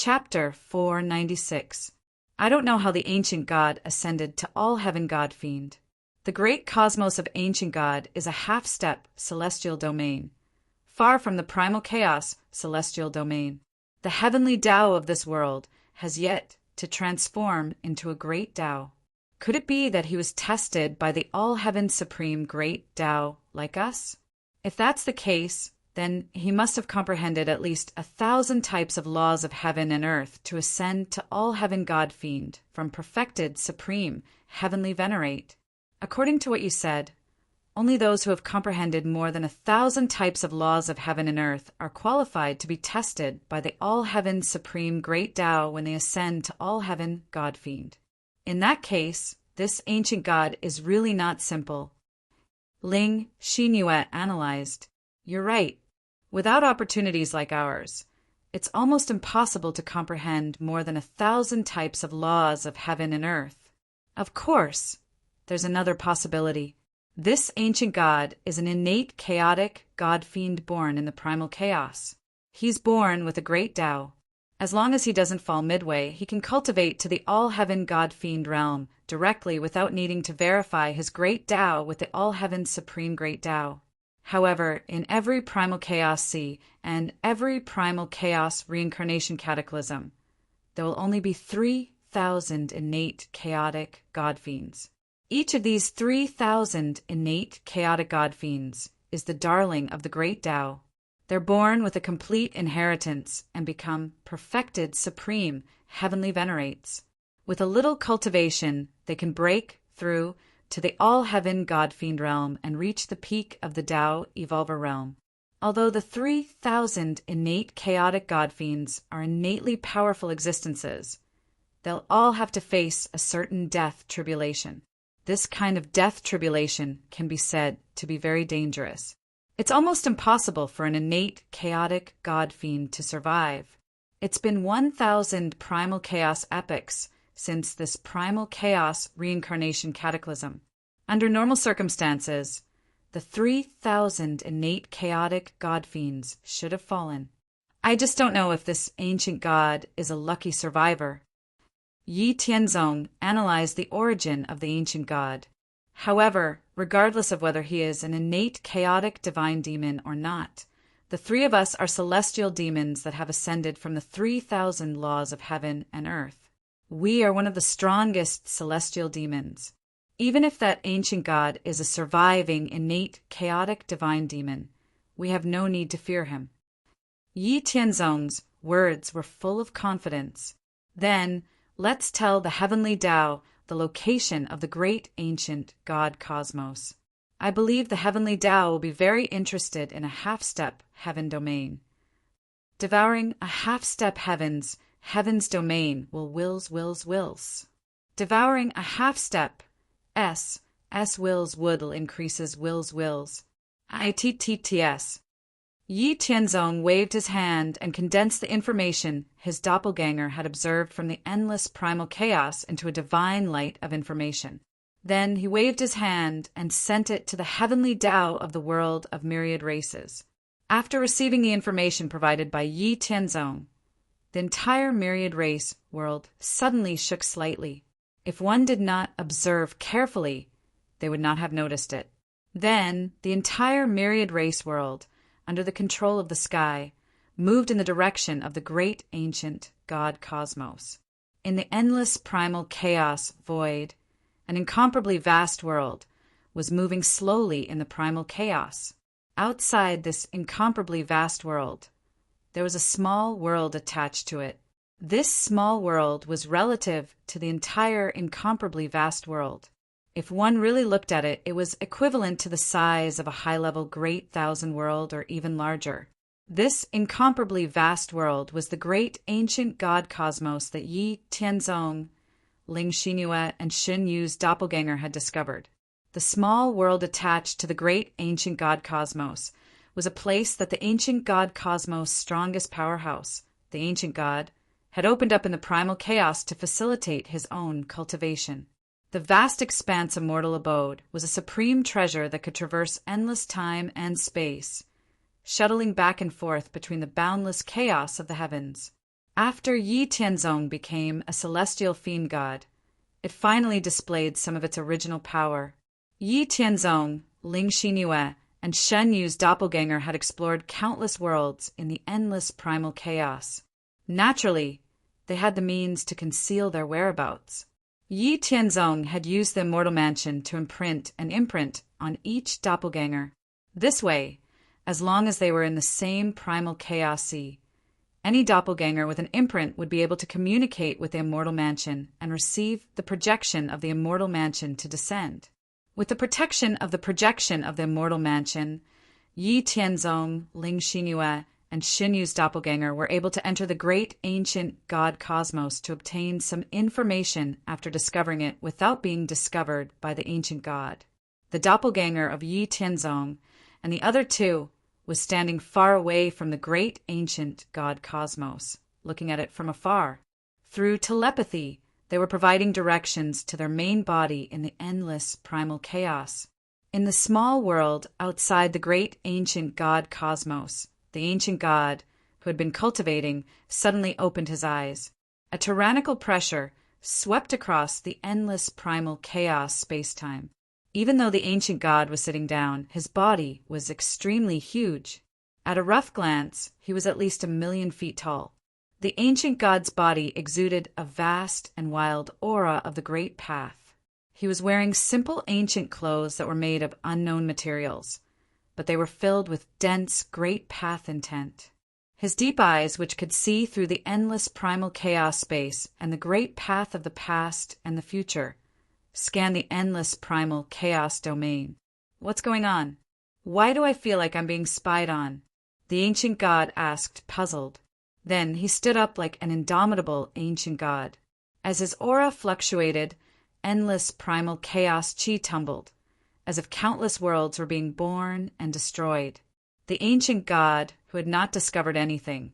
Chapter 496. I don't know how the ancient god ascended to all-heaven God-fiend. The great cosmos of ancient god is a half-step celestial domain, far from the primal chaos celestial domain. The heavenly Tao of this world has yet to transform into a great Tao. Could it be that he was tested by the all-heaven supreme great Tao like us? If that's the case, then he must have comprehended at least 1,000 types of laws of heaven and earth to ascend to all-heaven God-fiend from perfected supreme heavenly venerate. According to what you said, only those who have comprehended more than 1,000 types of laws of heaven and earth are qualified to be tested by the all-heaven supreme great Tao when they ascend to all-heaven God-fiend. In that case, this ancient god is really not simple. Ling Xinyue analyzed. You're right. Without opportunities like ours, it's almost impossible to comprehend more than 1,000 types of laws of heaven and earth. Of course, there's another possibility. This ancient god is an innate chaotic god-fiend born in the primal chaos. He's born with a great Tao. As long as he doesn't fall midway, he can cultivate to the all-heaven god-fiend realm directly without needing to verify his great Tao with the all-heaven supreme great Tao. However, in every primal chaos sea and every primal chaos reincarnation cataclysm, there will only be 3,000 innate chaotic god-fiends. Each of these 3,000 innate chaotic god-fiends is the darling of the great Tao. They're born with a complete inheritance and become perfected supreme heavenly venerates. With a little cultivation, they can break through to the all-heaven God-fiend realm and reach the peak of the Tao Evolver realm. Although the 3,000 innate chaotic God-fiends are innately powerful existences, they'll all have to face a certain death tribulation. This kind of death tribulation can be said to be very dangerous. It's almost impossible for an innate chaotic God-fiend to survive. It's been 1,000 primal chaos epochs since this primal chaos reincarnation cataclysm. Under normal circumstances, the 3,000 innate chaotic god-fiends should have fallen. I just don't know if this ancient god is a lucky survivor. Yi Tianzong analyzed the origin of the ancient god. However, regardless of whether he is an innate chaotic divine demon or not, the three of us are celestial demons that have ascended from the 3,000 laws of heaven and earth. We are one of the strongest celestial demons. Even if that ancient god is a surviving, innate, chaotic divine demon, we have no need to fear him. Yi Tianzong's words were full of confidence. Then, let's tell the heavenly Tao the location of the great ancient god cosmos. I believe the heavenly Tao will be very interested in a half-step heaven domain. Devouring a half-step heaven's domain will wills. Devouring a half-step S wills woodle increases wills. ITTTS. Yi Tianzong waved his hand and condensed the information his doppelganger had observed from the endless primal chaos into a divine light of information. Then he waved his hand and sent it to the heavenly Tao of the world of myriad races. After receiving the information provided by Yi Tianzong, the entire myriad race world suddenly shook slightly. If one did not observe carefully, they would not have noticed it. Then the entire myriad race world, under the control of the sky, moved in the direction of the great ancient god cosmos. In the endless primal chaos void, an incomparably vast world was moving slowly in the primal chaos. Outside this incomparably vast world, there was a small world attached to it. This small world was relative to the entire incomparably vast world. If one really looked at it, it was equivalent to the size of a high-level great thousand world or even larger. This incomparably vast world was the great ancient god cosmos that Yi Tianzong, Ling Xinyue, and Xin Yu's doppelganger had discovered. The small world attached to the great ancient god cosmos was a place that the ancient god cosmos' strongest powerhouse, the ancient god, had opened up in the primal chaos to facilitate his own cultivation. The vast expanse of mortal abode was a supreme treasure that could traverse endless time and space, shuttling back and forth between the boundless chaos of the heavens. After Yi Tianzong became a celestial fiend god, it finally displayed some of its original power. Yi Tianzong, Ling Xinyue, and Shen Yu's doppelganger had explored countless worlds in the endless primal chaos. Naturally, they had the means to conceal their whereabouts. Yi Tianzong had used the immortal mansion to imprint an imprint on each doppelganger. This way, as long as they were in the same primal chaos sea, any doppelganger with an imprint would be able to communicate with the immortal mansion and receive the projection of the immortal mansion to descend. With the protection of the projection of the immortal mansion, Yi Tianzong, Ling Xinyue, and Shen Yu's doppelganger were able to enter the great ancient god cosmos to obtain some information after discovering it without being discovered by the ancient god. The doppelganger of Yi Tianzong and the other two was standing far away from the great ancient god cosmos, looking at it from afar. Through telepathy, they were providing directions to their main body in the endless primal chaos. In the small world outside the great ancient god cosmos, the ancient god, who had been cultivating, suddenly opened his eyes. A tyrannical pressure swept across the endless primal chaos space-time. Even though the ancient god was sitting down, his body was extremely huge. At a rough glance, he was at least 1,000,000 feet tall. The ancient god's body exuded a vast and wild aura of the great path. He was wearing simple ancient clothes that were made of unknown materials, but they were filled with dense great path intent. His deep eyes, which could see through the endless primal chaos space and the great path of the past and the future, scanned the endless primal chaos domain. What's going on? Why do I feel like I'm being spied on? The ancient god asked, puzzled. Then he stood up like an indomitable ancient god. As his aura fluctuated, endless primal chaos chi tumbled, as if countless worlds were being born and destroyed. The ancient god, who had not discovered anything,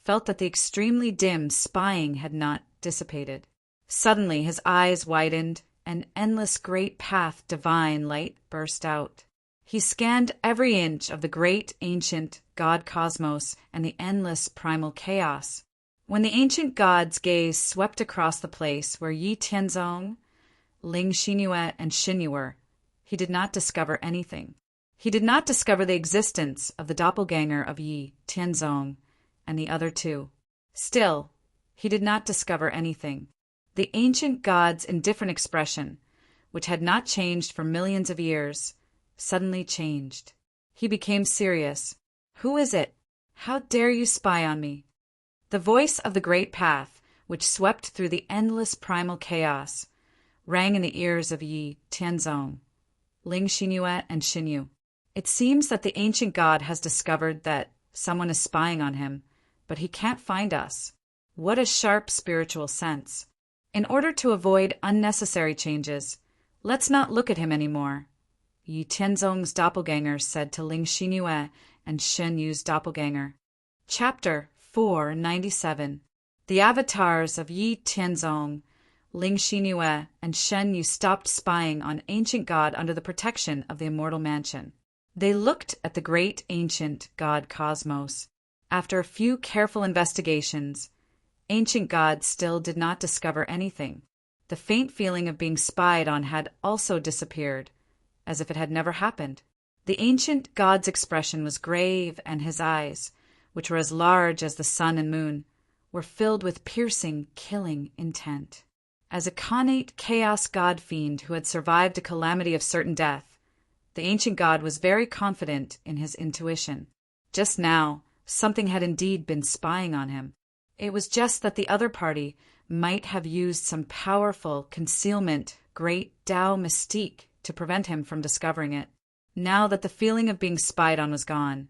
felt that the extremely dim spying had not dissipated. Suddenly his eyes widened, and endless great path divine light burst out. He scanned every inch of the great ancient god cosmos and the endless primal chaos. When the ancient god's gaze swept across the place where Yi Tianzong, Ling Xinyue, and Shen Yu were, he did not discover anything. He did not discover the existence of the doppelganger of Yi Tianzong and the other two. Still, he did not discover anything. The ancient god's indifferent expression, which had not changed for millions of years, suddenly changed. He became serious. Who is it? How dare you spy on me? The voice of the great path, which swept through the endless primal chaos, rang in the ears of Yi Tianzong, Ling Xinyue, and Shen Yu. It seems that the ancient god has discovered that someone is spying on him, but he can't find us. What a sharp spiritual sense. In order to avoid unnecessary changes, let's not look at him anymore, Yi Tianzong's doppelganger said to Ling Xinyue and Shen Yu's doppelganger. Chapter 497. The avatars of Yi Tianzong, Ling Xinyue, and Shen Yu stopped spying on ancient god under the protection of the immortal mansion. They looked at the great ancient god cosmos. After a few careful investigations, ancient god still did not discover anything. The faint feeling of being spied on had also disappeared, as if it had never happened. The ancient god's expression was grave, and his eyes, which were as large as the sun and moon, were filled with piercing, killing intent. As a connate chaos god fiend who had survived a calamity of certain death, the ancient god was very confident in his intuition. Just now, something had indeed been spying on him. It was just that the other party might have used some powerful concealment, great Tao mystique to prevent him from discovering it. Now that the feeling of being spied on was gone,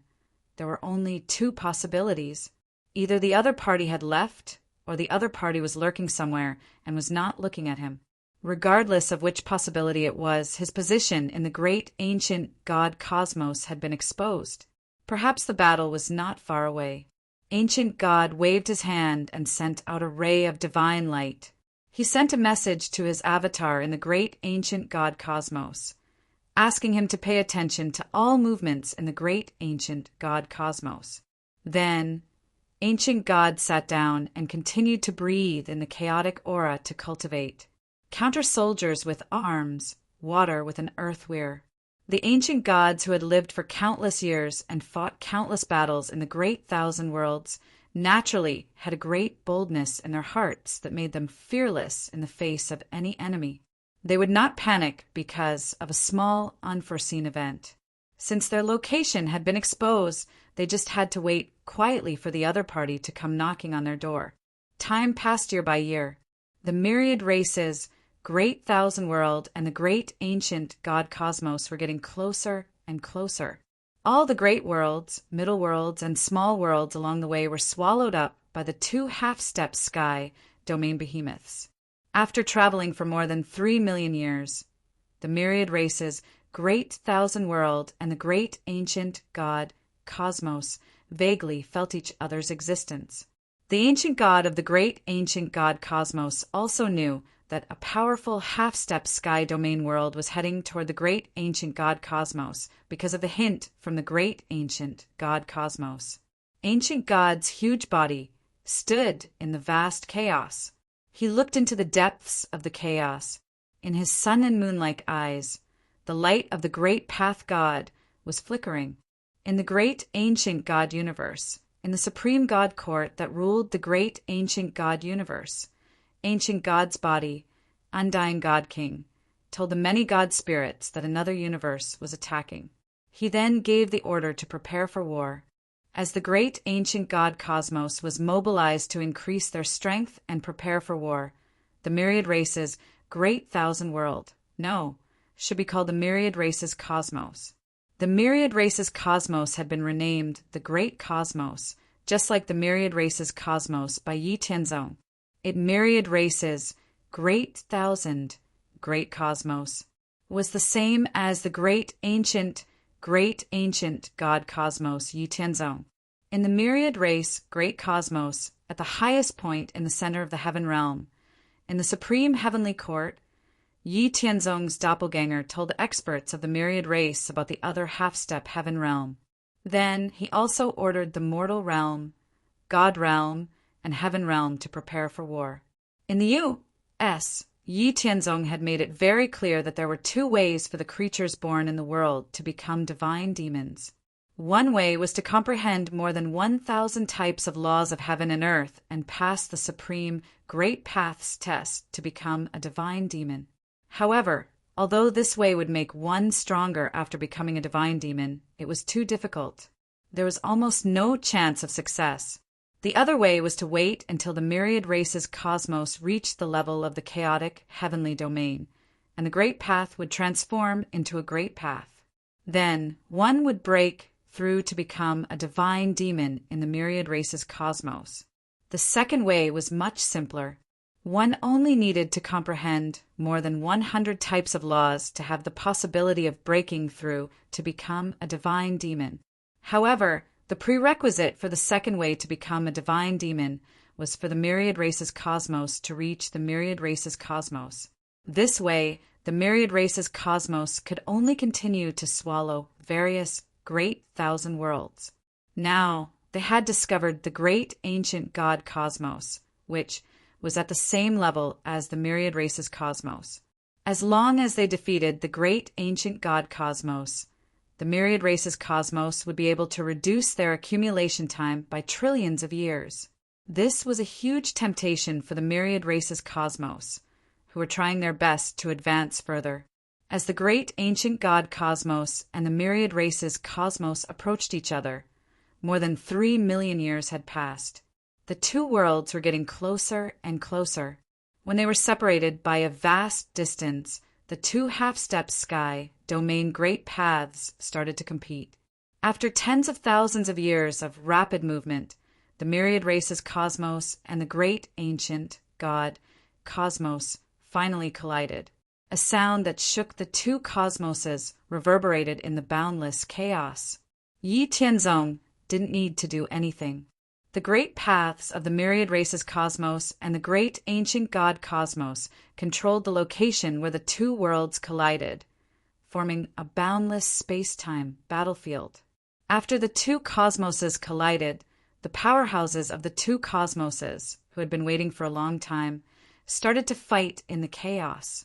there were only two possibilities. Either the other party had left, or the other party was lurking somewhere and was not looking at him. Regardless of which possibility it was, his position in the great ancient god cosmos had been exposed. Perhaps the battle was not far away. Ancient God waved his hand and sent out a ray of divine light. He sent a message to his avatar in the great ancient god cosmos, asking him to pay attention to all movements in the great ancient god cosmos. Then, Ancient God sat down and continued to breathe in the chaotic aura to cultivate. Counter soldiers with arms, water with an earth weir. The ancient gods who had lived for countless years and fought countless battles in the great thousand worlds naturally had a great boldness in their hearts that made them fearless in the face of any enemy. They would not panic because of a small, unforeseen event. Since their location had been exposed, they just had to wait quietly for the other party to come knocking on their door. Time passed year by year. The myriad races, great thousand world, and the great ancient god cosmos were getting closer and closer. All the great worlds, middle worlds, and small worlds along the way were swallowed up by the two half-step sky domain behemoths. After traveling for more than 3 million years, the myriad races, great thousand world, and the great ancient god cosmos vaguely felt each other's existence. The ancient god of the great ancient god cosmos also knew that a powerful half-step sky domain world was heading toward the great ancient god cosmos because of the hint from the great ancient god cosmos. Ancient god's huge body stood in the vast chaos. He looked into the depths of the chaos. In his sun and moon-like eyes, the light of the great path god was flickering. In the great ancient god universe, in the supreme god court that ruled the great ancient god universe, ancient god's body, undying god king, told the many god spirits that another universe was attacking. He then gave the order to prepare for war. As the great ancient god cosmos was mobilized to increase their strength and prepare for war, the myriad races, great thousand world, should be called the myriad races cosmos. The myriad races cosmos had been renamed the Great Cosmos, just like the myriad races cosmos by Yi Tianzong. It myriad races, great thousand, great cosmos, was the same as the great ancient god cosmos Yi Tianzong. In the myriad race, great cosmos, at the highest point in the center of the heaven realm, in the supreme heavenly court, Yi Tianzong's doppelganger told the experts of the myriad race about the other half-step heaven realm. Then he also ordered the mortal realm, god realm, and heaven realm to prepare for war. In the U.S., Yi Tianzong had made it very clear that there were two ways for the creatures born in the world to become divine demons. One way was to comprehend more than 1,000 types of laws of heaven and earth and pass the supreme Great Paths test to become a divine demon. However, although this way would make one stronger after becoming a divine demon, it was too difficult. There was almost no chance of success. The other way was to wait until the myriad races cosmos reached the level of the chaotic heavenly domain, and the Great Path would transform into a Great Path. Then one would break through to become a divine demon in the myriad races cosmos. The second way was much simpler. One only needed to comprehend more than 100 types of laws to have the possibility of breaking through to become a divine demon. However, the prerequisite for the second way to become a divine demon was for the myriad races cosmos to reach the myriad races cosmos. This way, the myriad races cosmos could only continue to swallow various great thousand worlds. Now, they had discovered the great ancient god cosmos, which was at the same level as the myriad races cosmos. As long as they defeated the great ancient god cosmos, the myriad races cosmos would be able to reduce their accumulation time by trillions of years. This was a huge temptation for the myriad races cosmos, who were trying their best to advance further. As the great ancient god cosmos and the myriad races cosmos approached each other, more than 3 million years had passed. The two worlds were getting closer and closer. When they were separated by a vast distance, the two half-step sky domain great paths started to compete. After tens of thousands of years of rapid movement, the myriad races cosmos and the great ancient god cosmos finally collided. A sound that shook the two cosmoses reverberated in the boundless chaos. Yi Tianzong didn't need to do anything. The great paths of the myriad races cosmos and the great ancient god cosmos controlled the location where the two worlds collided, forming a boundless space-time battlefield. After the two cosmoses collided, the powerhouses of the two cosmoses, who had been waiting for a long time, started to fight in the chaos.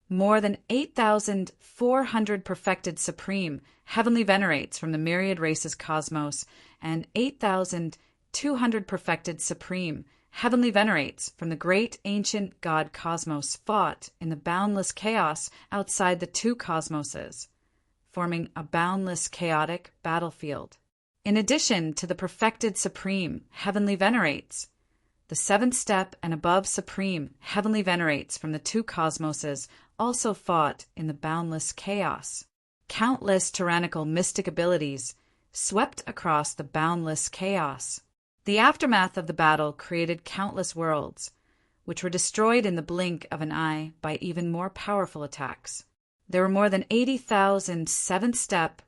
More than 8,400 perfected supreme heavenly venerates from the myriad races cosmos and 8,200 perfected supreme heavenly venerates from the great ancient god cosmos fought in the boundless chaos outside the two cosmoses, forming a boundless chaotic battlefield. In addition to the perfected supreme heavenly venerates, the seventh step and above supreme heavenly venerates from the two cosmoses also fought in the boundless chaos. Countless tyrannical mystic abilities swept across the boundless chaos. The aftermath of the battle created countless worlds, which were destroyed in the blink of an eye by even more powerful attacks. There were more than 80,000 seventh step,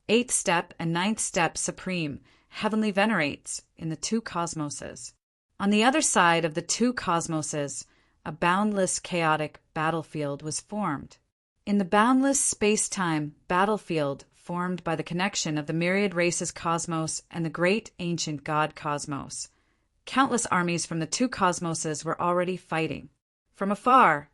eighth step, and ninth step supreme heavenly venerates in the two cosmoses. On the other side of the two cosmoses, a boundless chaotic battlefield was formed. In the boundless space-time battlefield formed by the connection of the myriad races cosmos and the great ancient god cosmos, countless armies from the two cosmoses were already fighting. From afar,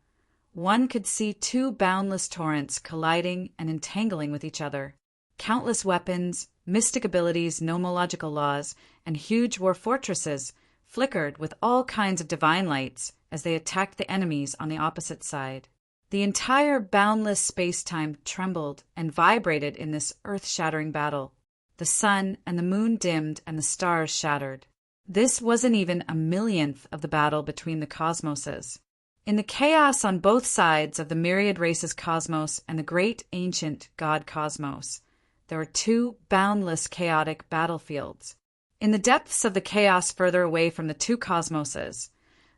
one could see two boundless torrents colliding and entangling with each other. Countless weapons, mystic abilities, nomological laws, and huge war fortresses flickered with all kinds of divine lights as they attacked the enemies on the opposite side. The entire boundless space-time trembled and vibrated in this earth-shattering battle. The sun and the moon dimmed and the stars shattered. This wasn't even a millionth of the battle between the cosmoses. In the chaos on both sides of the myriad races cosmos and the great ancient god cosmos, there were two boundless chaotic battlefields. In the depths of the chaos further away from the two cosmoses,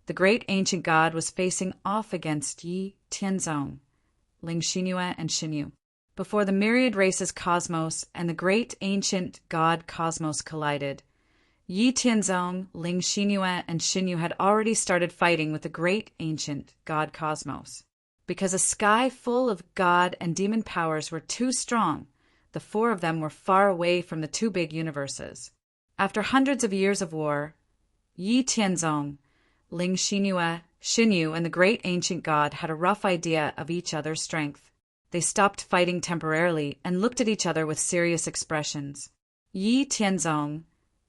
the great ancient god was facing off against Yi Tianzong, Ling Xinyu and Xinyu. Before the myriad races cosmos and the great ancient god cosmos collided, Yi Tianzong, Ling Xinyu and Xinyu had already started fighting with the great ancient god cosmos. Because a sky full of god and demon powers were too strong, the four of them were far away from the two big universes. After hundreds of years of war, Yi Tianzong, Ling Xinyu, and the great ancient god had a rough idea of each other's strength. They stopped fighting temporarily and looked at each other with serious expressions. Yi Tianzong,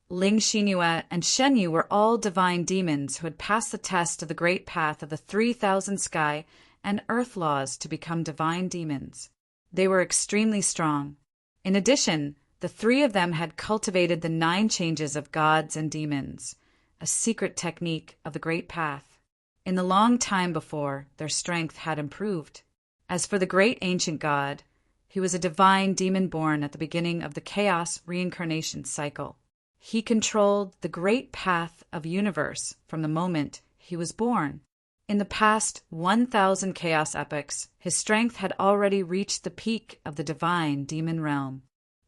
Ling Xinyu, and Shenyu were all divine demons who had passed the test of the great path of the 3,000 sky and earth laws to become divine demons. They were extremely strong. In addition, the three of them had cultivated the 9 changes of gods and demons, a secret technique of the great path. In the long time before, their strength had improved. As for the great ancient god, he was a divine demon born at the beginning of the chaos reincarnation cycle. He controlled the great path of universe from the moment he was born. In the past 1,000 chaos epochs, his strength had already reached the peak of the divine demon realm.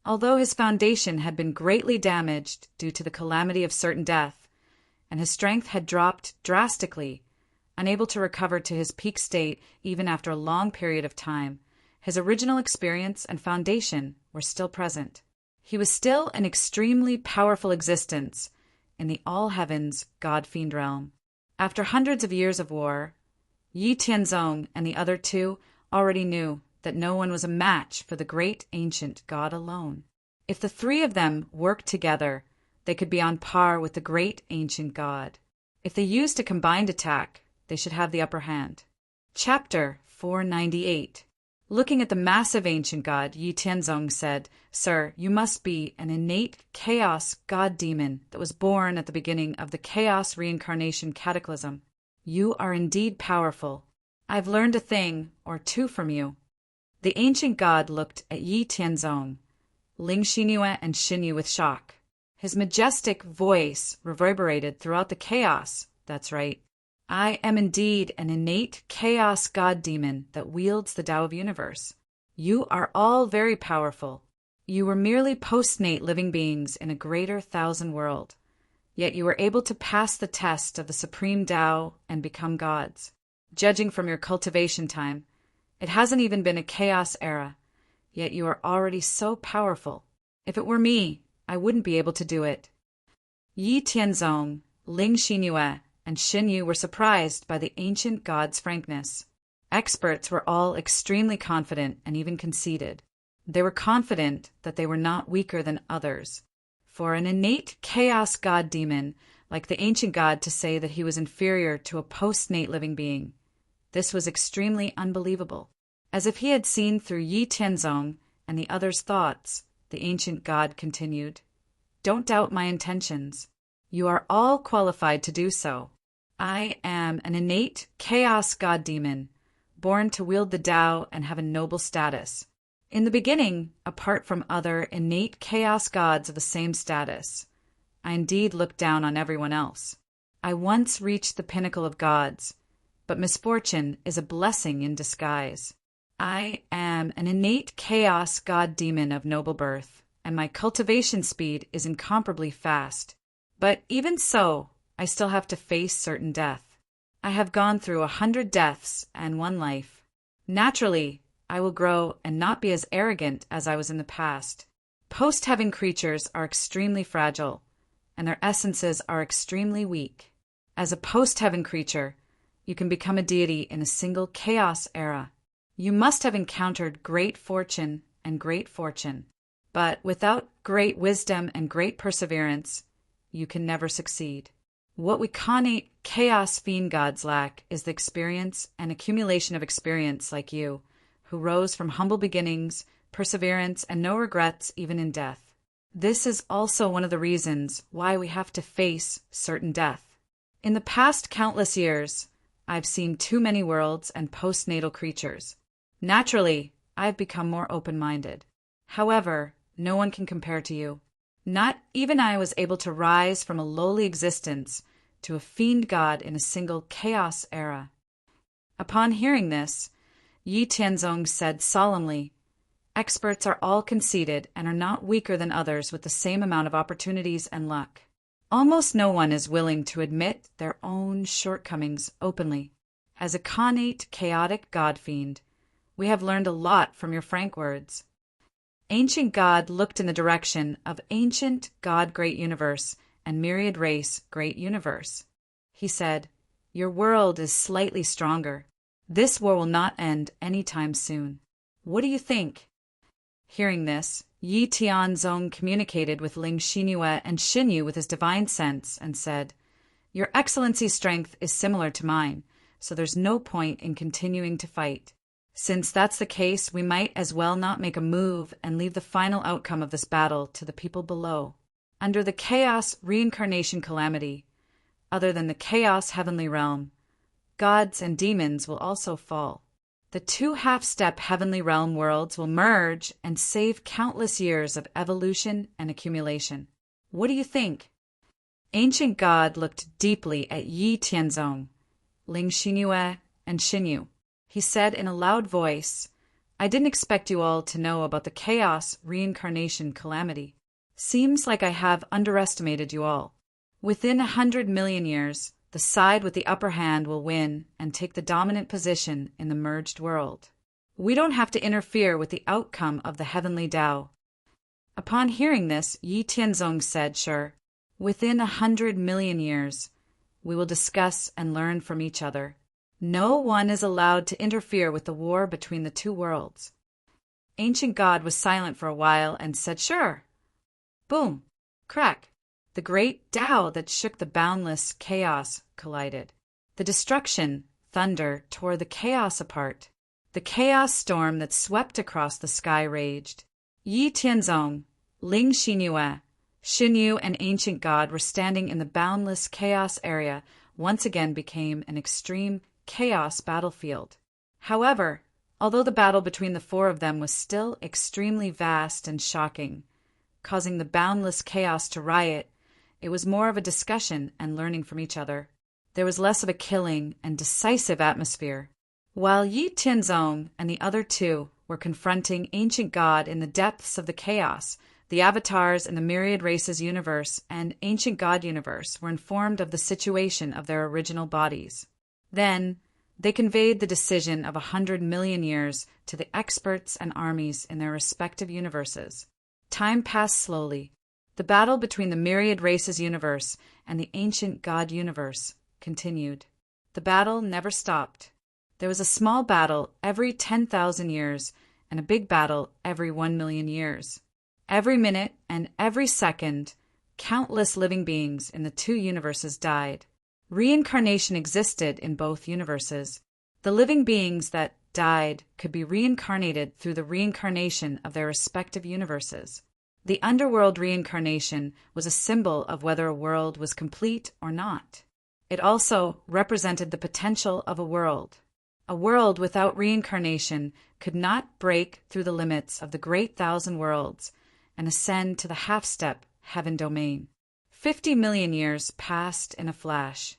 Although his foundation had been greatly damaged due to the calamity of certain death, and his strength had dropped drastically, unable to recover to his peak state even after a long period of time, his original experience and foundation were still present. He was still an extremely powerful existence in the all-heavens god-fiend realm. After hundreds of years of war, Yi Tianzong and the other two already knew that no one was a match for the great ancient god alone. If the three of them worked together, they could be on par with the great ancient god. If they used a combined attack, they should have the upper hand. Chapter 498. Looking at the massive ancient god, Yi Tianzong said, "Sir, you must be an innate chaos god-demon that was born at the beginning of the chaos reincarnation cataclysm. You are indeed powerful. I've learned a thing or two from you." The ancient god looked at Yi Tianzong, Ling Xinyu and Xinyu with shock. His majestic voice reverberated throughout the chaos. "That's right. I am indeed an innate chaos god-demon that wields the Tao of Universe. You are all very powerful. You were merely postnate living beings in a greater thousand world, yet you were able to pass the test of the supreme Tao and become gods. Judging from your cultivation time, it hasn't even been a chaos era, yet you are already so powerful. If it were me, I wouldn't be able to do it." Yi Tianzong, Ling Xinyue, and Xin Yu were surprised by the ancient god's frankness. Experts were all extremely confident and even conceited. They were confident that they were not weaker than others. For an innate chaos god demon, like the ancient god, to say that he was inferior to a post-nate living being. This was extremely unbelievable. As if he had seen through Yi Tianzong and the others' thoughts, the ancient god continued, "Don't doubt my intentions. You are all qualified to do so. I am an innate chaos god demon, born to wield the Tao and have a noble status. In the beginning, apart from other innate chaos gods of the same status, I indeed looked down on everyone else. I once reached the pinnacle of gods, but misfortune is a blessing in disguise. I am an innate chaos god demon of noble birth, and my cultivation speed is incomparably fast. But even so, I still have to face certain death. I have gone through 100 deaths and 1 life. Naturally, I will grow and not be as arrogant as I was in the past. Post-heaven creatures are extremely fragile, and their essences are extremely weak. As a post-heaven creature, you can become a deity in a single chaos era. You must have encountered great fortune and great fortune, but without great wisdom and great perseverance, you can never succeed. What we connate chaos fiend gods lack is the experience and accumulation of experience like you, who rose from humble beginnings, perseverance, and no regrets even in death. This is also one of the reasons why we have to face certain death. In the past countless years, I've seen too many worlds and postnatal creatures. Naturally, I've become more open-minded. However, no one can compare to you. Not even I was able to rise from a lowly existence to a fiend god in a single chaos era." Upon hearing this, Yi Tianzong said solemnly, "Experts are all conceited and are not weaker than others with the same amount of opportunities and luck. Almost no one is willing to admit their own shortcomings openly. As a connate chaotic god fiend, we have learned a lot from your frank words." Ancient God looked in the direction of Ancient God Great Universe and Myriad Race Great Universe. He said, "Your world is slightly stronger. This war will not end any time soon. What do you think?" Hearing this, Yi Tianzong communicated with Ling Xinyue and Xin Yu with his divine sense and said, "Your Excellency's strength is similar to mine, so there's no point in continuing to fight. Since that's the case, we might as well not make a move and leave the final outcome of this battle to the people below. Under the chaos reincarnation calamity, other than the chaos heavenly realm, gods and demons will also fall. The 2 half-step heavenly realm worlds will merge and save countless years of evolution and accumulation. What do you think?" Ancient God looked deeply at Yi Tianzong, Ling Xinyue, and Xin Yu. He said in a loud voice, "I didn't expect you all to know about the chaos reincarnation calamity. Seems like I have underestimated you all. Within 100 million years, the side with the upper hand will win and take the dominant position in the merged world. We don't have to interfere with the outcome of the heavenly Tao." Upon hearing this, Yi Tianzong said, "Sure, within 100 million years, we will discuss and learn from each other. No one is allowed to interfere with the war between the 2 worlds." Ancient God was silent for a while and said, "Sure." Boom! Crack! The great Tao that shook the boundless chaos collided. The destruction, thunder, tore the chaos apart. The chaos storm that swept across the sky raged. Yi Tianzong, Ling Xinyue, Xin Yu, and Ancient God were standing in the boundless chaos area, once again became an extreme chaos battlefield. However, although the battle between the 4 of them was still extremely vast and shocking, causing the boundless chaos to riot, it was more of a discussion and learning from each other. There was less of a killing and decisive atmosphere. While Yi Tianzong and the other 2 were confronting Ancient God in the depths of the chaos, the avatars in the Myriad Races universe and Ancient God universe were informed of the situation of their original bodies. Then, they conveyed the decision of 100 million years to the experts and armies in their respective universes. Time passed slowly. The battle between the myriad races universe and the ancient God universe continued. The battle never stopped. There was a small battle every 10,000 years and a big battle every 1,000,000 years. Every minute and every second, countless living beings in the two universes died. Reincarnation existed in both universes. The living beings that died could be reincarnated through the reincarnation of their respective universes. The underworld reincarnation was a symbol of whether a world was complete or not. It also represented the potential of a world. A world without reincarnation could not break through the limits of the great thousand worlds and ascend to the half-step heaven domain. 50 million years passed in a flash.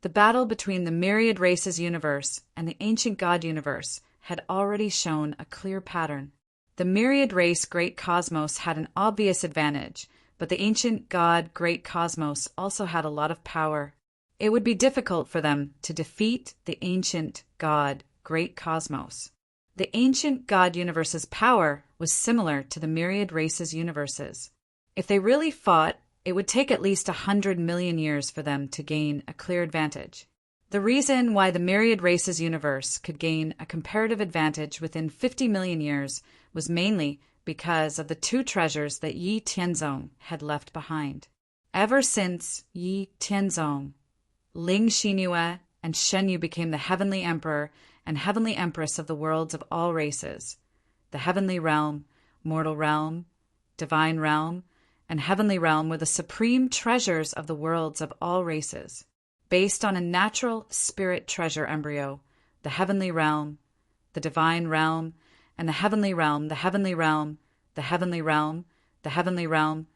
The battle between the myriad races universe and the ancient God universe had already shown a clear pattern. The myriad race great cosmos had an obvious advantage, but the ancient God great cosmos also had a lot of power. It would be difficult for them to defeat the ancient God great cosmos. The ancient God universe's power was similar to the myriad races universes. If they really fought, it would take at least 100 million years for them to gain a clear advantage. The reason why the myriad races universe could gain a comparative advantage within 50 million years was mainly because of the two treasures that Yi Tianzong had left behind. Ever since Yi Tianzong, Ling Xingyue and Shen Yu became the Heavenly Emperor and Heavenly Empress of the worlds of all races, the Heavenly Realm, Mortal Realm, Divine Realm, and Heavenly Realm were the supreme treasures of the worlds of all races. Based on a natural spirit treasure embryo, the Heavenly Realm, the Divine Realm, and the Heavenly Realm, the Heavenly Realm, the Heavenly Realm, the Heavenly Realm,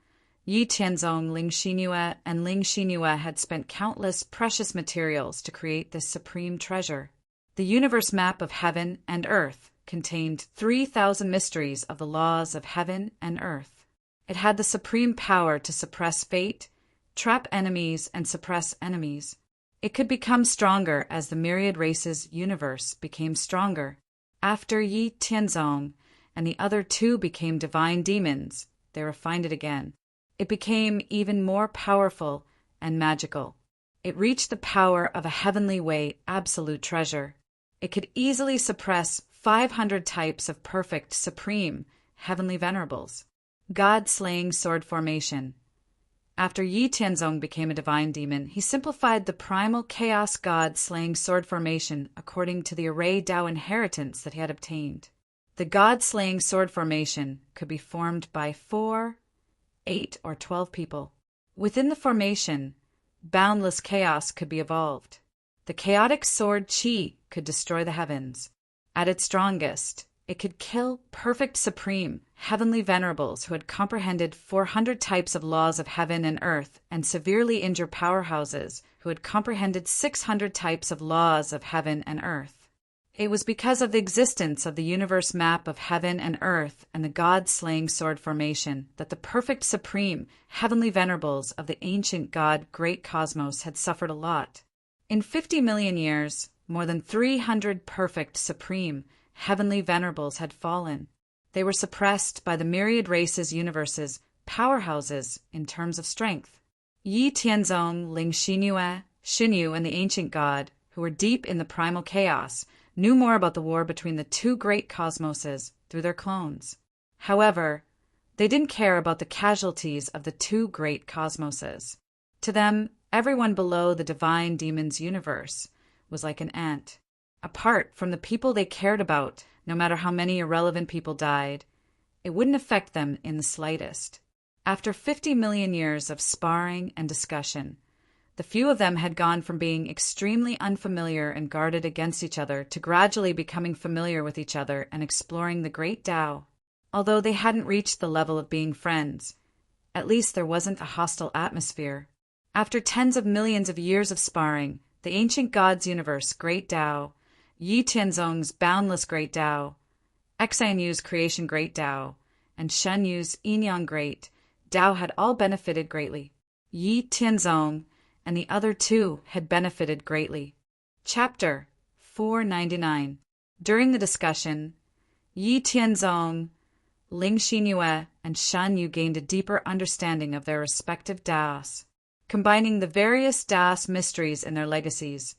Yi Tianzong, Ling Xingyue, and Ling Xingyue had spent countless precious materials to create this supreme treasure. The universe map of heaven and earth contained 3,000 mysteries of the laws of heaven and earth. It had the supreme power to suppress fate, trap enemies, and suppress enemies. It could become stronger as the myriad races universe became stronger. After Yi Tianzong and the other two became divine demons, they refined it again. It became even more powerful and magical. It reached the power of a heavenly way absolute treasure. It could easily suppress 500 types of perfect, supreme, heavenly venerables. God-slaying sword formation. After Yi Tianzong became a divine demon, he simplified the primal chaos god-slaying sword formation according to the array Dao inheritance that he had obtained. The god-slaying sword formation could be formed by 4, 8, or 12 people. Within the formation, boundless chaos could be evolved. The chaotic sword Qi could destroy the heavens. At its strongest, it could kill perfect supreme, heavenly venerables who had comprehended 400 types of laws of heaven and earth and severely injure powerhouses who had comprehended 600 types of laws of heaven and earth. It was because of the existence of the universe map of heaven and earth and the god-slaying sword formation that the perfect supreme, heavenly venerables of the ancient God great cosmos had suffered a lot. In 50 million years, more than 300 perfect, supreme, heavenly venerables had fallen. They were suppressed by the myriad races universes, powerhouses in terms of strength. Yi Tianzong, Ling Xingyue, Shen Yu, and the ancient God, who were deep in the primal chaos, knew more about the war between the two great cosmoses through their clones. However, they didn't care about the casualties of the two great cosmoses. To them, everyone below the divine demon's universe was like an ant. Apart from the people they cared about, no matter how many irrelevant people died, it wouldn't affect them in the slightest. After 50 million years of sparring and discussion, the few of them had gone from being extremely unfamiliar and guarded against each other to gradually becoming familiar with each other and exploring the great Tao. Although they hadn't reached the level of being friends, at least there wasn't a hostile atmosphere. After tens of millions of years of sparring, the ancient God's universe, Great Tao, Yi Tianzong's boundless Great Tao, Xianyu's creation Great Tao, and Shen Yu's yin-yang Great Tao had all benefited greatly. Yi Tianzong and the other two had benefited greatly. Chapter 499. During the discussion, Yi Tianzong, Ling Xingyue, and Shan Yu gained a deeper understanding of their respective Daos. Combining the various Daos mysteries in their legacies,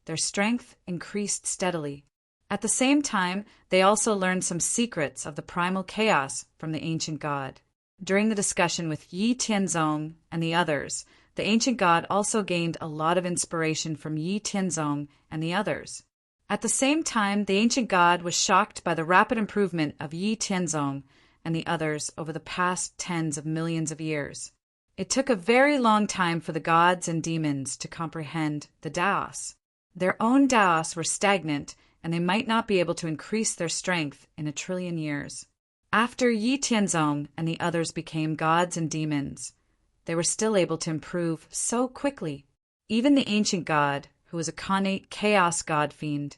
their strength increased steadily. At the same time, they also learned some secrets of the primal chaos from the ancient god. During the discussion with Yi Tianzong and the others, the ancient god also gained a lot of inspiration from Yi Tianzong and the others. At the same time, the ancient god was shocked by the rapid improvement of Yi Tianzong and the others over the past tens of millions of years. It took a very long time for the gods and demons to comprehend the Daos. Their own Daos were stagnant, and they might not be able to increase their strength in 1 trillion years. After Yi Tianzong and the others became gods and demons, they were still able to improve so quickly. Even the ancient god, who was a Khanate chaos god fiend,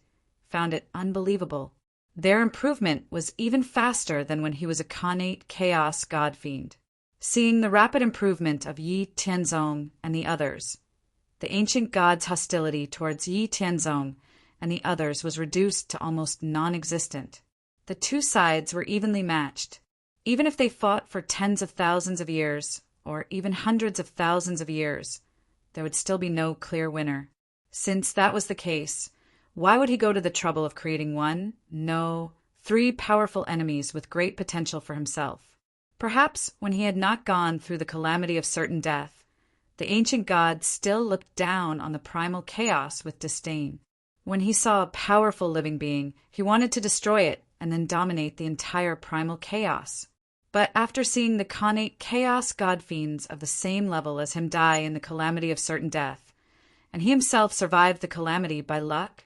found it unbelievable. Their improvement was even faster than when he was a Khanate chaos god fiend. Seeing the rapid improvement of Yi Tianzong and the others, the ancient god's hostility towards Yi Tianzong and the others was reduced to almost non-existent. The two sides were evenly matched. Even if they fought for tens of thousands of years, or even hundreds of thousands of years, there would still be no clear winner. Since that was the case, why would he go to the trouble of creating one, no, 3 powerful enemies with great potential for himself? Perhaps when he had not gone through the calamity of certain death, the ancient god still looked down on the primal chaos with disdain. When he saw a powerful living being, he wanted to destroy it and then dominate the entire primal chaos. But after seeing the Khanate chaos god fiends of the same level as him die in the calamity of certain death, and he himself survived the calamity by luck,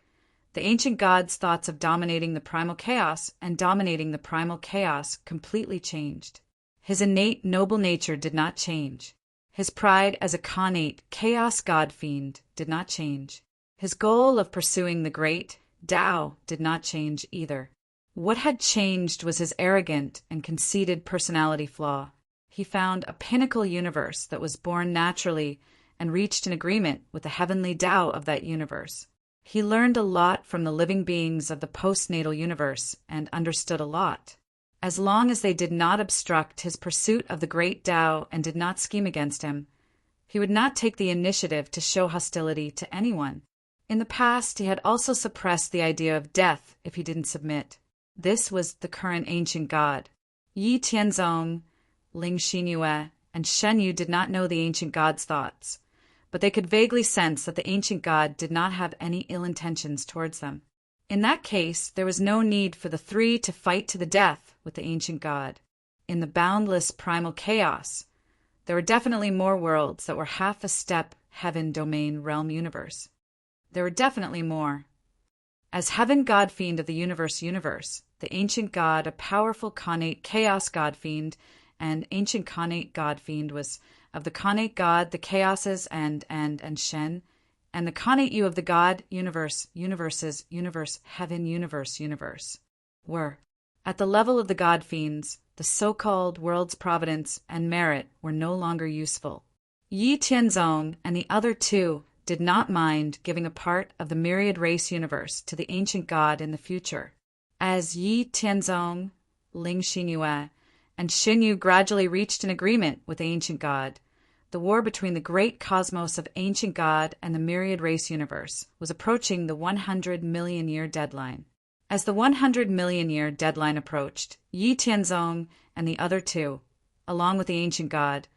the ancient god's thoughts of dominating the primal chaos and dominating the primal chaos completely changed. His innate noble nature did not change. His pride as a Khanate chaos god fiend did not change. His goal of pursuing the great Tao did not change either. What had changed was his arrogant and conceited personality flaw. He found a pinnacle universe that was born naturally and reached an agreement with the heavenly Tao of that universe. He learned a lot from the living beings of the postnatal universe and understood a lot. As long as they did not obstruct his pursuit of the great Tao and did not scheme against him, he would not take the initiative to show hostility to anyone. In the past, he had also suppressed the idea of death if he didn't submit. This was the current ancient god. Yi Tianzong, Ling Xinyue, and Shen Yu did not know the ancient god's thoughts, but they could vaguely sense that the ancient god did not have any ill intentions towards them. In that case, there was no need for the 3 to fight to the death with the ancient god. In the boundless primal chaos, there were definitely more worlds that were half a step heaven domain realm universe. There were definitely more. As heaven god fiend of the universe, the ancient god, a powerful Khanate chaos god fiend, and ancient Khanate god fiend was of the Khanate god, the chaoses, and Shen, and the Khanate Yu of the god, universe, heaven, universe, were. At the level of the god fiends, the so-called world's providence and merit were no longer useful. Yi Tianzong and the other 2 did not mind giving a part of the myriad race universe to the ancient god in the future. As Yi Tianzong, Ling Xinyue, and Shen Yu gradually reached an agreement with the ancient god, the war between the great cosmos of ancient god and the myriad race universe was approaching the 100 million year deadline. As the 100 million year deadline approached, Yi Tianzong and the other 2, along with the ancient god,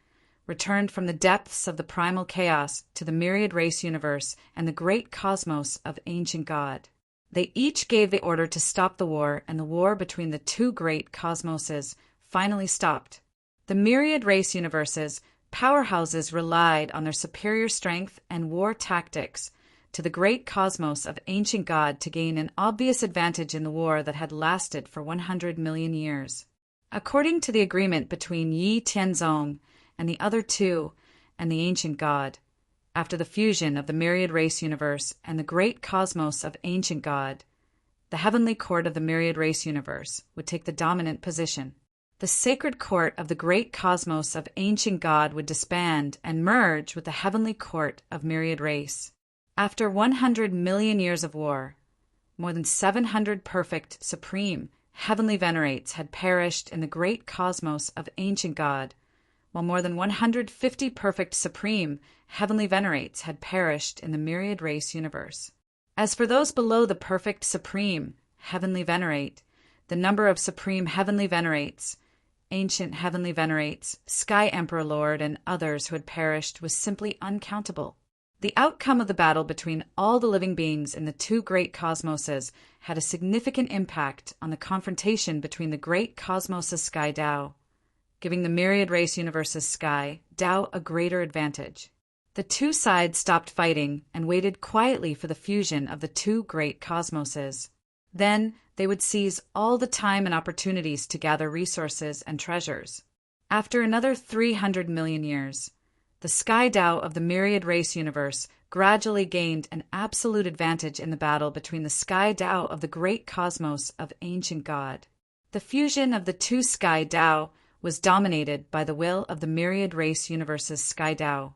returned from the depths of the primal chaos to the myriad race universe and the great cosmos of ancient god. They each gave the order to stop the war, and the war between the 2 great cosmoses finally stopped. The myriad race universes, powerhouses, relied on their superior strength and war tactics to the great cosmos of ancient god to gain an obvious advantage in the war that had lasted for 100 million years. According to the agreement between Yi Tianzong and the other 2 and the ancient god, after the fusion of the myriad race universe and the great cosmos of ancient god, the heavenly court of the myriad race universe would take the dominant position. The sacred court of the great cosmos of ancient god would disband and merge with the heavenly court of myriad race. After 100 million years of war, more than 700 perfect, supreme, heavenly venerates had perished in the great cosmos of ancient God, while more than 150 perfect supreme heavenly venerates had perished in the myriad race universe. As for those below the perfect supreme heavenly venerate, the number of supreme heavenly venerates, ancient heavenly venerates, Sky Emperor Lord, and others who had perished was simply uncountable. The outcome of the battle between all the living beings in the two great cosmoses had a significant impact on the confrontation between the great cosmoses Sky Tao, giving the myriad race universe's Sky Tao a greater advantage. The two sides stopped fighting and waited quietly for the fusion of the two great cosmoses. Then they would seize all the time and opportunities to gather resources and treasures. After another 300 million years, the Sky Tao of the myriad race universe gradually gained an absolute advantage in the battle between the Sky Tao of the great cosmos of ancient God. The fusion of the two Sky Tao was dominated by the will of the myriad race universe's Sky Tao.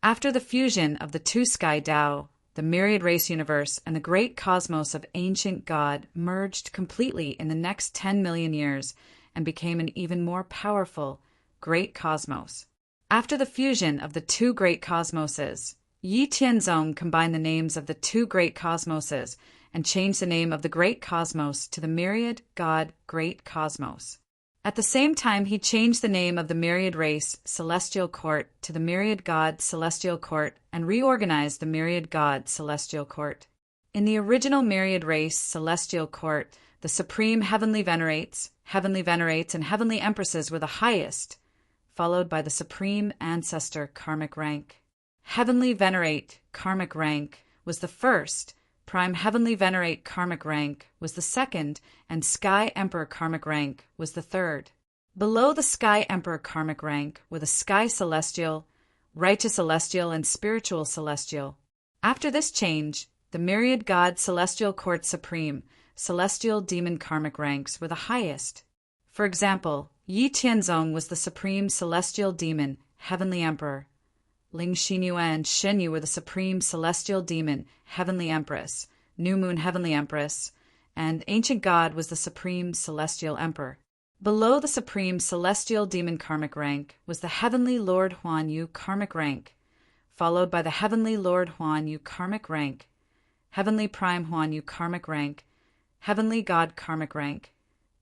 After the fusion of the two Sky Tao, the myriad race universe and the great cosmos of ancient God merged completely in the next 10 million years and became an even more powerful great cosmos. After the fusion of the two great cosmoses, Yi Tianzong combined the names of the two great cosmoses and changed the name of the great cosmos to the myriad God Great Cosmos. At the same time, he changed the name of the myriad race Celestial Court to the myriad God Celestial Court and reorganized the myriad God Celestial Court. In the original myriad race Celestial Court, the supreme heavenly venerates, and heavenly empresses were the highest, followed by the supreme ancestor karmic rank. Heavenly venerate karmic rank was the first, prime heavenly venerate karmic rank was the second, and Sky Emperor karmic rank was the third. Below the Sky Emperor karmic rank were the Sky Celestial, Righteous Celestial, and Spiritual Celestial. After this change, the myriad God Celestial Court Supreme, Celestial Demon karmic ranks were the highest. For example, Yi Tianzong was the Supreme Celestial Demon, Heavenly Emperor. Ling Xinyue and Shenyu were the Supreme Celestial Demon, Heavenly Empress, New Moon Heavenly Empress, and Ancient God was the Supreme Celestial Emperor. Below the Supreme Celestial Demon karmic rank was the Heavenly Lord Huan Yu karmic rank, followed by the Heavenly Lord Huan Yu karmic rank, Heavenly Prime Huan Yu karmic rank, Heavenly God karmic rank,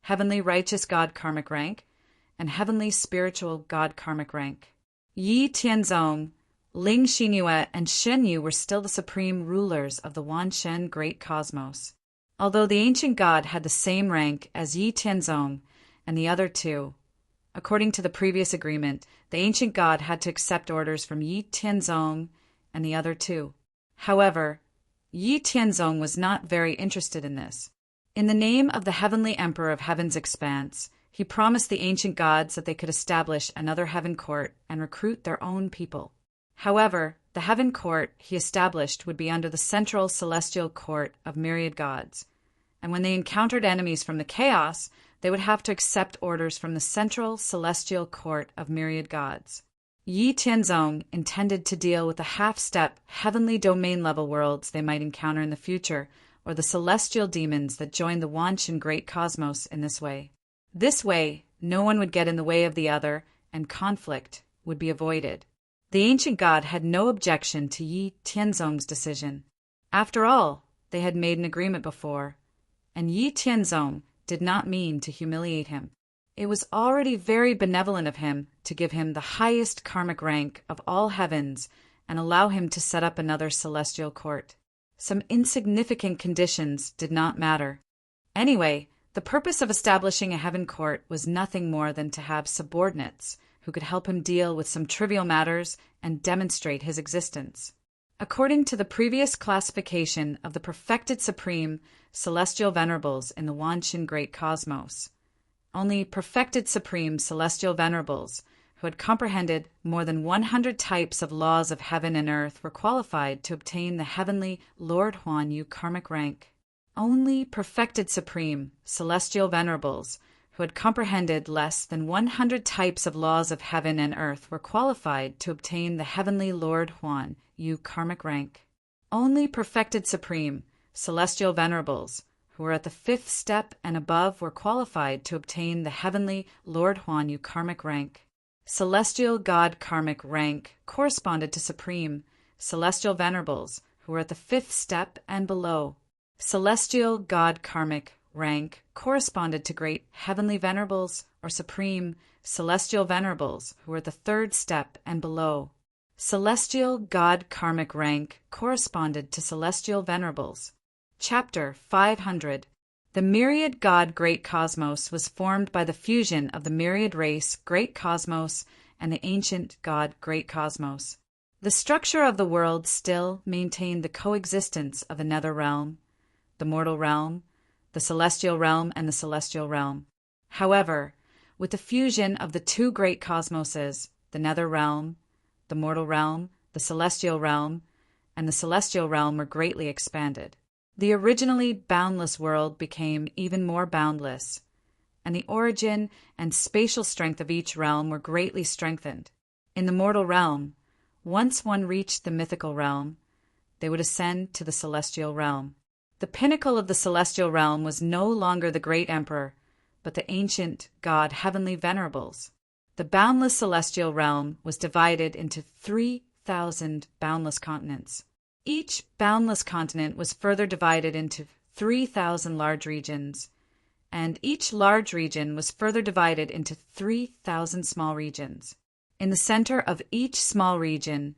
Heavenly Righteous God karmic rank, and Heavenly Spiritual God karmic rank. Yi Tianzong, Ling Xinyue, and Shenyu were still the supreme rulers of the Wanshen Great Cosmos. Although the ancient God had the same rank as Yi Tianzong and the other two, according to the previous agreement, the ancient God had to accept orders from Yi Tianzong and the other two. However, Yi Tianzong was not very interested in this. In the name of the Heavenly Emperor of Heaven's Expanse, he promised the ancient gods that they could establish another heaven court and recruit their own people. However, the heaven court he established would be under the central celestial court of myriad gods, and when they encountered enemies from the chaos, they would have to accept orders from the central celestial court of myriad gods. Yi Tianzong intended to deal with the half-step heavenly domain-level worlds they might encounter in the future, or the celestial demons that joined the Wanshen Great Cosmos in this way. This way, no one would get in the way of the other, and conflict would be avoided. The ancient God had no objection to Yi Tianzong's decision. After all, they had made an agreement before, and Yi Tianzong did not mean to humiliate him. It was already very benevolent of him to give him the highest karmic rank of all heavens and allow him to set up another celestial court. Some insignificant conditions did not matter. Anyway, the purpose of establishing a heaven court was nothing more than to have subordinates who could help him deal with some trivial matters and demonstrate his existence. According to the previous classification of the perfected supreme celestial venerables in the Wanshen Great Cosmos, only perfected supreme celestial venerables who had comprehended more than 100 types of laws of heaven and earth were qualified to obtain the heavenly Lord Huan Yu karmic rank. Only perfected supreme celestial venerables who had comprehended less than 100 types of laws of heaven and earth were qualified to obtain the heavenly Lord Huan Yu karmic rank. Only perfected supreme celestial venerables who were at the 5th step and above, were qualified to obtain the heavenly Lord Huan Yu karmic rank. Celestial God karmic rank corresponded to Supreme Celestial Venerables, who were at the 5th step and below. Celestial God karmic rank corresponded to Great Heavenly Venerables or Supreme Celestial Venerables, who were at the 3rd step and below. Celestial God karmic rank corresponded to Celestial Venerables. Chapter 500. The Myriad God Great Cosmos was formed by the fusion of the Myriad Race Great Cosmos and the Ancient God Great Cosmos. The structure of the world still maintained the coexistence of the Nether Realm, the Mortal Realm, the Celestial Realm, and the Celestial Realm. However, with the fusion of the two great cosmoses, the Nether Realm, the Mortal Realm, the Celestial Realm, and the Celestial Realm were greatly expanded. The originally boundless world became even more boundless, and the origin and spatial strength of each realm were greatly strengthened. In the Mortal Realm, once one reached the mythical realm, they would ascend to the Celestial Realm. The pinnacle of the Celestial Realm was no longer the Great Emperor, but the ancient God Heavenly Venerables. The boundless Celestial Realm was divided into 3,000 boundless continents. Each boundless continent was further divided into 3,000 large regions, and each large region was further divided into 3,000 small regions. In the center of each small region,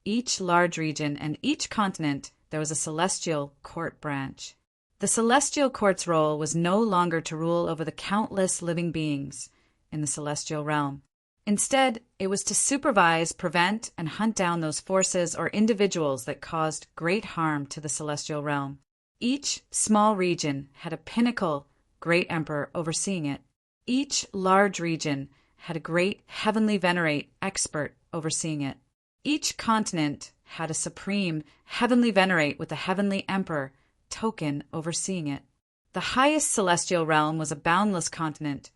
each large region, and each continent, there was a celestial court branch. The celestial court's role was no longer to rule over the countless living beings in the celestial realm. Instead, it was to supervise, prevent, and hunt down those forces or individuals that caused great harm to the celestial realm. Each small region had a pinnacle great emperor overseeing it. Each large region had a great heavenly venerate expert overseeing it. Each continent had a supreme heavenly venerate with a heavenly emperor token overseeing it. The highest celestial realm was a boundless continent,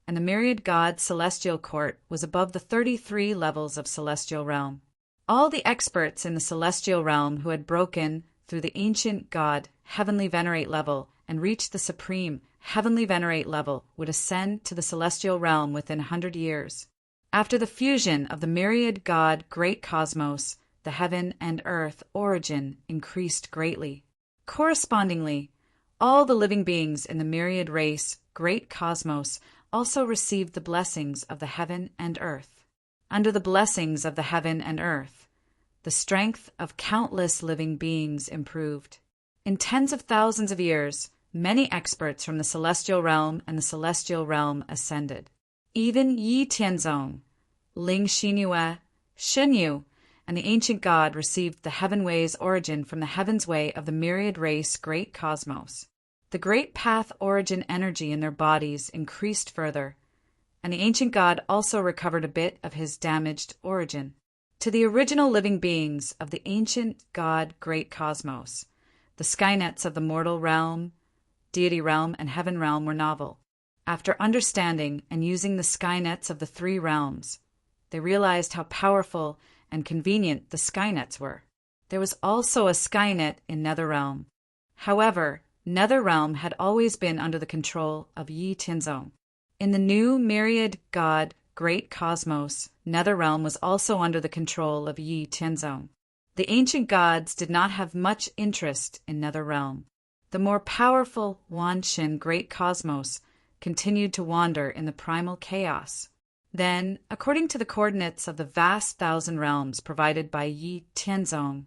and the myriad god celestial court was above the 33 levels of celestial realm. All the experts in the celestial realm who had broken through the ancient god heavenly venerate level and reached the supreme heavenly venerate level would ascend to the celestial realm within 100 years. After the fusion of the myriad god great cosmos, the heaven and earth origin increased greatly. Correspondingly, all the living beings in the myriad race great cosmos also received the blessings of the heaven and earth. Under the blessings of the heaven and earth, the strength of countless living beings improved. In tens of thousands of years, many experts from the celestial realm and the celestial realm ascended. Even Yi Tianzong, Ling Xinyue, Shenyu, and the ancient god received the heaven way's origin from the heaven's way of the myriad race great cosmos. The great path origin energy in their bodies increased further, and the ancient god also recovered a bit of his damaged origin. To the original living beings of the ancient god great cosmos, the skynets of the mortal realm, deity realm, and heaven realm were novel. After understanding and using the skynets of the three realms, they realized how powerful and convenient the skynets were. There was also a skynet in Netherrealm. However, Netherrealm had always been under the control of Yi Tianzong. In the new myriad god great cosmos, Netherrealm was also under the control of Yi Tianzong. The ancient gods did not have much interest in Netherrealm. The more powerful Wanshin great cosmos continued to wander in the primal chaos. Then, according to the coordinates of the vast thousand realms provided by Yi Tianzong,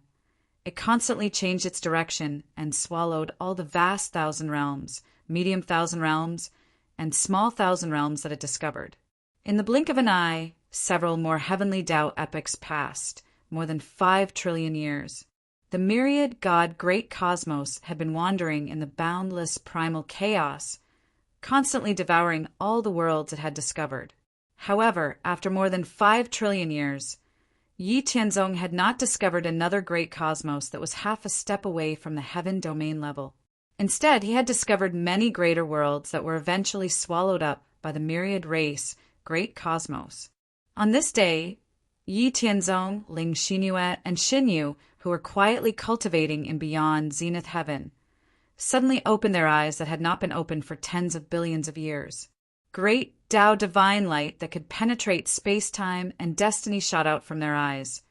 it constantly changed its direction and swallowed all the vast thousand realms, medium thousand realms, and small thousand realms that it discovered. In the blink of an eye, several more heavenly Tao epochs passed, more than 5 trillion years. The myriad god great cosmos had been wandering in the boundless primal chaos, constantly devouring all the worlds it had discovered. However, after more than 5 trillion years, Yi Tianzong had not discovered another great cosmos that was half a step away from the heaven domain level. Instead, he had discovered many greater worlds that were eventually swallowed up by the myriad race great cosmos. On this day, Yi Tianzong, Ling Xinyue, and Shenyu, who were quietly cultivating in beyond zenith heaven, suddenly opened their eyes that had not been opened for tens of billions of years. Great Tao divine light that could penetrate space-time and destiny shot out from their eyes,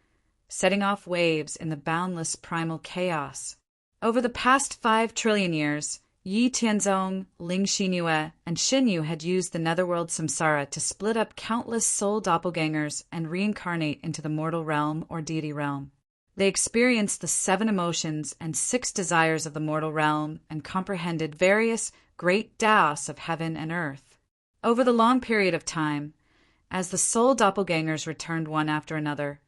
setting off waves in the boundless primal chaos. Over the past 5 trillion years, Yi Tianzong, Ling Xinyue, and Xinyu had used the netherworld samsara to split up countless soul doppelgangers and reincarnate into the mortal realm or deity realm. They experienced the 7 emotions and 6 desires of the mortal realm and comprehended various great Taos of heaven and earth. Over the long period of time, as the soul doppelgangers returned one after another,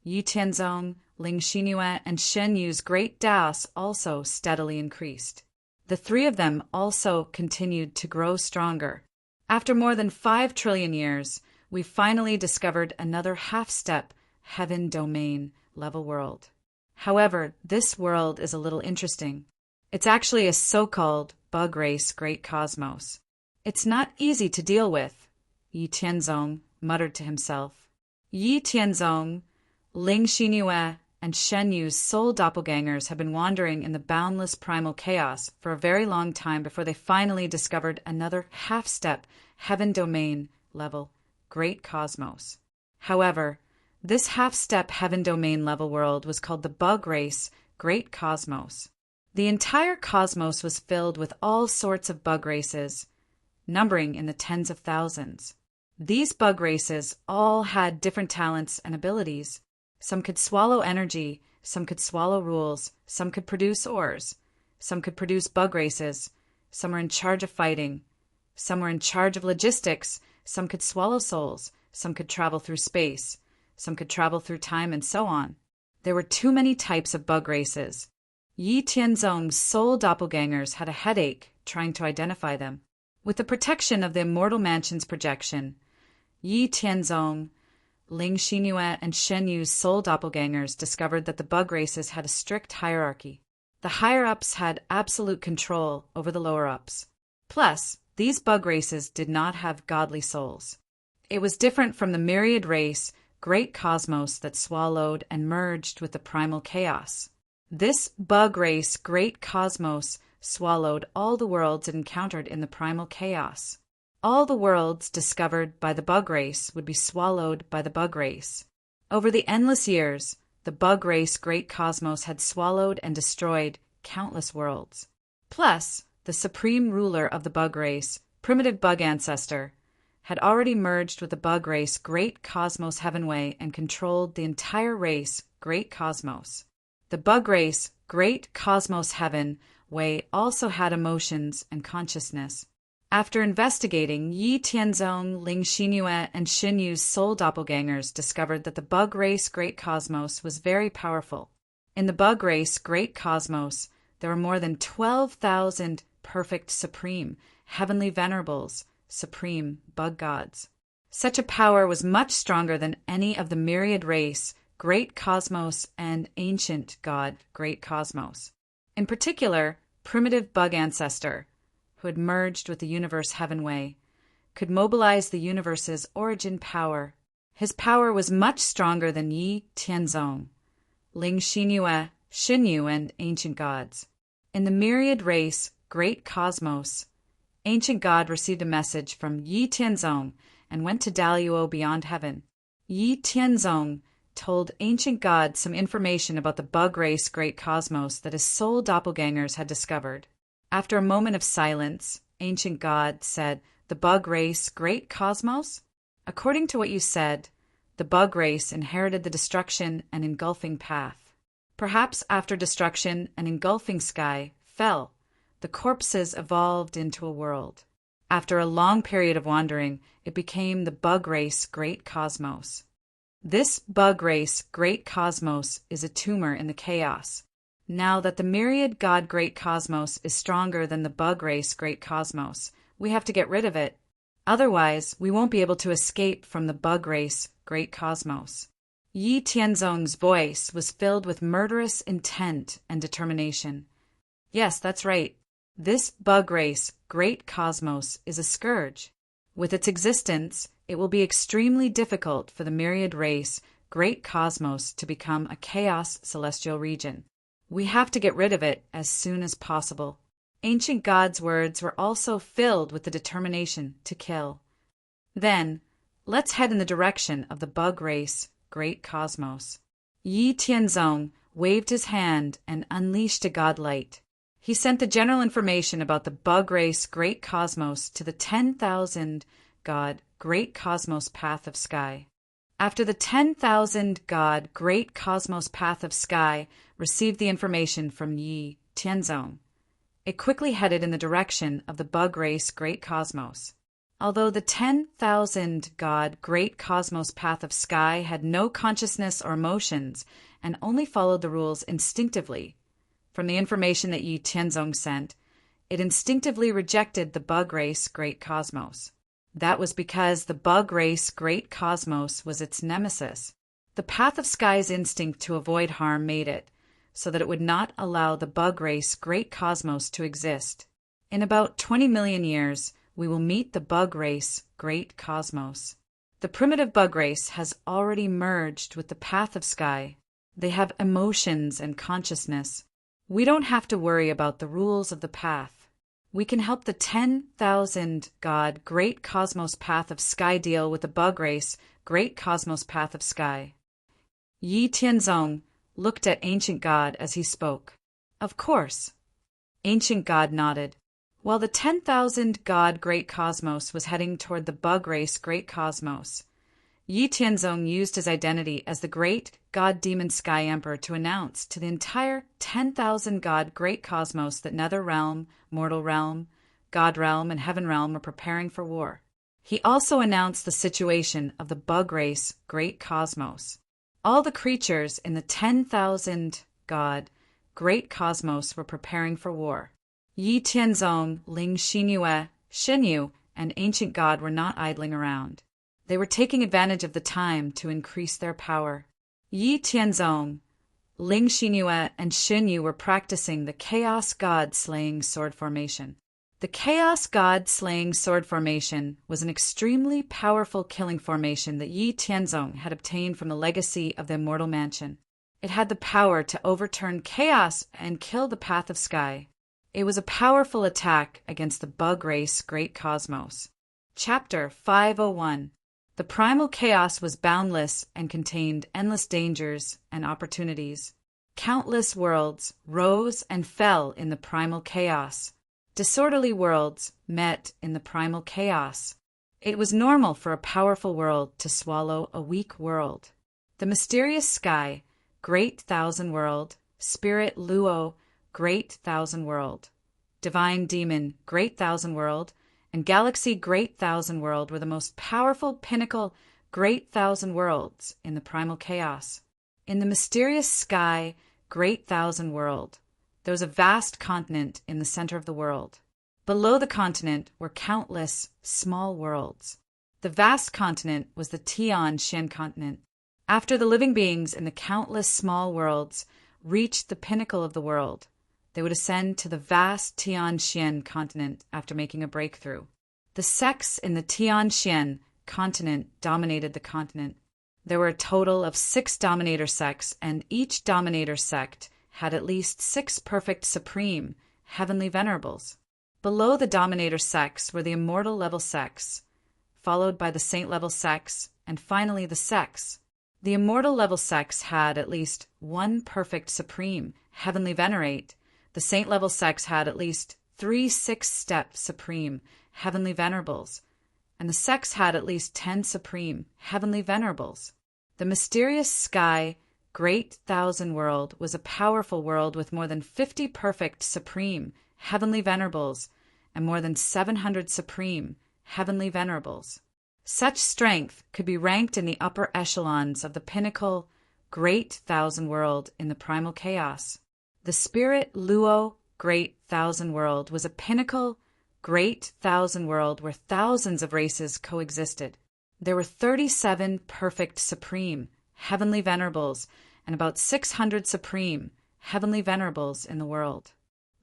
Yi Tianzong, Ling Xinyue, and Shenyu's great Taos also steadily increased. The 3 of them also continued to grow stronger. After more than 5 trillion years, we finally discovered another half-step heaven domain level world. However, this world is a little interesting. It's actually a so-called bug race great cosmos. It's not easy to deal with, Yi Tianzong muttered to himself. Yi Tianzong, Ling Xinyue, and Shenyu's soul doppelgangers have been wandering in the boundless primal chaos for a very long time before they finally discovered another half-step heaven domain level great cosmos. However, this half-step heaven domain level world was called the bug race great cosmos. The entire cosmos was filled with all sorts of bug races, numbering in the tens of thousands. These bug races all had different talents and abilities. Some could swallow energy, some could swallow rules, some could produce ores, some could produce bug races, some were in charge of fighting, some were in charge of logistics, some could swallow souls, some could travel through space, some could travel through time, and so on. There were too many types of bug races. Yi Tianzong's soul doppelgangers had a headache trying to identify them. With the protection of the Immortal Mansion's projection, Yi Tianzong, Ling Xinyue, and Shenyu's soul doppelgangers discovered that the bug races had a strict hierarchy. The higher-ups had absolute control over the lower-ups. Plus, these bug races did not have godly souls. It was different from the myriad race, great cosmos that swallowed and merged with the primal chaos. This bug race, great cosmos, swallowed all the worlds it encountered in the primal chaos. All the worlds discovered by the bug race would be swallowed by the bug race. Over the endless years, the bug race great cosmos had swallowed and destroyed countless worlds. Plus, the supreme ruler of the bug race, primitive bug ancestor, had already merged with the bug race great cosmos heavenway and controlled the entire race great cosmos. The bug race great cosmos heavenway also had emotions and consciousness. After investigating, Yi Tianzong, Ling Xinyue, and Xinyu's soul doppelgangers discovered that the bug race great cosmos was very powerful. In the bug race great cosmos, there were more than 12,000 perfect supreme, heavenly venerables, supreme bug gods. Such a power was much stronger than any of the myriad race, great cosmos, and ancient god, great cosmos. In particular, primitive bug ancestor, who had merged with the universe heavenway, could mobilize the universe's origin power. His power was much stronger than Yi Tianzong, Ling Xinyue, Xinyu, and ancient gods. In the myriad race, great cosmos, ancient god received a message from Yi Tianzong and went to Daluo beyond heaven. Yi Tianzong told ancient god some information about the bug race great cosmos that his soul doppelgangers had discovered. After a moment of silence, ancient god said, "The bug race great cosmos? According to what you said, the bug race inherited the destruction and engulfing path. Perhaps after destruction and engulfing sky fell, the corpses evolved into a world. After a long period of wandering, it became the bug race great cosmos. This bug race great cosmos is a tumor in the chaos. Now that the myriad god great cosmos is stronger than the bug race great cosmos, we have to get rid of it. Otherwise, we won't be able to escape from the bug race great cosmos." Yi Tianzong's voice was filled with murderous intent and determination. Yes, that's right. This bug race great cosmos is a scourge. With its existence, it will be extremely difficult for the myriad race great cosmos to become a chaos celestial region. We have to get rid of it as soon as possible. Ancient God's words were also filled with the determination to kill. Then, let's head in the direction of the bug race, Great Cosmos. Yi Tianzong waved his hand and unleashed a godlight. He sent the general information about the bug race Great Cosmos to the 10,000 God Great Cosmos Path of Sky. After the 10,000 God Great Cosmos Path of Sky received the information from Yi Tianzong, it quickly headed in the direction of the bug race Great Cosmos. Although the 10,000 God Great Cosmos Path of Sky had no consciousness or emotions and only followed the rules instinctively, from the information that Yi Tianzong sent, it instinctively rejected the bug race Great Cosmos. That was because the bug race Great Cosmos was its nemesis. The Path of Sky's instinct to avoid harm made it so that it would not allow the bug race Great Cosmos to exist. In about 20 million years, we will meet the bug race Great Cosmos. The primitive bug race has already merged with the Path of Sky. They have emotions and consciousness. We don't have to worry about the rules of the path. We can help the 10,000 God Great Cosmos Path of Sky deal with the bug race Great Cosmos Path of Sky. Yi Tianzong looked at Ancient God as he spoke. Of course. Ancient God nodded. While the 10,000 God Great Cosmos was heading toward the bug race Great Cosmos, Yi Tianzong used his identity as the Great God Demon Sky Emperor to announce to the entire 10,000 God Great Cosmos that Nether Realm, Mortal Realm, God Realm, and Heaven Realm were preparing for war. He also announced the situation of the bug race Great Cosmos. All the creatures in the 10,000 God Great Cosmos were preparing for war. Yi Tianzong, Ling Xinyue, Shenyu, and Ancient God were not idling around. They were taking advantage of the time to increase their power. Yi Tianzong, Ling Xinyue, and Shenyu were practicing the Chaos God Slaying Sword Formation. The Chaos God Slaying Sword Formation was an extremely powerful killing formation that Yi Tianzong had obtained from the legacy of the Immortal Mansion. It had the power to overturn chaos and kill the Path of Sky. It was a powerful attack against the bug race Great Cosmos. Chapter 501. The primal chaos was boundless and contained endless dangers and opportunities. Countless worlds rose and fell in the primal chaos. Disorderly worlds met in the primal chaos. It was normal for a powerful world to swallow a weak world. The mysterious sky, Great Thousand World, Spirit Luo, Great Thousand World, Divine Demon, Great Thousand World, and Galaxy Great Thousand World were the most powerful pinnacle Great Thousand Worlds in the primal chaos. In the mysterious sky, Great Thousand World, there was a vast continent in the center of the world. Below the continent were countless small worlds. The vast continent was the Tian Shen continent. After the living beings in the countless small worlds reached the pinnacle of the world, they would ascend to the vast Tian Shen continent after making a breakthrough. The sects in the Tian Shen continent dominated the continent. There were a total of 6 dominator sects, and each dominator sect had at least 6 perfect supreme heavenly venerables. Below the dominator sects were the immortal level sects, followed by the saint level sects, and finally the sects. The immortal level sects had at least 1 perfect supreme heavenly venerate. The saint-level sects had at least 3 6-step supreme heavenly venerables, and the sects had at least 10 supreme heavenly venerables. The mysterious sky, Great Thousand World was a powerful world with more than 50 perfect supreme heavenly venerables and more than 700 supreme heavenly venerables. Such strength could be ranked in the upper echelons of the pinnacle Great Thousand World in the primal chaos. The Spirit Luo Great Thousand World was a pinnacle Great Thousand World where thousands of races coexisted. There were 37 perfect supreme heavenly venerables and about 600 supreme heavenly venerables in the world.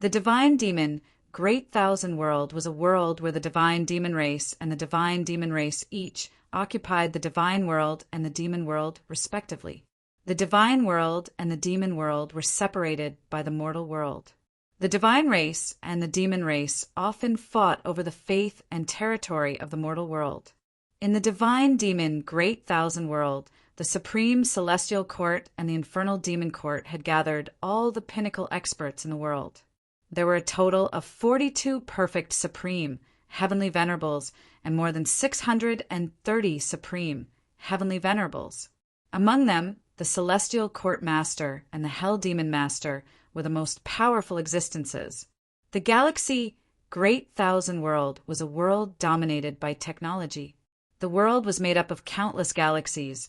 The Divine Demon Great Thousand World was a world where the Divine Demon race and the Divine Demon race each occupied the Divine World and the Demon World respectively. The Divine World and the Demon World were separated by the mortal world. The divine race and the demon race often fought over the faith and territory of the mortal world. In the divine demon great thousand world, the supreme celestial court and the infernal demon court had gathered all the pinnacle experts in the world. There were a total of 42 perfect supreme, heavenly venerables, and more than 630 supreme, heavenly venerables. Among them, the celestial court master and the hell demon master were the most powerful existences. The galaxy Great Thousand World was a world dominated by technology. The world was made up of countless galaxies,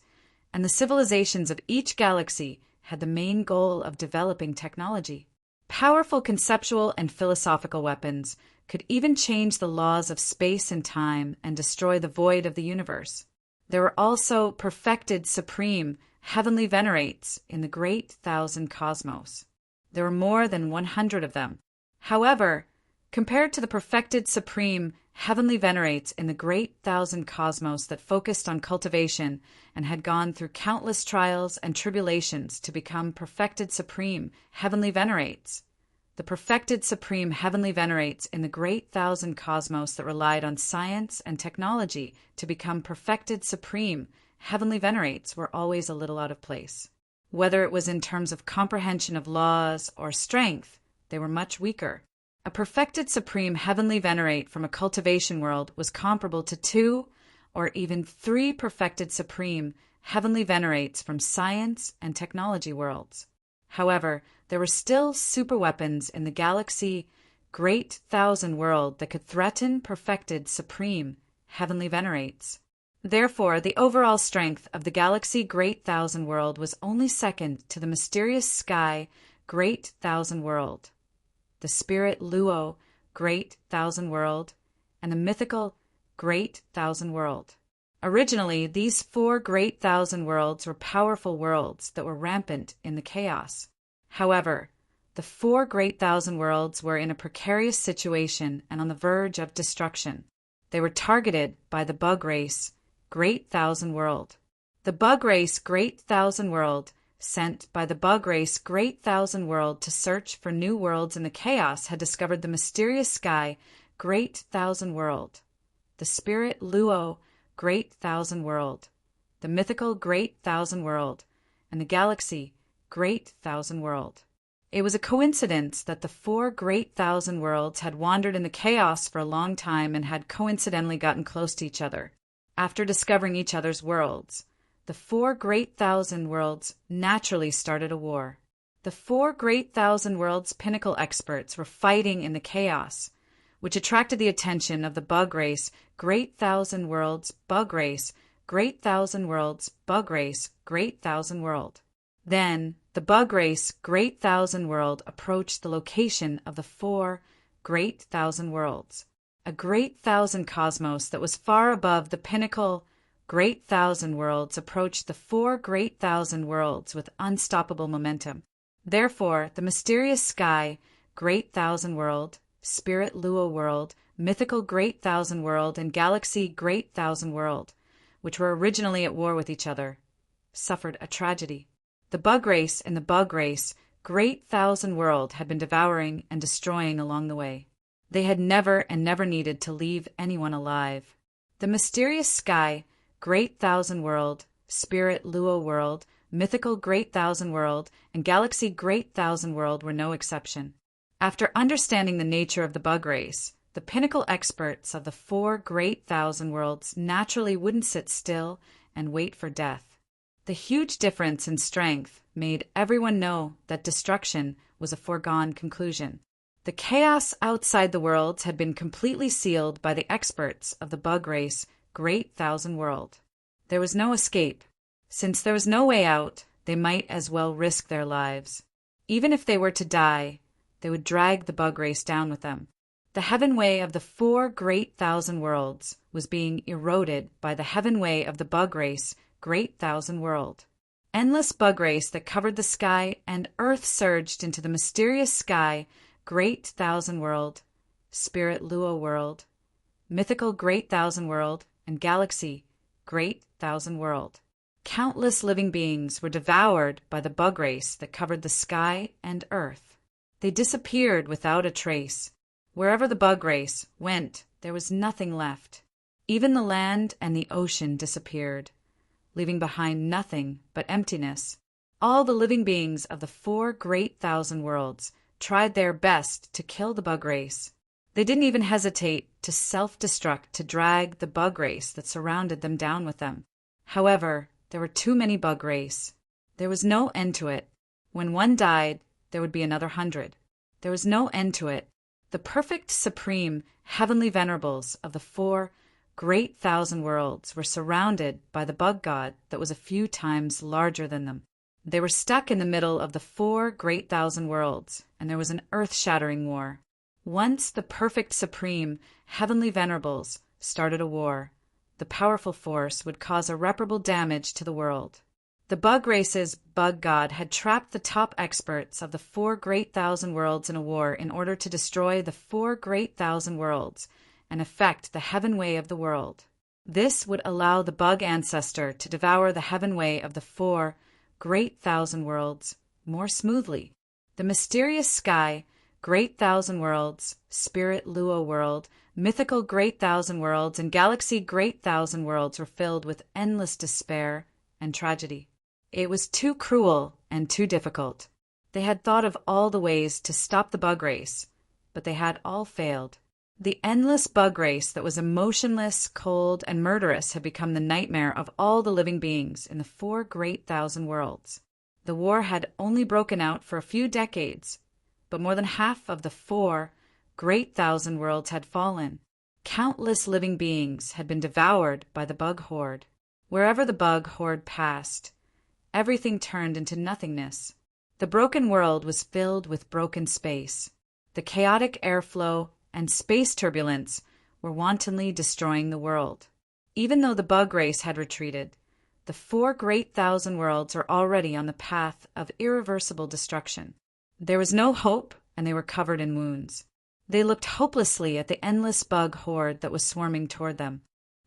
and the civilizations of each galaxy had the main goal of developing technology. Powerful conceptual and philosophical weapons could even change the laws of space and time and destroy the void of the universe. There were also perfected supreme heavenly venerates in the great thousand cosmos. There were more than 100 of them. However, compared to the perfected supreme heavenly venerates in the great thousand cosmos that focused on cultivation and had gone through countless trials and tribulations to become perfected supreme heavenly venerates, the perfected supreme heavenly venerates in the great thousand cosmos that relied on science and technology to become perfected supreme heavenly venerates were always a little out of place. Whether it was in terms of comprehension of laws or strength, they were much weaker. A perfected supreme heavenly venerate from a cultivation world was comparable to 2 or even 3 perfected supreme heavenly venerates from science and technology worlds. However, there were still superweapons in the galaxy Great Thousand World that could threaten perfected supreme heavenly venerates. Therefore, the overall strength of the galaxy Great Thousand World was only second to the mysterious sky Great Thousand World, the spirit Luo Great Thousand World, and the mythical Great Thousand World. Originally, these 4 Great Thousand Worlds were powerful worlds that were rampant in the chaos. However, the 4 Great Thousand Worlds were in a precarious situation and on the verge of destruction. They were targeted by the bug race Great Thousand World. The bug race Great Thousand World, sent by the bug race Great Thousand World to search for new worlds in the chaos, had discovered the mysterious sky Great Thousand World, the spirit Luo Great Thousand World, the mythical Great Thousand World, and the galaxy Great Thousand World. It was a coincidence that the 4 Great Thousand Worlds had wandered in the chaos for a long time and had coincidentally gotten close to each other. After discovering each other's worlds, the 4 Great Thousand Worlds naturally started a war. The 4 Great Thousand Worlds pinnacle experts were fighting in the chaos, which attracted the attention of the bug race Great Thousand Worlds bug race Great Thousand Worlds bug race Great Thousand World. Then, the bug race Great Thousand World approached the location of the 4 Great Thousand Worlds, a great thousand cosmos that was far above the pinnacle Great Thousand Worlds approached the 4 Great Thousand Worlds with unstoppable momentum. Therefore, the mysterious sky Great Thousand World, spirit Luo World, mythical Great Thousand World, and galaxy Great Thousand World, which were originally at war with each other, suffered a tragedy. The bug race and the bug race Great Thousand World had been devouring and destroying along the way. They had never and never needed to leave anyone alive. The mysterious sky Great Thousand World, spirit Luo World, mythical Great Thousand World, and galaxy Great Thousand World were no exception. After understanding the nature of the bug race, the pinnacle experts of the 4 Great Thousand Worlds naturally wouldn't sit still and wait for death. The huge difference in strength made everyone know that destruction was a foregone conclusion. The chaos outside the worlds had been completely sealed by the experts of the bug race Great Thousand World. There was no escape. Since there was no way out, they might as well risk their lives. Even if they were to die, they would drag the bug race down with them. The heaven way of the 4 Great Thousand Worlds was being eroded by the heaven way of the bug race Great Thousand World. Endless bug race that covered the sky and earth surged into the mysterious sky Great Thousand World, spirit Luo World, mythical Great Thousand World, and galaxy Great Thousand World. Countless living beings were devoured by the bug race that covered the sky and earth. They disappeared without a trace. Wherever the bug race went, there was nothing left. Even the land and the ocean disappeared, leaving behind nothing but emptiness. All the living beings of the 4 great thousand worlds tried their best to kill the bug race. They didn't even hesitate to self-destruct to drag the bug race that surrounded them down with them. However, there were too many bug race. There was no end to it. When one died, there would be another 100. There was no end to it. The perfect supreme heavenly venerables of the 4 great thousand worlds were surrounded by the bug god that was a few times larger than them. They were stuck in the middle of the 4 great thousand worlds, and there was an earth-shattering war. Once the perfect supreme heavenly venerables started a war, the powerful force would cause irreparable damage to the world. The bug race's bug god had trapped the top experts of the 4 great thousand worlds in a war in order to destroy the 4 great thousand worlds and affect the heaven way of the world. This would allow the bug ancestor to devour the heaven way of the 4 great thousand worlds more smoothly. The mysterious sky, great thousand worlds, spirit luo world, mythical great thousand worlds, and galaxy great thousand worlds were filled with endless despair and tragedy. It was too cruel and too difficult. They had thought of all the ways to stop the bug race, but they had all failed. The endless bug race that was emotionless, cold, and murderous had become the nightmare of all the living beings in the 4 great thousand worlds. The war had only broken out for a few decades, but more than half of the 4 great thousand worlds had fallen. Countless living beings had been devoured by the bug horde. Wherever the bug horde passed, everything turned into nothingness. The broken world was filled with broken space. The chaotic airflow and space turbulence were wantonly destroying the world. Even though the bug race had retreated, the 4 great thousand worlds were already on the path of irreversible destruction. There was no hope, and they were covered in wounds. They looked hopelessly at the endless bug horde that was swarming toward them.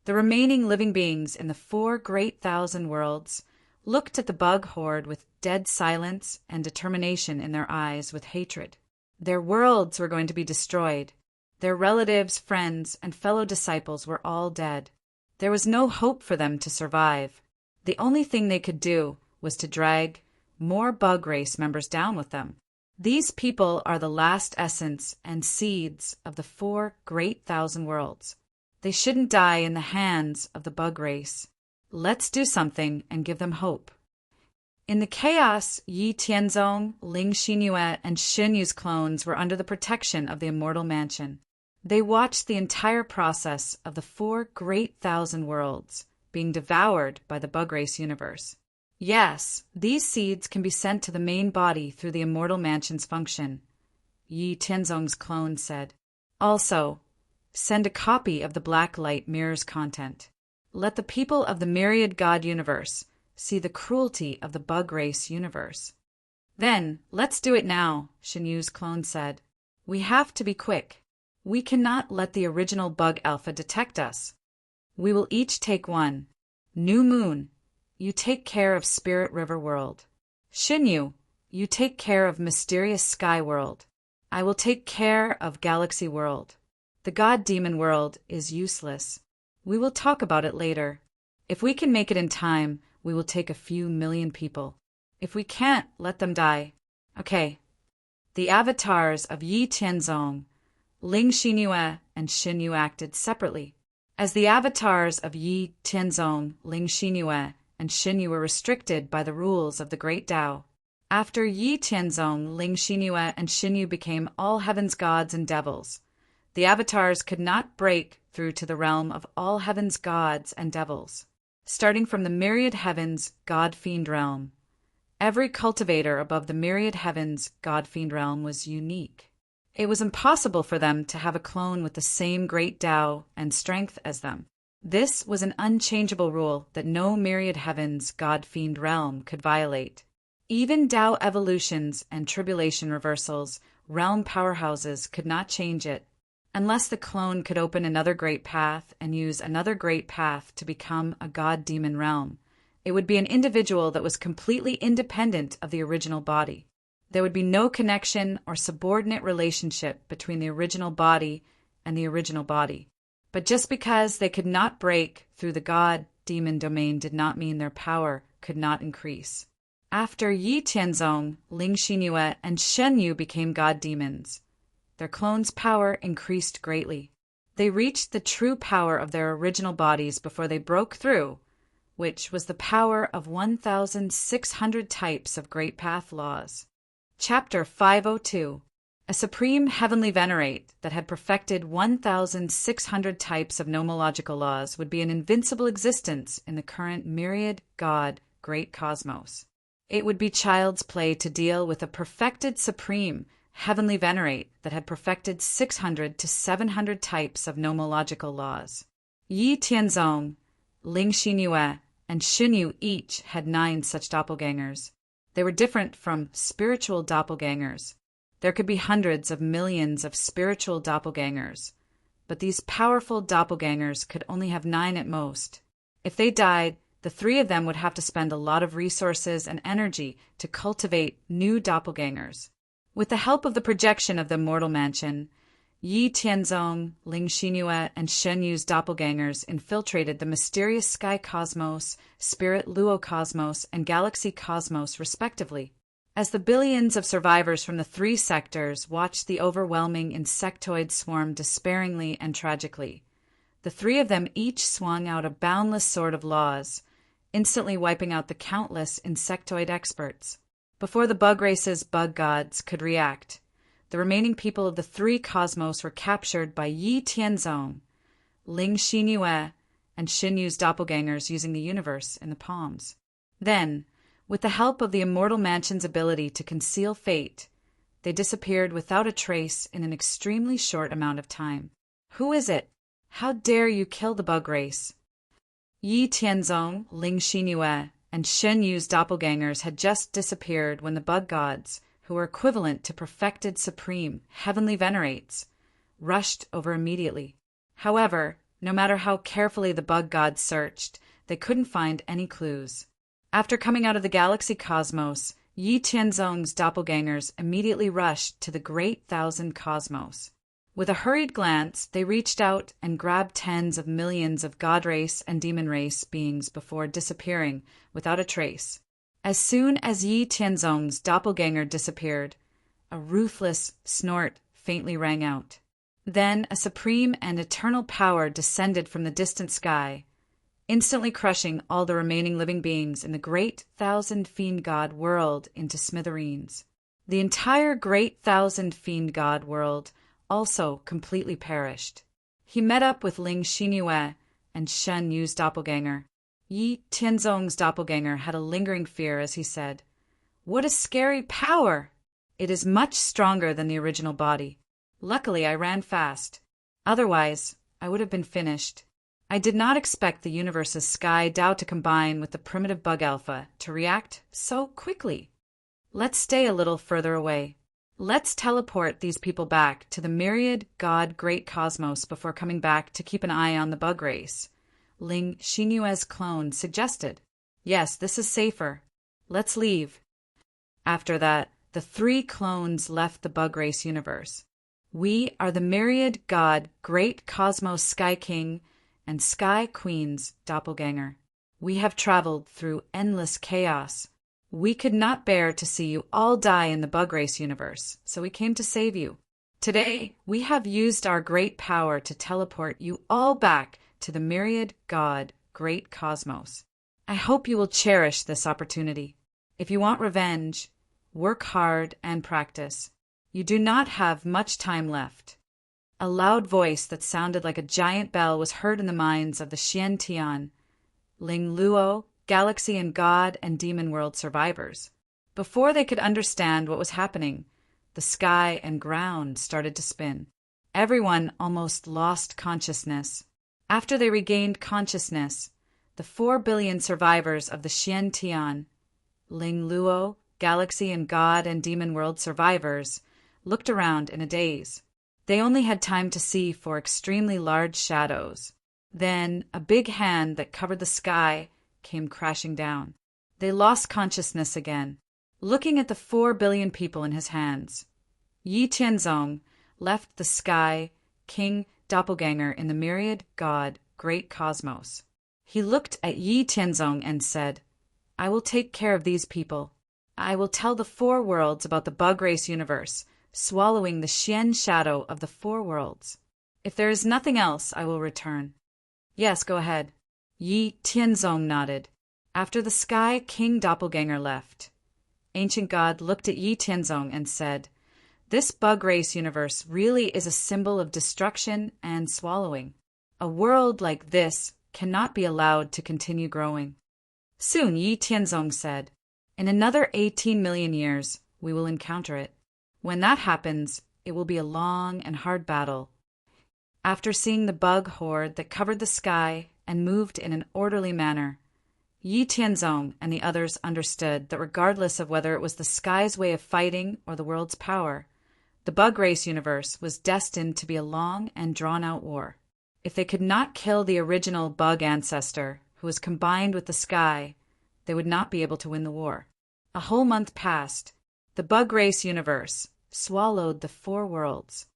The remaining living beings in the 4 great thousand worlds looked at the bug horde with dead silence and determination in their eyes with hatred. Their worlds were going to be destroyed. Their relatives, friends, and fellow disciples were all dead. There was no hope for them to survive. The only thing they could do was to drag more bug race members down with them. These people are the last essence and seeds of the 4 great thousand worlds. They shouldn't die in the hands of the bug race. Let's do something and give them hope. In the chaos, Yi Tianzong, Ling Xinyue, and Xinyu's clones were under the protection of the Immortal Mansion. They watched the entire process of the 4 great thousand worlds being devoured by the bug race universe. Yes, these seeds can be sent to the main body through the Immortal Mansion's function, Yi Tianzong's clone said. Also, send a copy of the Black Light Mirror's content. Let the people of the Myriad God universe see the cruelty of the bug race universe. Then, let's do it now, Shinyu's clone said. We have to be quick. We cannot let the original bug alpha detect us. We will each take one. New Moon, you take care of Spirit River World. Shinyu, you take care of Mysterious Sky World. I will take care of Galaxy World. The God Demon World is useless. We will talk about it later. If we can make it in time, we will take a few million people. If we can't, let them die. Okay. The avatars of Yi Tianzong, Ling Xinyue, and Xinyu acted separately. As the avatars of Yi Tianzong, Ling Xinyue, and Xinyu were restricted by the rules of the Great Tao. After Yi Tianzong, Ling Xinyue, and Xinyu became all heaven's gods and devils, the avatars could not break through to the realm of all heaven's gods and devils. Starting from the myriad heavens god-fiend realm, every cultivator above the myriad heavens god-fiend realm was unique. It was impossible for them to have a clone with the same great Tao and strength as them. This was an unchangeable rule that no myriad heavens god-fiend realm could violate. Even Tao evolutions and tribulation reversals, realm powerhouses could not change it, unless the clone could open another great path and use another great path to become a god-demon realm. It would be an individual that was completely independent of the original body. There would be no connection or subordinate relationship between the original body and the original body. But just because they could not break through the God-demon domain did not mean their power could not increase. After Yi Tianzong, Ling Xinyue, and Shen Yu became god-demons, their clones' power increased greatly. They reached the true power of their original bodies before they broke through, which was the power of 1,600 types of Great Path laws. Chapter 502. A supreme heavenly venerate that had perfected 1,600 types of nomological laws would be an invincible existence in the current myriad God great cosmos. It would be child's play to deal with a perfected supreme heavenly venerate that had perfected 600 to 700 types of nomological laws. Yi Tianzong, Ling Xinyue, and Shen Yu each had 9 such doppelgangers. They were different from spiritual doppelgangers. There could be hundreds of millions of spiritual doppelgangers, but these powerful doppelgangers could only have 9 at most. If they died, the 3 of them would have to spend a lot of resources and energy to cultivate new doppelgangers. With the help of the projection of the Mortal Mansion, Yi Tianzong, Ling Xinyue, and Shen Yu's doppelgangers infiltrated the mysterious sky cosmos, spirit luo cosmos, and galaxy cosmos, respectively. As the billions of survivors from the 3 sectors watched the overwhelming insectoid swarm despairingly and tragically, the 3 of them each swung out a boundless sword of laws, instantly wiping out the countless insectoid experts. Before the bug race's bug gods could react, the remaining people of the 3 cosmos were captured by Yi Tianzong, Ling Xinyue, and Shen Yu's doppelgangers using the universe in the palms. Then, with the help of the Immortal Mansion's ability to conceal fate, they disappeared without a trace in an extremely short amount of time. Who is it? How dare you kill the bug race? Yi Tianzong, Ling Xinyue, and Shen Yu's doppelgangers had just disappeared when the bug gods, who were equivalent to perfected supreme heavenly venerates, rushed over immediately. However, no matter how carefully the bug gods searched, they couldn't find any clues. After coming out of the galaxy cosmos, Yi Tianzong's doppelgangers immediately rushed to the Great Thousand Cosmos. With a hurried glance, they reached out and grabbed tens of millions of god race and demon race beings before disappearing without a trace. As soon as Yi Tianzong's doppelganger disappeared, a ruthless snort faintly rang out. Then a supreme and eternal power descended from the distant sky, instantly crushing all the remaining living beings in the Great Thousand Fiend God world into smithereens. The entire Great Thousand Fiend God world also completely perished. He met up with Ling Xinyue and Shen Yu's doppelganger. Yi Tianzong's doppelganger had a lingering fear as he said, "What a scary power! It is much stronger than the original body. Luckily, I ran fast. Otherwise, I would have been finished. I did not expect the universe's sky Tao to combine with the primitive bug alpha to react so quickly. Let's stay a little further away. Let's teleport these people back to the myriad God great cosmos before coming back to keep an eye on the bug race," Ling Xinyue's clone suggested. "Yes, this is safer. Let's leave." After that, the 3 clones left the bug race universe. We are the myriad God great cosmos Sky King and Sky Queen's doppelganger. We have traveled through endless chaos. We could not bear to see you all die in the bug race universe, so we came to save you. Today, we have used our great power to teleport you all back to the myriad God great cosmos. I hope you will cherish this opportunity. If you want revenge, work hard and practice. You do not have much time left. A loud voice that sounded like a giant bell was heard in the minds of the Xian Tian, Ling Luo, Galaxy and God and Demon World survivors. Before they could understand what was happening, the sky and ground started to spin. Everyone almost lost consciousness. After they regained consciousness, the 4 billion survivors of the Xian Tian, Ling Luo, Galaxy and God and Demon World survivors, looked around in a daze. They only had time to see 4 extremely large shadows. Then a big hand that covered the sky came crashing down. They lost consciousness again. looking at the 4 billion people in his hands. Yi Tianzong left the sky king doppelganger in the myriad god great cosmos. He looked at Yi Tianzong and said, I will take care of these people. I will tell the 4 worlds about the bug race universe, swallowing the Xian shadow of the 4 worlds. If there is nothing else, I will return. Yes, go ahead. Yi Tianzong nodded. After the sky king doppelganger left, Ancient God looked at Yi Tianzong and said, This bug race universe really is a symbol of destruction and swallowing. A world like this cannot be allowed to continue growing. Soon Yi Tianzong said, In another 18 million years, we will encounter it. When that happens, it will be a long and hard battle. After seeing the bug horde that covered the sky and moved in an orderly manner, Yi Tianzong and the others understood that regardless of whether it was the sky's way of fighting or the world's power, the bug race universe was destined to be a long and drawn-out war. If they could not kill the original bug ancestor, who was combined with the sky, they would not be able to win the war. A whole month passed. The bug race universe swallowed the 4 worlds.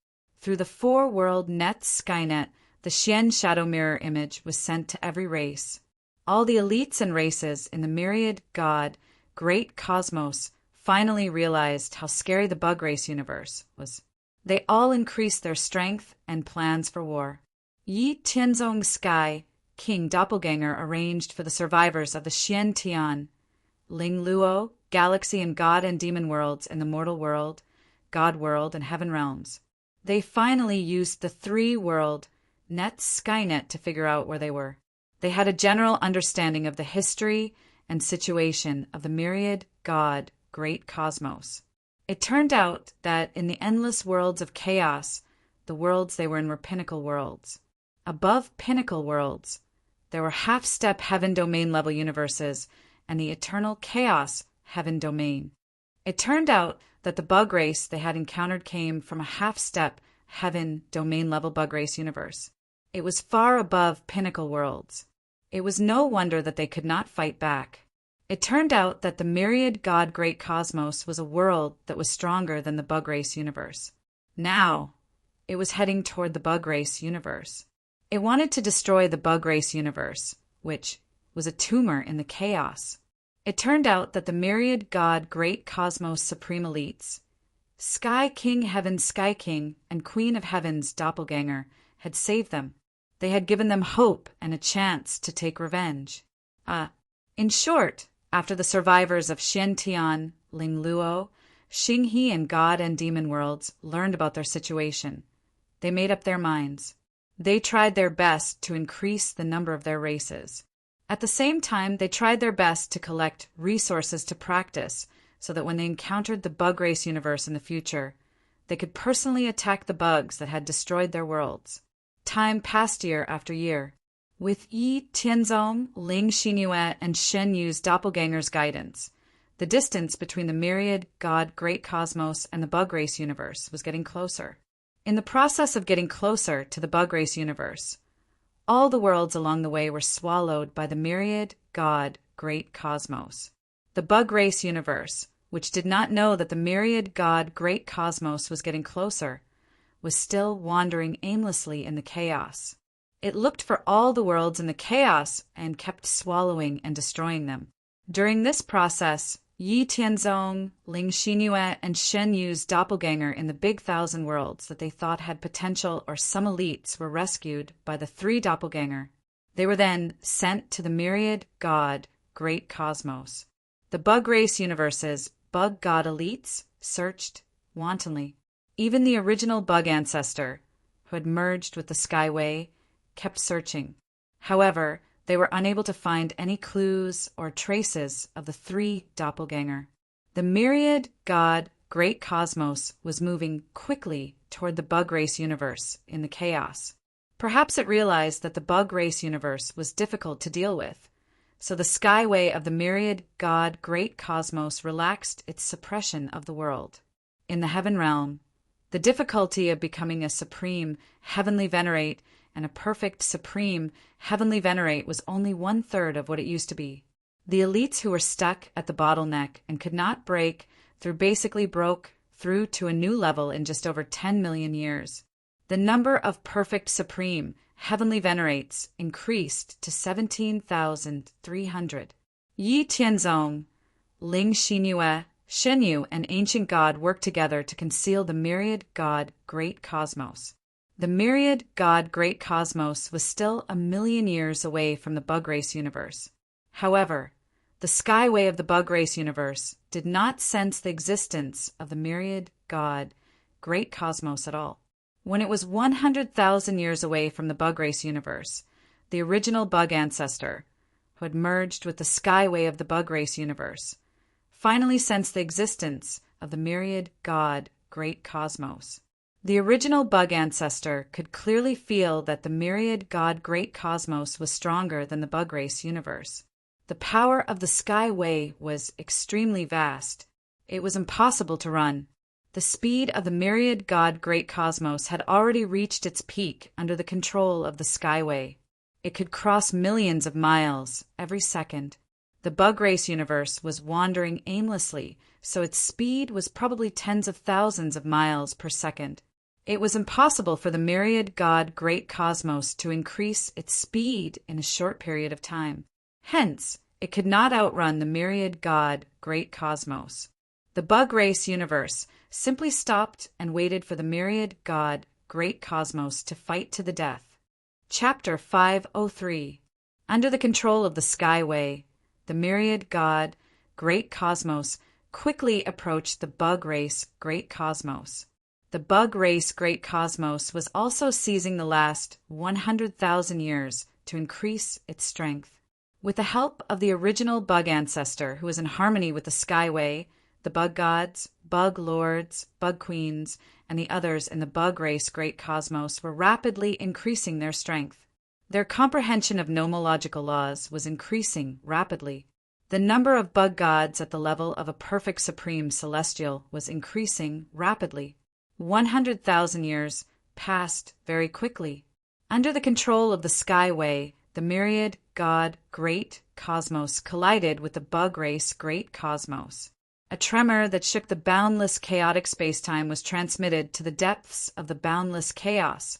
Through the 4-world net Skynet, the Xian shadow mirror image was sent to every race. All the elites and races in the myriad god great cosmos finally realized how scary the bug race universe was. They all increased their strength and plans for war. Yi Tianzong's sky king doppelganger arranged for the survivors of the Xian Tian, Ling Luo, galaxy and god and demon worlds in the mortal world, god world, and heaven realms. They finally used the 3-world net Skynet to figure out where they were. They had a general understanding of the history and situation of the myriad god great cosmos. It turned out that in the endless worlds of chaos, the worlds they were in were pinnacle worlds. Above pinnacle worlds, there were half-step heaven domain level universes and the eternal chaos heaven domain. It turned out that the bug race they had encountered came from a half-step heaven domain level bug race universe. It was far above pinnacle worlds. It was no wonder that they could not fight back. It turned out that the myriad god great cosmos was a world that was stronger than the bug race universe. Now, it was heading toward the bug race universe. It wanted to destroy the bug race universe, which was a tumor in the chaos. It turned out that the myriad god great cosmos supreme elites, Sky King Heaven's Sky King and Queen of Heaven's doppelganger, had saved them. They had given them hope and a chance to take revenge. In short, after the survivors of Xiantian, Ling Luo, Xinghe and God and Demon worlds learned about their situation, they made up their minds. They tried their best to increase the number of their races. At the same time, they tried their best to collect resources to practice so that when they encountered the bug race universe in the future, they could personally attack the bugs that had destroyed their worlds. Time passed year after year. With Yi Tianzong, Ling Xinyue, and Shen Yu's doppelganger's guidance, the distance between the myriad god great cosmos and the bug race universe was getting closer. In the process of getting closer to the bug race universe, all the worlds along the way were swallowed by the myriad god great cosmos. The bug race universe, which did not know that the myriad god great cosmos was getting closer, was still wandering aimlessly in the chaos. It looked for all the worlds in the chaos and kept swallowing and destroying them. During this process, Yi Tianzong, Ling Xinyue, and Shen Yu's doppelganger in the big 1,000 worlds that they thought had potential or some elites were rescued by the 3 doppelganger. They were then sent to the myriad god great cosmos. The bug race universe's bug god elites searched wantonly. Even the original bug ancestor, who had merged with the Skyway, kept searching. However, they were unable to find any clues or traces of the 3 doppelganger. The myriad god great cosmos was moving quickly toward the bug race universe in the chaos. Perhaps it realized that the bug race universe was difficult to deal with, so the Skyway of the myriad god great cosmos relaxed its suppression of the world. In the heaven realm, the difficulty of becoming a supreme heavenly venerate and a perfect supreme heavenly venerate was only 1/3 of what it used to be. The elites who were stuck at the bottleneck and could not break through basically broke through to a new level in just over 10 million years. The number of perfect supreme heavenly venerates increased to 17,300. Yi Tianzong, Ling Xinyue, Shenyu, and ancient God worked together to conceal the myriad God Great Cosmos. The myriad God Great Cosmos was still a million years away from the bug race universe. However, the skyway of the bug race universe did not sense the existence of the myriad God Great Cosmos at all. When it was 100,000 years away from the bug race universe, the original bug ancestor, who had merged with the skyway of the bug race universe, finally sensed the existence of the myriad God Great Cosmos. The original bug ancestor could clearly feel that the myriad God Great Cosmos was stronger than the bug race universe. The power of the skyway was extremely vast. It was impossible to run. The speed of the myriad God Great Cosmos had already reached its peak under the control of the skyway. It could cross millions of miles every second. The bug race universe was wandering aimlessly, so its speed was probably tens of thousands of miles per second. It was impossible for the myriad God Great Cosmos to increase its speed in a short period of time. Hence, it could not outrun the myriad God Great Cosmos. The bug race universe simply stopped and waited for the myriad God Great Cosmos to fight to the death. Chapter 503. Under the control of the skyway, the myriad God Great Cosmos quickly approached the bug race Great Cosmos. The bug race Great Cosmos was also seizing the last 100,000 years to increase its strength. With the help of the original bug ancestor who was in harmony with the skyway, the bug gods, bug lords, bug queens, and the others in the bug race Great Cosmos were rapidly increasing their strength. Their comprehension of nomological laws was increasing rapidly. The number of bug gods at the level of a perfect supreme celestial was increasing rapidly. 100,000 years passed very quickly. Under the control of the skyway, the myriad God Great Cosmos collided with the bug race Great Cosmos. A tremor that shook the boundless chaotic spacetime was transmitted to the depths of the boundless chaos,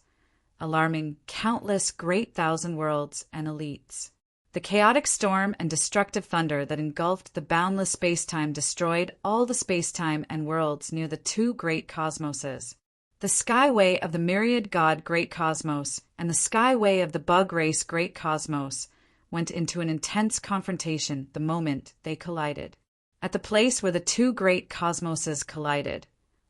alarming countless great thousand worlds and elites. The chaotic storm and destructive thunder that engulfed the boundless spacetime destroyed all the spacetime and worlds near the two great cosmoses. The skyway of the myriad God Great Cosmos and the skyway of the bug race Great Cosmos went into an intense confrontation the moment they collided. At the place where the two great cosmoses collided,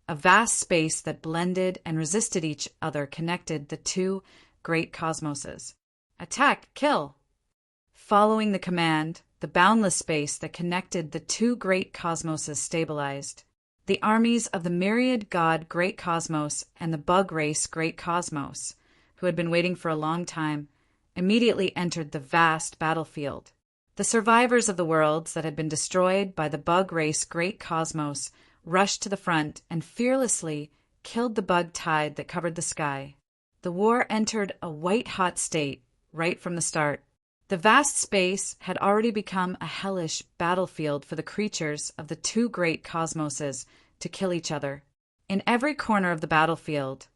a vast space that blended and resisted each other connected the two great cosmoses. Attack! Kill! Following the command, the boundless space that connected the two great cosmoses stabilized. The armies of the myriad God Great Cosmos and the bug race Great Cosmos, who had been waiting for a long time, immediately entered the vast battlefield. The survivors of the worlds that had been destroyed by the bug race Great Cosmos rushed to the front and fearlessly killed the bug tide that covered the sky. The war entered a white-hot state right from the start. The vast space had already become a hellish battlefield for the creatures of the two great cosmoses to kill each other. In every corner of the battlefield,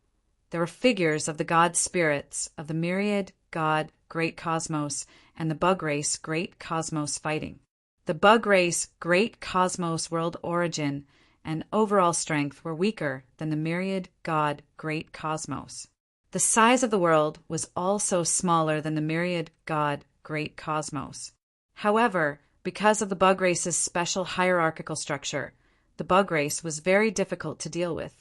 there were figures of the god spirits of the myriad God Great Cosmos and the bug race Great Cosmos fighting. The bug race Great Cosmos world origin and overall strength were weaker than the myriad God Great Cosmos. The size of the world was also smaller than the myriad God Great Cosmos. However, because of the bug race's special hierarchical structure, the bug race was very difficult to deal with.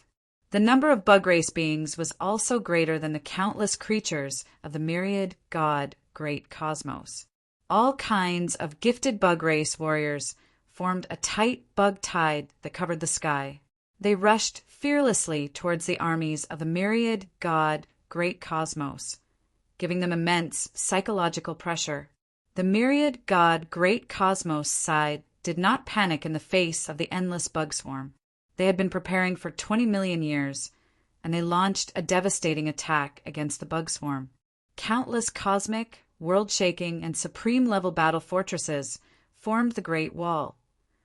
The number of bug race beings was also greater than the countless creatures of the myriad God Great Cosmos. All kinds of gifted bug race warriors formed a tight bug tide that covered the sky. They rushed fearlessly towards the armies of the myriad God Great Cosmos, giving them immense psychological pressure. The myriad God Great Cosmos side did not panic in the face of the endless bug swarm. They had been preparing for 20 million years, and they launched a devastating attack against the bug swarm. Countless cosmic, world-shaking, and supreme-level battle fortresses formed the Great Wall,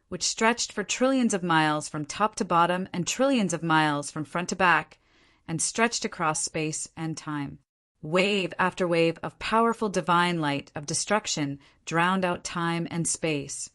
which stretched for trillions of miles from top to bottom and trillions of miles from front to back, and stretched across space and time. Wave after wave of powerful divine light of destruction drowned out time and space,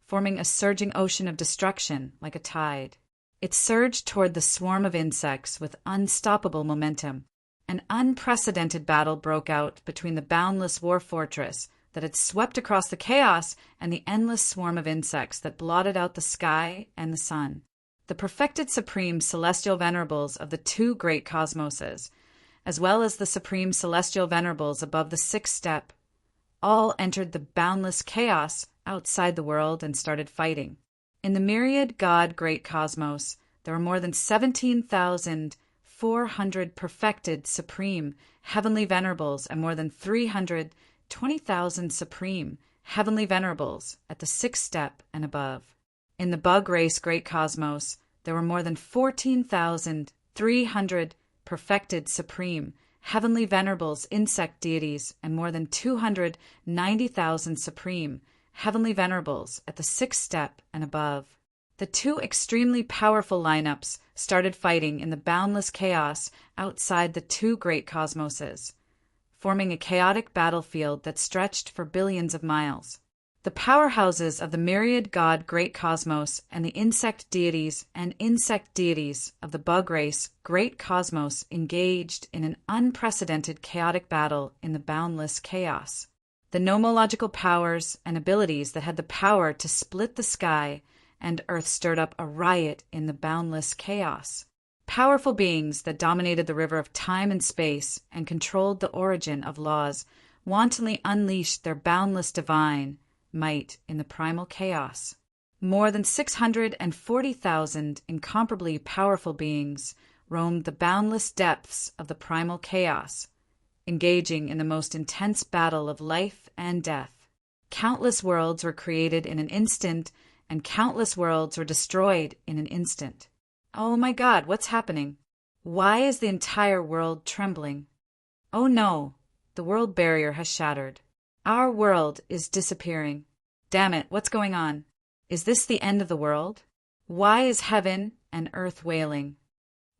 forming a surging ocean of destruction like a tide. It surged toward the swarm of insects with unstoppable momentum. An unprecedented battle broke out between the boundless war fortress that had swept across the chaos and the endless swarm of insects that blotted out the sky and the sun. The perfected supreme celestial venerables of the two great cosmoses, as well as the supreme celestial venerables above the sixth step, all entered the boundless chaos outside the world and started fighting. In the myriad God great cosmos, there were more than 17,400 perfected supreme heavenly venerables and more than 320,000 supreme heavenly venerables at the sixth step and above. In the bug race great cosmos, there were more than 14,300 perfected supreme heavenly venerables insect deities and more than 290,000 supreme heavenly venerables at the sixth step and above. The two extremely powerful lineups started fighting in the boundless chaos outside the two great cosmoses, forming a chaotic battlefield that stretched for billions of miles. The powerhouses of the myriad God great cosmos and the insect deities of the bug race great cosmos engaged in an unprecedented chaotic battle in the boundless chaos. The nomological powers and abilities that had the power to split the sky and earth stirred up a riot in the boundless chaos. Powerful beings that dominated the river of time and space and controlled the origin of laws wantonly unleashed their boundless divine might in the primal chaos. More than 640,000 incomparably powerful beings roamed the boundless depths of the primal chaos, engaging in the most intense battle of life and death. Countless worlds were created in an instant, and countless worlds were destroyed in an instant. Oh my God, what's happening? Why is the entire world trembling? Oh no, the world barrier has shattered. Our world is disappearing. Damn it, what's going on? Is this the end of the world? Why is heaven and earth wailing?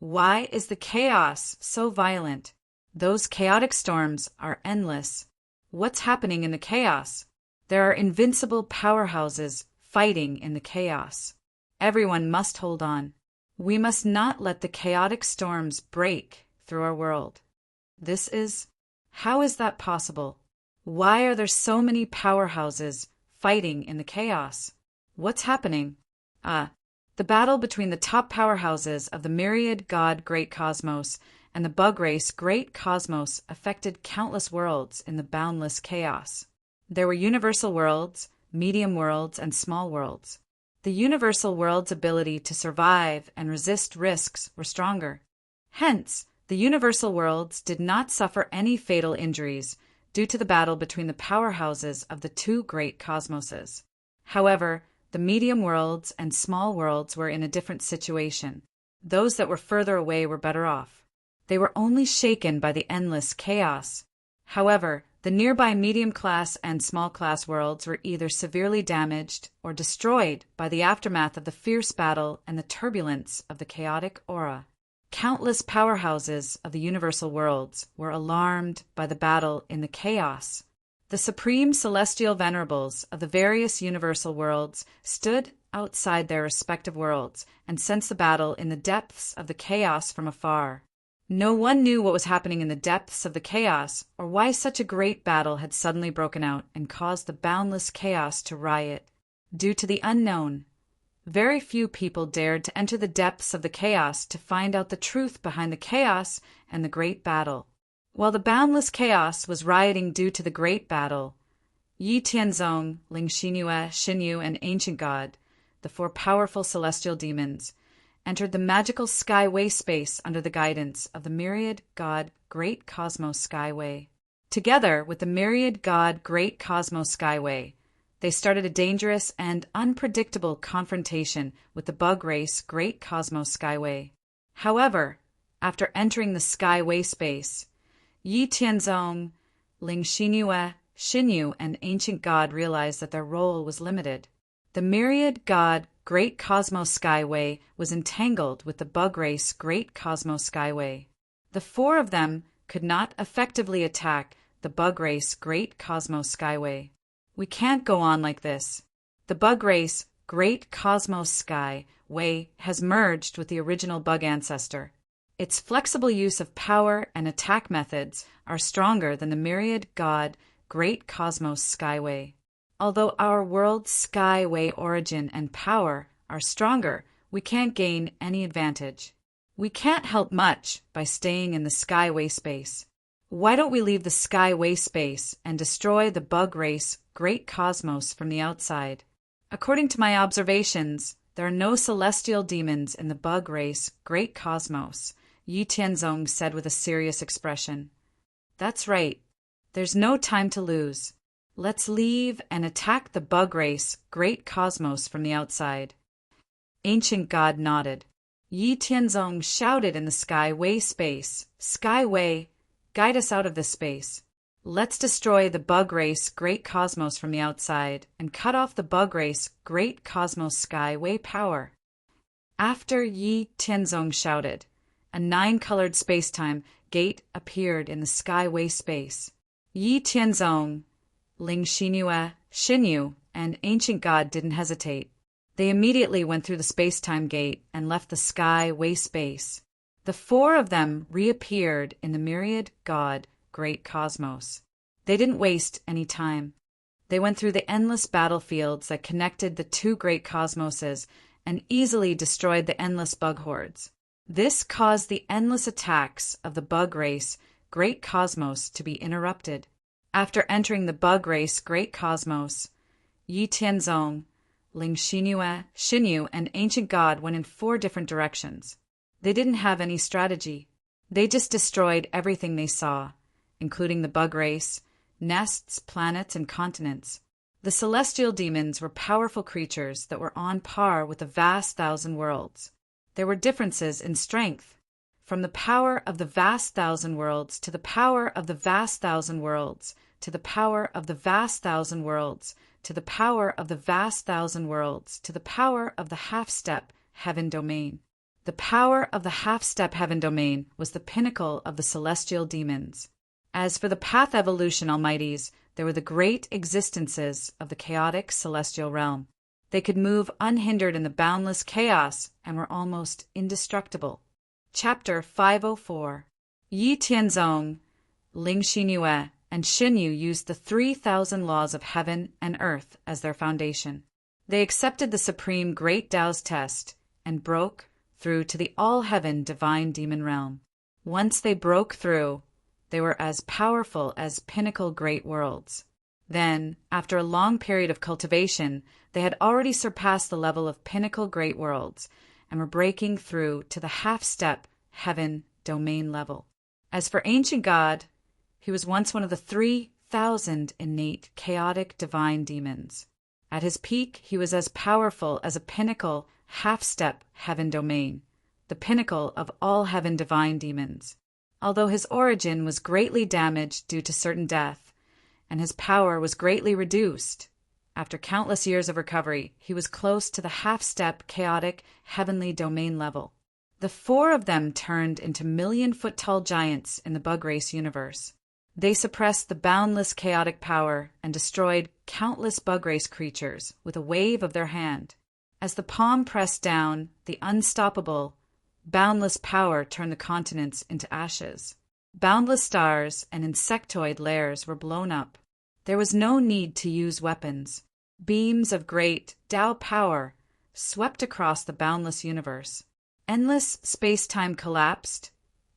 Why is the chaos so violent? Those chaotic storms are endless. What's happening in the chaos? There are invincible powerhouses fighting in the chaos. Everyone must hold on. We must not let the chaotic storms break through our world. How is that possible? Why are there so many powerhouses fighting in the chaos? What's happening? The battle between the top powerhouses of the myriad God great cosmos and the bug race great cosmos affected countless worlds in the boundless chaos. There were universal worlds, medium worlds, and small worlds. The universal world's ability to survive and resist risks were stronger. Hence, the universal worlds did not suffer any fatal injuries due to the battle between the powerhouses of the two great cosmoses. However, the medium worlds and small worlds were in a different situation. Those that were further away were better off. They were only shaken by the endless chaos. However, the nearby medium-class and small-class worlds were either severely damaged or destroyed by the aftermath of the fierce battle and the turbulence of the chaotic aura. Countless powerhouses of the universal worlds were alarmed by the battle in the chaos. The supreme celestial venerables of the various universal worlds stood outside their respective worlds and sensed the battle in the depths of the chaos from afar. No one knew what was happening in the depths of the chaos or why such a great battle had suddenly broken out and caused the boundless chaos to riot. Due to the unknown, very few people dared to enter the depths of the chaos to find out the truth behind the chaos and the great battle. While the boundless chaos was rioting due to the great battle, Yi Tianzong, Ling Xinyu, Xinyu, and Ancient God, the four powerful celestial demons, entered the magical skyway space under the guidance of the myriad God Great Cosmos Skyway. Together with the myriad God Great Cosmos Skyway, they started a dangerous and unpredictable confrontation with the bug race Great Cosmos Skyway. However, after entering the skyway space, Yi Tianzong, Ling Xinyu, Shinyu, and Ancient God realized that their role was limited. The myriad God Great Cosmos Skyway was entangled with the bug race Great Cosmos Skyway. The four of them could not effectively attack the bug race Great Cosmos Skyway. We can't go on like this. The bug race Great Cosmos Skyway has merged with the original bug ancestor. Its flexible use of power and attack methods are stronger than the myriad God Great Cosmos Skyway. Although our world's Skyway origin and power are stronger, we can't gain any advantage. We can't help much by staying in the Skyway space. Why don't we leave the Skyway space and destroy the bug race Great Cosmos from the outside? According to my observations, there are no celestial demons in the bug race Great Cosmos, Yi Tianzong said with a serious expression. That's right. There's no time to lose. Let's leave and attack the bug race Great Cosmos from the outside. Ancient God nodded. Yi Tianzong shouted in the Skyway space, Skyway, guide us out of this space. Let's destroy the bug race Great Cosmos from the outside and cut off the bug race Great Cosmos Skyway power. After Yi Tianzong shouted, a 9-colored spacetime gate appeared in the Skyway space. Yi Tianzong, Ling Shinyu, and Ancient God didn't hesitate. They immediately went through the space-time gate and left the Skyway space. The four of them reappeared in the myriad God Great Cosmos. They didn't waste any time. They went through the endless battlefields that connected the two great cosmoses and easily destroyed the endless bug hordes. This caused the endless attacks of the bug race Great Cosmos to be interrupted. After entering the bug race Great Cosmos, Yi Tianzong, Ling Shinyu, and Ancient God went in 4 different directions. They didn't have any strategy. They just destroyed everything they saw, including the bug race, nests, planets, and continents. The celestial demons were powerful creatures that were on par with the vast thousand worlds. There were differences in strength, from the power of the vast thousand worlds to the power of the vast thousand worlds to the power of the vast thousand worlds to the power of the vast thousand worlds to the power of the half-step heaven domain. The power of the half-step heaven domain was the pinnacle of the celestial demons. As for the path evolution almighties, they were the great existences of the chaotic celestial realm. They could move unhindered in the boundless chaos and were almost indestructible. Chapter 504. Yi Tianzong, Ling Shinyu, and Shinyu used the 3,000 laws of heaven and earth as their foundation. They accepted the supreme Great Tao's test and broke through to the all-heaven divine demon realm. Once they broke through, they were as powerful as pinnacle great worlds. Then, after a long period of cultivation, they had already surpassed the level of pinnacle great worlds and were breaking through to the half-step heaven domain level. As for Ancient God, he was once one of the 3,000 innate chaotic divine demons. At his peak, he was as powerful as a pinnacle half-step heaven domain, the pinnacle of all heaven divine demons. Although his origin was greatly damaged due to certain death, and his power was greatly reduced, after countless years of recovery, he was close to the half-step chaotic heavenly domain level. The 4 of them turned into million-foot-tall giants in the bug race universe. They suppressed the boundless chaotic power and destroyed countless bug race creatures with a wave of their hand. As the palm pressed down, the unstoppable, boundless power turned the continents into ashes. Boundless stars and insectoid layers were blown up. There was no need to use weapons. Beams of great Tao power swept across the boundless universe. Endless space-time collapsed,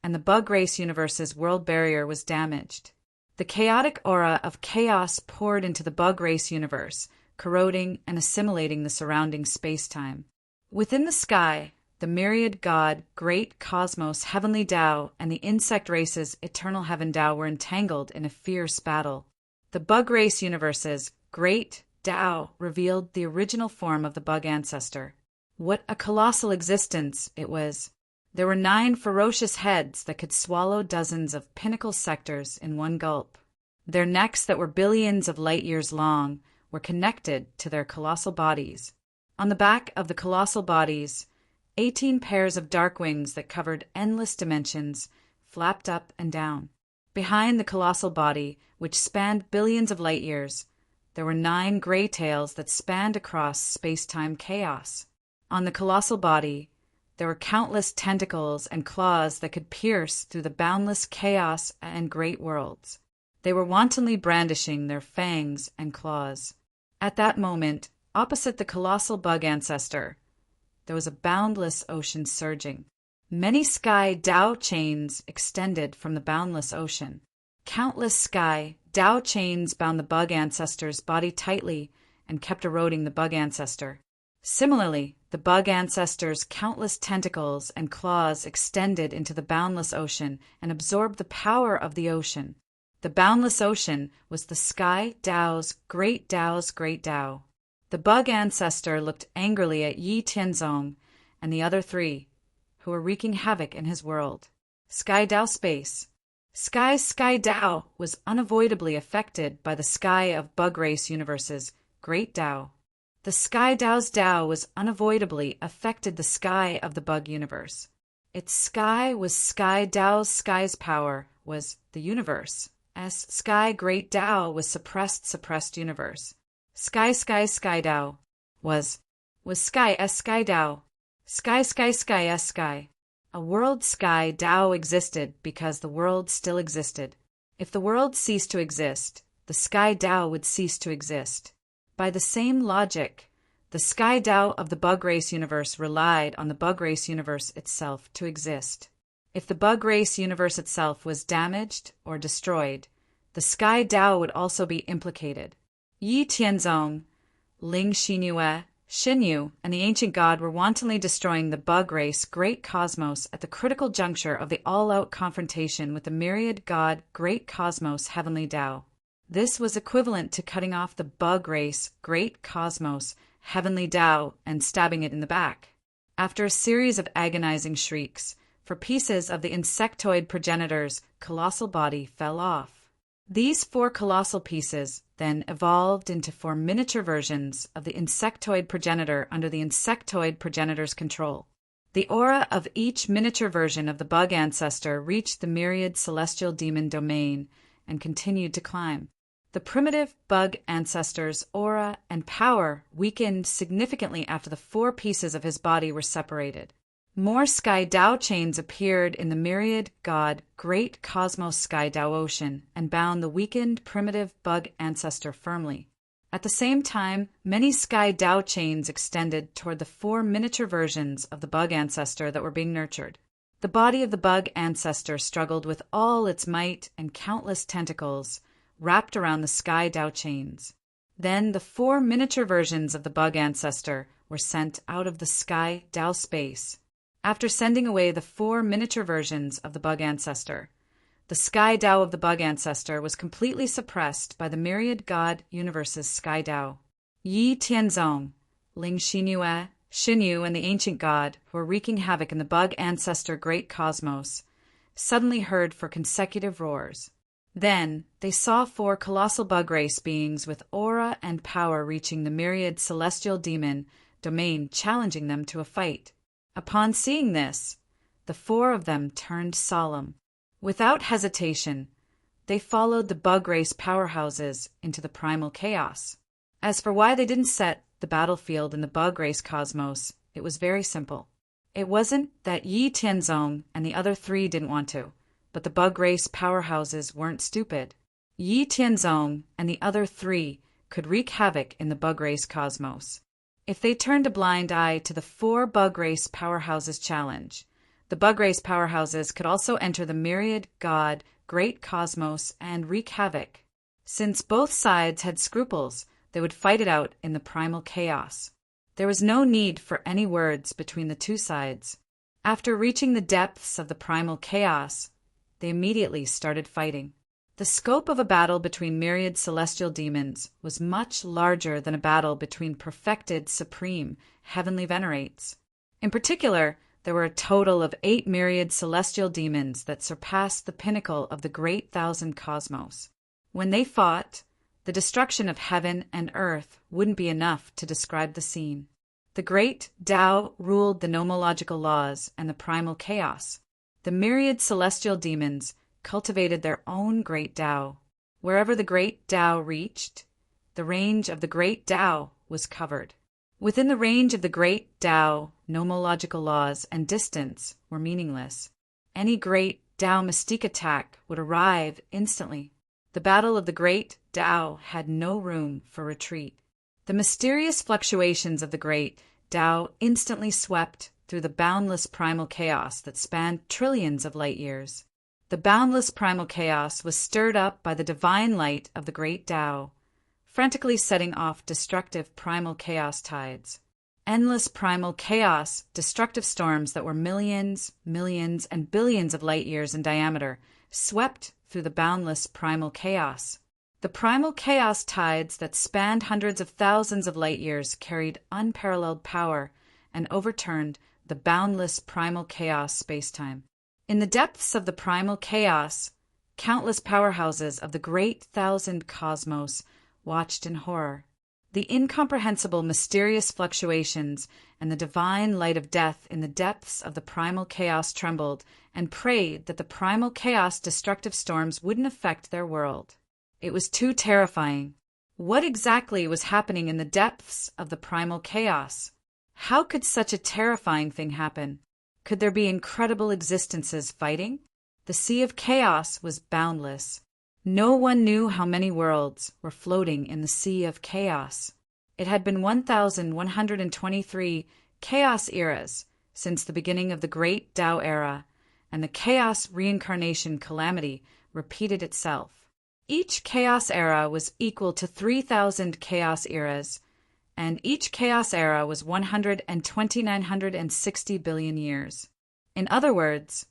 and the bug race universe's world barrier was damaged. The chaotic aura of chaos poured into the bug race universe, corroding and assimilating the surrounding space-time. Within the sky, the myriad God, Great Cosmos, Heavenly Tao, and the insect race's Eternal Heaven Tao were entangled in a fierce battle. The bug race universe's Great Tao revealed the original form of the bug ancestor. What a colossal existence it was! There were 9 ferocious heads that could swallow dozens of pinnacle sectors in one gulp. Their necks that were billions of light years long were connected to their colossal bodies. On the back of the colossal bodies, 18 pairs of dark wings that covered endless dimensions flapped up and down. Behind the colossal body, which spanned billions of light years, there were 9 gray tails that spanned across space-time chaos. On the colossal body, there were countless tentacles and claws that could pierce through the boundless chaos and great worlds. They were wantonly brandishing their fangs and claws. At that moment, opposite the colossal bug ancestor, there was a boundless ocean surging. Many sky Tao chains extended from the boundless ocean. Countless sky Tao chains bound the bug ancestor's body tightly and kept eroding the bug ancestor. Similarly, the bug ancestor's countless tentacles and claws extended into the boundless ocean and absorbed the power of the ocean. The boundless ocean was the sky Tao's great Tao. The bug ancestor looked angrily at Yi Tianzong and the other 3, who were wreaking havoc in his world. Sky Tao space. Sky Tao was unavoidably affected by the sky of Bug Race Universe's great Tao. The sky Tao's Tao was unavoidably affected the sky of the Bug Universe. Its sky was sky Tao's sky's power was the universe. As sky great Tao was suppressed universe. Sky Tao was sky S sky Tao. Sky S sky. A world sky Tao existed because the world still existed. If the world ceased to exist, the sky Tao would cease to exist. By the same logic, the sky Tao of the Bug Race Universe relied on the Bug Race Universe itself to exist. If the Bug Race Universe itself was damaged or destroyed, the sky Tao would also be implicated. Yi Tianzong, Ling Xinyu, and the ancient god were wantonly destroying the Bug Race Great Cosmos at the critical juncture of the all-out confrontation with the myriad god Great Cosmos Heavenly Tao. This was equivalent to cutting off the Bug Race Great Cosmos Heavenly Tao and stabbing it in the back. After a series of agonizing shrieks, for pieces of the insectoid progenitor's colossal body fell off. These 4 colossal pieces then evolved into 4 miniature versions of the insectoid progenitor under the insectoid progenitor's control. The aura of each miniature version of the bug ancestor reached the myriad celestial demon domain and continued to climb. The primitive bug ancestor's aura and power weakened significantly after the 4 pieces of his body were separated. More sky Tao chains appeared in the myriad god Great Cosmos Sky Tao Ocean and bound the weakened primitive bug ancestor firmly. At the same time, many sky Tao chains extended toward the 4 miniature versions of the bug ancestor that were being nurtured. The body of the bug ancestor struggled with all its might and countless tentacles wrapped around the sky Tao chains. Then the 4 miniature versions of the bug ancestor were sent out of the sky Tao space. After sending away the 4 miniature versions of the bug ancestor, the sky Tao of the bug ancestor was completely suppressed by the myriad god universe's sky Tao. Yi Tianzong, Ling Xinyu, and the ancient god, who were wreaking havoc in the bug ancestor great cosmos, suddenly heard 4 consecutive roars. Then they saw 4 colossal bug race beings with aura and power reaching the myriad celestial demon domain, challenging them to a fight. Upon seeing this, the 4 of them turned solemn. Without hesitation, they followed the bug race powerhouses into the primal chaos. As for why they didn't set the battlefield in the bug race cosmos, it was very simple. It wasn't that Yi Tianzong and the other 3 didn't want to, but the bug race powerhouses weren't stupid. Yi Tianzong and the other 3 could wreak havoc in the bug race cosmos. If they turned a blind eye to the 4 bug race powerhouses challenge, the bug race powerhouses could also enter the myriad god great cosmos and wreak havoc. Since both sides had scruples, they would fight it out in the primal chaos. There was no need for any words between the 2 sides. After reaching the depths of the primal chaos, they immediately started fighting. The scope of a battle between myriad celestial demons was much larger than a battle between perfected supreme heavenly venerates. In particular, there were a total of 8 myriad celestial demons that surpassed the pinnacle of the great thousand cosmos. When they fought, the destruction of heaven and earth wouldn't be enough to describe the scene. The great Tao ruled the nomological laws and the primal chaos. The myriad celestial demons cultivated their own great Tao. Wherever the great Tao reached, the range of the great Tao was covered. Within the range of the great Tao, nomological laws and distance were meaningless. Any great Tao mystique attack would arrive instantly. The battle of the great Tao had no room for retreat. The mysterious fluctuations of the great Tao instantly swept through the boundless primal chaos that spanned trillions of light years. The boundless primal chaos was stirred up by the divine light of the great Tao, frantically setting off destructive primal chaos tides. Endless primal chaos, destructive storms that were millions, millions, and billions of light years in diameter, swept through the boundless primal chaos. The primal chaos tides that spanned hundreds of thousands of light years carried unparalleled power and overturned the boundless primal chaos spacetime. In the depths of the primal chaos, countless powerhouses of the great thousand cosmos watched in horror. The incomprehensible mysterious fluctuations and the divine light of death in the depths of the primal chaos trembled and prayed that the primal chaos destructive storms wouldn't affect their world. It was too terrifying. What exactly was happening in the depths of the primal chaos? How could such a terrifying thing happen? Could there be incredible existences fighting? The sea of chaos was boundless. No one knew how many worlds were floating in the sea of chaos. It had been 1,123 chaos eras since the beginning of the Great Tao era, and the chaos reincarnation calamity repeated itself. Each chaos era was equal to 3,000 chaos eras, and each chaos era was 1,260 billion years. In other words,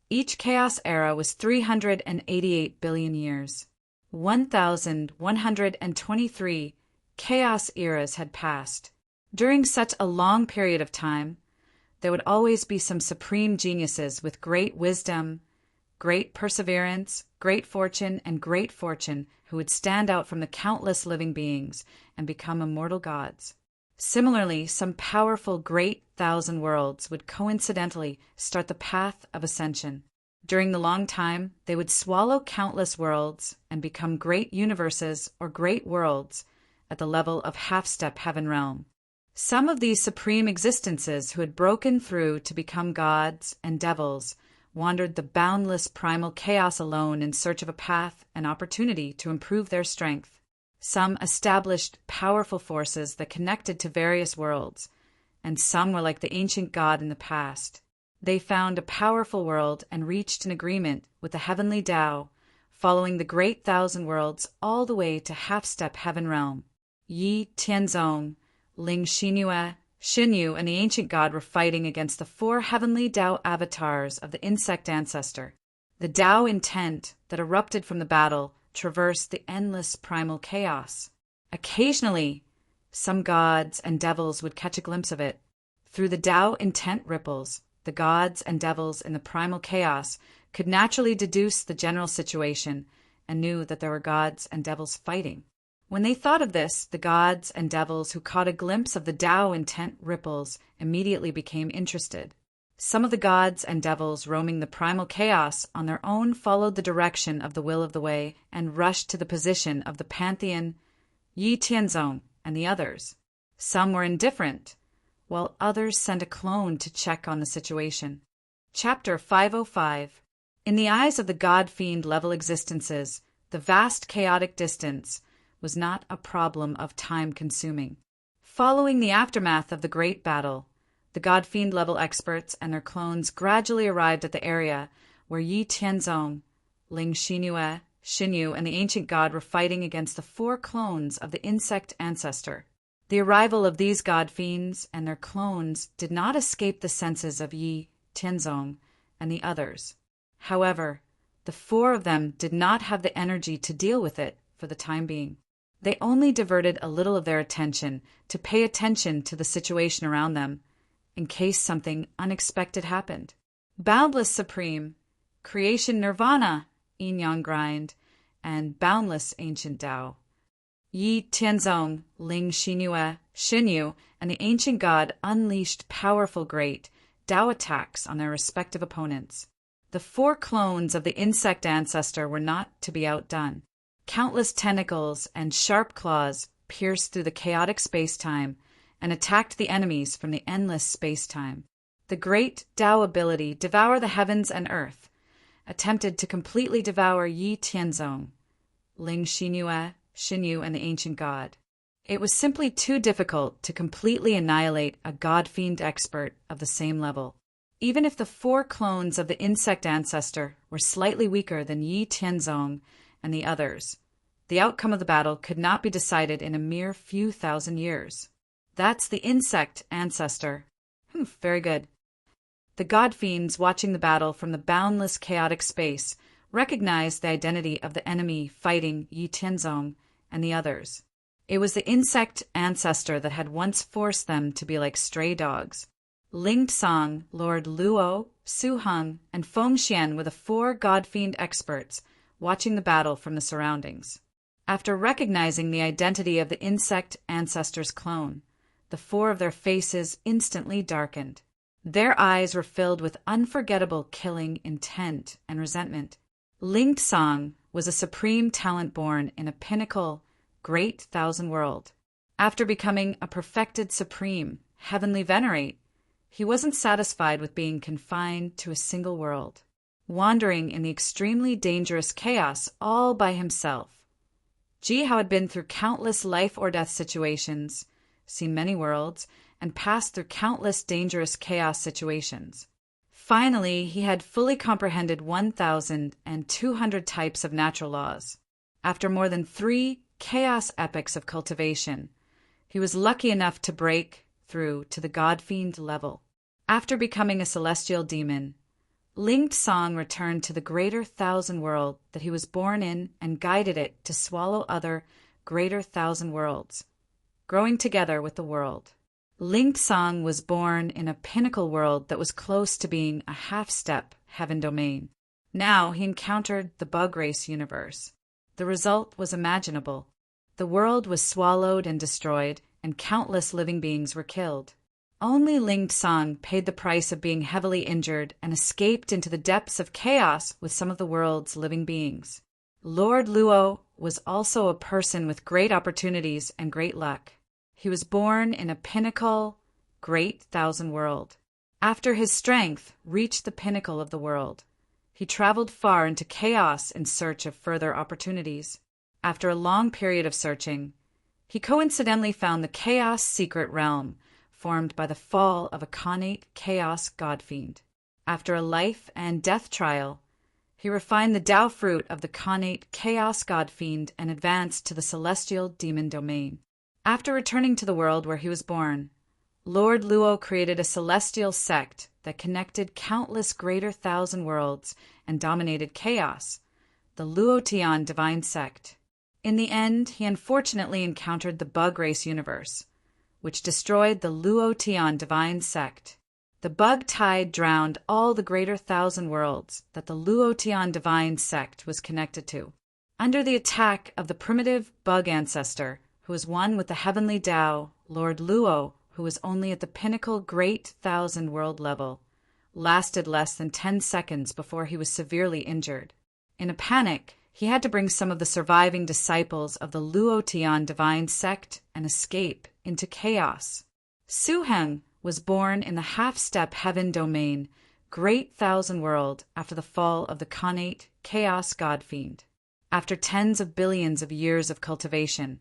each chaos era was 388 billion years. 1,123 chaos eras had passed. During such a long period of time, there would always be some supreme geniuses with great wisdom, great perseverance, great fortune, and great fortune who would stand out from the countless living beings and become immortal gods. Similarly, some powerful great thousand worlds would coincidentally start the path of ascension. During the long time, they would swallow countless worlds and become great universes or great worlds at the level of half-step heaven realm. Some of these supreme existences who had broken through to become gods and devils wandered the boundless primal chaos alone in search of a path and opportunity to improve their strength. Some established powerful forces that connected to various worlds, and some were like the ancient god in the past. They found a powerful world and reached an agreement with the heavenly Tao, following the great thousand worlds all the way to half-step heaven realm. Yi Tianzong, Ling Xinyu, and the ancient god were fighting against the four heavenly Tao avatars of the insect ancestor. The Tao intent that erupted from the battle traversed the endless primal chaos. Occasionally, some gods and devils would catch a glimpse of it. Through the Tao intent ripples, the gods and devils in the primal chaos could naturally deduce the general situation and knew that there were gods and devils fighting. When they thought of this, the gods and devils who caught a glimpse of the Tao intent ripples immediately became interested. Some of the gods and devils roaming the primal chaos on their own followed the direction of the will of the way and rushed to the position of the pantheon Yi Tianzong and the others. Some were indifferent, while others sent a clone to check on the situation. Chapter 505. In the eyes of the god-fiend level existences, the vast chaotic distance was not a problem of time-consuming. Following the aftermath of the great battle, the god-fiend level experts and their clones gradually arrived at the area where Yi Tianzong, Ling Xinyu, and the ancient god were fighting against the four clones of the insect ancestor. The arrival of these god-fiends and their clones did not escape the senses of Yi Tianzong and the others. However, the four of them did not have the energy to deal with it for the time being. They only diverted a little of their attention to pay attention to the situation around them, in case something unexpected happened. Boundless Supreme, Creation Nirvana, Yin Yang Grind, and boundless ancient Tao. Yi Tianzong, Ling Xinyu, Xinyu, and the ancient god unleashed powerful great Tao attacks on their respective opponents. The 4 clones of the insect ancestor were not to be outdone. Countless tentacles and sharp claws pierced through the chaotic space-time and attacked the enemies from the endless space-time. The great Tao ability, Devour the Heavens and Earth, attempted to completely devour Yi Tianzong, Ling Xinyu, and the ancient god. It was simply too difficult to completely annihilate a god-fiend expert of the same level. Even if the 4 clones of the insect ancestor were slightly weaker than Yi Tianzong and the others, the outcome of the battle could not be decided in a mere few thousand years. That's the insect ancestor. Very good. The god-fiends watching the battle from the boundless chaotic space recognized the identity of the enemy fighting Yi Tianzong and the others. It was the insect ancestor that had once forced them to be like stray dogs. Ling Tsang, Lord Luo, Su Heng, and Feng Xian were the 4 god-fiend experts watching the battle from the surroundings. After recognizing the identity of the insect ancestor's clone, the 4 of their faces instantly darkened. Their eyes were filled with unforgettable killing intent and resentment. Ling Tsang was a supreme talent born in a pinnacle, great thousand world. After becoming a perfected supreme, heavenly venerate, he wasn't satisfied with being confined to a single world, wandering in the extremely dangerous chaos all by himself. Jihao had been through countless life-or-death situations, seen many worlds, and passed through countless dangerous chaos situations. Finally, he had fully comprehended 1,200 types of natural laws. After more than 3 chaos epochs of cultivation, he was lucky enough to break through to the god-fiend level. After becoming a celestial demon, Ling Tsang returned to the greater thousand world that he was born in and guided it to swallow other greater thousand worlds, growing together with the world. Ling Tsang was born in a pinnacle world that was close to being a half-step heaven domain. Now he encountered the bug race universe. The result was imaginable. The world was swallowed and destroyed, and countless living beings were killed. Only Ling Tsang paid the price of being heavily injured and escaped into the depths of chaos with some of the world's living beings. Lord Luo was also a person with great opportunities and great luck. He was born in a pinnacle, great thousand world. After his strength reached the pinnacle of the world, he traveled far into chaos in search of further opportunities. After a long period of searching, he coincidentally found the chaos secret realm formed by the fall of a Khanate chaos godfiend. After a life and death trial, he refined the Tao fruit of the Khanate chaos godfiend and advanced to the celestial demon domain. After returning to the world where he was born, Lord Luo created a celestial sect that connected countless greater thousand worlds and dominated chaos, the Luotian divine sect. In the end, he unfortunately encountered the bug race universe, which destroyed the Luotian divine sect. The bug tide drowned all the greater thousand worlds that the Luotian divine sect was connected to. Under the attack of the primitive bug ancestor, who was one with the heavenly Tao, Lord Luo, who was only at the pinnacle great thousand world level, lasted less than 10 seconds before he was severely injured. In a panic, he had to bring some of the surviving disciples of the Luotian divine sect and escape into chaos. Su Heng was born in the half-step heaven domain, great thousand world, after the fall of the Khanate chaos godfiend. After tens of billions of years of cultivation,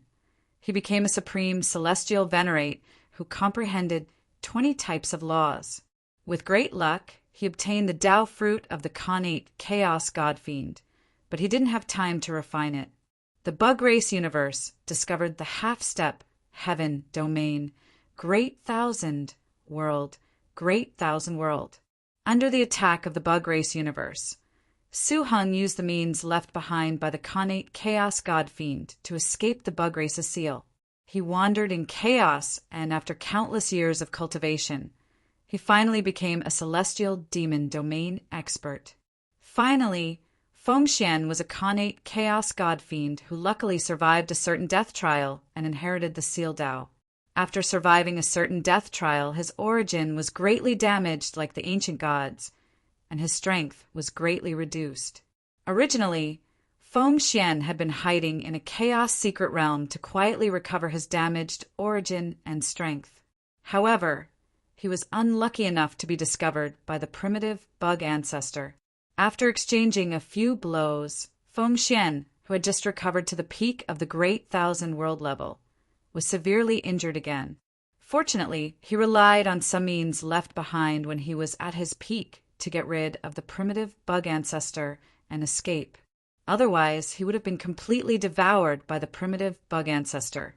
he became a supreme celestial venerate who comprehended 20 types of laws. With great luck, he obtained the Tao fruit of the Khanate chaos godfiend, but he didn't have time to refine it. The bug race universe discovered the half-step heaven domain, great thousand world, great thousand world. Under the attack of the bug race universe, Su Heng used the means left behind by the Khanate chaos godfiend to escape the bug race's seal. He wandered in chaos, and after countless years of cultivation, he finally became a celestial demon domain expert. Finally, Fengxian was a connate chaos god fiend who luckily survived a certain death trial and inherited the Seal Dao. After surviving a certain death trial, his origin was greatly damaged like the ancient gods, and his strength was greatly reduced. Originally, Fengxian had been hiding in a chaos secret realm to quietly recover his damaged origin and strength. However, he was unlucky enough to be discovered by the primitive bug ancestor. After exchanging a few blows, Fengxian, who had just recovered to the peak of the Great Thousand World level, was severely injured again. Fortunately, he relied on some means left behind when he was at his peak to get rid of the primitive bug ancestor and escape. Otherwise, he would have been completely devoured by the primitive bug ancestor.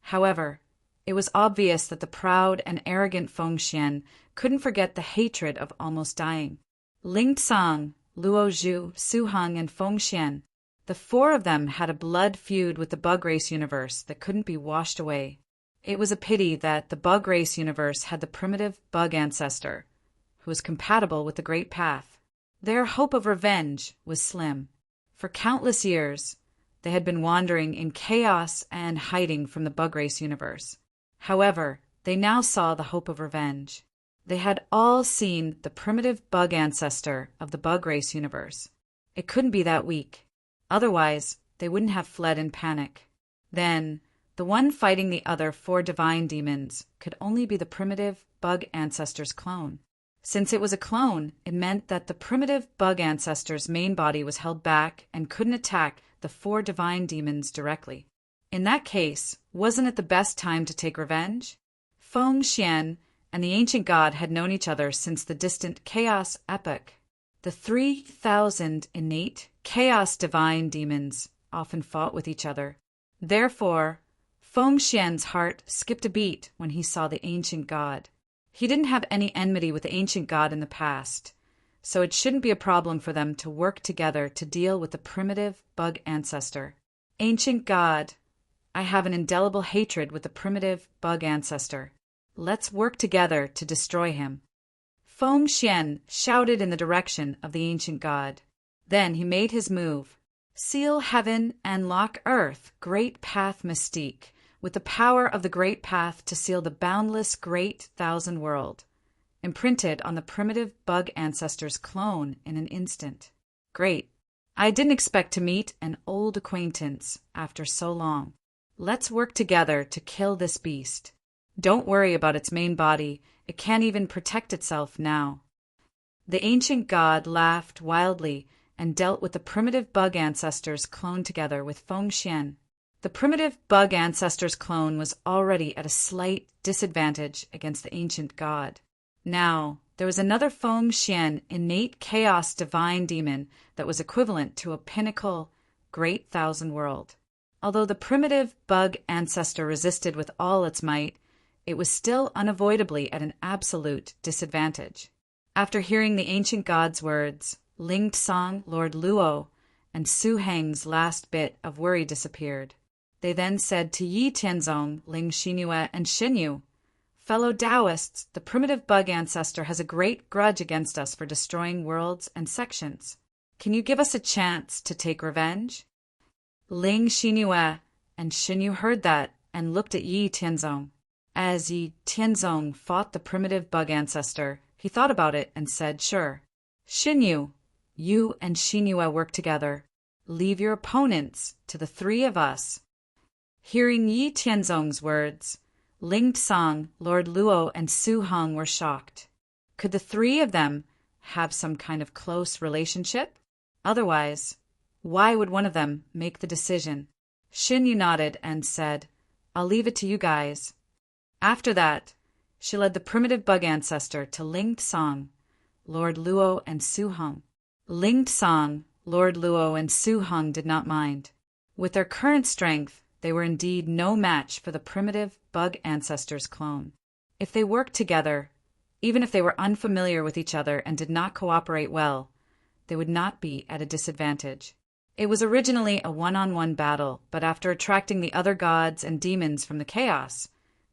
However, it was obvious that the proud and arrogant Fengxian couldn't forget the hatred of almost dying. Ling Tsang, Luo Zhu, Su Heng, and Fengxian, the four of them had a blood feud with the bug race universe that couldn't be washed away. It was a pity that the bug race universe had the primitive bug ancestor, who was compatible with the Great Path. Their hope of revenge was slim. For countless years, they had been wandering in chaos and hiding from the bug race universe. However, they now saw the hope of revenge. They had all seen the primitive bug ancestor of the bug race universe. It couldn't be that weak. Otherwise, they wouldn't have fled in panic. Then, the one fighting the other four divine demons could only be the primitive bug ancestor's clone. Since it was a clone, it meant that the primitive bug ancestor's main body was held back and couldn't attack the four divine demons directly. In that case, wasn't it the best time to take revenge? Fengxian and the ancient god had known each other since the distant chaos epoch. The 3,000 innate chaos divine demons often fought with each other. Therefore, Fengxian's heart skipped a beat when he saw the ancient god. He didn't have any enmity with the ancient god in the past, so it shouldn't be a problem for them to work together to deal with the primitive bug ancestor. Ancient god, I have an indelible hatred with the primitive bug ancestor. Let's work together to destroy him. Fengxian shouted in the direction of the ancient god. Then he made his move. Seal heaven and lock earth, great path mystique, with the power of the great path to seal the boundless great thousand world, imprinted on the primitive bug ancestor's clone in an instant. Great. I didn't expect to meet an old acquaintance after so long. Let's work together to kill this beast. Don't worry about its main body. It can't even protect itself now. The ancient god laughed wildly and dealt with the primitive bug ancestor's clone together with Fengxian. The primitive bug ancestor's clone was already at a slight disadvantage against the ancient god. Now, there was another Fengxian innate chaos divine demon that was equivalent to a pinnacle great thousand world. Although the primitive bug ancestor resisted with all its might, it was still unavoidably at an absolute disadvantage. After hearing the ancient god's words, Ling Tsang, Lord Luo, and Su Heng's last bit of worry disappeared. They then said to Yi Tianzong, Ling Xinyue, and Xinyu, "Fellow Taoists, the primitive bug ancestor has a great grudge against us for destroying worlds and sections. Can you give us a chance to take revenge?" Ling Xinyue and Xinyu heard that and looked at Yi Tianzong. As Yi Tianzong fought the primitive bug ancestor, he thought about it and said, "Sure. Xinyu, you and Xinyu work together. Leave your opponents to the three of us." Hearing Yi Tianzong's words, Ling Tsang, Lord Luo, and Su Heng were shocked. Could the three of them have some kind of close relationship? Otherwise, why would one of them make the decision? Xinyu nodded and said, "I'll leave it to you guys." After that, she led the primitive bug ancestor to Ling Tsang, Lord Luo, and Su Heng. Ling Tsang, Lord Luo, and Su Heng did not mind. With their current strength, they were indeed no match for the primitive bug ancestor's clone. If they worked together, even if they were unfamiliar with each other and did not cooperate well, they would not be at a disadvantage. It was originally a one-on-one battle, but after attracting the other gods and demons from the chaos,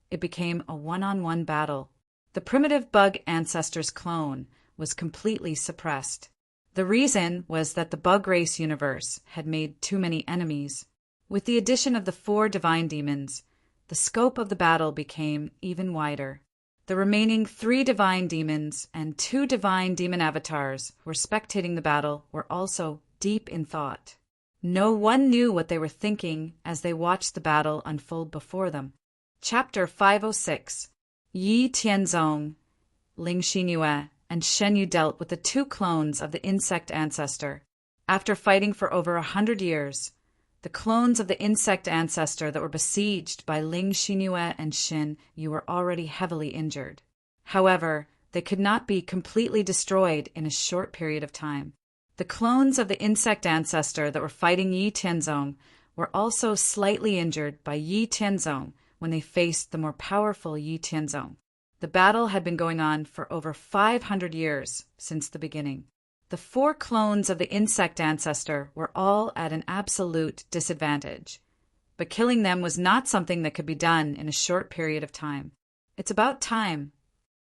it became a one-on-one battle. The primitive bug ancestor's clone was completely suppressed. The reason was that the bug race universe had made too many enemies. With the addition of the 4 divine demons, the scope of the battle became even wider. The remaining 3 divine demons and 2 divine demon avatars who were spectating the battle were also deep in thought. No one knew what they were thinking as they watched the battle unfold before them. Chapter 506. Yi Tianzong, Ling Xinyue, and Shen Yu dealt with the 2 clones of the insect ancestor. After fighting for over 100 years, the clones of the insect ancestor that were besieged by Ling Xinyue and Shen Yu were already heavily injured. However, they could not be completely destroyed in a short period of time. The clones of the insect ancestor that were fighting Yi Tianzong were also slightly injured by Yi Tianzong when they faced the more powerful Yi Tianzong. The battle had been going on for over 500 years since the beginning. The 4 clones of the insect ancestor were all at an absolute disadvantage, but killing them was not something that could be done in a short period of time. It's about time.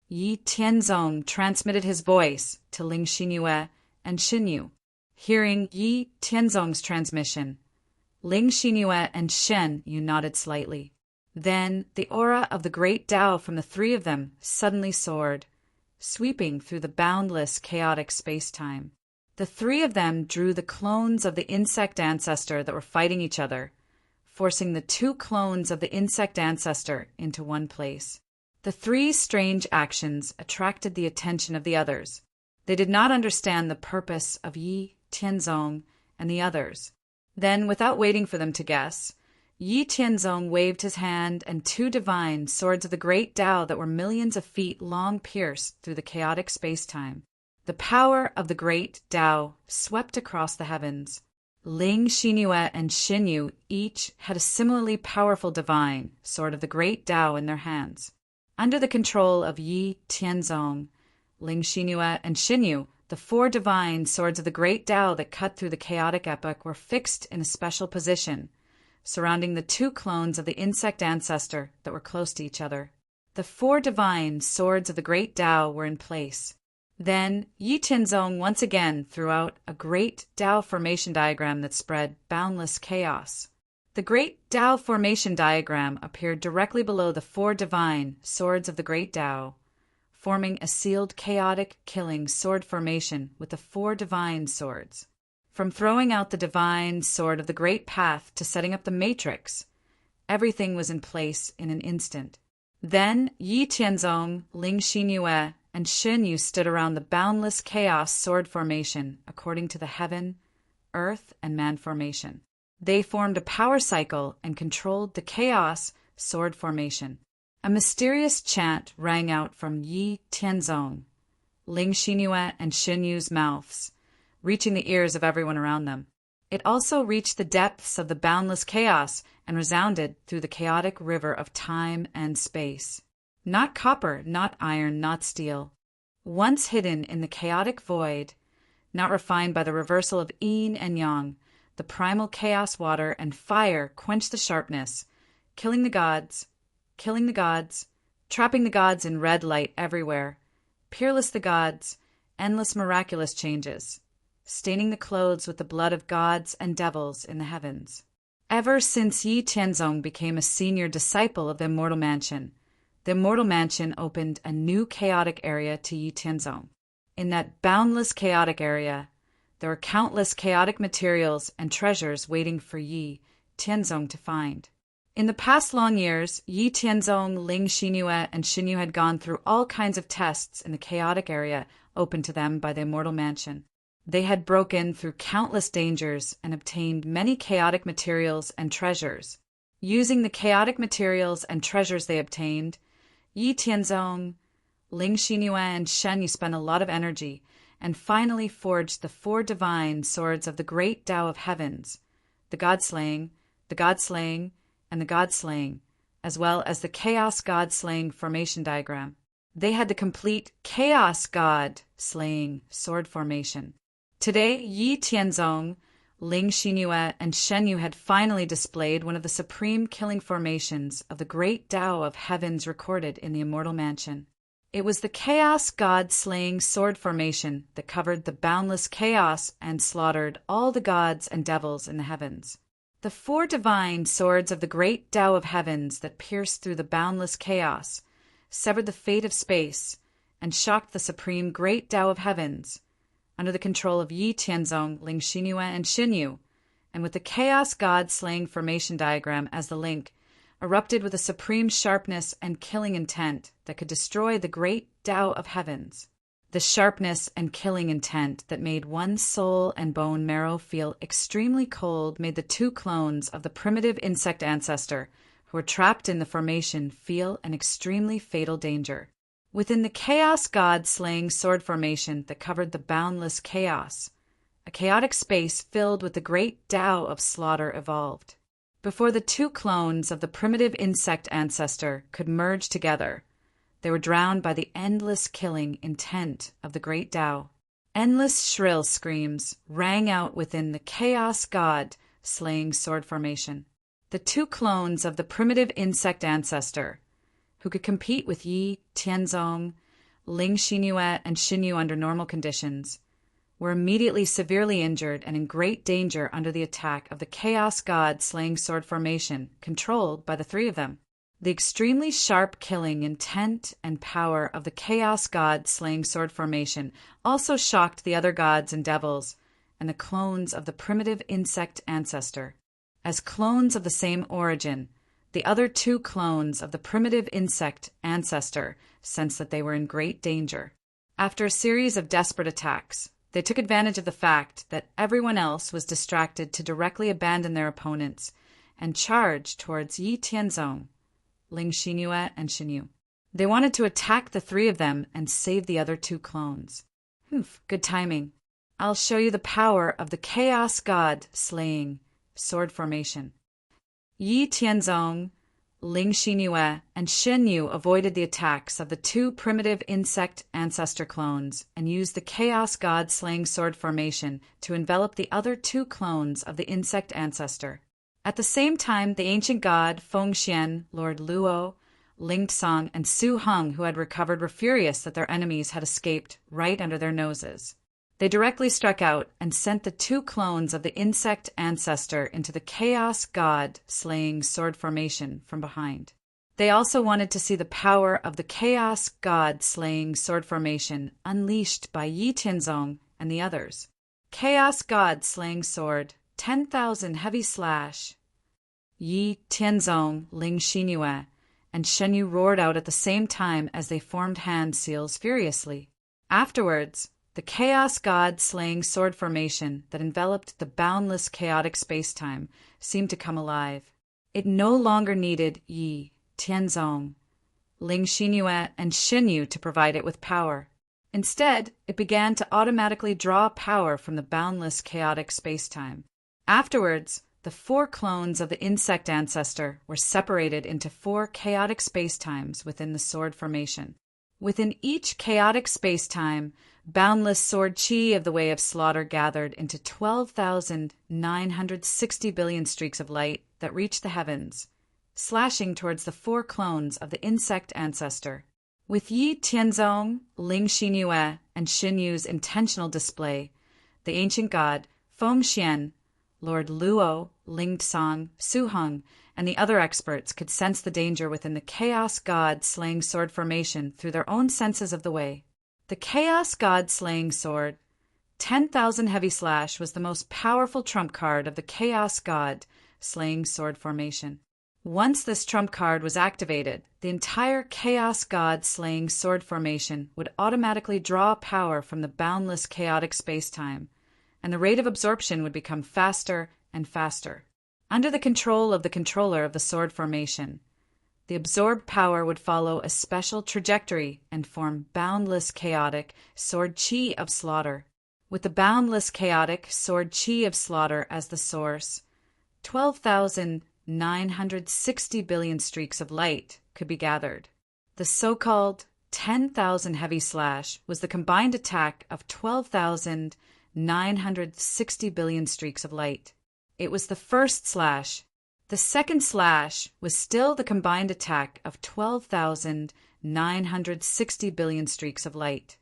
Yi Tianzong transmitted his voice to Ling Xinyue and Shen Yu. Hearing Yi Tianzong's transmission, Ling Xinyue and Shen Yu nodded slightly. Then the aura of the great Tao from the 3 of them suddenly soared, sweeping through the boundless chaotic space-time. The 3 of them drew the clones of the insect ancestor that were fighting each other, forcing the 2 clones of the insect ancestor into one place. The 3 strange actions attracted the attention of the others. They did not understand the purpose of Yi Tianzong and the others. Then, without waiting for them to guess, Yi Tianzong waved his hand, and 2 divine swords of the great Tao that were millions of feet long pierced through the chaotic space-time. The power of the great Tao swept across the heavens. Ling Xinyue and Shen Yu each had a similarly powerful divine sword of the great Tao in their hands. Under the control of Yi Tianzong, Ling Xinyue and Shen Yu, the 4 divine swords of the great Tao that cut through the chaotic epoch were fixed in a special position, surrounding the 2 clones of the insect ancestor that were close to each other. The 4 divine swords of the great Tao were in place. Then Yi Tianzong once again threw out a great Tao formation diagram that spread boundless chaos. The great Tao formation diagram appeared directly below the 4 divine swords of the great Tao, forming a sealed chaotic killing sword formation with the 4 divine swords. From throwing out the divine sword of the great path to setting up the matrix, everything was in place in an instant. Then Yi Tianzong, Ling Xinyue, and Shen Yu stood around the boundless chaos sword formation according to the heaven, earth, and man formation. They formed a power cycle and controlled the chaos sword formation. A mysterious chant rang out from Yi Tianzong, Ling Xinyue, and Shen Yu's mouths, reaching the ears of everyone around them. It also reached the depths of the boundless chaos and resounded through the chaotic river of time and space. Not copper, not iron, not steel. Once hidden in the chaotic void, not refined by the reversal of yin and yang, the primal chaos water and fire quenched the sharpness, killing the gods, trapping the gods in red light everywhere, peerless the gods, endless miraculous changes, staining the clothes with the blood of gods and devils in the heavens. Ever since Yi Tianzong became a senior disciple of the Immortal Mansion, the Immortal Mansion opened a new chaotic area to Yi Tianzong. In that boundless chaotic area, there were countless chaotic materials and treasures waiting for Yi Tianzong to find. In the past long years, Yi Tianzong, Ling Xinyue, and Shen Yu had gone through all kinds of tests in the chaotic area opened to them by the Immortal Mansion. They had broken through countless dangers and obtained many chaotic materials and treasures. Using the chaotic materials and treasures they obtained, Yi Tianzong, Ling Xinyue, and Shen Yu spent a lot of energy and finally forged the 4 divine swords of the great Tao of heavens, the God-slaying, the God-slaying, and the God-slaying, as well as the Chaos God-slaying formation diagram. They had the complete Chaos God-slaying sword formation. Today, Yi Tianzong, Ling Xinyue, and Shen Yu had finally displayed one of the supreme killing formations of the great Tao of heavens recorded in the Immortal Mansion. It was the chaos god-slaying sword formation that covered the boundless chaos and slaughtered all the gods and devils in the heavens. The four divine swords of the great Tao of heavens that pierced through the boundless chaos, severed the fate of space, and shocked the supreme great Tao of heavens, under the control of Yi Tianzong, Ling Xinyue, and Xinyu, and with the chaos god-slaying formation diagram as the link, erupted with a supreme sharpness and killing intent that could destroy the great Tao of heavens. The sharpness and killing intent that made one's soul and bone marrow feel extremely cold made the two clones of the primitive insect ancestor who were trapped in the formation feel an extremely fatal danger. Within the chaos god-slaying sword formation that covered the boundless chaos, a chaotic space filled with the great Tao of slaughter evolved. Before the two clones of the primitive insect ancestor could merge together, they were drowned by the endless killing intent of the great Tao. Endless shrill screams rang out within the chaos god-slaying sword formation. The two clones of the primitive insect ancestor, who could compete with Yi Tianzong, Ling Xinyue, and Xinyu under normal conditions, were immediately severely injured and in great danger under the attack of the chaos god-slaying sword formation controlled by the three of them. The extremely sharp killing intent and power of the chaos god-slaying sword formation also shocked the other gods and devils and the clones of the primitive insect ancestor. As clones of the same origin, the other two clones of the primitive insect ancestor sensed that they were in great danger. After a series of desperate attacks, they took advantage of the fact that everyone else was distracted to directly abandon their opponents and charge towards Yi Tianzong, Ling Xinyue, and Xinyu. They wanted to attack the three of them and save the other two clones. Good timing. I'll show you the power of the chaos god-slaying sword formation. Yi Tianzong, Ling Xinyue, and Xinyu avoided the attacks of the two primitive insect ancestor clones and used the chaos god-slaying sword formation to envelop the other two clones of the insect ancestor. At the same time, the ancient god Fengxian, Lord Luo, Ling Tsang, and Su Heng, who had recovered, were furious that their enemies had escaped right under their noses. They directly struck out and sent the two clones of the insect ancestor into the chaos god-slaying sword formation from behind. They also wanted to see the power of the chaos god-slaying sword formation unleashed by Yi Tianzong and the others. Chaos god-slaying sword, 10,000 heavy slash. Yi Tianzong, Ling Xinyue, and Xinyu roared out at the same time as they formed hand seals furiously. Afterwards, the chaos god-slaying sword formation that enveloped the boundless chaotic space-time seemed to come alive. It no longer needed Yi, Tianzong, Ling Xinyue, and Xinyu to provide it with power. Instead, it began to automatically draw power from the boundless chaotic space-time. Afterwards, the four clones of the insect ancestor were separated into four chaotic space-times within the sword formation. Within each chaotic space-time, boundless sword chi of the way of slaughter gathered into 12,960 billion streaks of light that reached the heavens, slashing towards the four clones of the insect ancestor. With Yi Tianzong, Ling Xinyue, and Xinyu's intentional display, the ancient god Fengxian, Lord Luo, Ling Tsang, Su Heng, and the other experts could sense the danger within the chaos god-slaying sword formation through their own senses of the way. The chaos god-slaying sword, 10,000 heavy slash, was the most powerful trump card of the chaos god-slaying sword formation. Once this trump card was activated, the entire chaos god-slaying sword formation would automatically draw power from the boundless chaotic space-time, and the rate of absorption would become faster and faster. Under the control of the controller of the sword formation, the absorbed power would follow a special trajectory and form boundless chaotic sword chi of slaughter. With the boundless chaotic sword chi of slaughter as the source, 12,960 billion streaks of light could be gathered. The so-called 10,000 heavy slash was the combined attack of 12,960 billion streaks of light. It was the first slash. The second slash was still the combined attack of 12,960 960 billion streaks of light.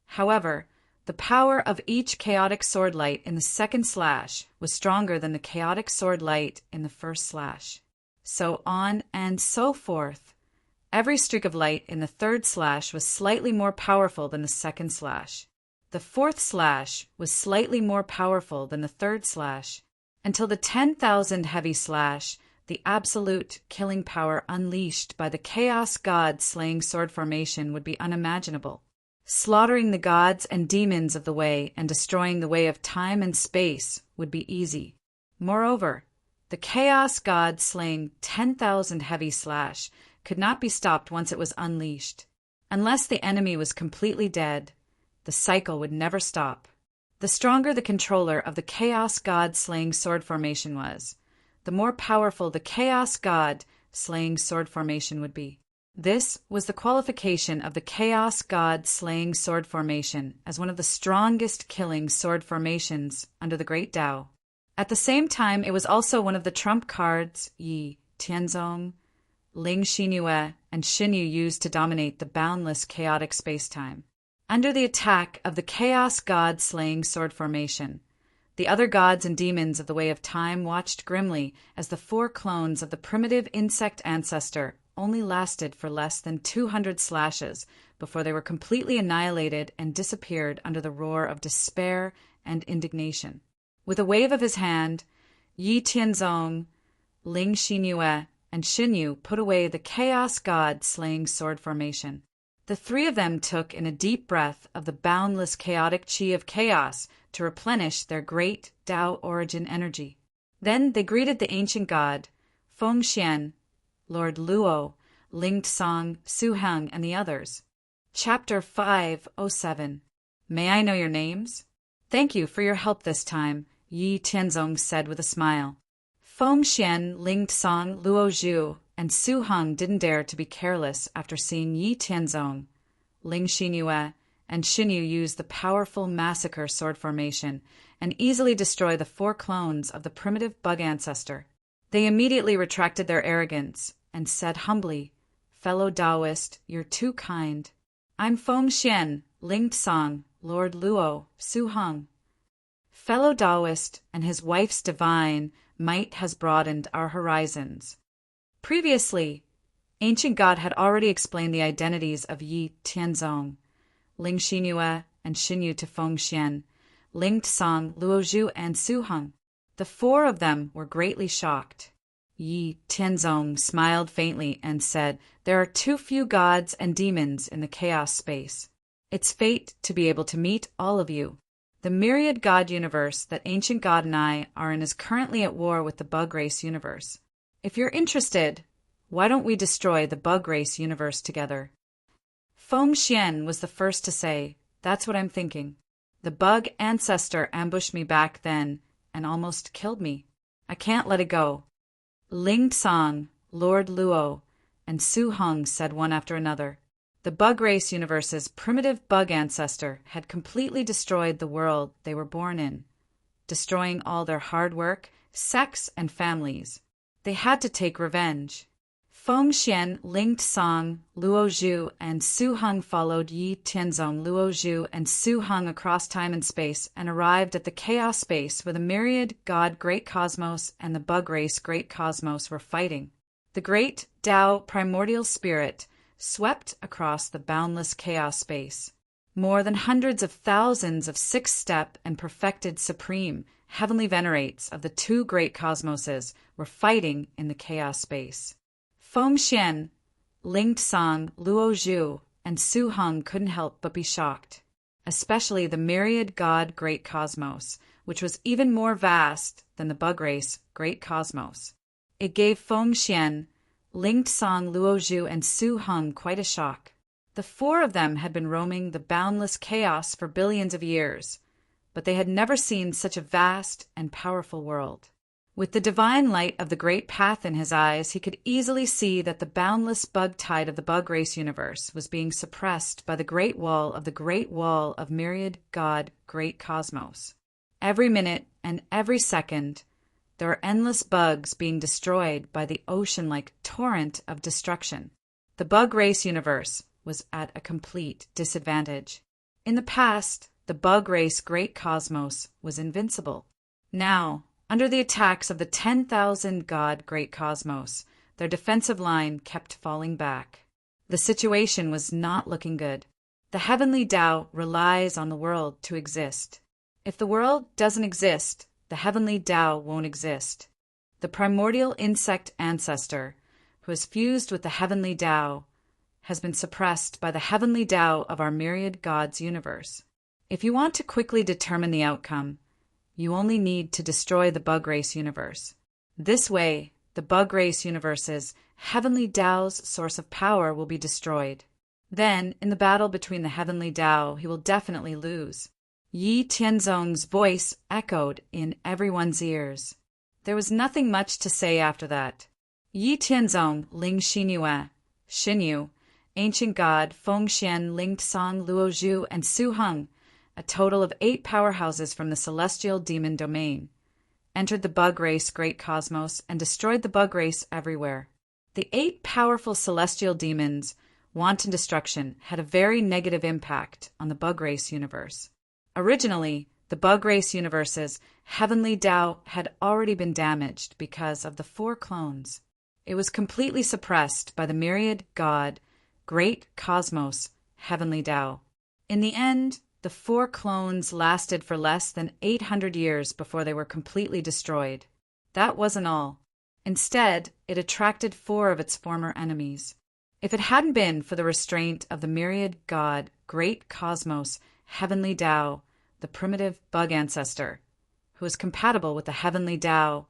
However, the power of each chaotic sword light in the second slash was stronger than the chaotic sword light in the first slash. So on and so forth. Every streak of light in the third slash was slightly more powerful than the second slash. The fourth slash was slightly more powerful than the third slash, until the 10,000 heavy slash, the absolute killing power unleashed by the Chaos God slaying sword formation would be unimaginable. Slaughtering the gods and demons of the way and destroying the way of time and space would be easy. Moreover, the Chaos God slaying 10,000 heavy slash could not be stopped once it was unleashed. Unless the enemy was completely dead, the cycle would never stop. The stronger the controller of the Chaos God slaying sword formation was, the more powerful the Chaos God slaying sword formation would be. This was the qualification of the Chaos God slaying sword formation as one of the strongest killing sword formations under the Great Tao. At the same time, it was also one of the trump cards Yi, Tianzong, Ling Xinyue, and Xinyu used to dominate the boundless chaotic spacetime. Under the attack of the Chaos God slaying sword formation, the other gods and demons of the way of time watched grimly as the 4 clones of the primitive insect ancestor only lasted for less than 200 slashes before they were completely annihilated and disappeared under the roar of despair and indignation. With a wave of his hand, Yi Tianzong, Ling Xinyue, and Xinyu put away the Chaos God slaying sword formation. The 3 of them took in a deep breath of the boundless chaotic qi of chaos to replenish their great Tao origin energy. Then they greeted the ancient god, Feng Xian, Lord Luo, Ling Tsang, Su Heng, and the others. Chapter 507. May I know your names? Thank you for your help this time, Yi Tianzong said with a smile. Feng Xian, Ling Tsang, Luo Zhu, and Su Heng didn't dare to be careless after seeing Yi Tianzong, Ling Xinyue, and Xinyu use the powerful massacre sword formation and easily destroy the 4 clones of the primitive bug ancestor. They immediately retracted their arrogance and said humbly, "Fellow Taoist, you're too kind. I'm Feng Xian, Ling Tsang, Lord Luo, Su Heng. Fellow Taoist and his wife's divine might has broadened our horizons." Previously, Ancient God had already explained the identities of Yi Tianzong, Ling Xinyue, and Xinyu to Feng Xian, Ling Tsang, Luo Zhu, and Su Heng. The 4 of them were greatly shocked. Yi Tianzong smiled faintly and said, "There are too few gods and demons in the chaos space. It's fate to be able to meet all of you. The myriad god universe that Ancient God and I are in is currently at war with the bug race universe. If you're interested, why don't we destroy the bug race universe together?" Feng Xian was the first to say, "That's what I'm thinking. The bug ancestor ambushed me back then and almost killed me. I can't let it go." Ling Tsang, Lord Luo, and Su Heng said one after another. The bug race universe's primitive bug ancestor had completely destroyed the world they were born in, destroying all their hard work, sex, and families. They had to take revenge. Feng Xian, Ling Tsang, Luo Zhu, and Su Heng followed Yi Tianzong, Luo Zhu, and Su Heng across time and space and arrived at the chaos space where the myriad god Great Cosmos and the bug race Great Cosmos were fighting. The great Tao primordial spirit swept across the boundless chaos space. More than hundreds of thousands of 6-step and perfected supreme heavenly venerates of the 2 great cosmoses were fighting in the chaos space. Feng Xian, Ling Tsang, Luo Zhu, and Su Heng couldn't help but be shocked, especially the myriad god Great Cosmos, which was even more vast than the bug race Great Cosmos. It gave Feng Xian, Ling Tsang, Luo Zhu, and Su Heng quite a shock. The 4 of them had been roaming the boundless chaos for billions of years, but they had never seen such a vast and powerful world. With the divine light of the great path in his eyes, he could easily see that the boundless bug tide of the bug race universe was being suppressed by the great wall of myriad god Great Cosmos. Every minute and every second, there are endless bugs being destroyed by the ocean-like torrent of destruction. The bug race universe, was at a complete disadvantage. In the past, the bug race Great Cosmos was invincible. Now, under the attacks of the 10,000 god Great Cosmos, their defensive line kept falling back. The situation was not looking good. The heavenly Tao relies on the world to exist. If the world doesn't exist, the heavenly Tao won't exist. The primordial insect ancestor, who has fused with the heavenly Tao, has been suppressed by the heavenly Tao of our myriad gods universe. If you want to quickly determine the outcome, you only need to destroy the bug race universe. This way, the bug race universe's heavenly Tao's source of power will be destroyed. Then, in the battle between the heavenly Tao, he will definitely lose. Yi Tianzong's voice echoed in everyone's ears. There was nothing much to say after that. Yi Tianzong, Ling Xinyu, Ancient God, Feng Xian, Ling Tsang, Luo Zhu, and Su Heng, a total of 8 powerhouses from the celestial demon domain, entered the bug race Great Cosmos and destroyed the bug race everywhere. The 8 powerful celestial demons' wanton destruction had a very negative impact on the bug race universe. Originally, the bug race universe's heavenly Tao had already been damaged because of the 4 clones. It was completely suppressed by the myriad god Great Cosmos heavenly Tao. In the end, the 4 clones lasted for less than 800 years before they were completely destroyed. That wasn't all. Instead, it attracted 4 of its former enemies. If it hadn't been for the restraint of the myriad god Great Cosmos heavenly Tao, the primitive bug ancestor, who is compatible with the heavenly Tao,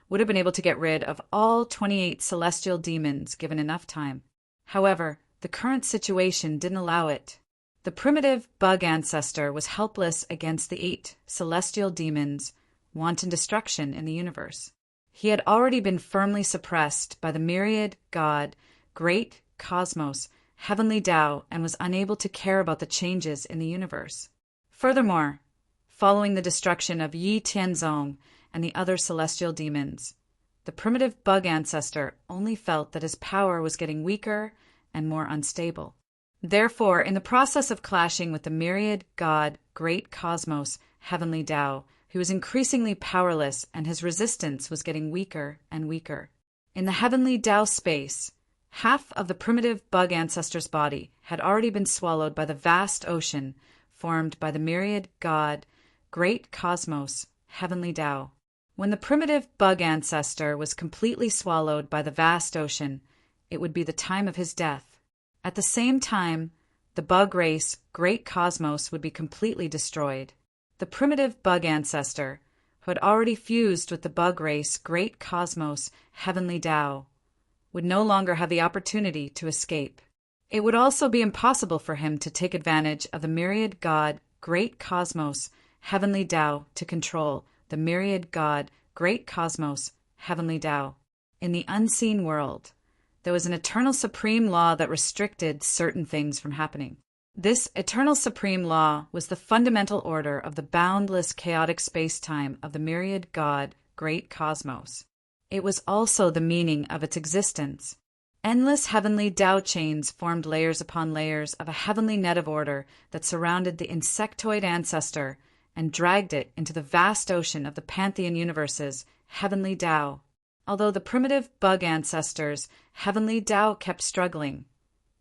would have been able to get rid of all 28 celestial demons given enough time. However, the current situation didn't allow it. The primitive bug ancestor was helpless against the 8 celestial demons' wanton destruction in the universe. He had already been firmly suppressed by the myriad god Great Cosmos heavenly Tao and was unable to care about the changes in the universe. Furthermore, following the destruction of Yi Tianzong and the other celestial demons, the primitive bug ancestor only felt that his power was getting weaker and more unstable. Therefore, in the process of clashing with the myriad god Great Cosmos heavenly Tao, he was increasingly powerless and his resistance was getting weaker and weaker. In the heavenly Tao space, half of the primitive bug ancestor's body had already been swallowed by the vast ocean formed by the myriad god Great Cosmos heavenly Tao. When the primitive bug ancestor was completely swallowed by the vast ocean, it would be the time of his death. At the same time, the bug race Great Cosmos would be completely destroyed. The primitive bug ancestor, who had already fused with the bug race Great Cosmos heavenly Tao, would no longer have the opportunity to escape. It would also be impossible for him to take advantage of the myriad god Great Cosmos heavenly Tao to control the myriad god Great Cosmos heavenly Tao. In the unseen world, there was an eternal supreme law that restricted certain things from happening. This eternal supreme law was the fundamental order of the boundless chaotic space-time of the myriad god Great Cosmos. It was also the meaning of its existence. Endless heavenly Tao chains formed layers upon layers of a heavenly net of order that surrounded the insectoid ancestor and dragged it into the vast ocean of the Pantheon universe's heavenly Tao. Although the primitive bug ancestors' heavenly Tao kept struggling,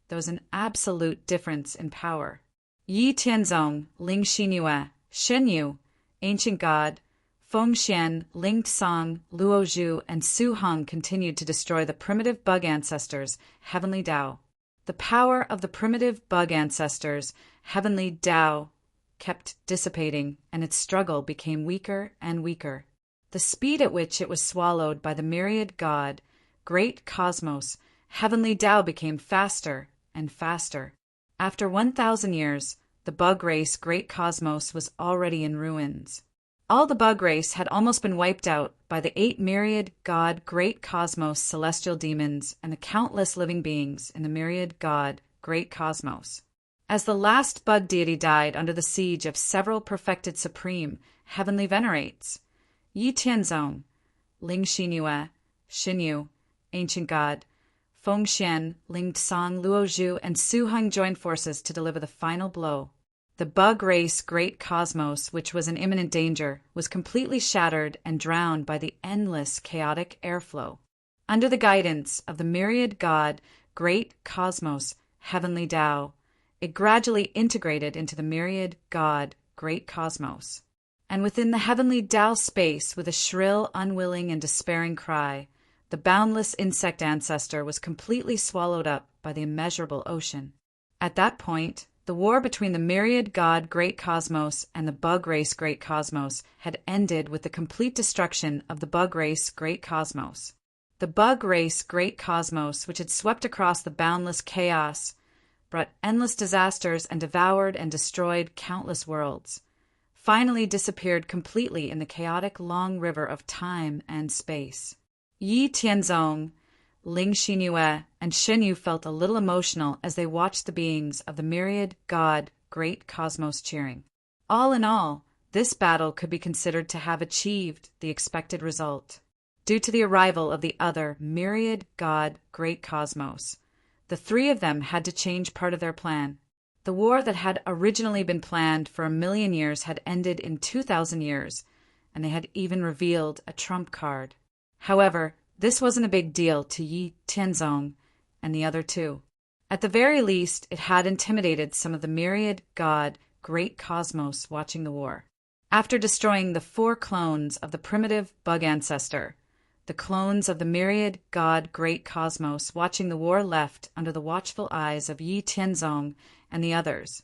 there was an absolute difference in power. Yi Tianzong, Ling Xinyu, Ancient God, Feng Xian, Ling Tsang, Luo Zhu, and Su Heng continued to destroy the primitive bug ancestors' heavenly Tao. The power of the primitive bug ancestors' heavenly Tao kept dissipating, and its struggle became weaker and weaker. The speed at which it was swallowed by the myriad god Great Cosmos heavenly Tao became faster and faster. After 1,000 years, the bug race Great Cosmos was already in ruins. All the bug race had almost been wiped out by the 8 myriad god Great Cosmos celestial demons and the countless living beings in the myriad god Great Cosmos. As the last bug deity died under the siege of several perfected supreme heavenly venerates, Yi Tianzong, Ling Xinyu, Ancient God, Fengxian, Lingtsang, Luozhu, and Su Heng joined forces to deliver the final blow. The bug race Great Cosmos, which was in imminent danger, was completely shattered and drowned by the endless chaotic airflow. Under the guidance of the myriad god Great Cosmos, Heavenly Tao, it gradually integrated into the myriad god Great Cosmos. And within the heavenly Tao space, with a shrill, unwilling, and despairing cry, the boundless insect ancestor was completely swallowed up by the immeasurable ocean. At that point, the war between the myriad god Great Cosmos and the bug race Great Cosmos had ended with the complete destruction of the bug race Great Cosmos. The bug race Great Cosmos, which had swept across the boundless chaos, brought endless disasters and devoured and destroyed countless worlds, finally disappeared completely in the chaotic long river of time and space. Yi Tianzong, Ling Xinyue, and Shenyu felt a little emotional as they watched the beings of the myriad god Great Cosmos cheering. All in all, this battle could be considered to have achieved the expected result. Due to the arrival of the other myriad god Great Cosmos, the three of them had to change part of their plan. The war that had originally been planned for 1,000,000 years had ended in 2,000 years, and they had even revealed a trump card. However, this wasn't a big deal to Yi Tianzong and the other two. At the very least, it had intimidated some of the myriad god Great Cosmos watching the war. After destroying the 4 clones of the primitive bug ancestor, the clones of the myriad god Great Cosmos watching the war left under the watchful eyes of Yi Tianzong and the others.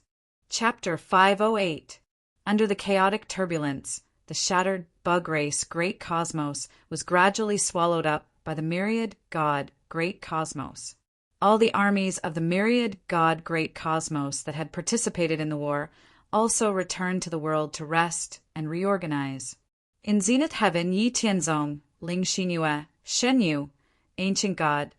Chapter 508. Under the chaotic turbulence, the shattered bug race Great Cosmos was gradually swallowed up by the myriad god Great Cosmos. All the armies of the myriad god Great Cosmos that had participated in the war also returned to the world to rest and reorganize. In Zenith Heaven, Yi Tianzong, Ling Xinyue, Shenyu, Ancient God,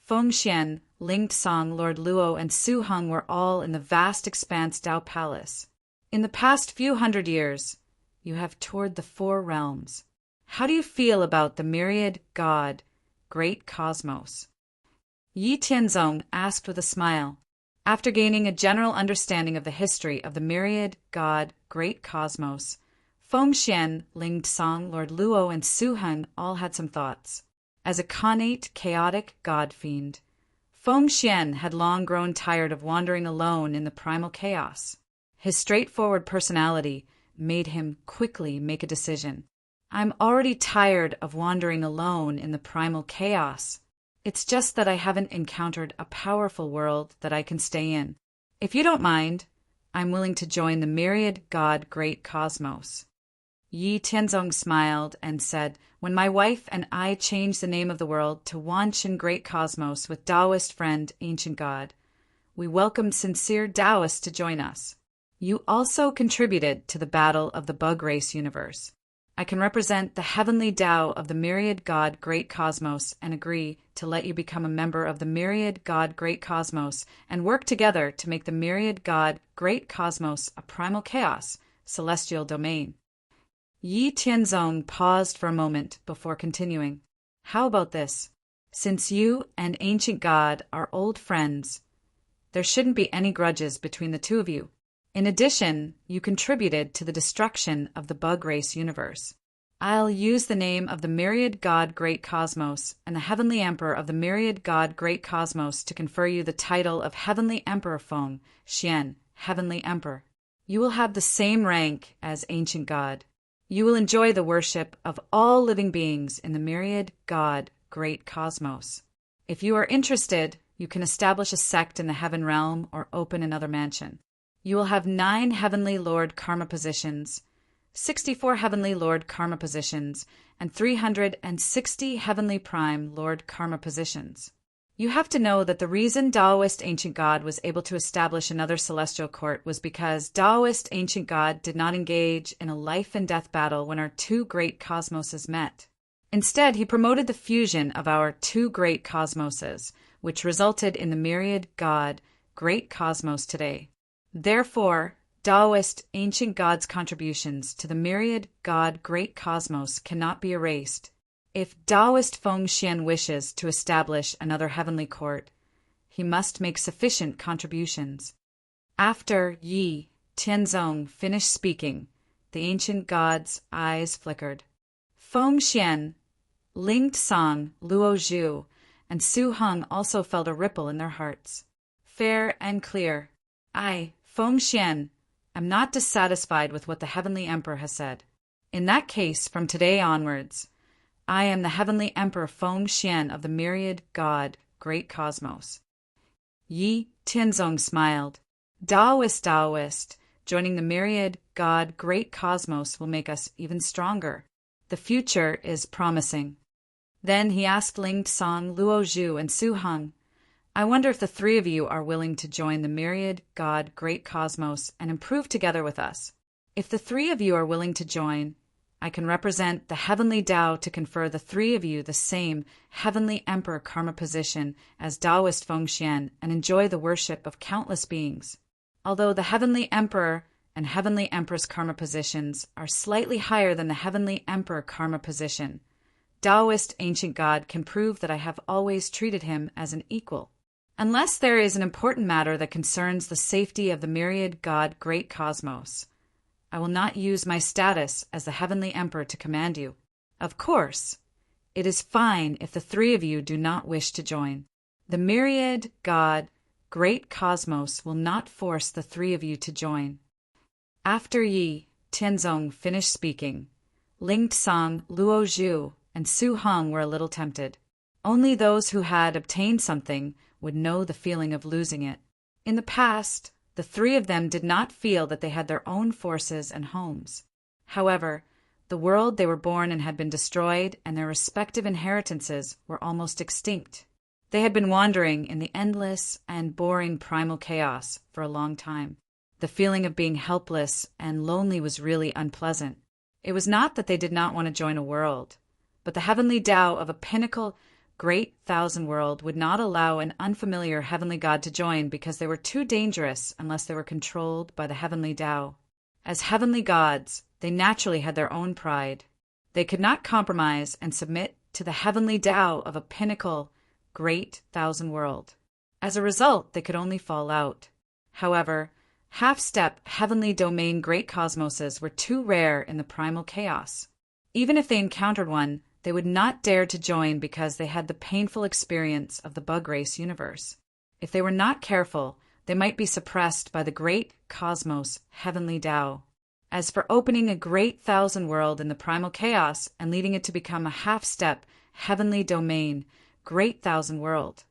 Fengxian, Ling Tsang, Lord Luo, and Su Heng were all in the vast expanse Tao Palace. In the past few hundred years, you have toured the 4 realms. How do you feel about the myriad god Great Cosmos? Yi Tianzong asked with a smile. After gaining a general understanding of the history of the myriad god Great Cosmos, Fengxian, Ling Tsang, Lord Luo, and Su Heng all had some thoughts. As a connate, chaotic god fiend, Fengxian had long grown tired of wandering alone in the primal chaos. His straightforward personality made him quickly make a decision. I'm already tired of wandering alone in the primal chaos. It's just that I haven't encountered a powerful world that I can stay in. If you don't mind, I'm willing to join the myriad god Great Cosmos. Yi Tianzong smiled and said, when my wife and I changed the name of the world to Wanshan Great Cosmos with Taoist friend Ancient God, we welcomed sincere Taoists to join us. You also contributed to the battle of the bug race universe. I can represent the heavenly Tao of the myriad god Great Cosmos and agree to let you become a member of the myriad god Great Cosmos and work together to make the myriad god Great Cosmos a primal chaos, celestial domain. Yi Tianzong paused for a moment before continuing. How about this? Since you and Ancient God are old friends, there shouldn't be any grudges between the two of you. In addition, you contributed to the destruction of the bug race universe. I'll use the name of the myriad god Great Cosmos and the heavenly emperor of the myriad god Great Cosmos to confer you the title of Heavenly Emperor Feng Xian, Heavenly Emperor. You will have the same rank as Ancient God. You will enjoy the worship of all living beings in the myriad god Great Cosmos. If you are interested, you can establish a sect in the heaven realm or open another mansion. You will have 9 heavenly Lord Karma positions, 64 heavenly Lord Karma positions, and 360 heavenly Prime Lord Karma positions. You have to know that the reason Taoist Ancient God was able to establish another celestial court was because Taoist Ancient God did not engage in a life and death battle when our 2 great cosmoses met. Instead, he promoted the fusion of our 2 great cosmoses, which resulted in the myriad God Great Cosmos today. Therefore, Taoist Ancient God's contributions to the myriad God Great Cosmos cannot be erased. If Taoist Feng Xian wishes to establish another heavenly court, he must make sufficient contributions. After Yi Tianzong finished speaking, the ancient god's eyes flickered. Feng Xian, Ling Tsang, Luo Zhu, and Su Heng also felt a ripple in their hearts. Fair and clear. I, Feng Xian, am not dissatisfied with what the Heavenly Emperor has said. In that case, from today onwards, I am the Heavenly Emperor Feng Xian of the myriad God, great cosmos. Yi Tianzong smiled. Taoist, joining the myriad God, great cosmos will make us even stronger. The future is promising. Then he asked Ling Tsang, Luo Zhu, and Su Heng, I wonder if the three of you are willing to join the myriad God, great cosmos and improve together with us. If the three of you are willing to join, I can represent the heavenly Tao to confer the three of you the same heavenly emperor karma position as Taoist Feng Xian and enjoy the worship of countless beings. Although the heavenly emperor and heavenly empress karma positions are slightly higher than the heavenly emperor karma position, Taoist ancient God can prove that I have always treated him as an equal. Unless there is an important matter that concerns the safety of the myriad God, great cosmos, I will not use my status as the heavenly emperor to command you. Of course, it is fine if the three of you do not wish to join. The myriad God, great cosmos will not force the three of you to join. After Yi Tianzong finished speaking, Ling Tsang, Luo Zhu, and Su Heng were a little tempted. Only those who had obtained something would know the feeling of losing it. In the past, the three of them did not feel that they had their own forces and homes. However, the world they were born in had been destroyed and their respective inheritances were almost extinct. They had been wandering in the endless and boring primal chaos for a long time. The feeling of being helpless and lonely was really unpleasant. It was not that they did not want to join a world, but the heavenly Tao of a pinnacle great thousand world would not allow an unfamiliar heavenly God to join because they were too dangerous unless they were controlled by the heavenly Tao. As heavenly gods, they naturally had their own pride. They could not compromise and submit to the heavenly Tao of a pinnacle great thousand world. As a result, they could only fall out. However, half-step heavenly domain great cosmoses were too rare in the primal chaos. Even if they encountered one, they would not dare to join because they had the painful experience of the bug race universe. If they were not careful, they might be suppressed by the great cosmos heavenly Tao. As for opening a great thousand world in the primal chaos and leading it to become a half-step heavenly domain great thousand world,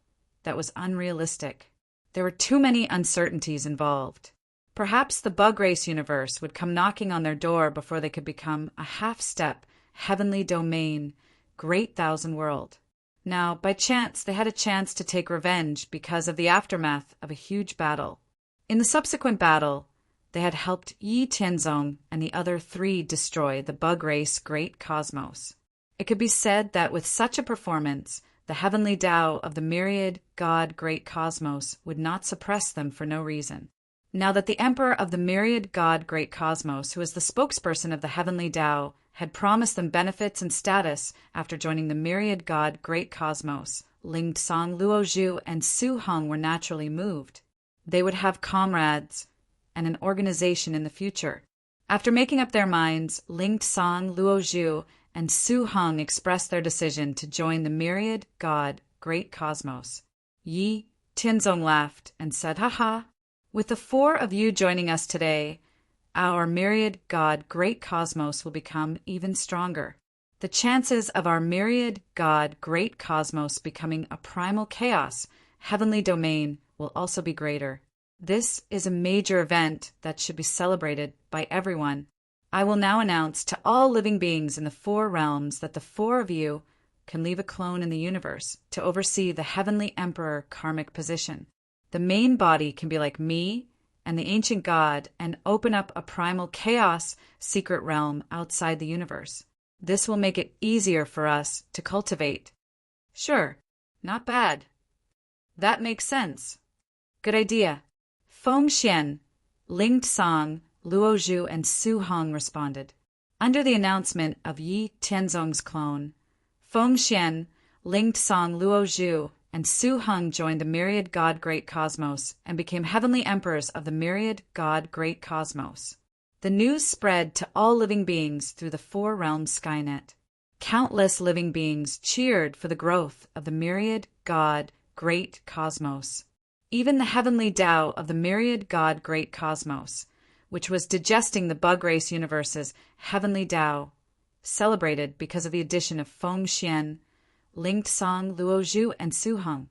that was unrealistic. There were too many uncertainties involved. Perhaps the bug race universe would come knocking on their door before they could become a half-step heavenly domain great thousand world. Now, by chance, they had a chance to take revenge because of the aftermath of a huge battle. In the subsequent battle, they had helped Yi Tianzong and the other three destroy the bug race great cosmos. It could be said that with such a performance, the heavenly Tao of the myriad God great cosmos would not suppress them for no reason. Now that the Emperor of the myriad God great cosmos, who is the spokesperson of the heavenly Tao, had promised them benefits and status after joining the myriad God great cosmos, Ling Tsang, Luo Zhu, and Su Heng were naturally moved. They would have comrades and an organization in the future. After making up their minds, Ling Tsang, Luo Zhu, and Su Heng expressed their decision to join the myriad God great cosmos. Yi Tianzong laughed and said, "Ha! With the four of you joining us today, our myriad God great cosmos will become even stronger. The chances of our myriad God great cosmos becoming a primal chaos, heavenly domain, will also be greater. This is a major event that should be celebrated by everyone. I will now announce to all living beings in the four realms that the four of you can leave a clone in the universe to oversee the heavenly emperor karmic position. The main body can be like me and the ancient God and open up a primal chaos secret realm outside the universe. This will make it easier for us to cultivate." "Sure, not bad. That makes sense. Good idea." Feng Xian, Ling Tsang, Luo Zhu, and Su Heng responded. Under the announcement of Yi Tianzong's clone, Feng Xian, Ling Tsang Luo Zhu, and Su Heng joined the myriad god Great Cosmos and became heavenly emperors of the myriad god Great Cosmos. The news spread to all living beings through the four-realm Skynet. Countless living beings cheered for the growth of the myriad god Great Cosmos. Even the heavenly Tao of the myriad god Great Cosmos, which was digesting the bug race universe's heavenly Tao, celebrated because of the addition of Feng Xian, Ling Tsang Luo Zhu, and Su Heng.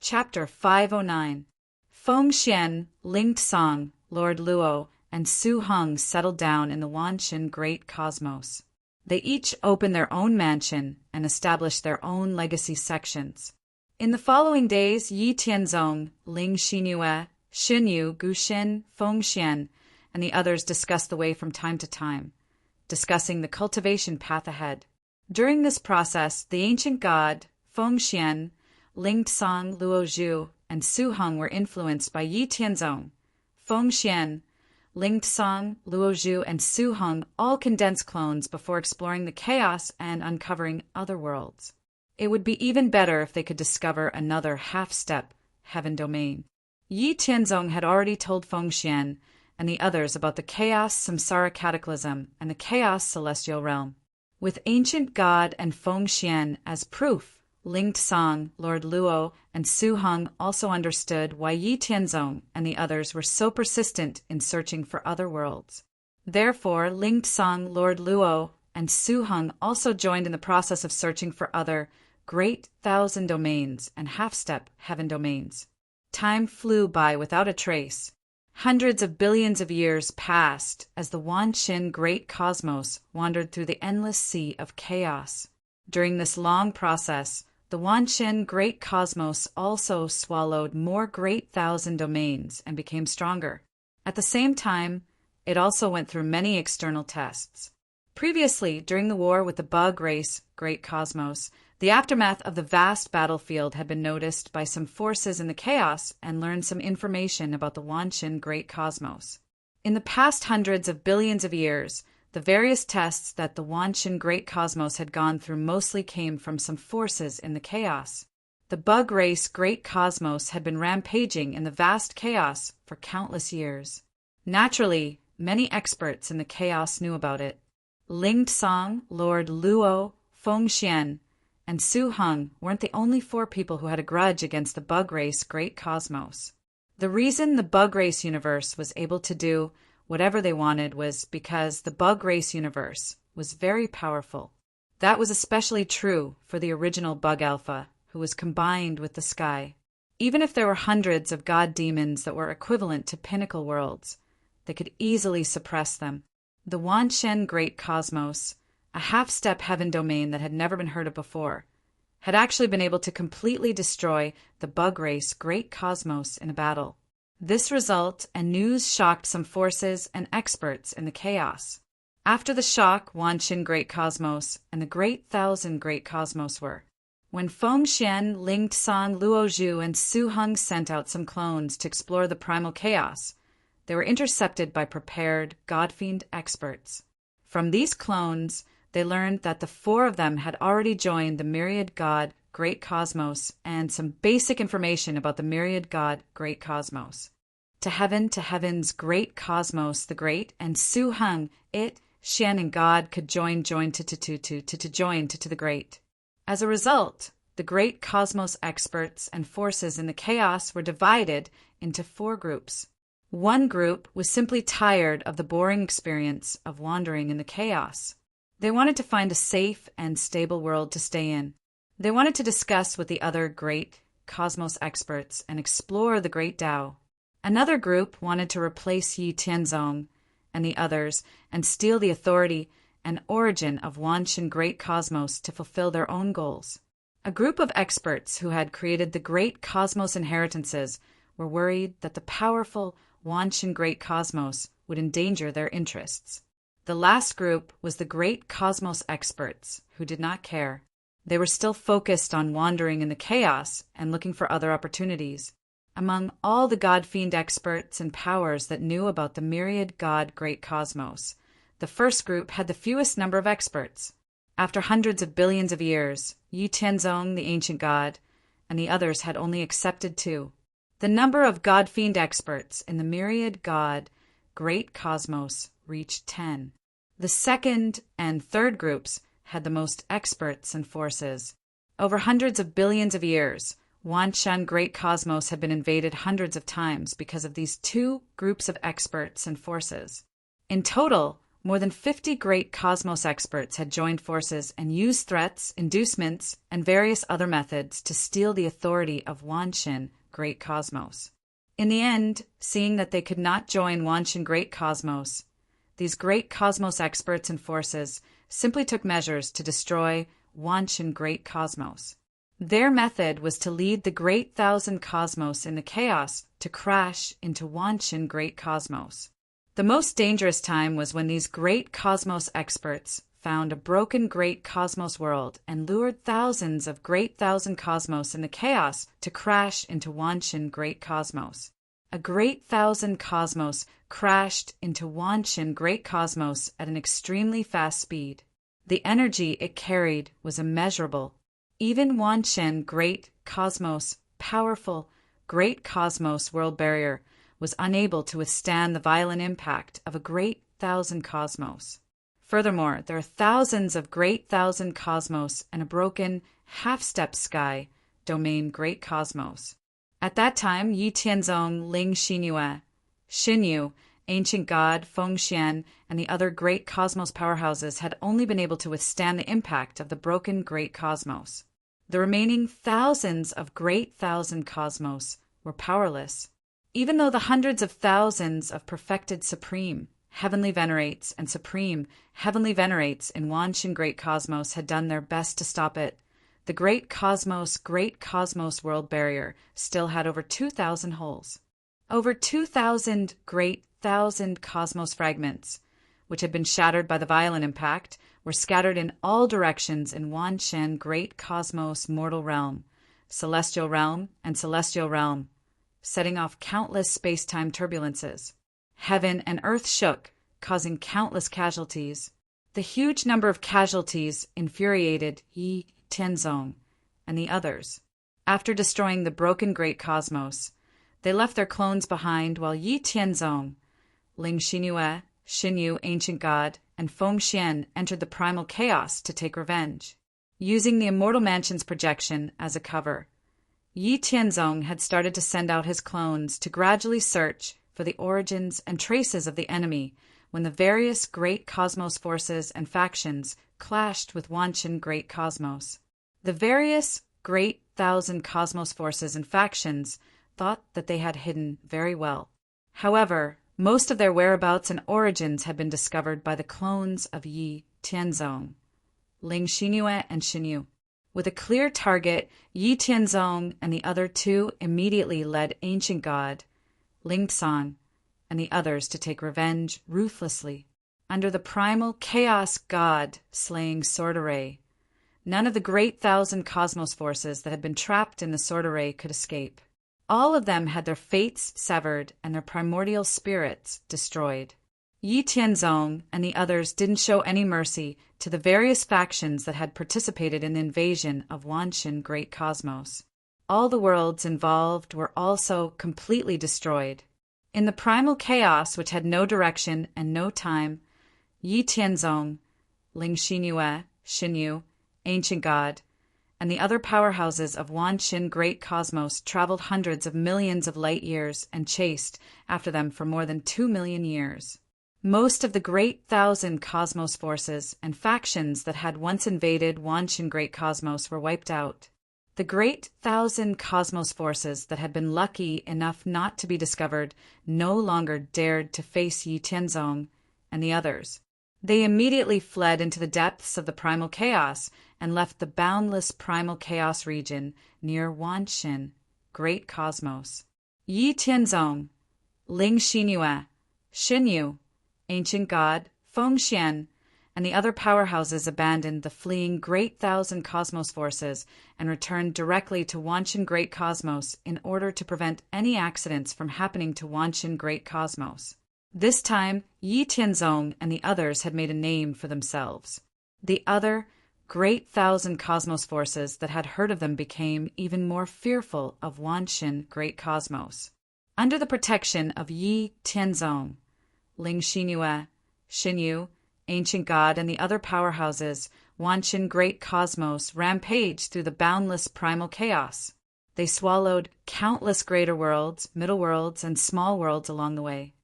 Chapter 509. Feng Xian, Ling Tsang, Lord Luo, and Su Heng settled down in the Wanshan Great Cosmos. They each opened their own mansion and established their own legacy sections. In the following days, Yi Tianzong, Ling Xinyue, Xinyu, Guxin, Feng Xian, and the others discussed the way from time to time, discussing the cultivation path ahead. During this process, the ancient god, Feng Xian, Ling Tsang Luo Zhu, and Su Heng were influenced by Yi Tianzong. Feng Xian, Ling Tsang, Luo Zhu, and Su Heng all condensed clones before exploring the chaos and uncovering other worlds. It would be even better if they could discover another half-step heaven domain. Yi Tianzong had already told Feng Xian and the others about the chaos samsara cataclysm and the chaos celestial realm. With ancient god and Feng Xian as proof, Ling Tsang, Lord Luo, and Su Heng also understood why Yi Tianzong and the others were so persistent in searching for other worlds. Therefore, Ling Tsang, Lord Luo, and Su Heng also joined in the process of searching for other great thousand domains and half-step heaven domains. Time flew by without a trace. Hundreds of billions of years passed as the Wanshan Great Cosmos wandered through the endless sea of chaos. During this long process, the Wanshan Great Cosmos also swallowed more great thousand domains and became stronger. At the same time, it also went through many external tests. Previously, during the war with the bug race Great Cosmos, the aftermath of the vast battlefield had been noticed by some forces in the chaos and learned some information about the Wanshan Great Cosmos. In the past hundreds of billions of years, the various tests that the Wanshan Great Cosmos had gone through mostly came from some forces in the chaos. The bug race Great Cosmos had been rampaging in the vast chaos for countless years. Naturally, many experts in the chaos knew about it. Ling Tsang, Lord Luo, Feng Xian, and Su Heng weren't the only four people who had a grudge against the bug race Great Cosmos. The reason the bug race universe was able to do whatever they wanted was because the bug race universe was very powerful. That was especially true for the original bug alpha, who was combined with the sky. Even if there were hundreds of god demons that were equivalent to pinnacle worlds, they could easily suppress them. The Wanshan Great Cosmos, a half-step heaven domain that had never been heard of before, had actually been able to completely destroy the bug race Great Cosmos in a battle. This result and news shocked some forces and experts in the chaos. After the shock, Wanshan Great Cosmos and the Great Thousand Great Cosmos were. When Feng Xian, Ling Tsang, Luo Zhu, and Su Heng sent out some clones to explore the primal chaos, they were intercepted by prepared God-fiend experts. From these clones, they learned that the four of them had already joined the myriad god Great Cosmos and some basic information about the myriad god Great Cosmos. To heaven's Great Cosmos the Great, and Su Heng, it, Xian, and God could join to the Great. As a result, the Great Cosmos experts and forces in the chaos were divided into four groups. One group was simply tired of the boring experience of wandering in the chaos. They wanted to find a safe and stable world to stay in. They wanted to discuss with the other great cosmos experts and explore the great Tao. Another group wanted to replace Yi Tianzong and the others and steal the authority and origin of Wanshan Great Cosmos to fulfill their own goals. A group of experts who had created the great cosmos inheritances were worried that the powerful Wanshan Great Cosmos would endanger their interests. The last group was the great cosmos experts, who did not care. They were still focused on wandering in the chaos and looking for other opportunities. Among all the God-fiend experts and powers that knew about the myriad god Great Cosmos, the first group had the fewest number of experts. After hundreds of billions of years, Yi Tianzong, the ancient god, and the others had only accepted two. The number of god-fiend experts in the myriad god great cosmos reached 10. The second and third groups had the most experts and forces. Over hundreds of billions of years, Wanshan great cosmos had been invaded hundreds of times because of these two groups of experts and forces. In total, more than 50 great cosmos experts had joined forces and used threats, inducements, and various other methods to steal the authority of Wanshan great cosmos. In the end, seeing that they could not join Wanshan great cosmos, these great cosmos experts and forces simply took measures to destroy Wanshan great cosmos. Their method was to lead the great thousand cosmos in the chaos to crash into Wanshan great cosmos. The most dangerous time was when these great cosmos experts found a broken great cosmos world and lured thousands of great thousand cosmos in the chaos to crash into Wanshan great cosmos. A great thousand cosmos crashed into Wanshan great cosmos at an extremely fast speed. The energy it carried was immeasurable. Even Wanshan great cosmos, powerful great cosmos world barrier, was unable to withstand the violent impact of a great thousand cosmos. Furthermore, there are thousands of great thousand cosmos and a broken half-step sky domain great cosmos. At that time, Yi Tianzong, Ling Xinyue, Xinyu, ancient god, Fengxian, and the other great cosmos powerhouses had only been able to withstand the impact of the broken great cosmos. The remaining thousands of great thousand cosmos were powerless. Even though the hundreds of thousands of perfected supreme, heavenly venerates, and supreme, heavenly venerates in Wanshan great cosmos had done their best to stop it, the great cosmos world barrier still had over 2,000 holes. Over 2,000 great thousand cosmos fragments, which had been shattered by the violent impact, were scattered in all directions in Wanshan great cosmos mortal realm, celestial realm, and celestial realm, setting off countless space-time turbulences. Heaven and earth shook, causing countless casualties. The huge number of casualties infuriated Yi Tianzong and the others. After destroying the broken great cosmos, they left their clones behind while Yi Tianzong, Ling Xinyue, Xinyu, ancient god, and Fengxian entered the primal chaos to take revenge. Using the Immortal Mansion's projection as a cover, Yi Tianzong had started to send out his clones to gradually search for the origins and traces of the enemy when the various great cosmos forces and factions clashed with Wanshan great cosmos. The various great thousand cosmos forces and factions thought that they had hidden very well. However, most of their whereabouts and origins had been discovered by the clones of Yi Tianzong, Ling Xinyue, and Xinyu. With a clear target, Yi Tianzong and the other two immediately led ancient god, Ling Tsang, and the others to take revenge ruthlessly. Under the primal chaos god slaying sword array, none of the great thousand cosmos forces that had been trapped in the sword array could escape. All of them had their fates severed and their primordial spirits destroyed. Yi Tianzong and the others didn't show any mercy to the various factions that had participated in the invasion of Wanshan great cosmos. All the worlds involved were also completely destroyed. In the primal chaos, which had no direction and no time, Yi Tianzong, Ling Xinyue, Xinyu, ancient god, and the other powerhouses of Wanshan great cosmos traveled hundreds of millions of light years and chased after them for more than 2 million years. Most of the great thousand cosmos forces and factions that had once invaded Wanshan great cosmos were wiped out. The great thousand cosmos forces that had been lucky enough not to be discovered no longer dared to face Yi Tianzong and the others. They immediately fled into the depths of the primal chaos and left the boundless primal chaos region near Wanshan great cosmos. Yi Tianzong, Ling Xinyue, Xinyu, ancient god, Fengxian, and the other powerhouses abandoned the fleeing great thousand cosmos forces and returned directly to Wanshan great cosmos in order to prevent any accidents from happening to Wanshan great cosmos. This time, Yi Tianzong and the others had made a name for themselves. The other great thousand cosmos forces that had heard of them became even more fearful of Wanshin Great Cosmos. Under the protection of Yi Tianzong, Ling Xinyue, Xinyu, Ancient God, and the other powerhouses, Wanshin Great Cosmos rampaged through the boundless primal chaos. They swallowed countless greater worlds, middle worlds, and small worlds along the way.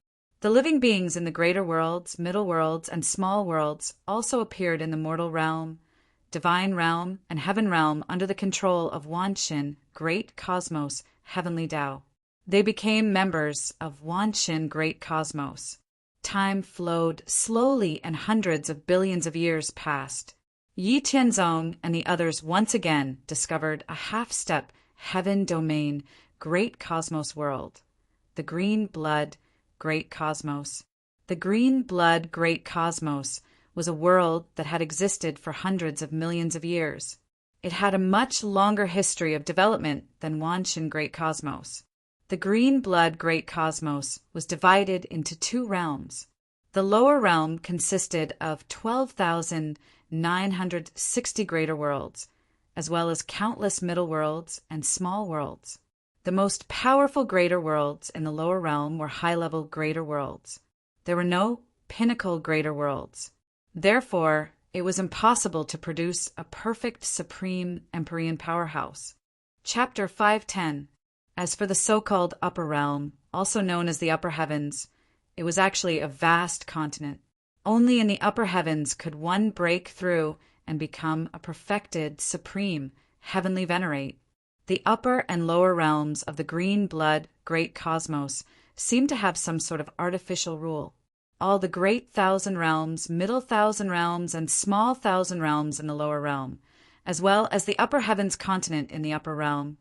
The living beings in the greater worlds, middle worlds, and small worlds also appeared in the mortal realm, divine realm, and heaven realm under the control of Wanshin Great Cosmos Heavenly Tao. They became members of Wanshin Great Cosmos. Time flowed slowly and hundreds of billions of years passed. Yi Tianzong and the others once again discovered a half-step heaven domain Great Cosmos world, the Green Blood Great Cosmos. The Green Blood Great Cosmos was a world that had existed for hundreds of millions of years. It had a much longer history of development than Wanshin Great Cosmos. The Green Blood Great Cosmos was divided into two realms. The lower realm consisted of 12,960 greater worlds, as well as countless middle worlds and small worlds. The most powerful greater worlds in the lower realm were high-level greater worlds. There were no pinnacle greater worlds. Therefore, it was impossible to produce a perfect supreme Empyrean powerhouse. Chapter 510. As for the so-called upper realm, also known as the upper heavens, it was actually a vast continent. Only in the upper heavens could one break through and become a perfected, supreme, heavenly venerate. The upper and lower realms of the Green Blood Great Cosmos seemed to have some sort of artificial rule. All the great thousand realms, middle thousand realms, and small thousand realms in the lower realm, as well as the upper heavens continent in the upper realm,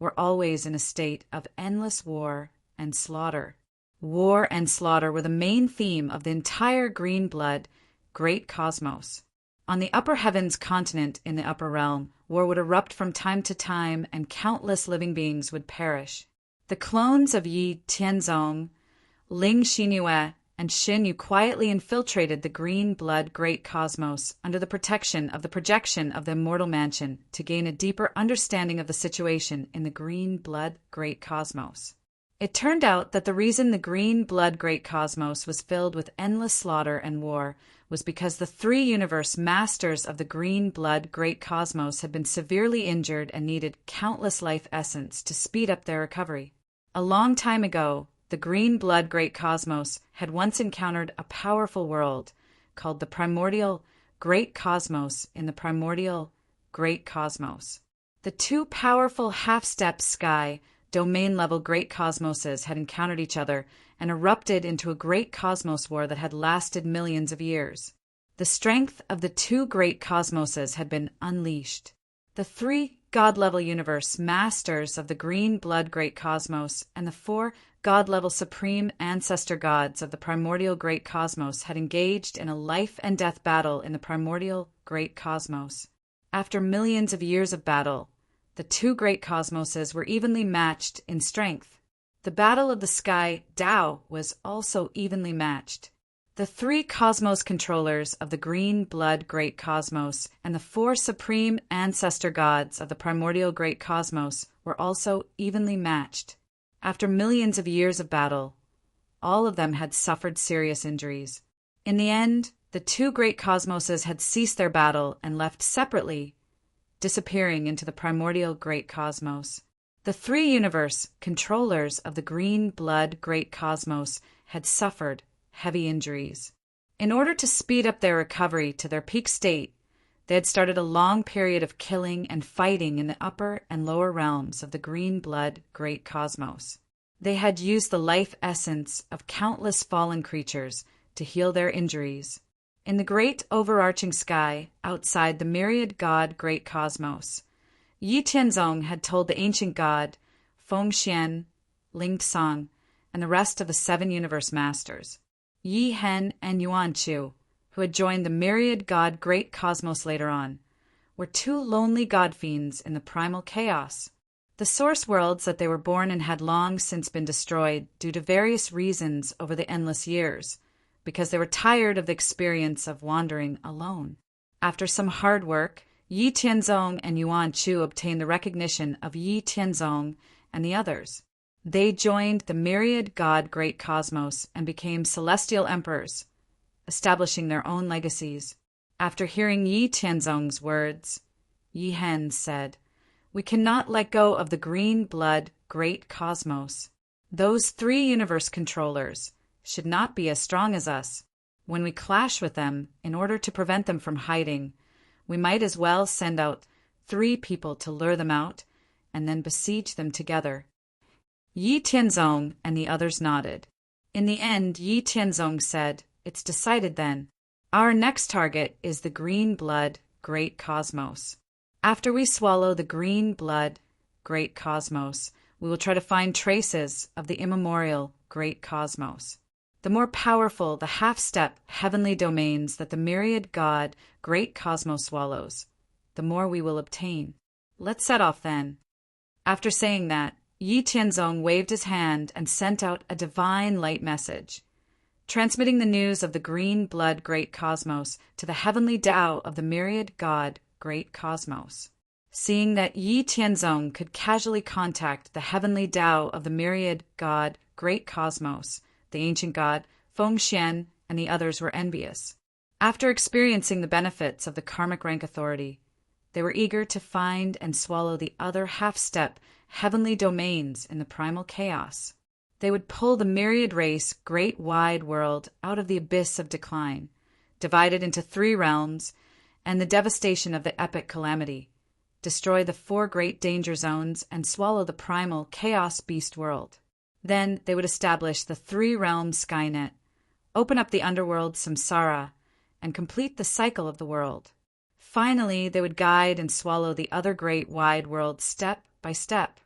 were always in a state of endless war and slaughter. War and slaughter were the main theme of the entire Green Blood Great Cosmos. On the upper heavens continent in the upper realm, war would erupt from time to time, and countless living beings would perish. The clones of Yi Tianzong, Ling Xinyue, and Xinyu quietly infiltrated the Green Blood Great Cosmos under the protection of the projection of the Immortal Mansion to gain a deeper understanding of the situation in the Green Blood Great Cosmos. It turned out that the reason the Green Blood Great Cosmos was filled with endless slaughter and war was because the three universe masters of the Green Blood Great Cosmos had been severely injured and needed countless life essence to speed up their recovery. A long time ago, the Green Blood Great Cosmos had once encountered a powerful world called the Primordial Great Cosmos in the Primordial Great Cosmos. The two powerful half-step sky domain-level great cosmoses had encountered each other and erupted into a great cosmos war that had lasted millions of years. The strength of the two great cosmoses had been unleashed. The three God-level universe masters of the Green Blood Great Cosmos and the four God-level supreme ancestor gods of the Primordial Great Cosmos had engaged in a life-and-death battle in the Primordial Great Cosmos. After millions of years of battle, the two great cosmoses were evenly matched in strength. The battle of the sky Tao was also evenly matched. The three cosmos controllers of the Green Blood Great Cosmos and the four supreme ancestor gods of the Primordial Great Cosmos were also evenly matched. After millions of years of battle, all of them had suffered serious injuries. In the end, the two great cosmoses had ceased their battle and left separately, disappearing into the Primordial Great Cosmos. The three universe controllers of the Green Blood Great Cosmos had suffered heavy injuries. In order to speed up their recovery to their peak state, they had started a long period of killing and fighting in the upper and lower realms of the Green Blood Great Cosmos. They had used the life essence of countless fallen creatures to heal their injuries. In the great overarching sky outside the myriad God Great Cosmos, Yi Tianzong had told the ancient god Feng Xian, Ling Tsang, and the rest of the seven universe masters. Yi Hen and Yuan Chu, who had joined the myriad God Great Cosmos later on, were two lonely god fiends in the primal chaos. The source worlds that they were born in had long since been destroyed due to various reasons over the endless years, because they were tired of the experience of wandering alone. After some hard work, Yi Tianzong and Yuan Chu obtained the recognition of Yi Tianzong and the others. They joined the myriad god Great Cosmos and became celestial emperors, establishing their own legacies. After hearing Yi Tianzong's words, Yi Hen said, "We cannot let go of the green blood Great Cosmos. Those three universe controllers should not be as strong as us. When we clash with them, in order to prevent them from hiding, we might as well send out 3 people to lure them out and then besiege them together." Yi Tianzong and the others nodded. In the end, Yi Tianzong said, "It's decided then. Our next target is the green blood Great Cosmos. After we swallow the green blood Great Cosmos, we will try to find traces of the immemorial Great Cosmos. The more powerful the half-step heavenly domains that the myriad god Great Cosmos swallows, the more we will obtain. Let's set off then." After saying that, Yi Tianzong waved his hand and sent out a divine light message, transmitting the news of the green blood Great Cosmos to the heavenly Tao of the myriad god Great Cosmos. Seeing that Yi Tianzong could casually contact the heavenly Tao of the myriad god Great Cosmos, the ancient god Feng Xian and the others were envious. After experiencing the benefits of the karmic rank authority, they were eager to find and swallow the other half-step heavenly domains in the primal chaos. They would pull the myriad race great wide world out of the abyss of decline, divided into 3 realms, and the devastation of the epic calamity, destroy the 4 great danger zones, and swallow the primal chaos beast world. Then they would establish the 3-realm Skynet, open up the underworld samsara, and complete the cycle of the world. Finally, they would guide and swallow the other great wide world step by step.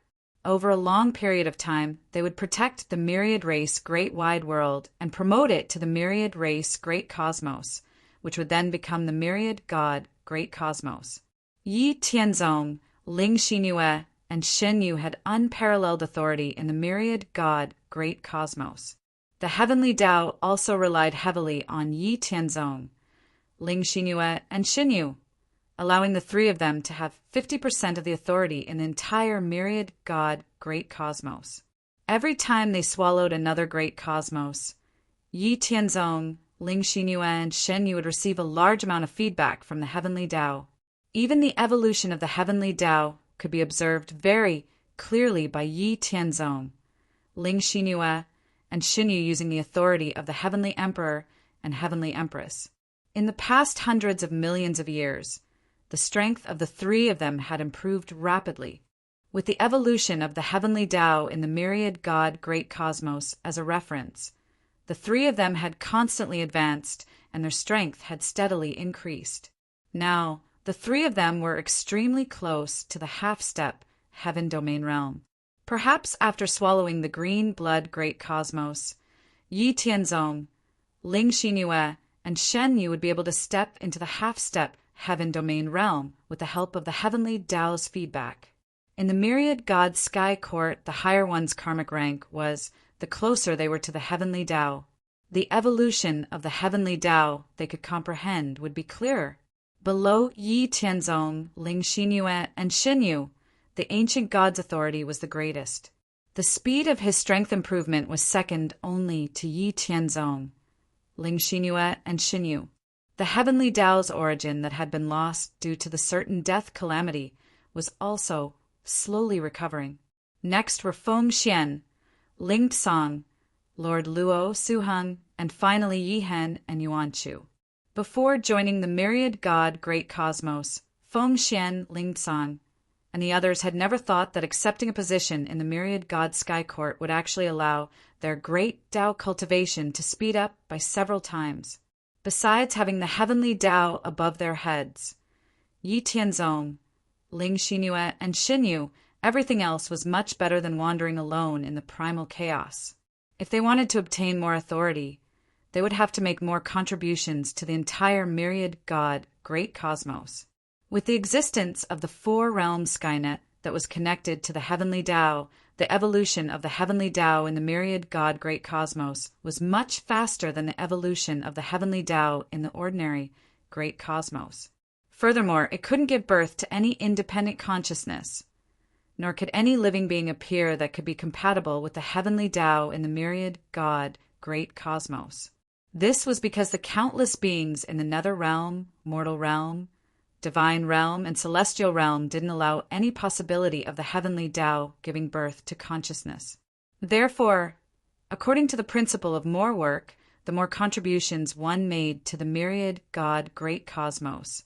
Over a long period of time, they would protect the myriad race great wide world and promote it to the myriad race Great Cosmos, which would then become the myriad god Great Cosmos. Yi Tianzong, Ling Xinyue, and Shen Yu had unparalleled authority in the myriad god Great Cosmos. The heavenly Tao also relied heavily on Yi Tianzong, Ling Xinyue, and Shen Yu, allowing the 3 of them to have 50% of the authority in the entire myriad god Great Cosmos. Every time they swallowed another Great Cosmos, Yi Tianzong, Ling Xinyue, and Shen Yu would receive a large amount of feedback from the heavenly Tao. Even the evolution of the heavenly Tao could be observed very clearly by Yi Tianzong, Ling Xinyue, and Shen Yu using the authority of the heavenly emperor and heavenly empress. In the past hundreds of millions of years, the strength of the 3 of them had improved rapidly. With the evolution of the heavenly Tao in the myriad god Great Cosmos as a reference, the 3 of them had constantly advanced and their strength had steadily increased. Now, the 3 of them were extremely close to the half-step heaven domain realm. Perhaps after swallowing the green blood Great Cosmos, Yi Tianzong, Ling Xinyue, and Shen Yu would be able to step into the half-step heaven domain realm with the help of the heavenly Tao's feedback. In the myriad god sky court, the higher one's karmic rank was the closer they were to the heavenly Tao. The evolution of the heavenly Tao they could comprehend would be clearer. Below Yi Tianzong, Ling Xinyue, and Shen Yu, the ancient god's authority was the greatest. The speed of his strength improvement was second only to Yi Tianzong, Ling Xinyue, and Shen Yu. The heavenly Tao's origin that had been lost due to the certain death calamity was also slowly recovering. Next were Feng Xian, Ling Tsang, Lord Luo Suheng, and finally Yi Hen and Yuan Chu. Before joining the myriad god Great Cosmos, Feng Xian, Ling Tsang, and the others had never thought that accepting a position in the myriad god sky court would actually allow their great Tao cultivation to speed up by several times. Besides having the heavenly Tao above their heads, Yi Tianzong, Ling Xinyue, and Shen Yu, everything else was much better than wandering alone in the primal chaos. If they wanted to obtain more authority, they would have to make more contributions to the entire myriad god Great Cosmos. With the existence of the 4-realm Skynet that was connected to the heavenly Tao, the evolution of the heavenly Tao in the myriad god Great Cosmos was much faster than the evolution of the heavenly Tao in the ordinary Great Cosmos. Furthermore, it couldn't give birth to any independent consciousness, nor could any living being appear that could be compatible with the heavenly Tao in the myriad God, great cosmos. This was because the countless beings in the nether realm, mortal realm, divine realm, and celestial realm didn't allow any possibility of the heavenly Tao giving birth to consciousness. Therefore, according to the principle of more work, the more contributions one made to the myriad God great cosmos,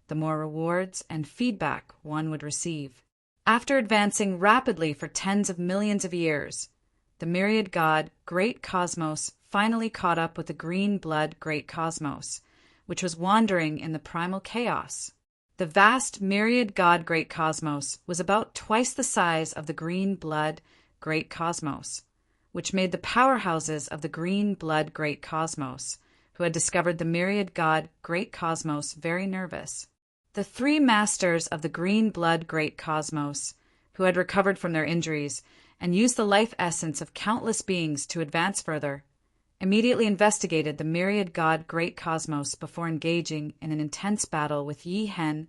the more rewards and feedback one would receive. After advancing rapidly for tens of millions of years, the myriad God great cosmos finally caught up with the green blood great cosmos, which was wandering in the primal chaos. The vast myriad God great cosmos was about twice the size of the green blood great cosmos, which made the powerhouses of the green blood great cosmos, who had discovered the myriad God great cosmos, very nervous. The three masters of the green blood great cosmos, who had recovered from their injuries and used the life essence of countless beings to advance further, immediately investigated the myriad God great cosmos before engaging in an intense battle with Yi Hen,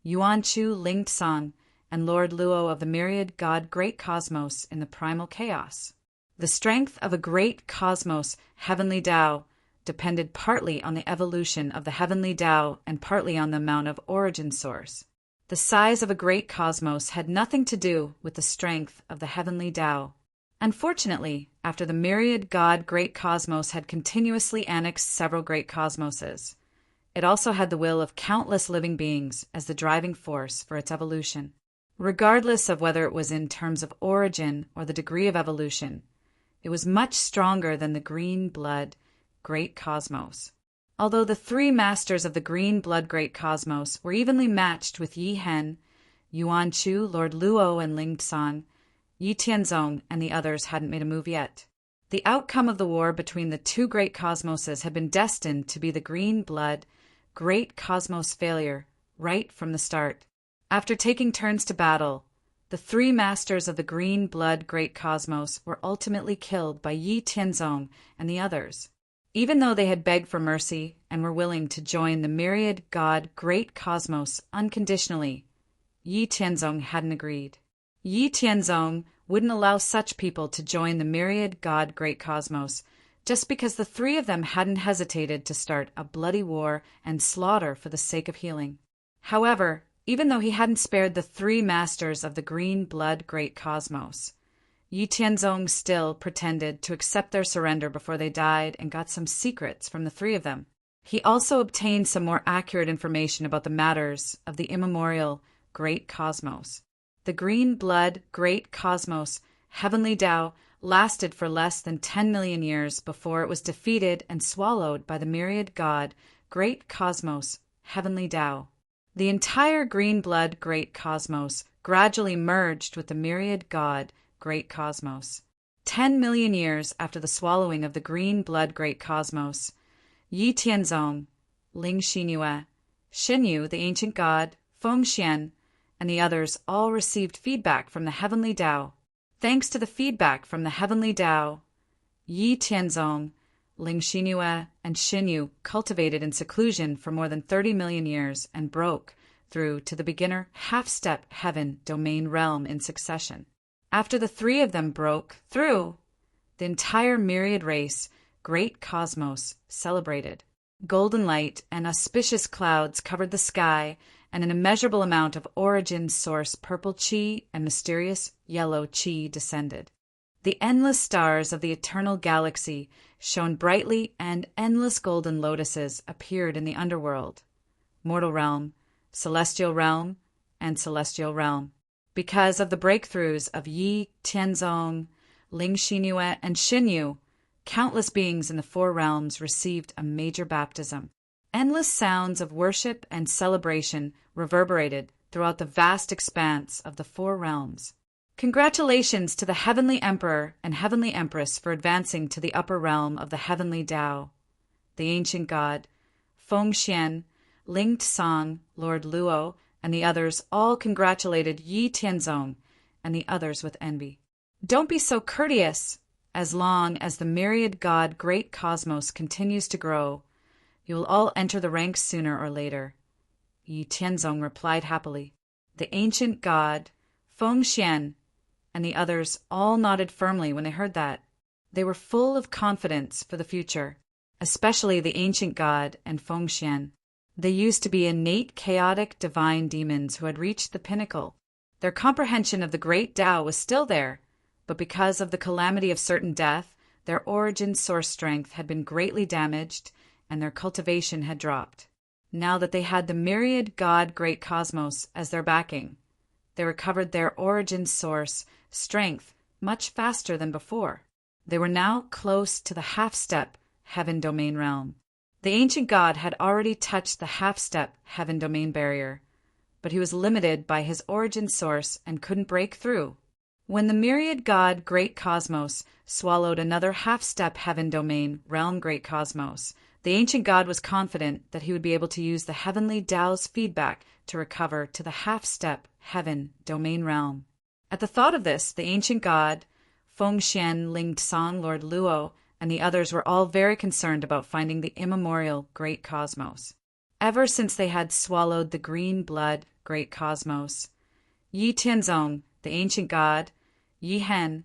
Yuan Chu Ling Tsang, and Lord Luo of the myriad God great cosmos in the primal chaos. The strength of a great cosmos, heavenly Tao, depended partly on the evolution of the heavenly Tao and partly on the amount of origin source. The size of a great cosmos had nothing to do with the strength of the heavenly Tao. Unfortunately, after the myriad God great cosmos had continuously annexed several great cosmoses, it also had the will of countless living beings as the driving force for its evolution. Regardless of whether it was in terms of origin or the degree of evolution, it was much stronger than the green blood great cosmos. Although the three masters of the green blood great cosmos were evenly matched with Yi Hen, Yuan Chu, Lord Luo, and Ling Tsang, Yi Tianzong and the others hadn't made a move yet. The outcome of the war between the two great cosmoses had been destined to be the green blood great cosmos failure right from the start. After taking turns to battle, the three masters of the green blood great cosmos were ultimately killed by Yi Tianzong and the others. Even though they had begged for mercy and were willing to join the myriad God great cosmos unconditionally, Yi Tianzong hadn't agreed. Yi Tianzong wouldn't allow such people to join the myriad God great cosmos just because the three of them hadn't hesitated to start a bloody war and slaughter for the sake of healing. However, even though he hadn't spared the three masters of the green blood great cosmos, Yi Tianzong still pretended to accept their surrender before they died and got some secrets from the three of them. He also obtained some more accurate information about the matters of the immemorial great cosmos. The green blood great cosmos, heavenly Tao, lasted for less than 10 million years before it was defeated and swallowed by the myriad God great cosmos, heavenly Tao. The entire green blood great cosmos gradually merged with the myriad God great cosmos. 10 million years after the swallowing of the green blood great cosmos, Yi Tianzong, Ling Xinyue, Xinyu, the ancient god, Feng Xian, and the others all received feedback from the heavenly Tao. Thanks to the feedback from the heavenly Tao, Yi Tianzong, Ling Xinyue, and Xinyu cultivated in seclusion for more than 30 million years and broke through to the beginner half-step heaven domain realm in succession. After the three of them broke through, the entire myriad race, great cosmos, celebrated. Golden light and auspicious clouds covered the sky, and an immeasurable amount of origin source purple chi and mysterious yellow chi descended. The endless stars of the eternal galaxy shone brightly, and endless golden lotuses appeared in the underworld, mortal realm, celestial realm, and celestial realm. Because of the breakthroughs of Yi Tianzong, Ling Xinyue, and Xinyu, countless beings in the four realms received a major baptism. Endless sounds of worship and celebration reverberated throughout the vast expanse of the four realms. Congratulations to the Heavenly Emperor and Heavenly Empress for advancing to the upper realm of the Heavenly Tao. The ancient god, Feng Xian, Ling Tsang, Lord Luo, and the others all congratulated Yi Tianzong and the others with envy. Don't be so courteous. As long as the myriad god great cosmos continues to grow, you will all enter the ranks sooner or later. Yi Tianzong replied happily. The ancient god, Feng Xian, and the others all nodded firmly when they heard that. They were full of confidence for the future, especially the ancient god and Feng Xian. They used to be innate chaotic divine demons who had reached the pinnacle. Their comprehension of the great Tao was still there, but because of the calamity of certain death, their origin source strength had been greatly damaged and their cultivation had dropped. Now that they had the myriad God Great Cosmos as their backing, they recovered their origin source strength much faster than before. They were now close to the half-step heaven domain realm. The ancient god had already touched the half-step heaven domain barrier, but he was limited by his origin source and couldn't break through. When the myriad god Great Cosmos swallowed another half-step heaven domain realm Great Cosmos, the ancient god was confident that he would be able to use the heavenly Tao's feedback to recover to the half-step heaven domain realm. At the thought of this, the ancient god, Feng Xian, Ling Tsang, Lord Luo, and the others were all very concerned about finding the immemorial Great Cosmos. Ever since they had swallowed the green blood Great Cosmos, Yi Tianzong, the ancient god, Yi Hen,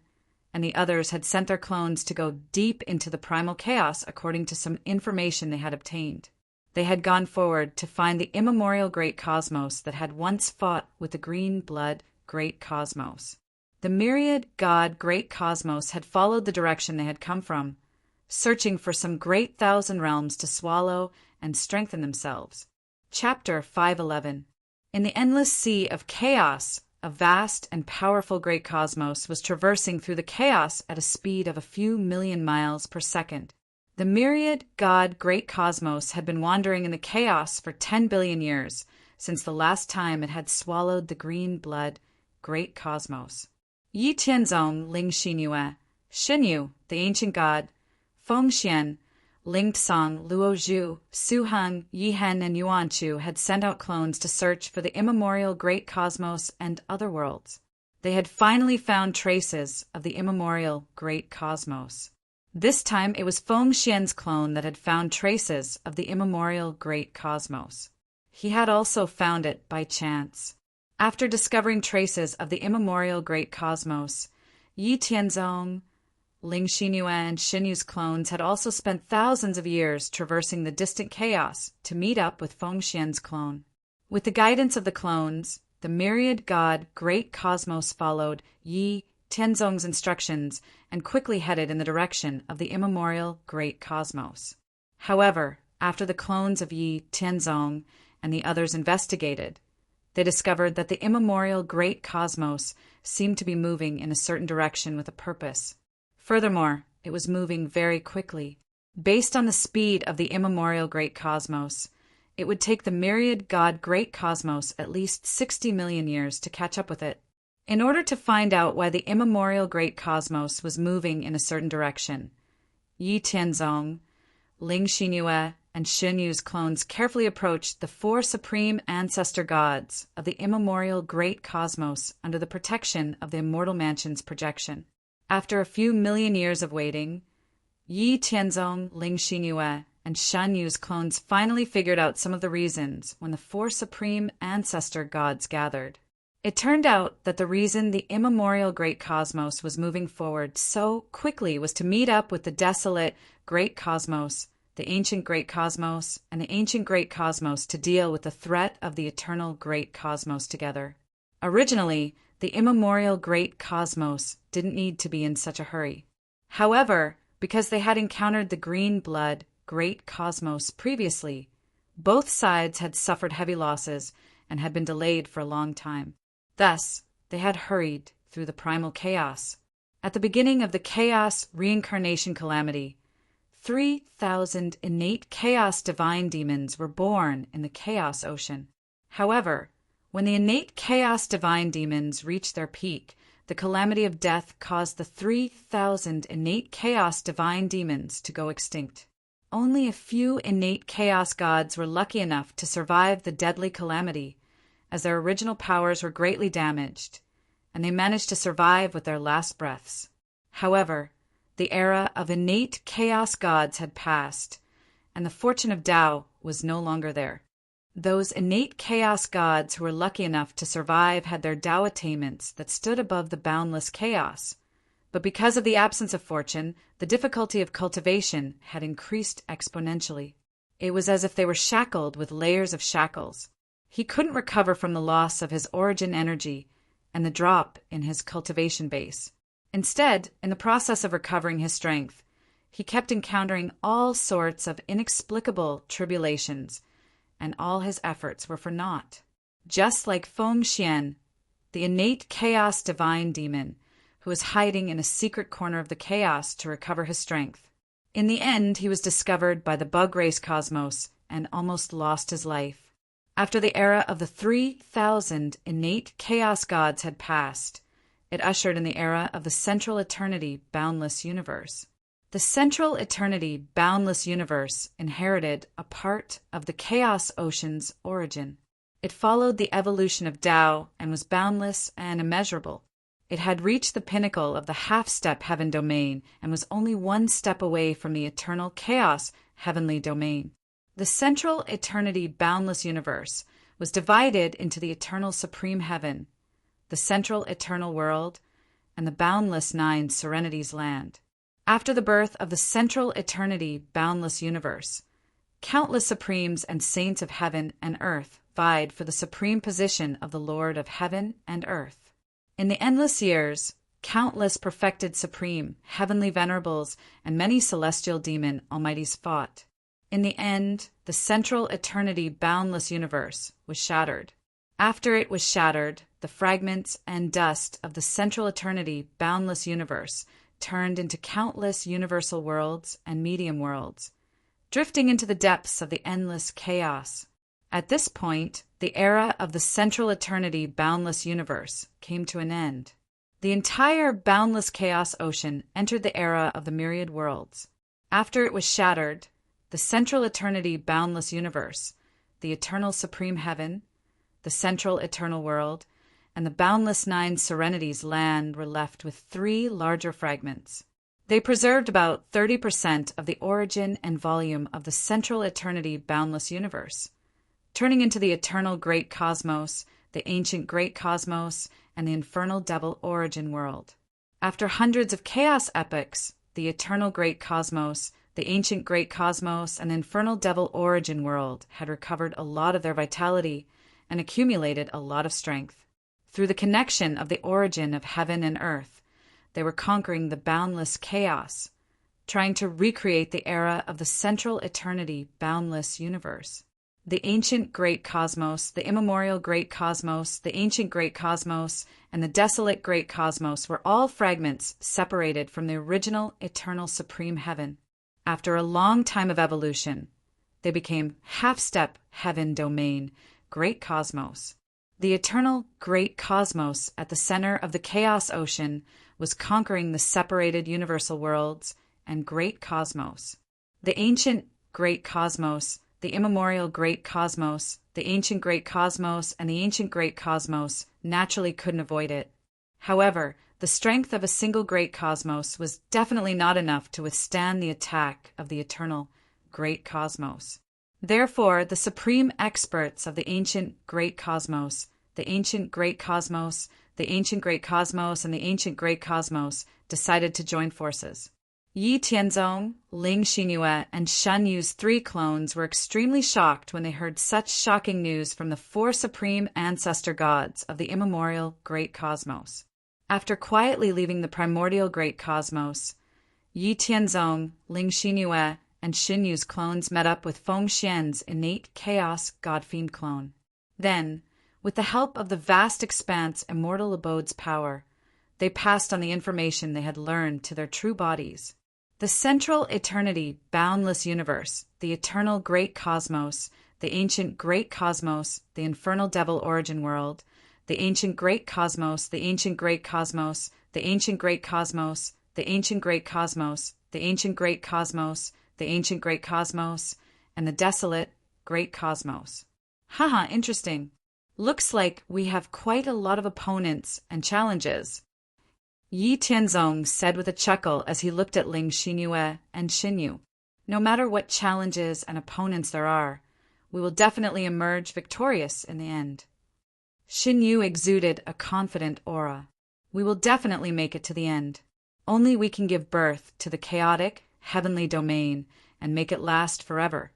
and the others had sent their clones to go deep into the primal chaos according to some information they had obtained. They had gone forward to find the immemorial Great Cosmos that had once fought with the green blood Great Cosmos. The myriad god Great Cosmos had followed the direction they had come from, searching for some great thousand realms to swallow and strengthen themselves. Chapter 511. In the endless sea of chaos, a vast and powerful Great Cosmos was traversing through the chaos at a speed of a few million miles per second. The myriad god Great Cosmos had been wandering in the chaos for 10 billion years, since the last time it had swallowed the green blood Great Cosmos. Yi Tianzong, Ling Xinyue, Xinyu, the ancient god, Feng Xian, Ling Tsang, Luo Zhu, Su Heng, Yi Hen, and Yuan Chu had sent out clones to search for the immemorial Great Cosmos and other worlds. They had finally found traces of the immemorial Great Cosmos. This time it was Feng Xian's clone that had found traces of the immemorial Great Cosmos. He had also found it by chance. After discovering traces of the immemorial Great Cosmos, Yi Tianzong, Ling Xinyue, and Xinyu's clones had also spent thousands of years traversing the distant chaos to meet up with Feng Xian's clone. With the guidance of the clones, the myriad god Great Cosmos followed Yi Tianzong's instructions and quickly headed in the direction of the immemorial Great Cosmos. However, after the clones of Yi Tianzong and the others investigated, they discovered that the immemorial Great Cosmos seemed to be moving in a certain direction with a purpose. Furthermore, it was moving very quickly. Based on the speed of the immemorial Great Cosmos, it would take the myriad god Great Cosmos at least 60 million years to catch up with it. In order to find out why the immemorial Great Cosmos was moving in a certain direction, Yi Tianzong, Ling Xinyue, and Xinyu's clones carefully approached the 4 supreme ancestor gods of the immemorial Great Cosmos under the protection of the Immortal Mansion's projection. After a few million years of waiting, Yi Tianzong, Ling Xinyue, and Shan Yu's clones finally figured out some of the reasons when the 4 supreme ancestor gods gathered. It turned out that the reason the immemorial Great Cosmos was moving forward so quickly was to meet up with the desolate Great Cosmos, the ancient Great Cosmos, and the ancient Great Cosmos to deal with the threat of the eternal Great Cosmos together. Originally, the immemorial Great Cosmos didn't need to be in such a hurry. However, because they had encountered the green blood Great Cosmos previously, both sides had suffered heavy losses and had been delayed for a long time. Thus, they had hurried through the primal chaos. At the beginning of the chaos reincarnation calamity, 3,000 innate chaos divine demons were born in the chaos ocean. However, when the innate chaos divine demons reached their peak, the calamity of death caused the 3,000 innate chaos divine demons to go extinct. Only a few innate chaos gods were lucky enough to survive the deadly calamity, as their original powers were greatly damaged, and they managed to survive with their last breaths. However, the era of innate chaos gods had passed, and the fortune of Tao was no longer there. Those innate chaos gods who were lucky enough to survive had their Tao attainments that stood above the boundless chaos. But because of the absence of fortune, the difficulty of cultivation had increased exponentially. It was as if they were shackled with layers of shackles. He couldn't recover from the loss of his origin energy and the drop in his cultivation base. Instead, in the process of recovering his strength, he kept encountering all sorts of inexplicable tribulations, and all his efforts were for naught. Just like Feng Xian, the innate chaos divine demon, who was hiding in a secret corner of the chaos to recover his strength. In the end, he was discovered by the bug race cosmos and almost lost his life. After the era of the 3,000 innate chaos gods had passed, it ushered in the era of the central eternity boundless universe. The central eternity boundless universe inherited a part of the chaos ocean's origin. It followed the evolution of Tao and was boundless and immeasurable. It had reached the pinnacle of the half-step heaven domain and was only one step away from the eternal chaos heavenly domain. The central eternity boundless universe was divided into the eternal supreme heaven, the central eternal world, and the boundless nine serenities land. After the birth of the central eternity boundless universe, countless supremes and saints of heaven and earth vied for the supreme position of the Lord of heaven and earth. In the endless years, countless perfected supreme, heavenly venerables, and many celestial demon almighties fought. In the end, the central eternity boundless universe was shattered. After it was shattered, the fragments and dust of the central eternity boundless universe turned into countless universal worlds and medium worlds, drifting into the depths of the endless chaos. At this point, the era of the central eternity boundless universe came to an end. The entire boundless chaos ocean entered the era of the myriad worlds. After it was shattered, the central eternity boundless universe, the eternal supreme heaven, the central eternal world, and the boundless nine serenities land were left with three larger fragments. They preserved about 30% of the origin and volume of the central eternity boundless universe, turning into the eternal great cosmos, the ancient great cosmos, and the infernal devil origin world. After hundreds of chaos epochs, the eternal great cosmos, the ancient great cosmos, and the infernal devil origin world had recovered a lot of their vitality and accumulated a lot of strength. Through the connection of the origin of heaven and earth, they were conquering the boundless chaos, trying to recreate the era of the central eternity boundless universe. The ancient great cosmos, the immemorial great cosmos, the ancient great cosmos, and the desolate great cosmos were all fragments separated from the original eternal supreme heaven. After a long time of evolution, they became half-step heaven domain, great cosmos. The eternal great cosmos at the center of the chaos ocean was conquering the separated universal worlds and great cosmos. The ancient great cosmos, the immemorial great cosmos, the ancient great cosmos, and the ancient great cosmos naturally couldn't avoid it. However, the strength of a single great cosmos was definitely not enough to withstand the attack of the eternal great cosmos. Therefore, the supreme experts of the ancient great cosmos, the ancient great cosmos, the ancient great cosmos, and the ancient great cosmos decided to join forces. Yi Tianzong, Ling Xinyue, and Shen Yu's three clones were extremely shocked when they heard such shocking news from the four supreme ancestor gods of the immemorial great cosmos. After quietly leaving the primordial great cosmos, Yi Tianzong, Ling Xinyue, and Shen Yu's clones met up with Feng Xian's innate chaos god-fiend clone. Then, with the help of the vast expanse immortal abode's power, they passed on the information they had learned to their true bodies. The central eternity boundless universe, the eternal great cosmos, the ancient great cosmos, the infernal devil origin world, the ancient great cosmos, the ancient great cosmos, the ancient great cosmos, the ancient great cosmos, the ancient great cosmos, the ancient great cosmos, and the desolate great cosmos. Haha, interesting. Looks like we have quite a lot of opponents and challenges. Yi Tianzong said with a chuckle as he looked at Ling Xinyue and Shen Yu. No matter what challenges and opponents there are, We will definitely emerge victorious in the end. Xinyu exuded a confident aura. We will definitely make it to the end. Only we can give birth to the chaotic, heavenly domain and make it last forever.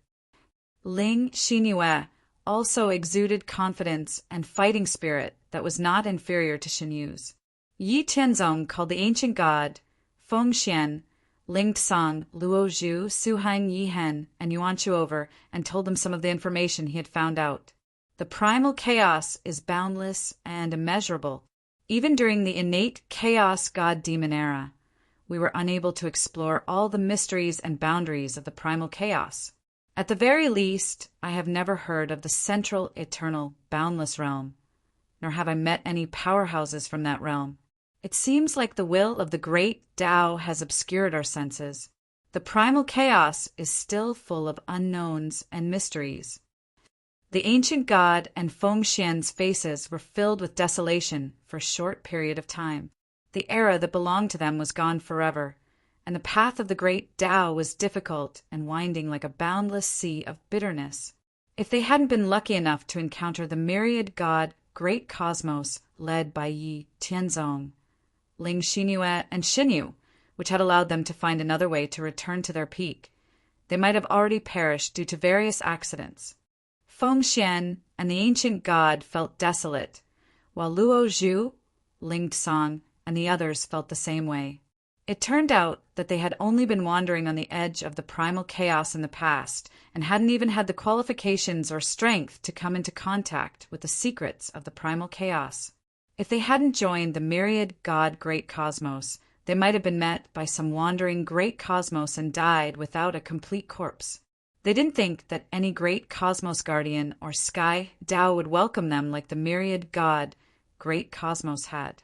Ling Xinyue also exuded confidence and fighting spirit that was not inferior to Xinyu's. Yi Tianzong called the ancient god Feng Xian, Ling Tsang, Luo Zhu, Su Hang Yihen, and Yuan Chu over and told them some of the information he had found out. The primal chaos is boundless and immeasurable. Even during the innate chaos god-demon era, we were unable to explore all the mysteries and boundaries of the primal chaos. At the very least, I have never heard of the central, eternal, boundless realm, nor have I met any powerhouses from that realm. It seems like the will of the great Tao has obscured our senses. The primal chaos is still full of unknowns and mysteries. The ancient god and Feng Xian's faces were filled with desolation for a short period of time. The era that belonged to them was gone forever, and the path of the great Tao was difficult and winding like a boundless sea of bitterness. If they hadn't been lucky enough to encounter the myriad god great cosmos led by Yi Tianzong, Ling Xinyue, and Xinyu, which had allowed them to find another way to return to their peak, they might have already perished due to various accidents. Feng Xian and the ancient god felt desolate, while Luo Zhu, Ling Tsang, and the others felt the same way. It turned out that they had only been wandering on the edge of the primal chaos in the past and hadn't even had the qualifications or strength to come into contact with the secrets of the primal chaos. If they hadn't joined the myriad god great cosmos, they might have been met by some wandering great cosmos and died without a complete corpse. They didn't think that any great cosmos guardian or sky Tao would welcome them like the myriad god great cosmos had.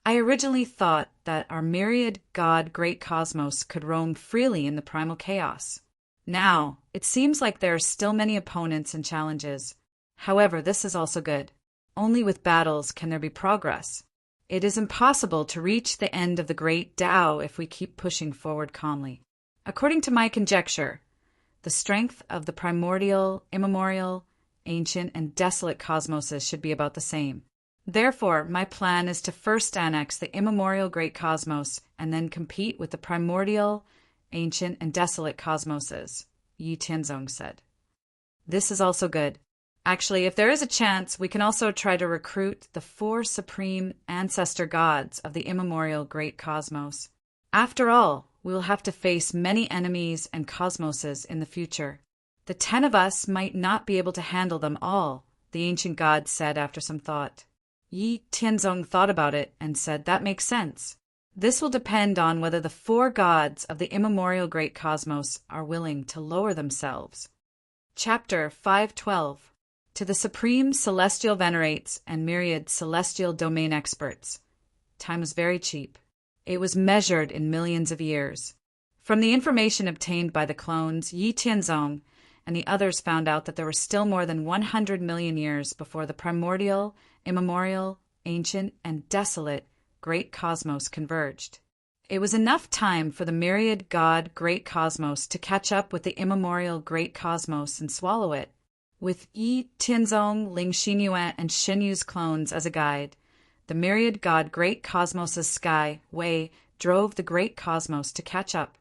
I originally thought that our myriad god great cosmos could roam freely in the primal chaos. Now, it seems like there are still many opponents and challenges. However, this is also good. Only with battles can there be progress. It is impossible to reach the end of the great Tao if we keep pushing forward calmly. According to my conjecture, the strength of the primordial, immemorial, ancient, and desolate cosmoses should be about the same. Therefore, my plan is to first annex the immemorial great cosmos and then compete with the primordial, ancient, and desolate cosmoses, Yi Tianzong said. This is also good. Actually, if there is a chance, we can also try to recruit the 4 supreme ancestor gods of the immemorial great cosmos. After all, we will have to face many enemies and cosmoses in the future. The 10 of us might not be able to handle them all, the ancient god said after some thought. Yi Tianzong thought about it and said that makes sense. This will depend on whether the 4 gods of the immemorial great cosmos are willing to lower themselves. Chapter 512. To the Supreme Celestial Venerates and myriad celestial domain experts. Time was very cheap. It was measured in millions of years. From the information obtained by the clones, Yi Tianzong and the others found out that there were still more than 100 million years before the primordial, immemorial, ancient, and desolate great cosmos converged. It was enough time for the myriad god great cosmos to catch up with the immemorial great cosmos and swallow it. With Yi Tianzong, Ling Xinyue, and Xinyu's clones as a guide, the myriad god great cosmos' sky, Wei, drove the great cosmos to catch up.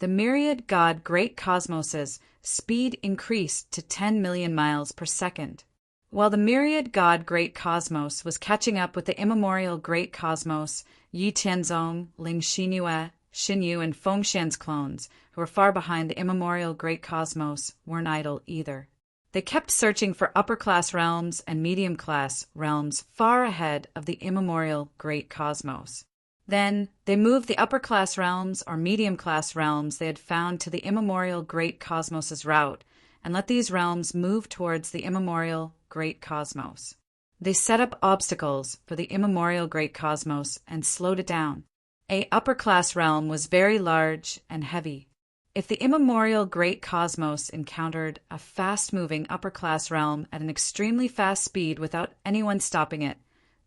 The myriad god great cosmos' speed increased to 10 million miles per second. While the myriad god great cosmos was catching up with the immemorial great cosmos, Yi Tianzong, Ling Xinyue, Xinyu, and Feng Xian's clones, who were far behind the immemorial great cosmos, weren't idle either. They kept searching for upper-class realms and medium-class realms far ahead of the immemorial great cosmos. Then, they moved the upper-class realms or medium-class realms they had found to the immemorial great cosmos' route and let these realms move towards the immemorial great cosmos. They set up obstacles for the immemorial great cosmos and slowed it down. A upper-class realm was very large and heavy. If the immemorial great cosmos encountered a fast-moving upper-class realm at an extremely fast speed without anyone stopping it,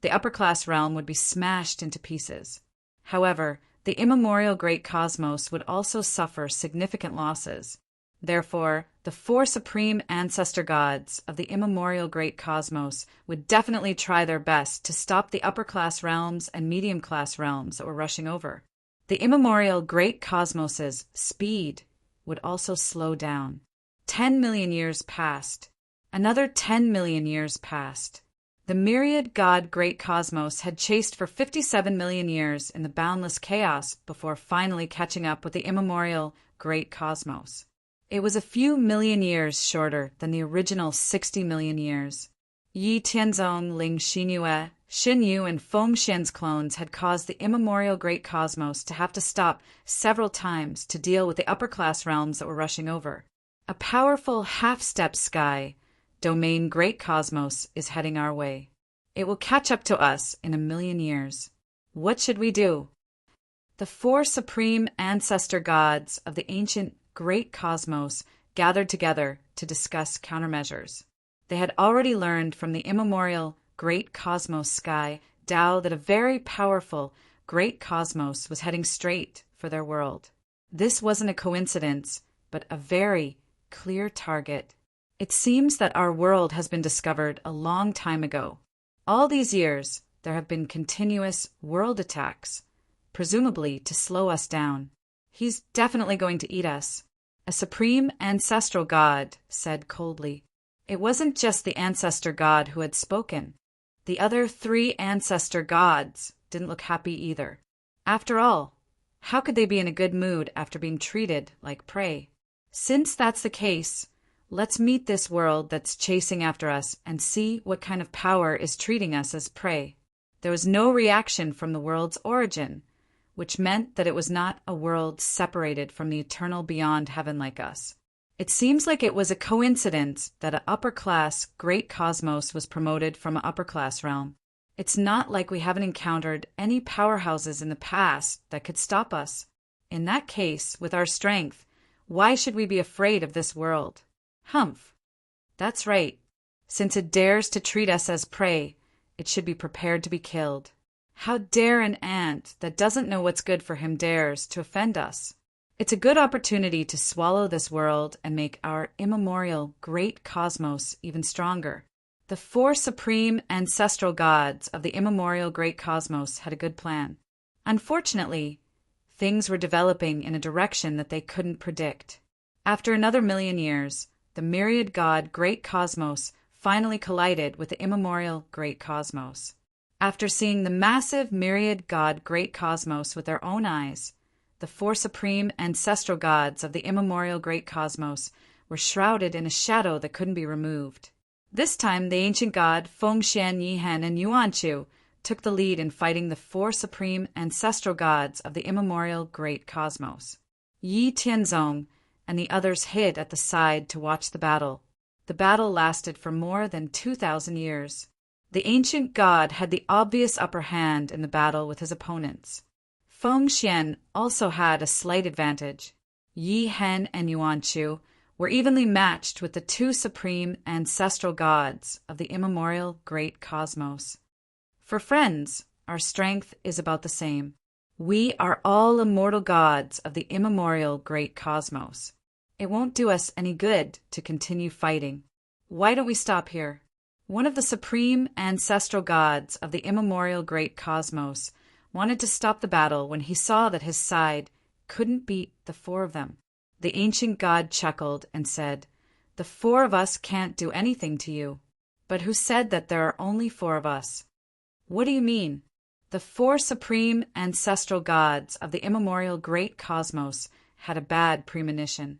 the upper-class realm would be smashed into pieces. However, the immemorial great cosmos would also suffer significant losses. Therefore, the four supreme ancestor gods of the immemorial great cosmos would definitely try their best to stop the upper-class realms and medium-class realms that were rushing over. The immemorial great cosmos's speed would also slow down. 10 million years passed. Another 10 million years passed. The myriad god great cosmos had chased for 57 million years in the boundless chaos before finally catching up with the immemorial great cosmos. It was a few million years shorter than the original 60 million years. Yi Tianzong, Ling Xinyue, Xin Yu, and Feng Xian's clones had caused the immemorial great cosmos to have to stop several times to deal with the upper-class realms that were rushing over. A powerful half-step sky domain great cosmos is heading our way. It will catch up to us in a million years. What should we do? The four supreme ancestor gods of the ancient great cosmos gathered together to discuss countermeasures. They had already learned from the immemorial great cosmos sky Tao that a very powerful great cosmos was heading straight for their world. This wasn't a coincidence, but a very clear target. It seems that our world has been discovered a long time ago. All these years, there have been continuous world attacks, presumably to slow us down. He's definitely going to eat us. A supreme ancestral god said coldly. It wasn't just the ancestor god who had spoken. The other three ancestor gods didn't look happy either. After all, how could they be in a good mood after being treated like prey? Since that's the case, let's meet this world that's chasing after us and see what kind of power is treating us as prey. There was no reaction from the world's origin, which meant that it was not a world separated from the eternal beyond heaven like us. It seems like it was a coincidence that an upper-class great cosmos was promoted from an upper-class realm. It's not like we haven't encountered any powerhouses in the past that could stop us. In that case, with our strength, why should we be afraid of this world? Humph. That's right. Since it dares to treat us as prey, it should be prepared to be killed. How dare an ant that doesn't know what's good for him dares to offend us? It's a good opportunity to swallow this world and make our immemorial great cosmos even stronger. The four supreme ancestral gods of the immemorial great cosmos had a good plan. Unfortunately, things were developing in a direction that they couldn't predict. After another million years, the myriad god great cosmos finally collided with the immemorial great cosmos. After seeing the massive myriad god great cosmos with their own eyes, the four supreme ancestral gods of the immemorial great cosmos were shrouded in a shadow that couldn't be removed. This time, the ancient god Feng Xian, Yihen, and Yuanqiu took the lead in fighting the four supreme ancestral gods of the immemorial great cosmos. Yi Tianzong and the others hid at the side to watch the battle. The battle lasted for more than 2,000 years. The ancient god had the obvious upper hand in the battle with his opponents. Feng Xian also had a slight advantage. Yi Hen and Yuanqiu were evenly matched with the two supreme ancestral gods of the immemorial great cosmos. For friends, our strength is about the same. We are all immortal gods of the immemorial great cosmos. It won't do us any good to continue fighting. Why don't we stop here? One of the supreme ancestral gods of the immemorial great cosmos wanted to stop the battle when he saw that his side couldn't beat the four of them. The ancient god chuckled and said, "The four of us can't do anything to you." "But who said that there are only four of us?" "What do you mean?" The four supreme ancestral gods of the immemorial great cosmos had a bad premonition.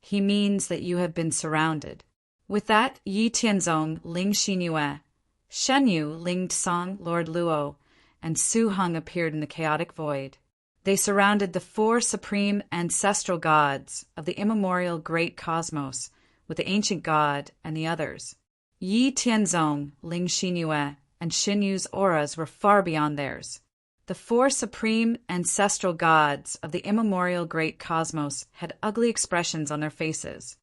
"He means that you have been surrounded." With that, Yi Tianzong, Ling Xinyue, Shen Yu, Ling Tsang, Lord Luo, and Su Heng appeared in the chaotic void. They surrounded the four supreme ancestral gods of the immemorial great cosmos with the ancient god and the others. Yi Tianzong, Ling Xinyue, and Xin Yu's auras were far beyond theirs. The four supreme ancestral gods of the immemorial great cosmos had ugly expressions on their faces.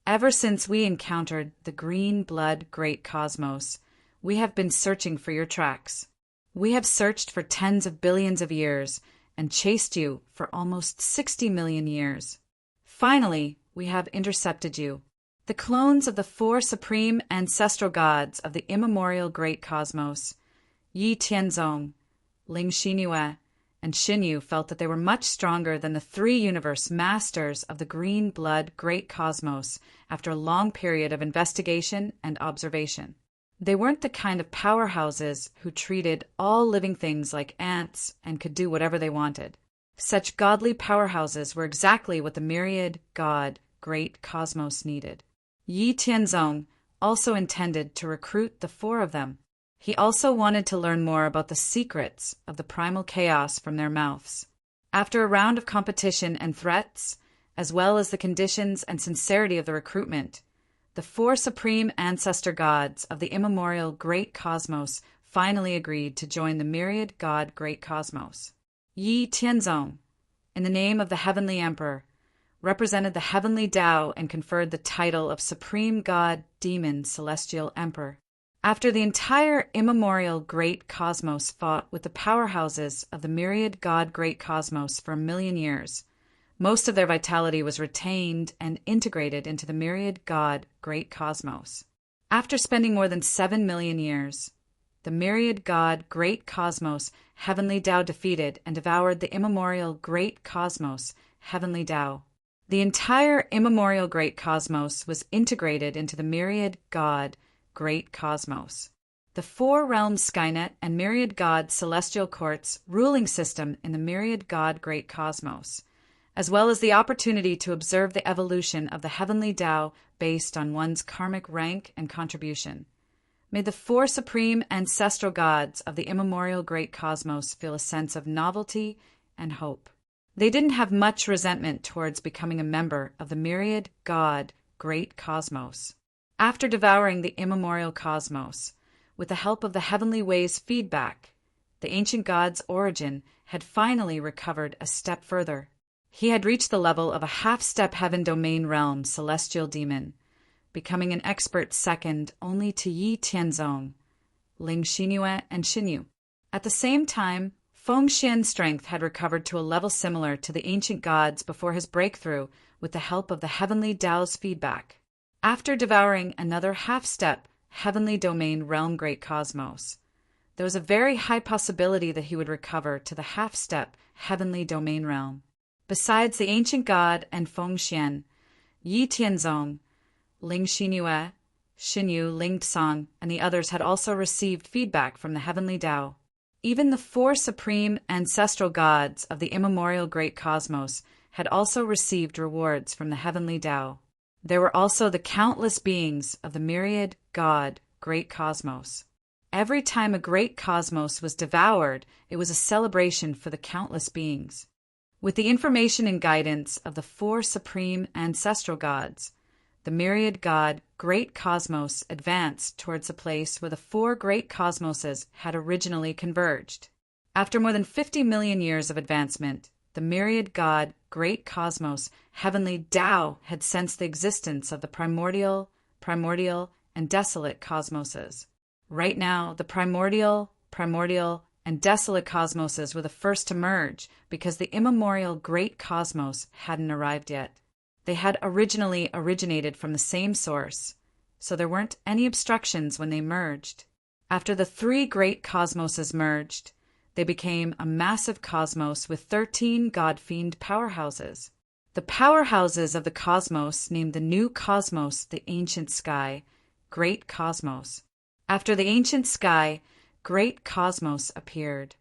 Ever since we encountered the green blood great cosmos, we have been searching for your tracks. We have searched for tens of billions of years and chased you for almost 60 million years. Finally, we have intercepted you. The clones of the four supreme ancestral gods of the immemorial great cosmos, Yi Tianzong, Ling Xingyue, and Xinyu felt that they were much stronger than the three universe masters of the green blood great cosmos after a long period of investigation and observation. They weren't the kind of powerhouses who treated all living things like ants and could do whatever they wanted. Such godly powerhouses were exactly what the myriad god great cosmos needed. Yi Tianzong also intended to recruit the four of them. He also wanted to learn more about the secrets of the primal chaos from their mouths. After a round of competition and threats, as well as the conditions and sincerity of the recruitment, the four supreme ancestor gods of the immemorial great cosmos finally agreed to join the myriad god great cosmos. Yi Tianzong, in the name of the heavenly emperor, represented the heavenly Tao and conferred the title of Supreme God Demon Celestial Emperor. After the entire immemorial great cosmos fought with the powerhouses of the myriad god great cosmos for 1,000,000 years, most of their vitality was retained and integrated into the myriad god great cosmos. After spending more than 7,000,000 years, the myriad god great cosmos heavenly Tao defeated and devoured the immemorial great cosmos heavenly Tao. The entire immemorial great cosmos was integrated into the myriad god great cosmos. The four realm Skynet and myriad god celestial courts ruling system in the myriad god great cosmos, as well as the opportunity to observe the evolution of the heavenly Tao based on one's karmic rank and contribution, made the four supreme ancestral gods of the immemorial great cosmos feel a sense of novelty and hope. They didn't have much resentment towards becoming a member of the myriad god great cosmos. After devouring the immemorial cosmos, with the help of the heavenly ways feedback, the ancient god's origin had finally recovered a step further. He had reached the level of a half-step heaven domain realm celestial demon, becoming an expert second only to Yi Tianzong, Ling Xingyue, and Xinyu. At the same time, Feng Xian's strength had recovered to a level similar to the ancient gods before his breakthrough with the help of the heavenly Tao's feedback. After devouring another half-step heavenly domain realm great cosmos, there was a very high possibility that he would recover to the half-step heavenly domain realm. Besides the ancient god and Feng Xian, Yi Tianzong, Ling Xingyue, Xinyu, Ling Tsang, and the others had also received feedback from the heavenly Tao. Even the four supreme ancestral gods of the immemorial great cosmos had also received rewards from the heavenly Tao. There were also the countless beings of the myriad god great cosmos. Every time a great cosmos was devoured, it was a celebration for the countless beings. With the information and guidance of the four supreme ancestral gods, the myriad god great cosmos advanced towards a place where the four great cosmoses had originally converged. After more than 50,000,000 years of advancement, the myriad god great cosmos heavenly Tao had sensed the existence of the primordial, and desolate cosmoses. Right now, the primordial, and desolate cosmoses were the first to merge because the immemorial great cosmos hadn't arrived yet. They had originally originated from the same source, so there weren't any obstructions when they merged. After the three great cosmoses merged, they became a massive cosmos with 13 god-fiend powerhouses. The powerhouses of the cosmos named the new cosmos the ancient sky, great cosmos. After the ancient sky, great cosmos appeared.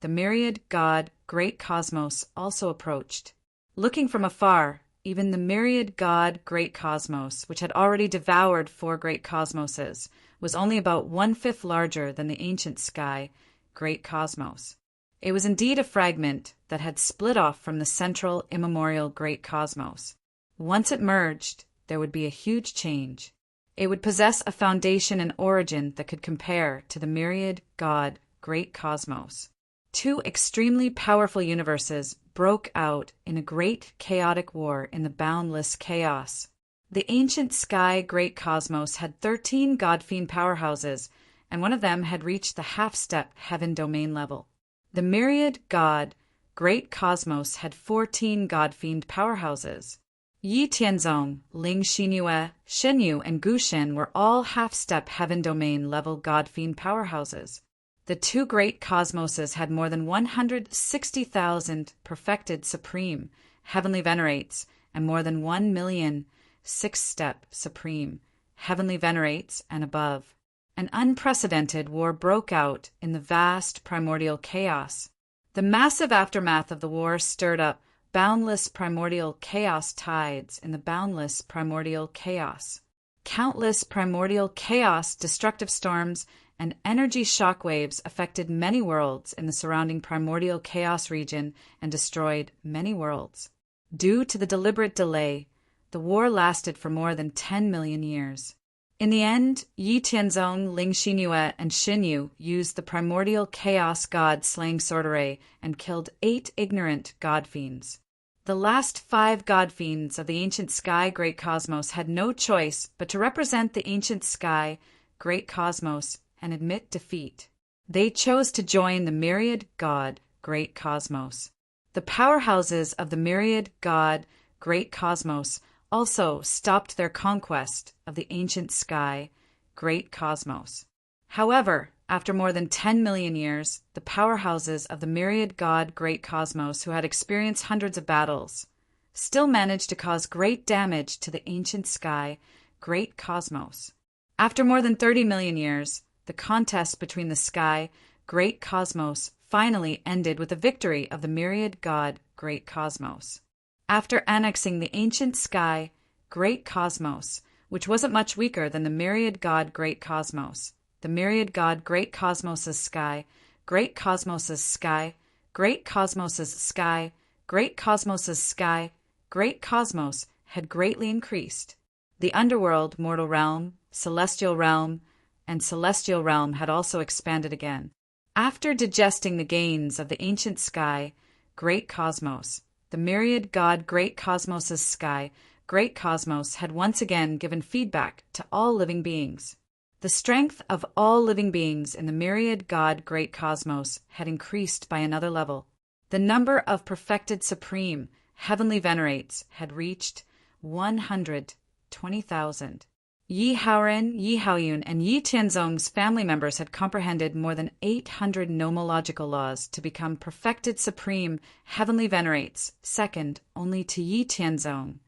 The myriad god great cosmos also approached. Looking from afar, even the myriad god great cosmos, which had already devoured four great cosmoses, was only about 1/5 larger than the ancient sky, great cosmos. It was indeed a fragment that had split off from the central immemorial great cosmos. Once it merged, there would be a huge change. It would possess a foundation and origin that could compare to the myriad god great cosmos. Two extremely powerful universes broke out in a great chaotic war in the boundless chaos. The ancient sky great cosmos had 13 god-fiend powerhouses, and one of them had reached the half-step heaven domain level. The myriad god great cosmos had 14 god-fiend powerhouses. Yi Tianzong, Ling Xinyue, Shenyu, and Gushen were all half-step heaven domain level god-fiend powerhouses. The two great cosmoses had more than 160,000 perfected supreme heavenly venerates and more than 1 million six-step supreme heavenly venerates and above. An unprecedented war broke out in the vast primordial chaos. The massive aftermath of the war stirred up boundless primordial chaos tides in the boundless primordial chaos. Countless primordial chaos, destructive storms, and energy shockwaves affected many worlds in the surrounding primordial chaos region and destroyed many worlds. Due to the deliberate delay, the war lasted for more than 10 million years. In the end, Yi Tianzong, Ling Xinyue, and Shenyu used the primordial chaos god slaying sword array and killed 8 ignorant god fiends. The last 5 god fiends of the ancient sky great cosmos had no choice but to represent the ancient sky great cosmos and admit defeat. They chose to join the myriad god great cosmos. The powerhouses of the myriad god great cosmos also stopped their conquest of the ancient sky great cosmos. However, after more than 10 million years, the powerhouses of the myriad god great cosmos, who had experienced hundreds of battles, still managed to cause great damage to the ancient sky great cosmos. After more than 30 million years, the contest between the sky great cosmos finally ended with the victory of the myriad god great cosmos. After annexing the ancient sky great cosmos, which wasn't much weaker than the myriad god great cosmos, the myriad god great cosmos's sky, great cosmos's sky, great cosmos's sky, great cosmos's sky, great cosmos had greatly increased. The underworld, mortal realm, celestial realm, and celestial realm had also expanded again. After digesting the gains of the ancient sky, great cosmos, the myriad god great cosmos's sky, great cosmos had once again given feedback to all living beings. The strength of all living beings in the myriad god great cosmos had increased by another level. The number of perfected supreme heavenly venerates had reached 120,000. Yi Haoren, Yi Haoyun, and Yi Tianzong's family members had comprehended more than 800 nomological laws to become perfected supreme heavenly venerates, second only to Yi Tianzong,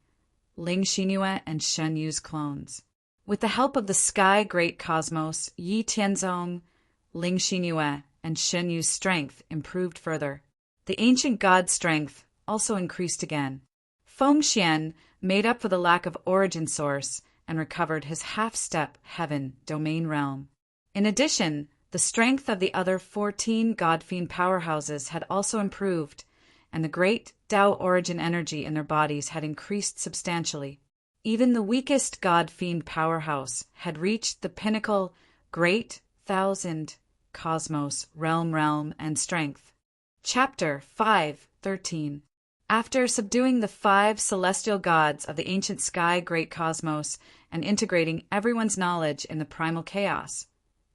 Ling Xinyue, and Shen Yu's clones. With the help of the sky great cosmos, Yi Tianzong, Ling Xinyue, and Shen Yu's strength improved further. The ancient god's strength also increased again. Feng Xian made up for the lack of origin source and recovered his half-step heaven domain realm. In addition, the strength of the other 14 god-fiend powerhouses had also improved, and the great Tao origin energy in their bodies had increased substantially. Even the weakest god-fiend powerhouse had reached the pinnacle great thousand cosmos realm and strength. Chapter 5:13. After subduing the 5 celestial gods of the ancient sky great cosmos and integrating everyone's knowledge in the primal chaos,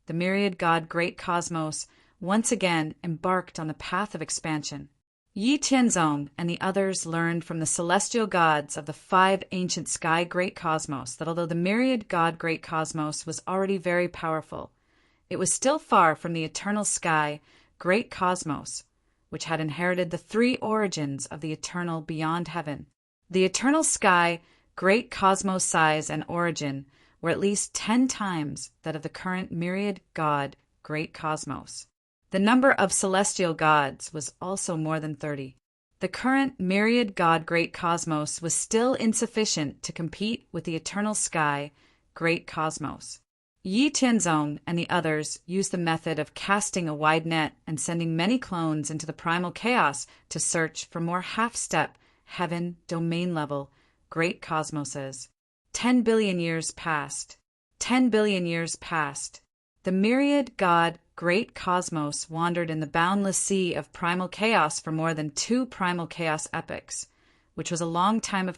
the myriad god great cosmos once again embarked on the path of expansion. Yi Tianzong and the others learned from the celestial gods of the 5 ancient sky great cosmos that although the myriad god great cosmos was already very powerful, it was still far from the eternal sky great cosmos, which had inherited the 3 origins of the eternal beyond heaven. The eternal sky great cosmos size and origin were at least 10 times that of the current myriad god great cosmos. The number of celestial gods was also more than 30. The current myriad god great cosmos was still insufficient to compete with the eternal sky great cosmos. Yi Tianzong and the others used the method of casting a wide net and sending many clones into the primal chaos to search for more half-step, heaven, domain-level, great cosmoses. 10 billion years passed. 10 billion years passed. The myriad god great cosmos wandered in the boundless sea of primal chaos for more than 2 primal chaos epochs, which was a long time of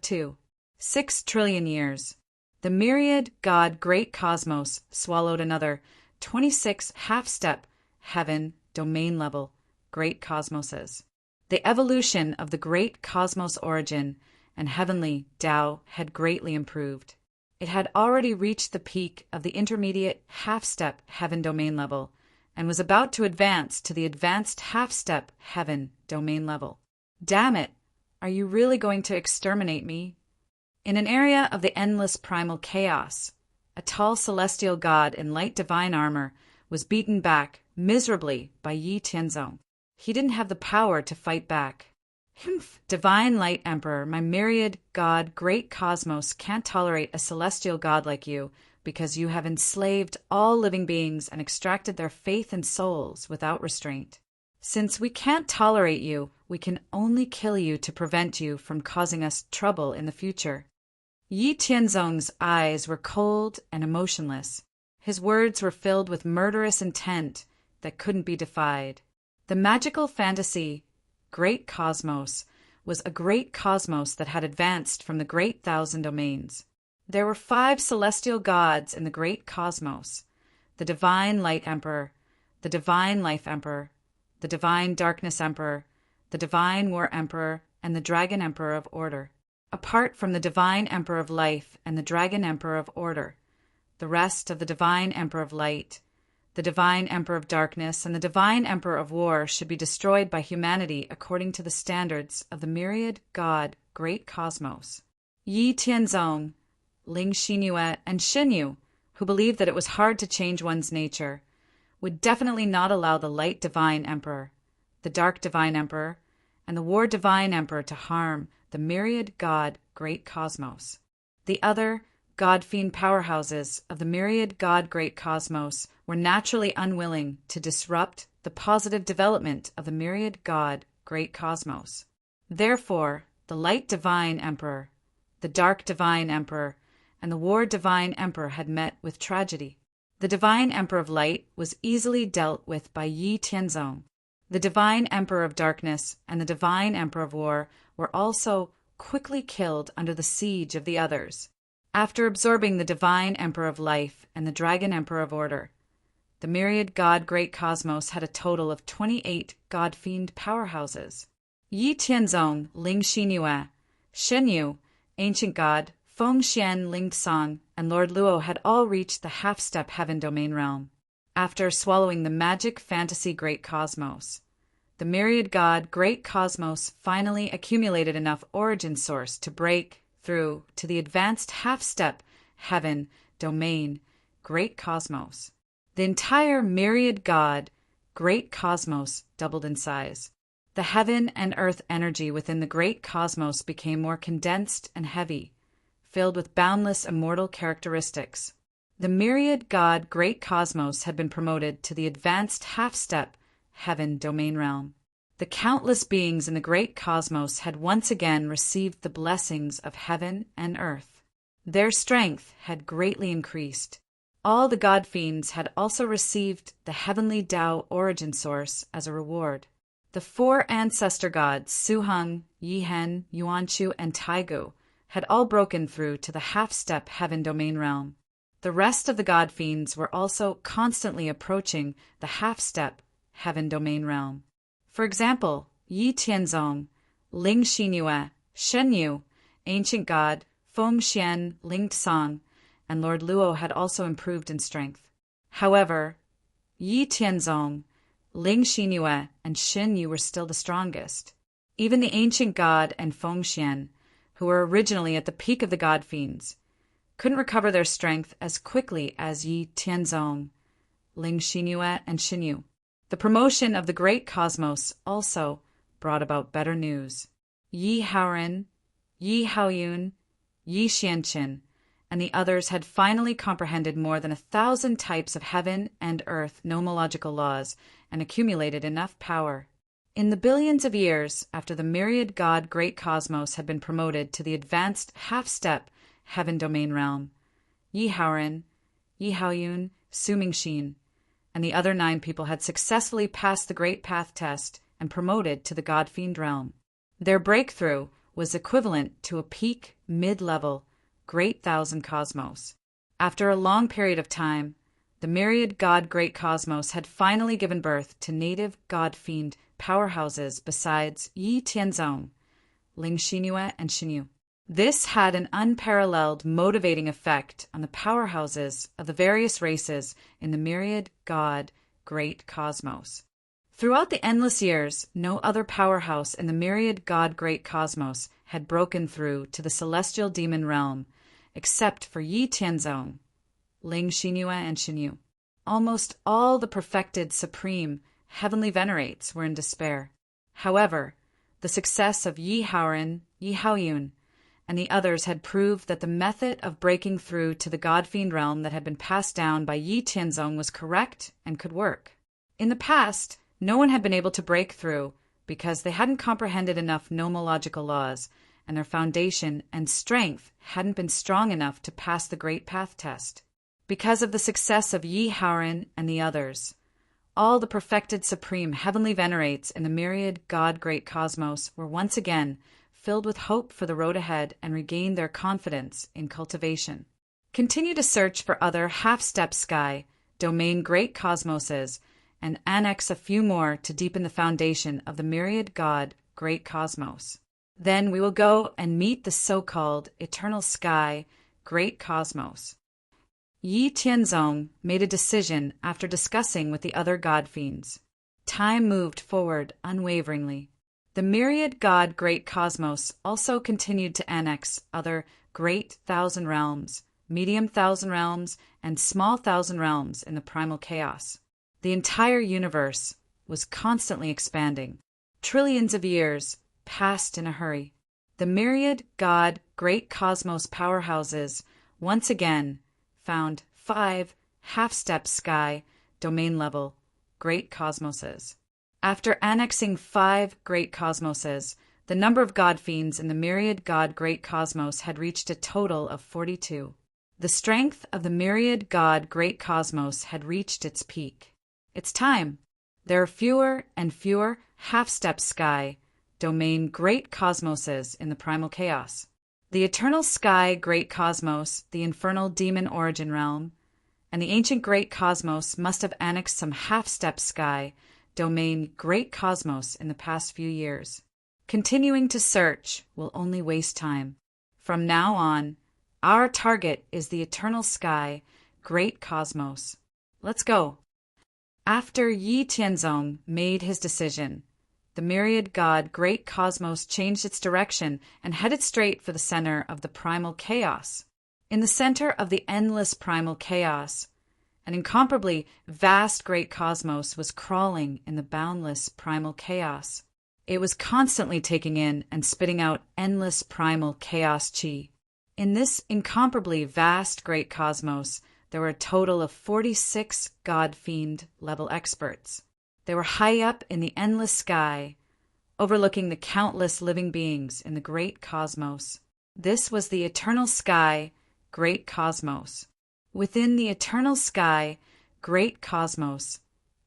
6 trillion years. The myriad god great cosmos swallowed another 26 half-step, heaven, domain-level, great cosmoses. The evolution of the great cosmos origin and heavenly Tao had greatly improved. It had already reached the peak of the intermediate half-step heaven domain level and was about to advance to the advanced half-step heaven domain level. Damn it! Are you really going to exterminate me? In an area of the endless primal chaos, a tall celestial god in light divine armor was beaten back miserably by Yi Tianzong. He didn't have the power to fight back. Humph! Divine Light Emperor, my myriad god, great cosmos, can't tolerate a celestial god like you because you have enslaved all living beings and extracted their faith and souls without restraint. Since we can't tolerate you, we can only kill you to prevent you from causing us trouble in the future. Yi Tianzong's eyes were cold and emotionless. His words were filled with murderous intent that couldn't be defied. The magical fantasy, Great Cosmos, was a great cosmos that had advanced from the Great Thousand Domains. There were 5 celestial gods in the Great Cosmos: the Divine Light Emperor, the Divine Life Emperor, the Divine Darkness Emperor, the Divine War Emperor, and the Dragon Emperor of Order. Apart from the Divine Emperor of Life and the Dragon Emperor of Order, the rest of the Divine Emperor of Light, the Divine Emperor of Darkness, and the Divine Emperor of War should be destroyed by humanity according to the standards of the myriad God Great Cosmos. Yi Tianzong, Ling Xinyue, and Xinyu, who believed that it was hard to change one's nature, would definitely not allow the Light Divine Emperor, the Dark Divine Emperor, and the War Divine Emperor to harm the myriad God Great Cosmos. The other God-fiend powerhouses of the myriad God Great Cosmos were naturally unwilling to disrupt the positive development of the myriad God Great Cosmos. Therefore, the Light Divine Emperor, the Dark Divine Emperor, and the War Divine Emperor had met with tragedy. The Divine Emperor of Light was easily dealt with by Yi Tianzong. The Divine Emperor of Darkness and the Divine Emperor of War were also quickly killed under the siege of the others. After absorbing the Divine Emperor of Life and the Dragon Emperor of Order, the myriad God Great Cosmos had a total of 28 God-fiend powerhouses. Yi Tianzong, Ling Xinyue, Xinyu, Ancient God, Feng Xian Ling Tsang, and Lord Luo had all reached the half-step heaven domain realm. After swallowing the magic fantasy Great Cosmos, the myriad God Great Cosmos finally accumulated enough origin source to break through to the advanced half-step heaven domain Great Cosmos. The entire myriad God Great Cosmos doubled in size. The heaven and earth energy within the Great Cosmos became more condensed and heavy, filled with boundless immortal characteristics. The myriad God Great Cosmos had been promoted to the advanced half-step heaven domain realm. The countless beings in the Great Cosmos had once again received the blessings of heaven and earth. Their strength had greatly increased. All the God-fiends had also received the heavenly Tao origin source as a reward. The 4 ancestor gods, Suheng, Yihen, Yuanchu, and Taigu, had all broken through to the half-step heaven domain realm. The rest of the God-fiends were also constantly approaching the half-step heaven domain realm. For example, Yi Tianzong, Ling Xinyue, Shenyu, Ancient God, Feng Xian Ling Tsang, and Lord Luo had also improved in strength. However, Yi Tianzong, Ling Xinyue, and Shenyu were still the strongest. Even the Ancient God and Feng Xian, who were originally at the peak of the God-fiends, couldn't recover their strength as quickly as Yi Tianzong, Ling Xinyue, and Xinyu. The promotion of the Great Cosmos also brought about better news. Yi Haoren, Yi Haoyun, Yi Xianqin, and the others had finally comprehended more than 1,000 types of heaven and earth nomological laws and accumulated enough power. In the billions of years after the myriad God Great Cosmos had been promoted to the advanced half-step heaven domain realm, Yi Haoren, Yi Haoyun, Su Mingxin, and the other 9 people had successfully passed the Great Path test and promoted to the God-fiend realm. Their breakthrough was equivalent to a peak mid-level Great Thousand Cosmos. After a long period of time, the myriad God Great Cosmos had finally given birth to native God-fiend powerhouses besides Yi Tianzong, Ling Xinyue, and Xinyu. This had an unparalleled motivating effect on the powerhouses of the various races in the myriad God great cosmos. Throughout the endless years, no other powerhouse in the myriad God great cosmos had broken through to the celestial demon realm, except for Yi Tianzong, Ling Xinyue and Xinyu. Almost all the perfected supreme heavenly venerates were in despair. However, the success of Yi Haoren, Yi Haoyun, and the others had proved that the method of breaking through to the God-fiend realm that had been passed down by Yi Tianzong was correct and could work. In the past, no one had been able to break through because they hadn't comprehended enough nomological laws, and their foundation and strength hadn't been strong enough to pass the Great Path test. Because of the success of Yi Haoren and the others, all the perfected supreme heavenly venerates in the myriad God great cosmos were once again filled with hope for the road ahead and regained their confidence in cultivation. Continue to search for other half-step sky, domain great cosmoses, and annex a few more to deepen the foundation of the myriad God great cosmos. Then we will go and meet the so-called eternal sky great cosmos. Yi Tianzong made a decision after discussing with the other god fiends. Time moved forward unwaveringly. The myriad God great cosmos also continued to annex other great thousand realms, medium thousand realms, and small thousand realms in the primal chaos. The entire universe was constantly expanding. Trillions of years passed in a hurry. The myriad God great cosmos powerhouses once again found 5 half-step sky, domain level, great cosmoses. After annexing 5 great cosmoses, the number of god fiends in the myriad God great cosmos had reached a total of 42. The strength of the myriad God great cosmos had reached its peak. It's time. There are fewer and fewer half-step sky, domain great cosmoses in the primal chaos. The eternal sky great cosmos, the infernal demon origin realm, and the ancient great cosmos must have annexed some half-step sky, domain great cosmos in the past few years. Continuing to search will only waste time. From now on, our target is the eternal sky, great cosmos. Let's go. After Yi Tianzong made his decision, the myriad God great cosmos changed its direction and headed straight for the center of the primal chaos. In the center of the endless primal chaos, an incomparably vast great cosmos was crawling in the boundless primal chaos. It was constantly taking in and spitting out endless primal chaos chi. In this incomparably vast great cosmos, there were a total of 46 god-fiend level experts. They were high up in the endless sky, overlooking the countless living beings in the great cosmos. This was the eternal sky, great cosmos. Within the eternal sky, great cosmos,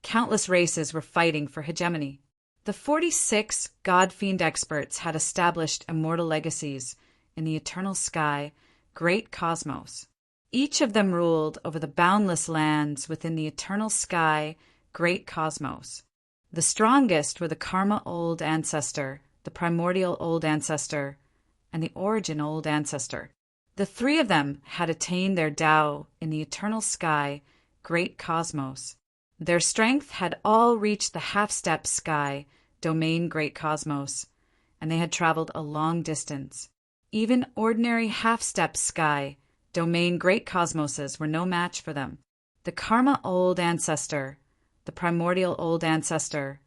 countless races were fighting for hegemony. The 46 god-fiend experts had established immortal legacies in the eternal sky, great cosmos. Each of them ruled over the boundless lands within the eternal sky, great cosmos. The strongest were the Karma Old Ancestor, the Primordial Old Ancestor, and the Origin Old Ancestor. The 3 of them had attained their Tao in the eternal sky, great cosmos. Their strength had all reached the half-step sky, domain great cosmos, and they had traveled a long distance. Even ordinary half-step sky, domain great cosmoses were no match for them. The Karma Old Ancestor, the Primordial Old Ancestor,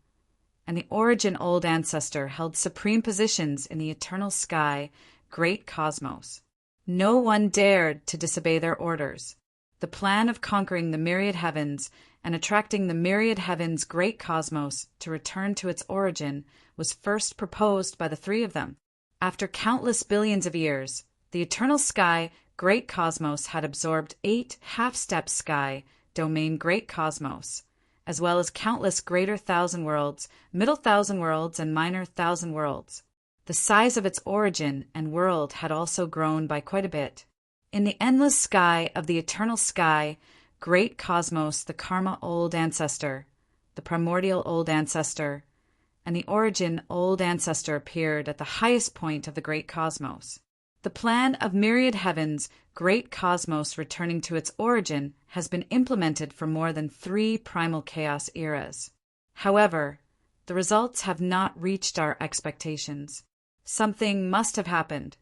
and the Origin Old Ancestor held supreme positions in the eternal sky, great cosmos. No one dared to disobey their orders. The plan of conquering the myriad heavens and attracting the myriad heavens' great cosmos to return to its origin was first proposed by the 3 of them. After countless billions of years, the eternal sky, great cosmos had absorbed 8 half-step sky, domain great cosmos, as well as countless greater thousand worlds, middle thousand worlds, and minor thousand worlds. The size of its origin and world had also grown by quite a bit. In the endless sky of the eternal sky, great cosmos, the Karma Old Ancestor, the Primordial Old Ancestor, and the Origin Old Ancestor appeared at the highest point of the great cosmos. The plan of myriad heavens, great cosmos returning to its origin, has been implemented for more than 3 primal chaos eras. However, the results have not reached our expectations. Something must have happened.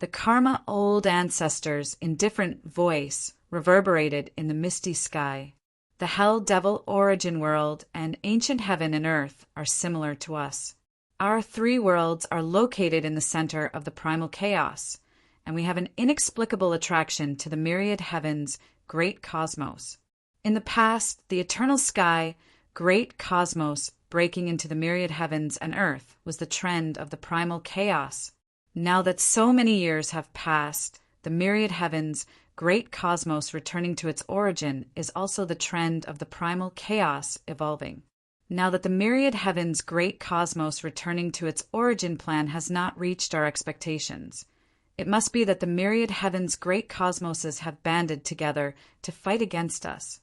The karma old ancestors in different voice reverberated in the misty sky. The hell devil origin world and ancient heaven and earth are similar to us. Our 3 worlds are located in the center of the primal chaos, and we have an inexplicable attraction to the myriad heavens, great cosmos. In the past, the eternal sky, great cosmos breaking into the myriad heavens and earth was the trend of the primal chaos. Now that so many years have passed, the myriad heavens, great cosmos returning to its origin is also the trend of the primal chaos evolving. Now that the myriad heavens, great cosmos returning to its origin plan has not reached our expectations, it must be that the myriad heavens, great cosmoses have banded together to fight against us.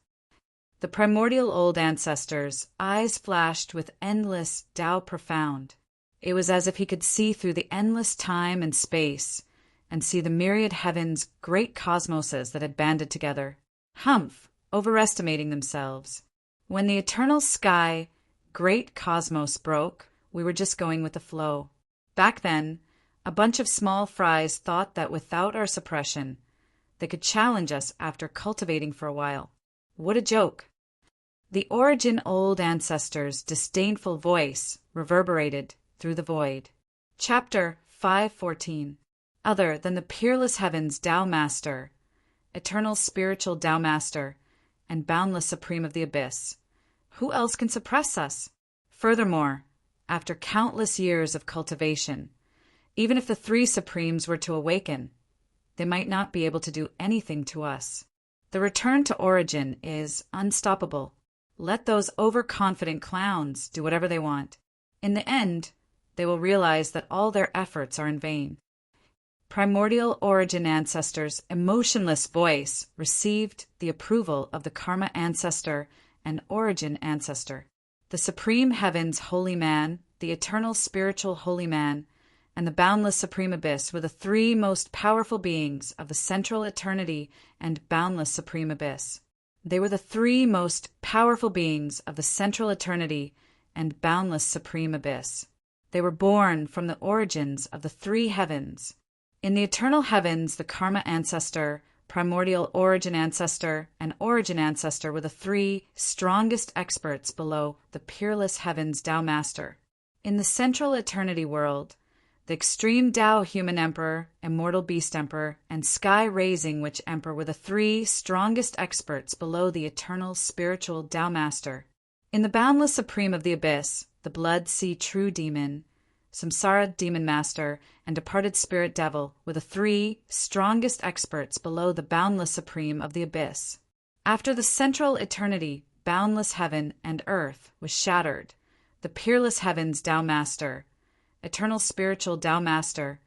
The primordial old ancestors' eyes flashed with endless Tao profound. It was as if he could see through the endless time and space and see the myriad heavens, great cosmoses that had banded together. Humph, overestimating themselves. When the eternal sky, great cosmos broke, we were just going with the flow. Back then, a bunch of small fries thought that without our suppression, they could challenge us after cultivating for a while. What a joke! The origin old ancestors' disdainful voice reverberated through the void. Chapter 514. Other than the peerless heavens Tao Master, eternal spiritual Tao Master, and boundless Supreme of the Abyss, who else can suppress us? Furthermore, after countless years of cultivation, even if the 3 Supremes were to awaken, they might not be able to do anything to us. The return to origin is unstoppable. Let those overconfident clowns do whatever they want. In the end, they will realize that all their efforts are in vain. Primordial origin ancestors' emotionless voice received the approval of the karma ancestor and origin ancestor. The supreme heavens holy man, the eternal spiritual holy man, and the boundless supreme abyss were the 3 most powerful beings of the central eternity and boundless supreme abyss. They were the 3 most powerful beings of the central eternity and boundless supreme abyss. They were born from the origins of the 3 heavens. In the eternal heavens, the karma ancestor, primordial origin ancestor, and origin ancestor were the 3 strongest experts below the peerless heavens Tao Master. In the central eternity world, the extreme Tao human emperor, immortal beast emperor, and sky-raising witch emperor were the 3 strongest experts below the eternal spiritual Tao Master. In the boundless supreme of the abyss, the blood sea true demon, samsara demon master, and departed spirit devil were the 3 strongest experts below the boundless supreme of the abyss. After the central eternity, boundless heaven and earth was shattered, the peerless heavens Tao Master, eternal spiritual Tao Master,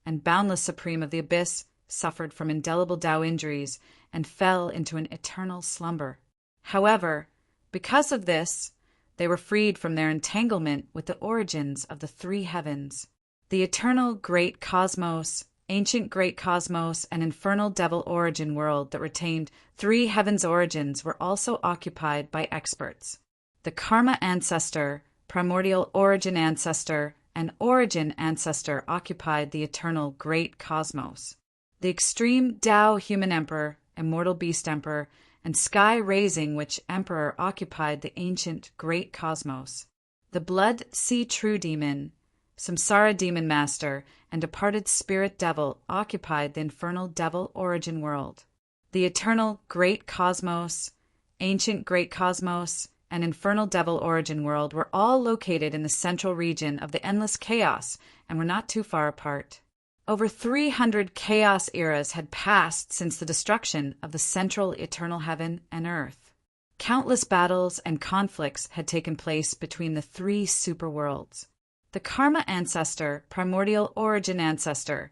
and boundless supreme of the abyss suffered from indelible Tao injuries and fell into an eternal slumber. However, because of this, they were freed from their entanglement with the origins of the 3 heavens. The eternal great cosmos, ancient great cosmos, and infernal devil origin world that retained 3 heavens origins were also occupied by experts. The karma ancestor, primordial origin ancestor, and origin ancestor occupied the eternal great cosmos. The extreme Tao human emperor, immortal beast emperor, and sky-raising witch emperor occupied the ancient great cosmos. The blood sea true demon, samsara demon master, and departed spirit devil occupied the infernal devil origin world. The eternal great cosmos, ancient great cosmos, and infernal devil origin world were all located in the central region of the endless chaos and were not too far apart. Over 300 chaos eras had passed since the destruction of the central eternal heaven and earth. Countless battles and conflicts had taken place between the 3 superworlds. The karma ancestor, primordial origin ancestor,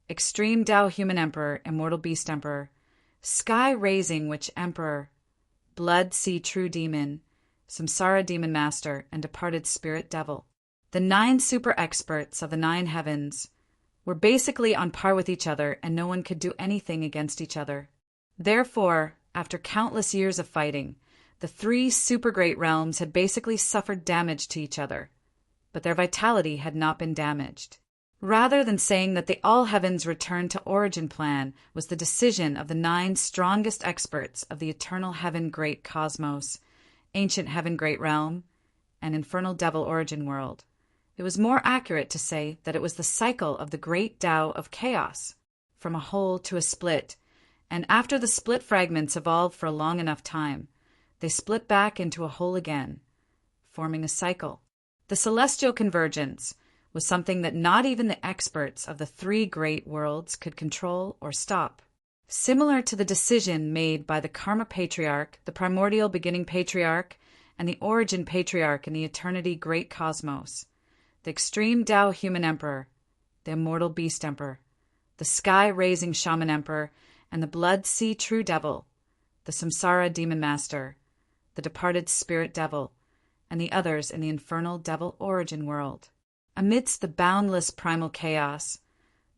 extreme Tao human emperor, immortal beast emperor, sky-raising witch emperor, blood sea true demon, samsara demon master, and departed spirit devil. The 9 super experts of the 9 heavens were basically on par with each other and no one could do anything against each other. Therefore, after countless years of fighting, the three super great realms had basically suffered damage to each other, but their vitality had not been damaged. Rather than saying that the All Heavens return to origin plan was the decision of the 9 strongest experts of the eternal heaven great cosmos, ancient heaven great realm, and infernal devil origin world, it was more accurate to say that it was the cycle of the great Tao of chaos, from a whole to a split, and after the split fragments evolved for a long enough time, they split back into a whole again, forming a cycle. The celestial convergence was something that not even the experts of the 3 great worlds could control or stop. Similar to the decision made by the Karma Patriarch, the Primordial Beginning Patriarch, and the Origin Patriarch in the Eternity Great Cosmos, the Extreme Tao Human Emperor, the Immortal Beast Emperor, the Sky-Raising Shaman Emperor, and the Blood Sea True Devil, the Samsara Demon Master, the Departed Spirit Devil, and the others in the Infernal Devil Origin world. Amidst the boundless primal chaos,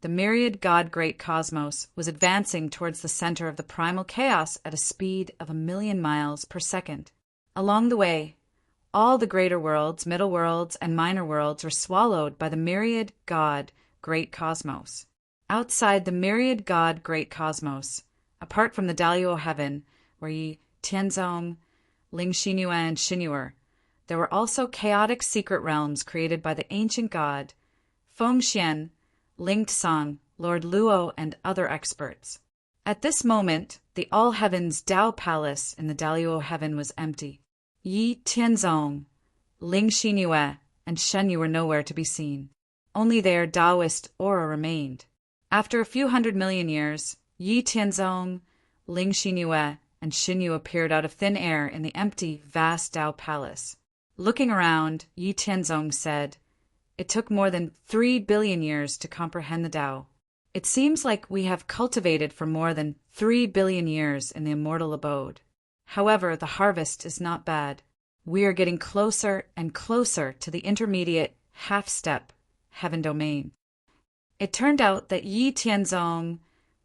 the myriad God Great Cosmos was advancing towards the center of the primal chaos at a speed of 1,000,000 miles per second. Along the way, all the greater worlds, middle worlds, and minor worlds were swallowed by the myriad God Great Cosmos. Outside the myriad God Great Cosmos, apart from the Dalio Heaven, where Yi Tianzong, Ling Xinyue, and Xinyue, there were also chaotic secret realms created by the ancient god, Feng Xian, Ling Tsang, Lord Luo, and other experts. At this moment, the All Heavens Tao Palace in the Dalio Heaven was empty. Yi Tianzong, Ling Xinyue, and Shenyu were nowhere to be seen. Only their Taoist aura remained. After a few 100 million years, Yi Tianzong, Ling Xinyue, and Shenyu appeared out of thin air in the empty, vast Tao Palace. Looking around, Yi Tianzong said, "It took more than 3 billion years to comprehend the Tao. It seems like we have cultivated for more than 3 billion years in the immortal abode. However, the harvest is not bad. We are getting closer and closer to the intermediate half-step heaven domain." It turned out that Yi Tianzong,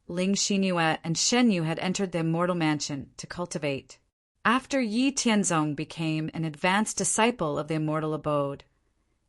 Ling Xinyue, and Shenyu had entered the immortal mansion to cultivate. After Yi Tianzong became an advanced disciple of the immortal abode,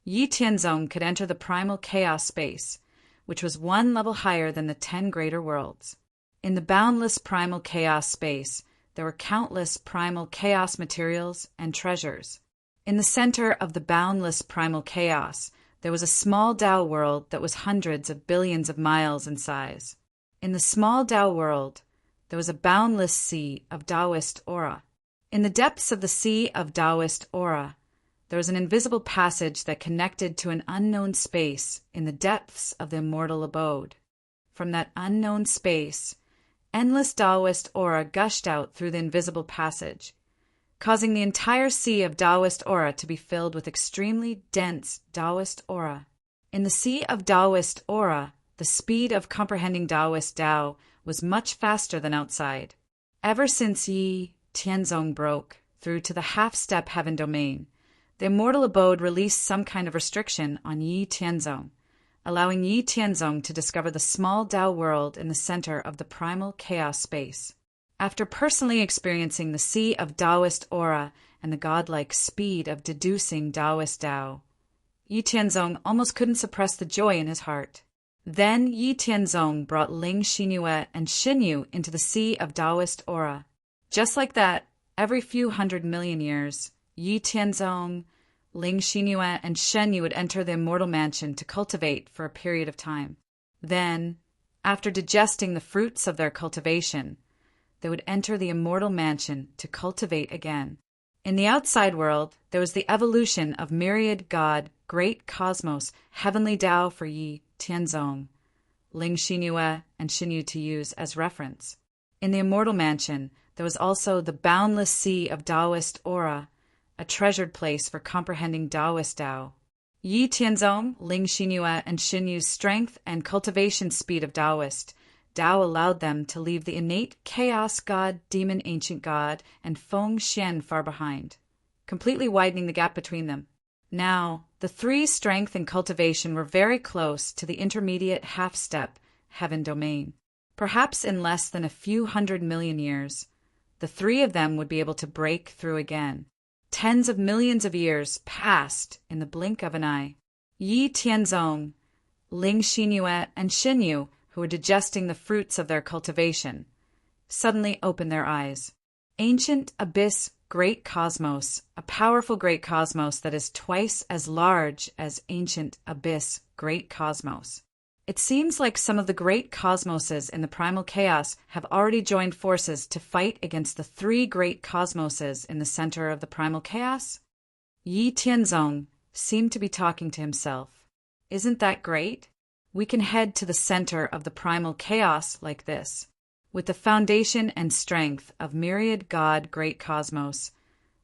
Yi Tianzong could enter the primal chaos space, which was 1 level higher than the 10 greater worlds. In the boundless primal chaos space, there were countless primal chaos materials and treasures. In the center of the boundless primal chaos, there was a small Tao world that was hundreds of billions of miles in size. In the small Tao world, there was a boundless sea of Taoist aura. In the depths of the sea of Taoist aura, there was an invisible passage that connected to an unknown space in the depths of the immortal abode. From that unknown space, endless Taoist aura gushed out through the invisible passage, causing the entire sea of Taoist aura to be filled with extremely dense Taoist aura. In the sea of Taoist aura, the speed of comprehending Taoist Tao was much faster than outside. Ever since Yi Tianzong broke through to the half-step heaven domain, the immortal abode released some kind of restriction on Yi Tianzong, allowing Yi Tianzong to discover the small Tao world in the center of the primal chaos space. After personally experiencing the sea of Taoist aura and the godlike speed of deducing Taoist Tao, Yi Tianzong almost couldn't suppress the joy in his heart. Then Yi Tianzong brought Ling Xinyue and Shenyu into the sea of Taoist aura. Just like that, every few 100 million years, Yi Tianzong, Ling Xinyue, and Shenyu would enter the immortal mansion to cultivate for a period of time. Then, after digesting the fruits of their cultivation, they would enter the immortal mansion to cultivate again. In the outside world, there was the evolution of myriad God, great cosmos, heavenly Tao for Yi Tianzong, Ling Xinyue, and Shenyu to use as reference. In the immortal mansion, there was also the boundless sea of Taoist aura, a treasured place for comprehending Taoist Tao. Yi Tianzong, Ling Xinyue, and Shenyu's strength and cultivation speed of Taoist Tao allowed them to leave the innate chaos god, demon ancient god, and Feng Xian far behind, completely widening the gap between them. Now, The three strength and cultivation were very close to the intermediate half-step heaven domain. Perhaps in less than a few 100 million years, the three of them would be able to break through again. Tens of millions of years passed in the blink of an eye. Yi Tianzong, Ling Xinyue, and Xinyu, who were digesting the fruits of their cultivation, suddenly opened their eyes. Ancient abyss great cosmos, a powerful great cosmos that is twice as large as ancient abyss great cosmos. It seems like some of the great cosmoses in the primal chaos have already joined forces to fight against the three great cosmoses in the center of the primal chaos. Yi Tianzong seemed to be talking to himself. Isn't that great? We can head to the center of the primal chaos like this. With the foundation and strength of myriad God great cosmos,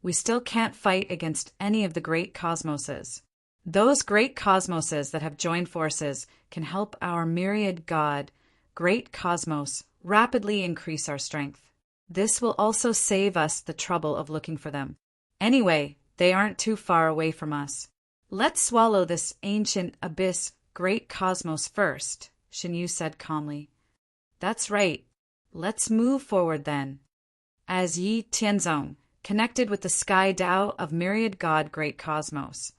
we still can't fight against any of the great cosmoses. Those great cosmoses that have joined forces can help our myriad God, great cosmos, rapidly increase our strength. This will also save us the trouble of looking for them. Anyway, they aren't too far away from us. Let's swallow this ancient abyss, great cosmos first, Xinyu said calmly. That's right. Let's move forward then. As Yi Tianzong connected with the sky Tao of myriad God great cosmos,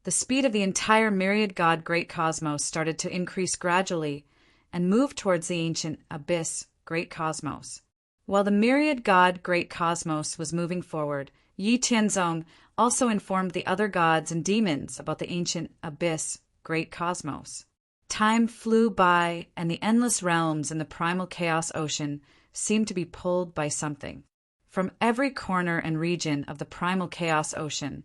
the speed of the entire myriad God great cosmos started to increase gradually and move towards the ancient abyss great cosmos. While the myriad God great cosmos was moving forward, Yi Tianzong also informed the other gods and demons about the ancient abyss great cosmos. Time flew by, and the endless realms in the primal chaos ocean seemed to be pulled by something. From every corner and region of the primal chaos ocean,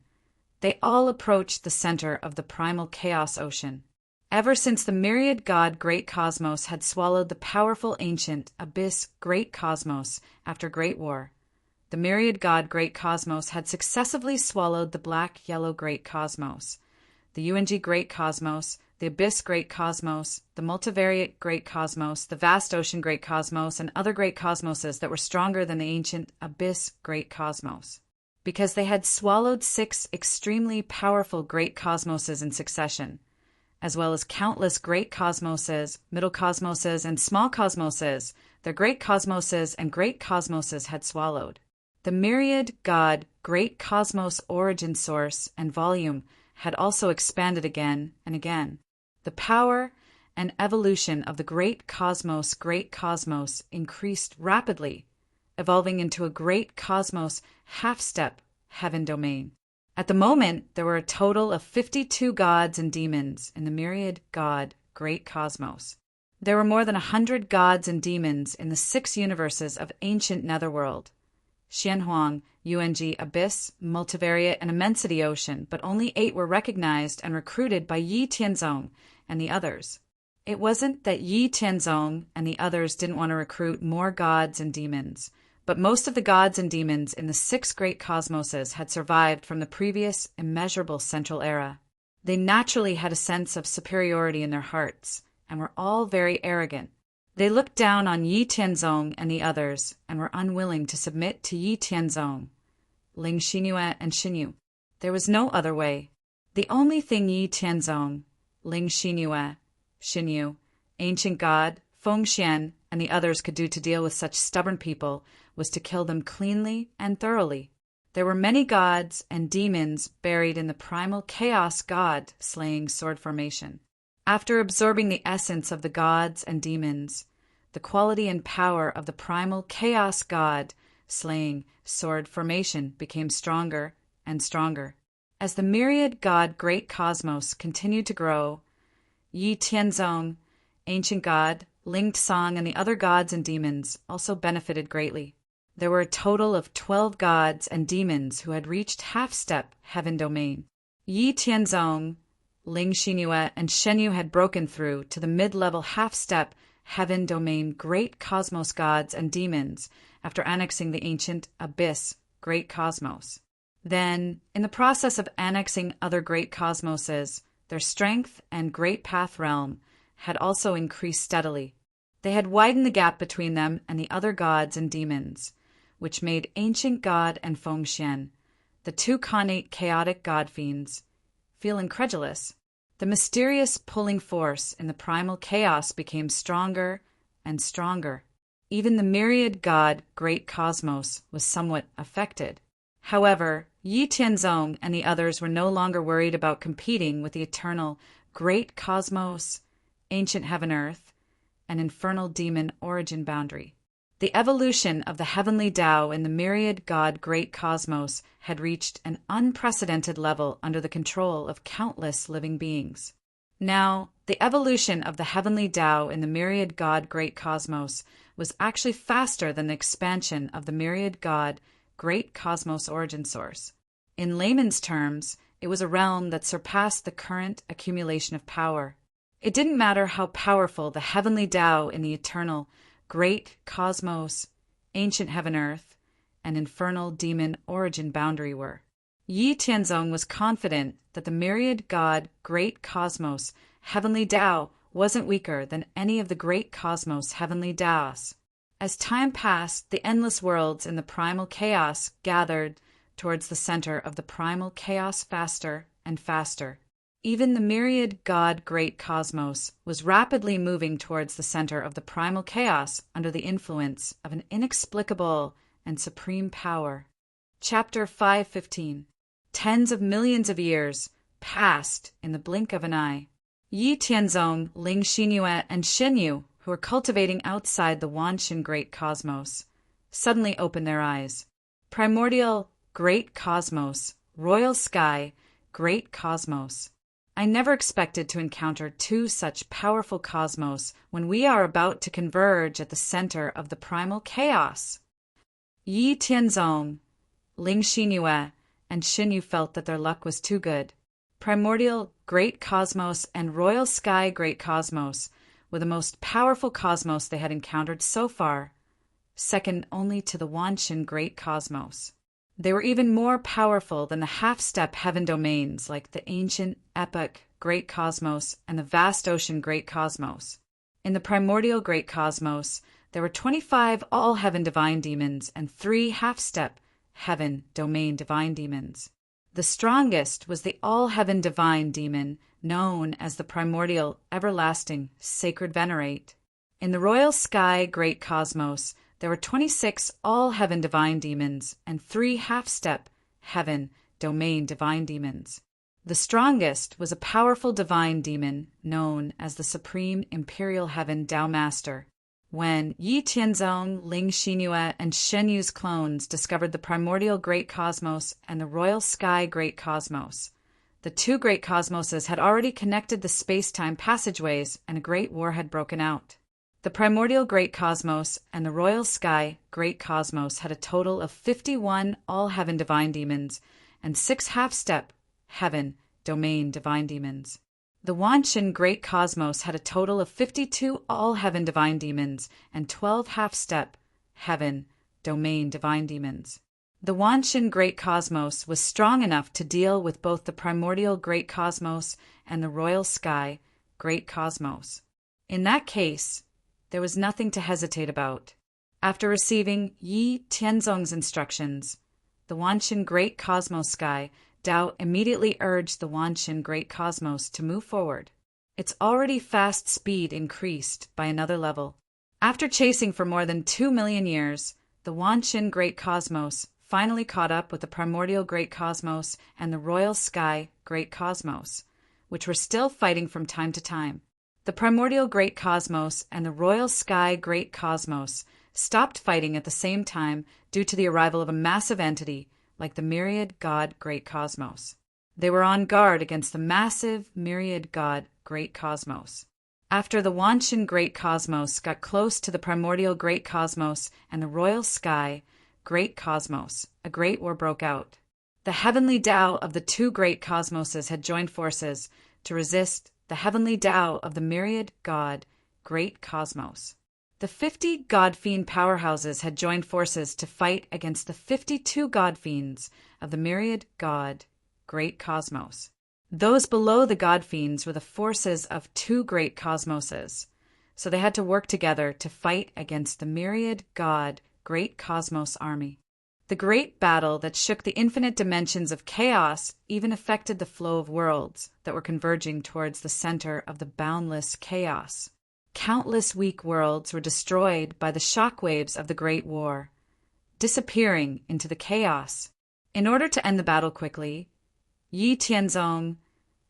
they all approached the center of the primal chaos ocean. Ever since the myriad God great cosmos had swallowed the powerful ancient abyss great cosmos after Great War, the myriad God great cosmos had successively swallowed the black yellow great cosmos, the UNG great cosmos, the abyss great cosmos, the multivariate great cosmos, the vast ocean great cosmos, and other great cosmoses that were stronger than the ancient abyss great cosmos. Because they had swallowed 6 extremely powerful great cosmoses in succession, as well as countless great cosmoses, middle cosmoses, and small cosmoses, their great cosmoses and great cosmoses had swallowed. The myriad God great cosmos origin source and volume had also expanded again and again. The power and evolution of the great cosmos increased rapidly, evolving into a great cosmos half-step heaven domain. At the moment, there were a total of 52 gods and demons in the myriad God great cosmos. There were more than 100 gods and demons in the 6 universes of ancient netherworld, Xianhuang, UNG Abyss, Multivariate, and Immensity Ocean, but only 8 were recognized and recruited by Yi Tianzong and the others. It wasn't that Yi Tianzong and the others didn't want to recruit more gods and demons, but most of the gods and demons in the 6 great cosmoses had survived from the previous immeasurable central era. They naturally had a sense of superiority in their hearts, and were all very arrogant. They looked down on Yi Tianzong and the others, and were unwilling to submit to Yi Tianzong, Ling Xinyue, and Xinyu. There was no other way. The only thing Yi Tianzong, Ling Xinyue, Xinyu, Ancient God, Fengxian, and the others could do to deal with such stubborn people was to kill them cleanly and thoroughly. There were many gods and demons buried in the primal chaos god-slaying sword formation. After absorbing the essence of the gods and demons, the quality and power of the primal chaos god-slaying sword formation became stronger and stronger. As the myriad God great cosmos continued to grow, Yi Tianzong, Ancient God, Ling Tsang, and the other gods and demons also benefited greatly. There were a total of 12 gods and demons who had reached half-step heaven domain. Yi Tianzong, Ling Xinyue, and Xinyu had broken through to the mid-level half-step heaven domain great cosmos gods and demons after annexing the ancient abyss great cosmos. Then, in the process of annexing other great cosmoses, their strength and great path realm had also increased steadily. They had widened the gap between them and the other gods and demons, which made Ancient God and Fengxian, the 2 connate chaotic god fiends, feel incredulous. The mysterious pulling force in the primal chaos became stronger and stronger. Even the myriad god, great cosmos, was somewhat affected. However, Yi Tianzong and the others were no longer worried about competing with the eternal great cosmos, ancient heaven-earth, and infernal demon origin boundary. The evolution of the heavenly Tao in the myriad god great cosmos had reached an unprecedented level under the control of countless living beings. Now, the evolution of the heavenly Tao in the myriad god great cosmos was actually faster than the expansion of the myriad god great cosmos origin source. In layman's terms, it was a realm that surpassed the current accumulation of power. It didn't matter how powerful the heavenly Tao in the eternal great cosmos, ancient heaven-earth, and infernal demon origin boundary were. Yi Tianzong was confident that the myriad god great cosmos heavenly Tao wasn't weaker than any of the great cosmos heavenly Taos. As time passed, the endless worlds in the primal chaos gathered towards the center of the primal chaos faster and faster. Even the myriad god great cosmos was rapidly moving towards the center of the primal chaos under the influence of an inexplicable and supreme power. Chapter 5:15. Tens of millions of years passed in the blink of an eye. Yi Tianzong, Ling Xinyue, and Shenyu, who were cultivating outside the Wanshan great cosmos, suddenly opened their eyes. Primordial great cosmos, royal sky, great cosmos. I never expected to encounter two such powerful cosmos when we are about to converge at the center of the primal chaos. Yi Tianzong, Ling Xinyue, and Shenyu felt that their luck was too good. Primordial great cosmos and royal sky great cosmos were the most powerful cosmos they had encountered so far, second only to the Wanshan great cosmos. They were even more powerful than the half-step heaven domains like the ancient, epic, great cosmos and the vast ocean great cosmos. In the primordial great cosmos, there were 25 all-heaven divine demons and 3 half-step heaven domain divine demons. The strongest was the all-heaven divine demon known as the primordial, everlasting, sacred venerate. In the royal sky great cosmos, there were 26 all-heaven divine demons and 3 half-step heaven domain divine demons. The strongest was a powerful divine demon known as the Supreme Imperial Heaven Tao Master. When Yi Tianzong, Ling Xinyue, and Shenyu's clones discovered the primordial great cosmos and the royal sky great cosmos, the two great cosmoses had already connected the space-time passageways and a great war had broken out. The primordial great cosmos and the royal sky great cosmos had a total of 51 all-heaven divine demons and 6 half-step heaven domain divine demons. The Wanshan great cosmos had a total of 52 all-heaven divine demons and 12 half-step heaven domain divine demons. The Wanshan great cosmos was strong enough to deal with both the primordial great cosmos and the royal sky great cosmos. In that case, there was nothing to hesitate about. After receiving Yi Tianzong's instructions, the Wanshan great cosmos sky Tao immediately urged the Wanshan great cosmos to move forward. Its already fast speed increased by another level. After chasing for more than 2 million years, the Wanshan great cosmos finally caught up with the primordial great cosmos and the royal sky great cosmos, which were still fighting from time to time. The primordial great cosmos and the royal sky great cosmos stopped fighting at the same time due to the arrival of a massive entity like the myriad god great cosmos. They were on guard against the massive myriad god great cosmos. After the Wanshan great cosmos got close to the primordial great cosmos and the royal sky great cosmos, a great war broke out. The heavenly Tao of the two great cosmoses had joined forces to resist the heavenly Tao of the myriad god great cosmos. The 50 god fiend powerhouses had joined forces to fight against the 52 god fiends of the myriad god great cosmos. Those below the god fiends were the forces of 2 great cosmoses, so they had to work together to fight against the myriad god great cosmos army. The great battle that shook the infinite dimensions of chaos even affected the flow of worlds that were converging towards the center of the boundless chaos. Countless weak worlds were destroyed by the shockwaves of the Great War, disappearing into the chaos. In order to end the battle quickly, Yi Tianzong,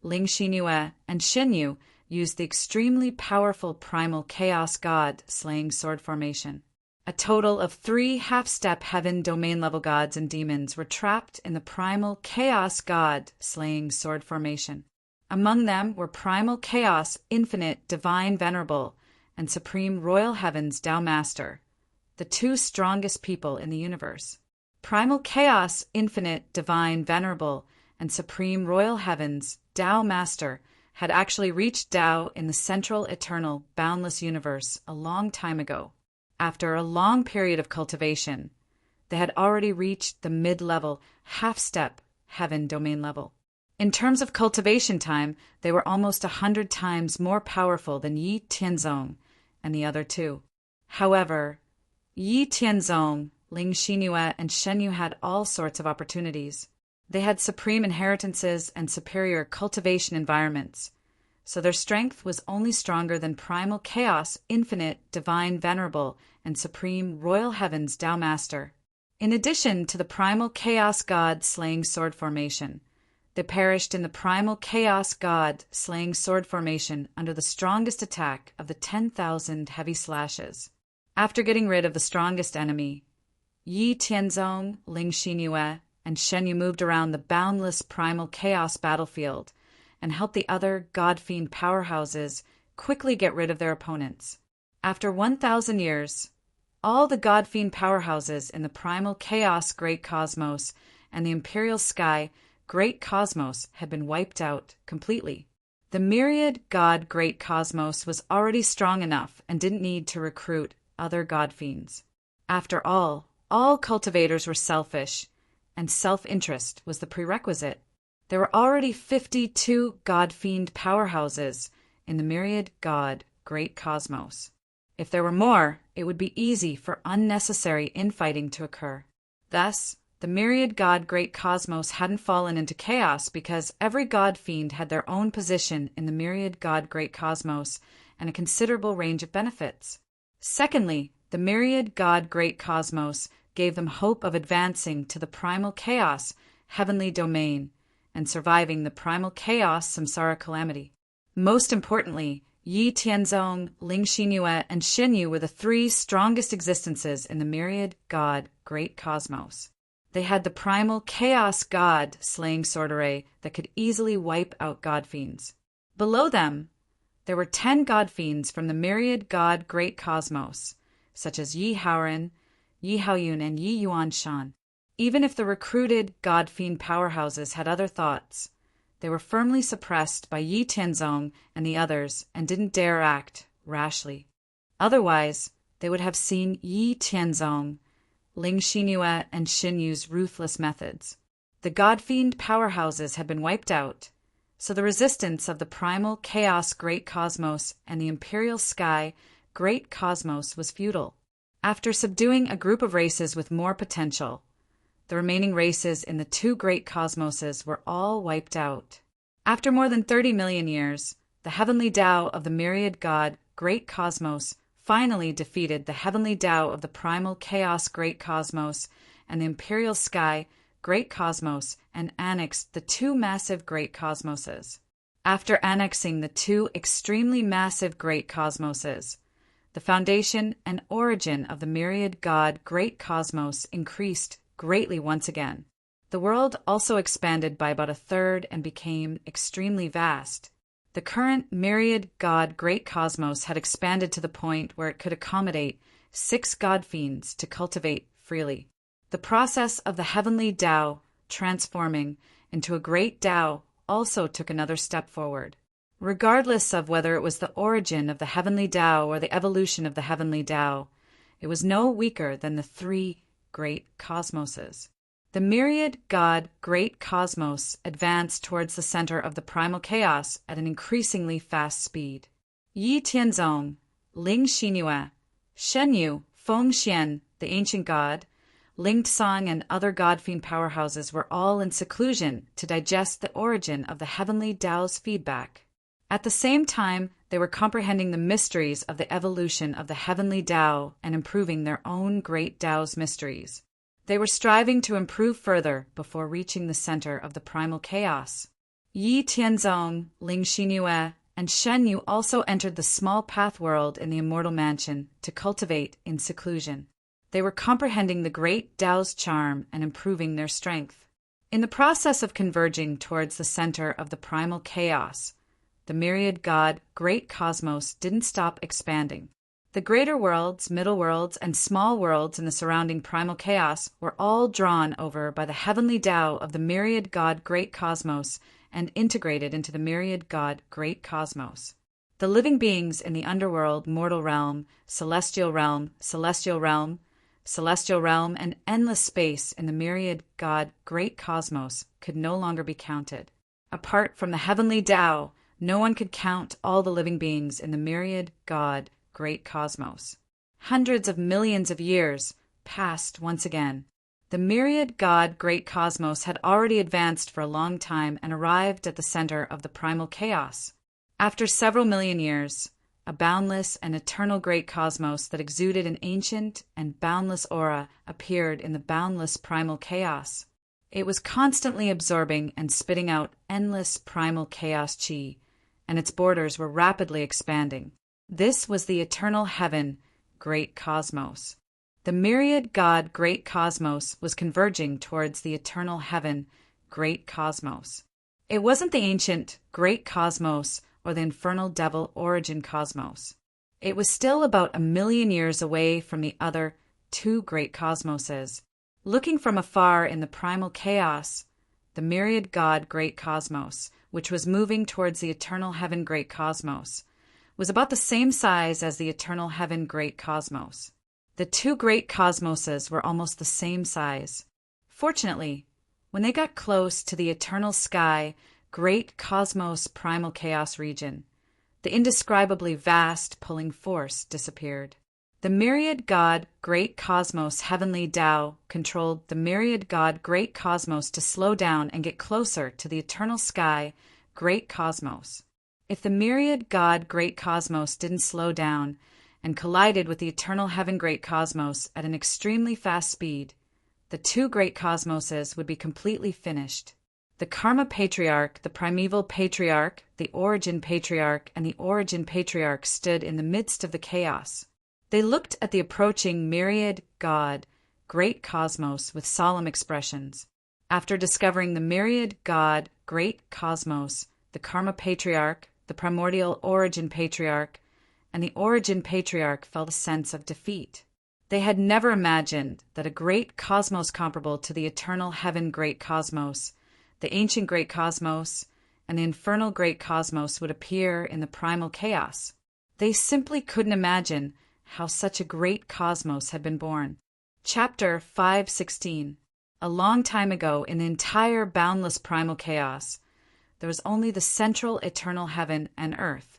Ling Xinyue, and Shenyu used the extremely powerful primal chaos god slaying sword formation. A total of 3 half-step heaven domain-level gods and demons were trapped in the primal chaos god slaying sword formation. Among them were primal chaos, infinite, divine, venerable, and supreme royal heavens Tao Master, the 2 strongest people in the universe. Primal chaos, infinite, divine, venerable, and supreme royal heavens Tao Master had actually reached Tao in the central, eternal, boundless universe a long time ago. After a long period of cultivation, they had already reached the mid-level, half-step heaven domain level. In terms of cultivation time, they were almost 100 times more powerful than Yi Tianzong and the other 2. However, Yi Tianzong, Ling Xinyue, and Shenyu had all sorts of opportunities. They had supreme inheritances and superior cultivation environments, so their strength was only stronger than primal chaos, infinite, divine, venerable, and supreme royal heavens Tao Master. In addition to the primal chaos god slaying sword formation, they perished in the primal chaos god slaying sword formation under the strongest attack of the 10,000 heavy slashes. After getting rid of the strongest enemy, Yi Tianzong, Ling Xinyue, and Shenyu moved around the boundless primal chaos battlefield and helped the other god-fiend powerhouses quickly get rid of their opponents. After 1,000 years, all the god-fiend powerhouses in the primal chaos Great Cosmos and the imperial sky Great Cosmos had been wiped out completely. The myriad god Great Cosmos was already strong enough and didn't need to recruit other god-fiends. After all cultivators were selfish, and self-interest was the prerequisite. There were already 52 god-fiend powerhouses in the myriad god Great Cosmos. If there were more, it would be easy for unnecessary infighting to occur. Thus, the myriad god Great Cosmos hadn't fallen into chaos because every god-fiend had their own position in the myriad god Great Cosmos and a considerable range of benefits. Secondly, the myriad god Great Cosmos gave them hope of advancing to the primal chaos, heavenly domain, and surviving the primal chaos samsara calamity. Most importantly, Yi Tianzong, Ling Xinyue, and Shenyu were the 3 strongest existences in the myriad god Great Cosmos. They had the primal chaos god slaying sword array that could easily wipe out god-fiends. Below them, there were 10 god-fiends from the myriad god Great Cosmos, such as Yi Haoren, Yi Haoyun, and Yi Yuanshan. Even if the recruited god-fiend powerhouses had other thoughts, they were firmly suppressed by Yi Tianzong and the others and didn't dare act rashly. Otherwise, they would have seen Yi Tianzong, Ling Xinyue, and Shenyu's ruthless methods. The god-fiend powerhouses had been wiped out, so the resistance of the primal chaos Great Cosmos and the imperial sky Great Cosmos was futile. After subduing a group of races with more potential, the remaining races in the 2 Great Cosmoses were all wiped out. After more than 30 million years, the heavenly Tao of the myriad god Great Cosmos finally defeated the heavenly Tao of the primal chaos Great Cosmos and the imperial sky Great Cosmos and annexed the 2 massive Great Cosmoses. After annexing the 2 extremely massive Great Cosmoses, the foundation and origin of the myriad god Great Cosmos increased greatly once again. The world also expanded by about 1/3 and became extremely vast. The current myriad god Great Cosmos had expanded to the point where it could accommodate 6 god-fiends to cultivate freely. The process of the heavenly Tao transforming into a great Tao also took another step forward. Regardless of whether it was the origin of the heavenly Tao or the evolution of the heavenly Tao, it was no weaker than the 3 Great Cosmoses. The myriad god Great Cosmos advanced towards the center of the primal chaos at an increasingly fast speed. Yi Tianzong, Ling Xinyue, Shenyu, Feng Xian, the ancient god, Lingsong and other God-fiend powerhouses were all in seclusion to digest the origin of the heavenly Tao's feedback. At the same time, they were comprehending the mysteries of the evolution of the heavenly Tao and improving their own great Tao's mysteries. They were striving to improve further before reaching the center of the primal chaos. Yi Tianzong, Ling Xinyue, and Shen Yu also entered the small path world in the immortal mansion to cultivate in seclusion. They were comprehending the great Tao's charm and improving their strength. In the process of converging towards the center of the primal chaos, the myriad God, great cosmos didn't stop expanding. The greater worlds, middle worlds, and small worlds in the surrounding primal chaos were all drawn over by the heavenly Tao of the myriad God, great cosmos and integrated into the myriad God, great cosmos. The living beings in the underworld, mortal realm, celestial realm, celestial realm, celestial realm, and endless space in the myriad God, great cosmos could no longer be counted. Apart from the heavenly Tao, no one could count all the living beings in the myriad God, great cosmos. Hundreds of millions of years passed once again. The myriad God, great cosmos had already advanced for a long time and arrived at the center of the primal chaos. After several million years, a boundless and eternal great cosmos that exuded an ancient and boundless aura appeared in the boundless primal chaos. It was constantly absorbing and spitting out endless primal chaos chi, and its borders were rapidly expanding. This was the eternal heaven, great cosmos. The myriad God, great cosmos was converging towards the eternal heaven, great cosmos. It wasn't the ancient, great cosmos or the infernal devil origin cosmos. It was still about 1 million years away from the other 2 great cosmoses. Looking from afar in the primal chaos, the myriad God, great cosmos, which was moving towards the eternal heaven, great cosmos, was about the same size as the eternal heaven, great cosmos. The 2 great cosmoses were almost the same size. Fortunately, when they got close to the eternal sky, great cosmos primal chaos region, the indescribably vast pulling force disappeared. The myriad God, great cosmos heavenly Tao controlled the myriad God, great cosmos to slow down and get closer to the eternal sky, great cosmos. If the myriad God, great cosmos didn't slow down and collided with the eternal heaven, great cosmos at an extremely fast speed, the 2 great cosmoses would be completely finished. The Karma Patriarch, the Primeval Patriarch, the Origin Patriarch, and the Origin Patriarch stood in the midst of the chaos. They looked at the approaching myriad God, great cosmos with solemn expressions. After discovering the myriad God, great cosmos, the Karma Patriarch, the Primordial Origin Patriarch, and the Origin Patriarch felt a sense of defeat. They had never imagined that a great cosmos comparable to the eternal heaven, great cosmos, the ancient great cosmos, and the infernal great cosmos would appear in the primal chaos. They simply couldn't imagine how such a great cosmos had been born. Chapter 516. A long time ago, in the entire boundless primal chaos, there was only the central eternal heaven and earth,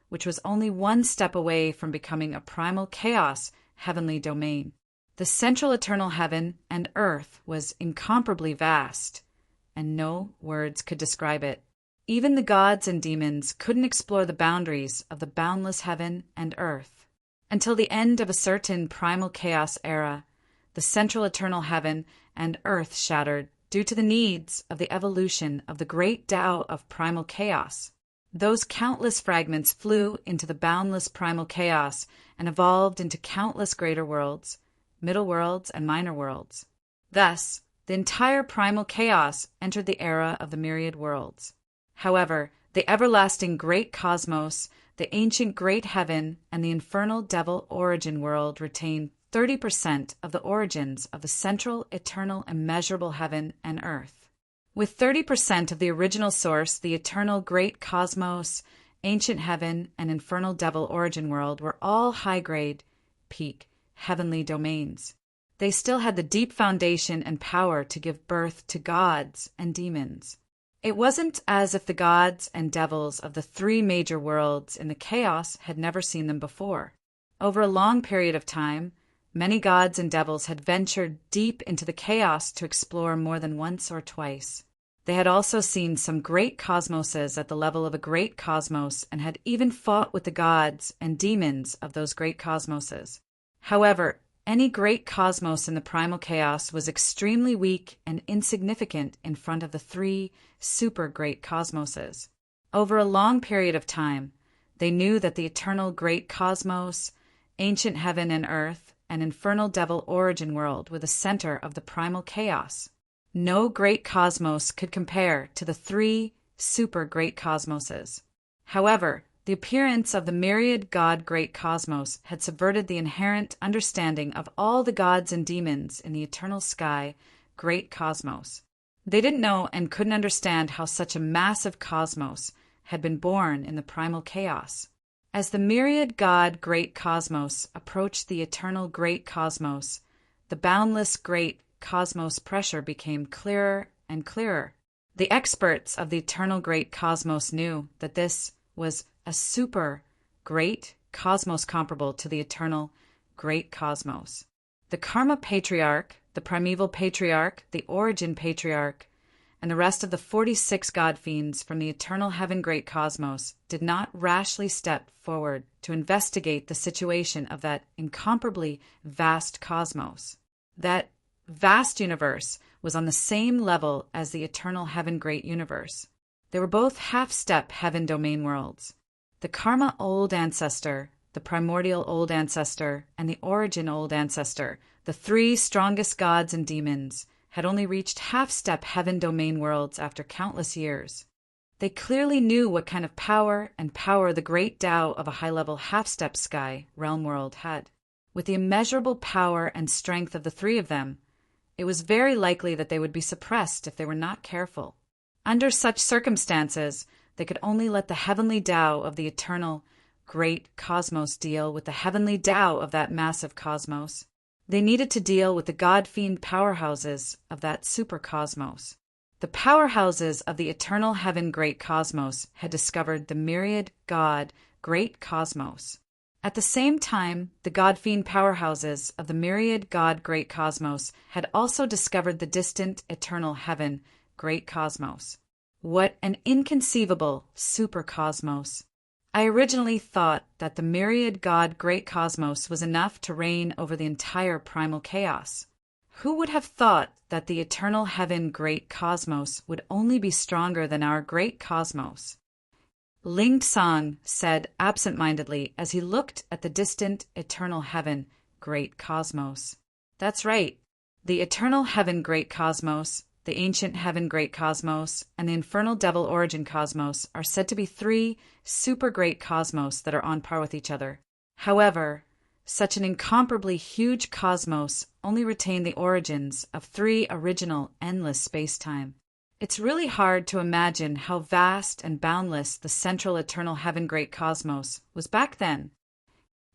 which was only one step away from becoming a primal chaos heavenly domain. The central eternal heaven and earth was incomparably vast, and no words could describe it. Even the gods and demons couldn't explore the boundaries of the boundless heaven and earth. Until the end of a certain primal chaos era, the central eternal heaven and earth shattered due to the needs of the evolution of the great Tao of primal chaos. Those countless fragments flew into the boundless primal chaos and evolved into countless greater worlds, middle worlds, and minor worlds. Thus, the entire primal chaos entered the era of the myriad worlds. However, the everlasting great cosmos, the ancient great heaven, and the infernal devil origin world retain 30% of the origins of the central, eternal, immeasurable heaven and earth. With 30% of the original source, the eternal great cosmos, ancient heaven, and infernal devil origin world were all high-grade, peak, heavenly domains. They still had the deep foundation and power to give birth to gods and demons. It wasn't as if the gods and devils of the 3 major worlds in the chaos had never seen them before. Over a long period of time, Many gods and devils had ventured deep into the chaos to explore more than once or twice. They had also seen some great cosmoses at the level of a great cosmos and had even fought with the gods and demons of those great cosmoses. However, any great cosmos in the primal chaos was extremely weak and insignificant in front of the three super great cosmoses. Over a long period of time, they knew that the eternal great cosmos, ancient heaven and earth, and infernal devil origin world were the center of the primal chaos. No great cosmos could compare to the three super great cosmoses. However, the appearance of the myriad god great cosmos had subverted the inherent understanding of all the gods and demons in the eternal sky great cosmos. They didn't know and couldn't understand how such a massive cosmos had been born in the primal chaos. As the myriad god great cosmos approached the eternal great cosmos, the boundless great cosmos pressure became clearer and clearer. The experts of the eternal great cosmos knew that this was a super great cosmos comparable to the eternal great cosmos. The Karma Patriarch, the Primeval Patriarch, the Origin Patriarch, and the rest of the 46 god fiends from the eternal heaven great cosmos did not rashly step forward to investigate the situation of that incomparably vast cosmos. That vast universe was on the same level as the eternal heaven great universe. They were both half-step heaven domain worlds. The Karma Old Ancestor, the Primordial Old Ancestor, and the Origin Old Ancestor, the three strongest gods and demons, had only reached half-step heaven domain worlds after countless years. They clearly knew what kind of power the great Tao of a high-level half-step sky realm world had. With the immeasurable power and strength of the three of them, it was very likely that they would be suppressed if they were not careful. Under such circumstances, they could only let the heavenly Tao of the eternal great cosmos deal with the heavenly Tao of that massive cosmos. They needed to deal with the god-fiend powerhouses of that supercosmos. The powerhouses of the eternal heaven great cosmos had discovered the myriad god great cosmos. At the same time, the god-fiend powerhouses of the myriad god great cosmos had also discovered the distant eternal heaven great cosmos. What an inconceivable supercosmos! I originally thought that the myriad god great cosmos was enough to reign over the entire primal chaos. Who would have thought that the eternal heaven great cosmos would only be stronger than our great cosmos? Ling Tsang said absent-mindedly as he looked at the distant eternal heaven great cosmos. That's right. The eternal heaven great cosmos, the ancient heaven great cosmos, and the infernal devil origin cosmos are said to be three super great cosmos that are on par with each other. However, such an incomparably huge cosmos only retained the origins of three original endless space-time. It's really hard to imagine how vast and boundless the central eternal heaven great cosmos was back then.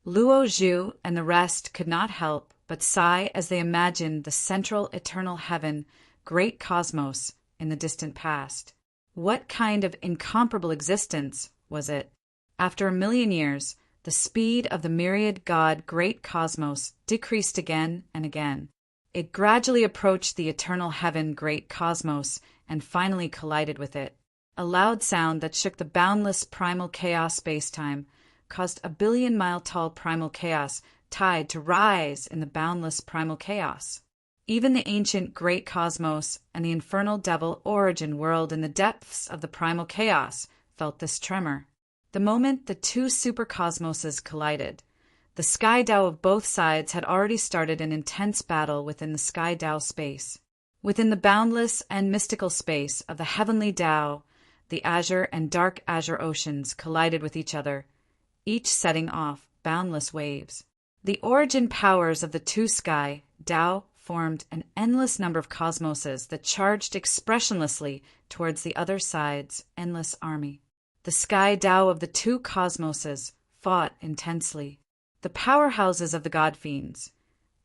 Luo Zhu and the rest could not help but sigh as they imagined the central eternal heaven great cosmos in the distant past. What kind of incomparable existence was it? After 1,000,000 years, the speed of the myriad god great cosmos decreased again and again. It gradually approached the eternal heaven great cosmos and finally collided with it. A loud sound that shook the boundless primal chaos space-time caused a 1,000,000,000-mile-tall primal chaos tide to rise in the boundless primal chaos. Even the ancient great cosmos and the infernal devil origin world in the depths of the primal chaos felt this tremor. The moment the two supercosmoses collided, the sky Tao of both sides had already started an intense battle within the sky Tao space. Within the boundless and mystical space of the heavenly Tao, the azure and dark azure oceans collided with each other, each setting off boundless waves. The origin powers of the two sky Tao formed an endless number of cosmoses that charged expressionlessly towards the other side's endless army. The sky Tao of the two cosmoses fought intensely. The powerhouses of the god fiends,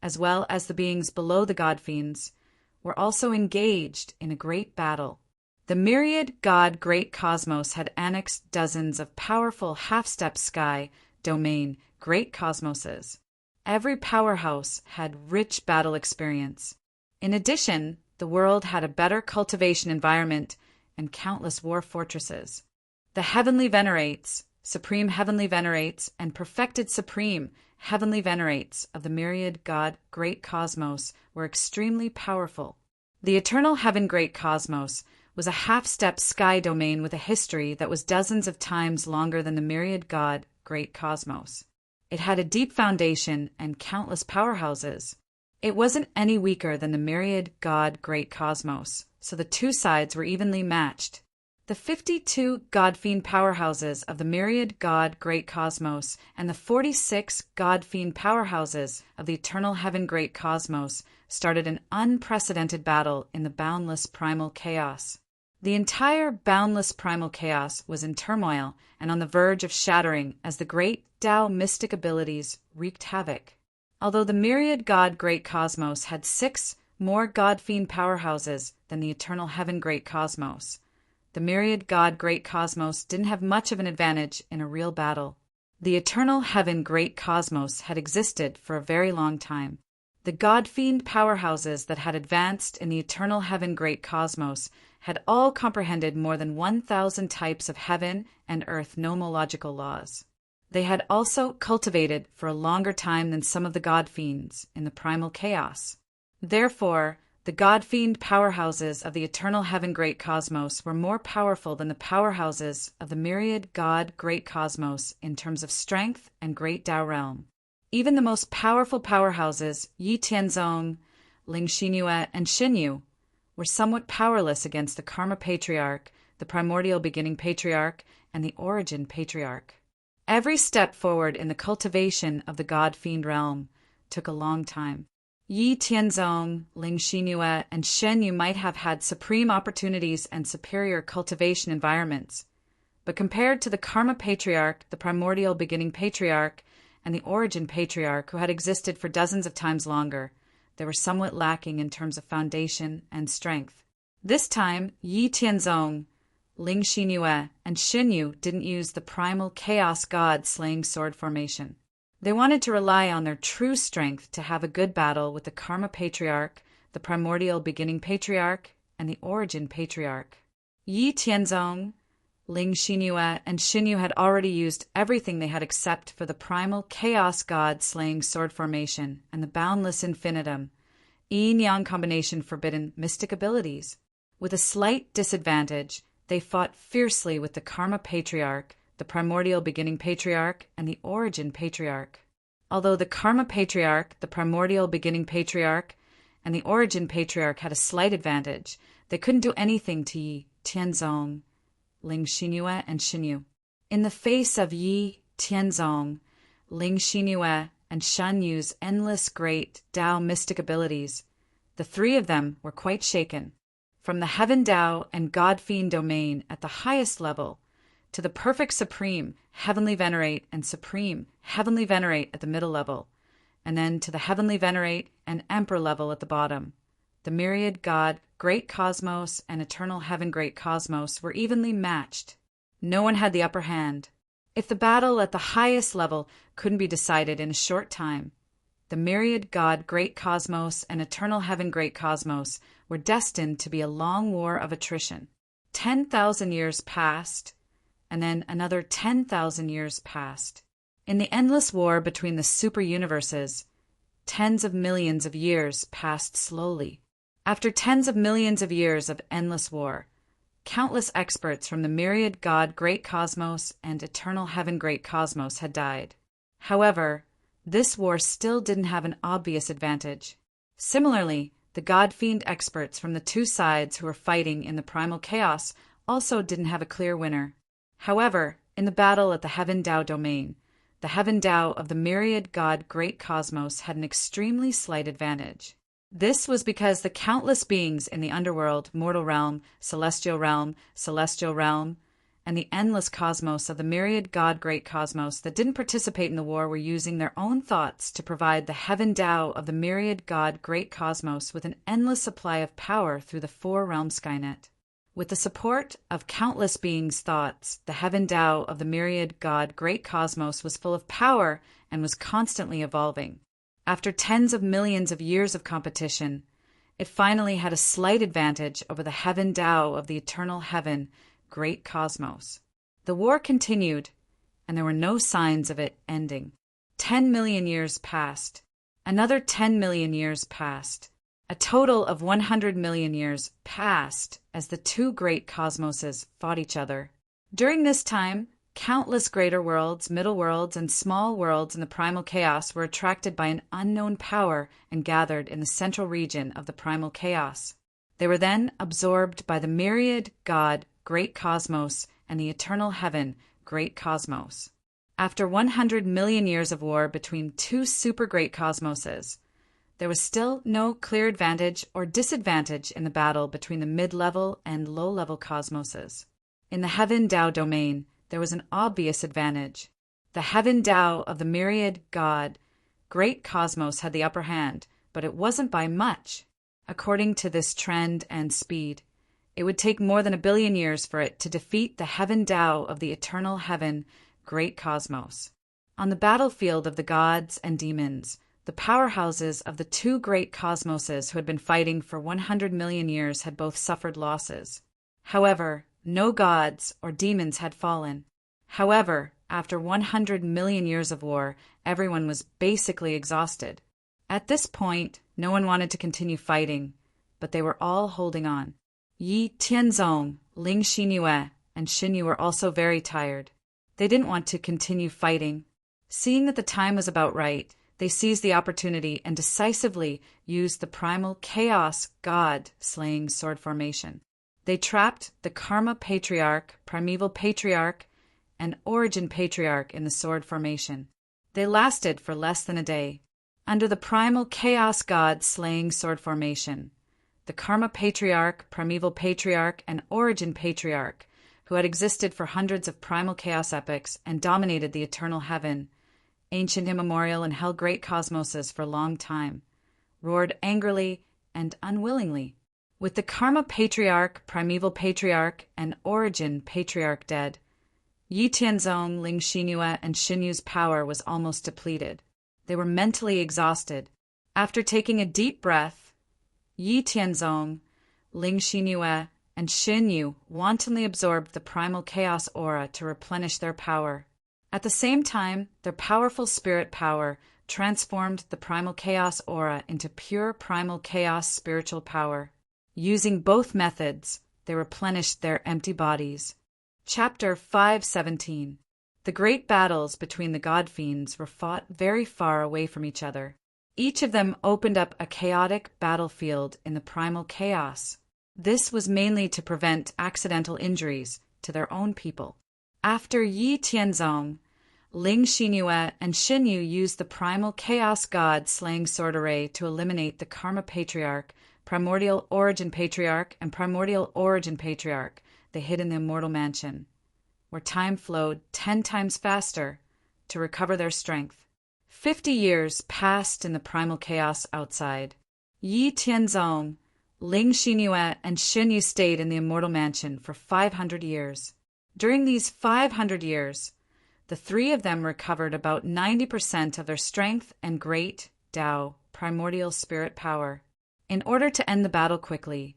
as well as the beings below the god fiends, were also engaged in a great battle. The myriad god great cosmos had annexed dozens of powerful half-step sky domain great cosmoses. Every powerhouse had rich battle experience. In addition, the world had a better cultivation environment and countless war fortresses. The heavenly venerates, supreme heavenly venerates, and perfected supreme heavenly venerates of the myriad God great cosmos were extremely powerful. The eternal heaven great cosmos was a half-step sky domain with a history that was dozens of times longer than the myriad God great cosmos. It had a deep foundation and countless powerhouses. It wasn't any weaker than the myriad God great cosmos, so the two sides were evenly matched. The 52 God-fiend powerhouses of the myriad God great cosmos and the 46 God-fiend powerhouses of the eternal heaven great cosmos started an unprecedented battle in the boundless primal chaos. The entire boundless primal chaos was in turmoil and on the verge of shattering as the great Tao mystic abilities wreaked havoc. Although the myriad God great cosmos had 6 more God-fiend powerhouses than the eternal heaven great cosmos, the myriad God great cosmos didn't have much of an advantage in a real battle. The eternal heaven great cosmos had existed for a very long time. The God-fiend powerhouses that had advanced in the eternal heaven great cosmos had all comprehended more than 1,000 types of heaven and earth nomological laws. They had also cultivated for a longer time than some of the God-fiends in the primal chaos. Therefore, the God-fiend powerhouses of the eternal heaven great cosmos were more powerful than the powerhouses of the myriad God great cosmos in terms of strength and great Tao realm. Even the most powerful powerhouses, Yi Tianzong, Ling Xinyue, and Xinyu, were somewhat powerless against the Karma Patriarch, the Primordial Beginning Patriarch, and the Origin Patriarch. Every step forward in the cultivation of the God-fiend realm took a long time. Yi Tianzong, Ling Xinyue, and Xinyu might have had supreme opportunities and superior cultivation environments, but compared to the Karma Patriarch, the Primordial Beginning Patriarch, and the Origin Patriarch, who had existed for dozens of times longer, they were somewhat lacking in terms of foundation and strength. This time, Yi Tianzong, Ling Xinyue, and Xinyu didn't use the primal chaos god slaying sword formation. They wanted to rely on their true strength to have a good battle with the Karma Patriarch, the Primordial Beginning Patriarch, and the Origin Patriarch. Yi Tianzong, Ling Xinyue, and Xinyu had already used everything they had except for the primal chaos god slaying sword formation and the boundless infinitum, yin-yang combination forbidden mystic abilities. With a slight disadvantage, they fought fiercely with the Karma Patriarch, the Primordial Beginning Patriarch, and the Origin Patriarch. Although the Karma Patriarch, the Primordial Beginning Patriarch, and the Origin Patriarch had a slight advantage, they couldn't do anything to Yi Tianzong, Ling Xinyue, and Xinyu. In the face of Yi Tianzong, Ling Xinyue, and Shanyu's endless great Tao mystic abilities, the three of them were quite shaken. From the Heaven Tao and God-fiend domain at the highest level, to the perfect supreme heavenly venerate and supreme heavenly venerate at the middle level, and then to the heavenly venerate and emperor level at the bottom. The myriad God, great cosmos, and eternal heaven great cosmos were evenly matched. No one had the upper hand. If the battle at the highest level couldn't be decided in a short time, the myriad God, great cosmos, and eternal heaven great cosmos were destined to be a long war of attrition. 10,000 years passed, and then another 10,000 years passed. In the endless war between the super-universes, tens of millions of years passed slowly. After tens of millions of years of endless war, countless experts from the myriad God great cosmos and eternal heaven great cosmos had died. However, this war still didn't have an obvious advantage. Similarly, the God-fiend experts from the two sides who were fighting in the primal chaos also didn't have a clear winner. However, in the battle at the Heaven Tao domain, the Heaven Tao of the myriad God great cosmos had an extremely slight advantage. This was because the countless beings in the underworld, mortal realm, celestial realm, and the endless cosmos of the myriad God great cosmos that didn't participate in the war were using their own thoughts to provide the Heaven Tao of the myriad God great cosmos with an endless supply of power through the four-realm Skynet. With the support of countless beings' thoughts, the Heaven Tao of the myriad God great cosmos was full of power and was constantly evolving. After tens of millions of years of competition, it finally had a slight advantage over the heaven Tao of the eternal heaven, great cosmos. The war continued, and there were no signs of it ending. 10 million years passed. Another 10 million years passed. A total of 100 million years passed as the two great cosmoses fought each other. During this time, countless greater worlds, middle worlds, and small worlds in the primal chaos were attracted by an unknown power and gathered in the central region of the primal chaos. They were then absorbed by the myriad God, great cosmos, and the eternal heaven, great cosmos. After 100 million years of war between two super great cosmoses, there was still no clear advantage or disadvantage in the battle between the mid-level and low-level cosmoses. In the heaven Tao domain, there was an obvious advantage. The heaven Tao of the myriad God, great cosmos had the upper hand, but it wasn't by much. According to this trend and speed, it would take more than 1 billion years for it to defeat the heaven Tao of the eternal heaven, great cosmos. On the battlefield of the gods and demons, the powerhouses of the two great cosmoses who had been fighting for 100 million years had both suffered losses. However, no gods or demons had fallen. However, after 100 million years of war, everyone was basically exhausted. At this point, no one wanted to continue fighting, but they were all holding on. Yi Tianzong, Ling Xinyue, and Xinyu were also very tired. They didn't want to continue fighting. Seeing that the time was about right, they seized the opportunity and decisively used the primal chaos god-slaying sword formation. They trapped the Karma Patriarch, Primeval Patriarch, and Origin Patriarch in the sword formation. They lasted for less than a day. Under the primal chaos god-slaying sword formation, the Karma Patriarch, Primeval Patriarch, and Origin Patriarch, who had existed for hundreds of primal chaos epochs and dominated the eternal heaven, ancient, immemorial, and held great cosmoses for a long time, roared angrily and unwillingly. With the Karma Patriarch, Primeval Patriarch, and Origin Patriarch dead, Yi Tianzong, Ling Xinyue, and Xinyu's power was almost depleted. They were mentally exhausted. After taking a deep breath, Yi Tianzong, Ling Xinyue, and Xinyu wantonly absorbed the primal chaos aura to replenish their power. At the same time, their powerful spirit power transformed the primal chaos aura into pure primal chaos spiritual power. Using both methods, they replenished their empty bodies. Chapter 5:17. The great battles between the god fiends were fought very far away from each other. Each of them opened up a chaotic battlefield in the primal chaos. This was mainly to prevent accidental injuries to their own people. After Yi Tianzong, Ling Xinyue, and Xinyu used the primal chaos god slaying sword array to eliminate the Karma Patriarch, Primordial Origin Patriarch, and Primordial Origin Patriarch. They hid in the immortal mansion, where time flowed 10 times faster to recover their strength. 50 years passed in the primal chaos outside. Yi Tianzong, Ling Xinyue, and Xinyu stayed in the immortal mansion for 500 years. During these 500 years, the three of them recovered about 90% of their strength and great Tao, primordial spirit power. In order to end the battle quickly,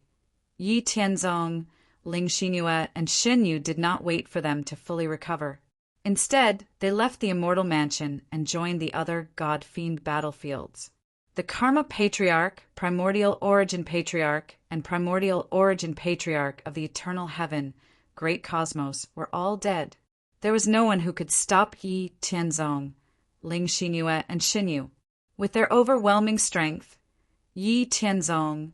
Yi Tianzong, Ling Xinyue, and Xinyu did not wait for them to fully recover. Instead, they left the immortal mansion and joined the other god-fiend battlefields. The Karma Patriarch, Primordial Origin Patriarch, and Primordial Origin Patriarch of the eternal heaven, great cosmos, were all dead. There was no one who could stop Yi Tianzong, Ling Xinyue, and Xinyu. With their overwhelming strength, Yi Tianzong,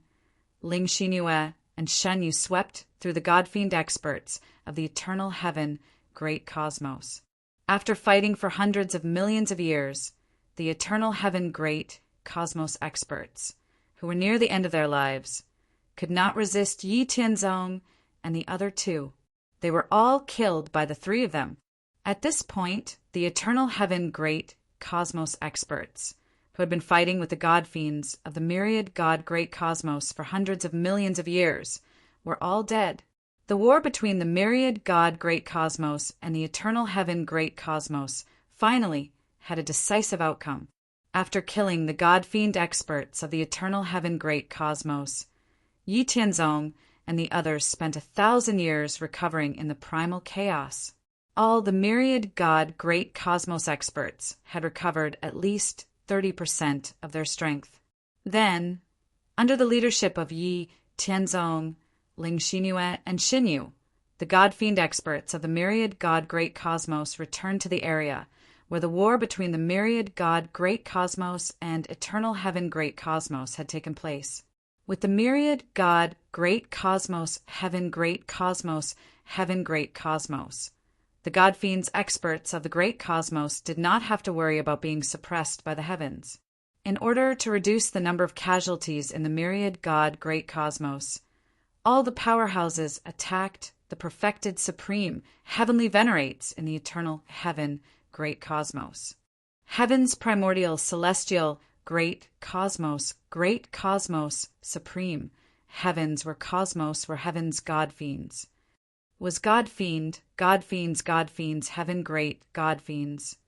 Ling Xinyue, and Xinyu swept through the god-fiend experts of the eternal heaven, great cosmos. After fighting for hundreds of millions of years, the eternal heaven, great cosmos experts, who were near the end of their lives, could not resist Yi Tianzong and the other two. They were all killed by the three of them. At this point, the eternal heaven, great cosmos experts, who had been fighting with the god fiends of the myriad god great cosmos for hundreds of millions of years, were all dead. The war between the myriad god great cosmos and the eternal heaven great cosmos finally had a decisive outcome. After killing the god-fiend experts of the eternal heaven great cosmos, Yi Tianzong and the others spent 1,000 years recovering in the primal chaos. All the myriad god great cosmos experts had recovered at least 30% of their strength. Then, under the leadership of Yi Tianzong, Ling Xinyue, and Xinyu, the god-fiend experts of the myriad god great cosmos returned to the area where the war between the myriad god great cosmos and eternal heaven great cosmos had taken place. With the myriad god great cosmos, heaven great cosmos, heaven great cosmos, the god-fiends experts of the great cosmos did not have to worry about being suppressed by the heavens. In order to reduce the number of casualties in the myriad god great cosmos, all the powerhouses attacked the perfected supreme heavenly venerates in the eternal heaven great cosmos. Heaven's primordial celestial great cosmos, supreme. Heavens were heaven's god-fiends. Was god-fiend, god-fiends, heaven great god-fiends.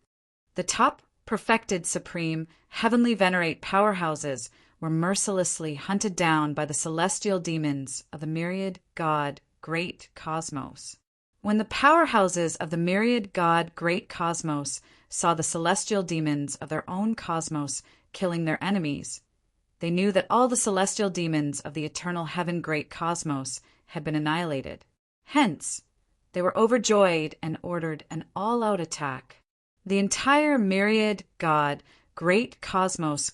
The top perfected supreme heavenly venerate powerhouses were mercilessly hunted down by the celestial demons of the myriad god great cosmos. When the powerhouses of the myriad god great cosmos saw the celestial demons of their own cosmos killing their enemies, they knew that all the celestial demons of the eternal heaven great cosmos had been annihilated. Hence, they were overjoyed and ordered an all-out attack. The entire myriad god great cosmos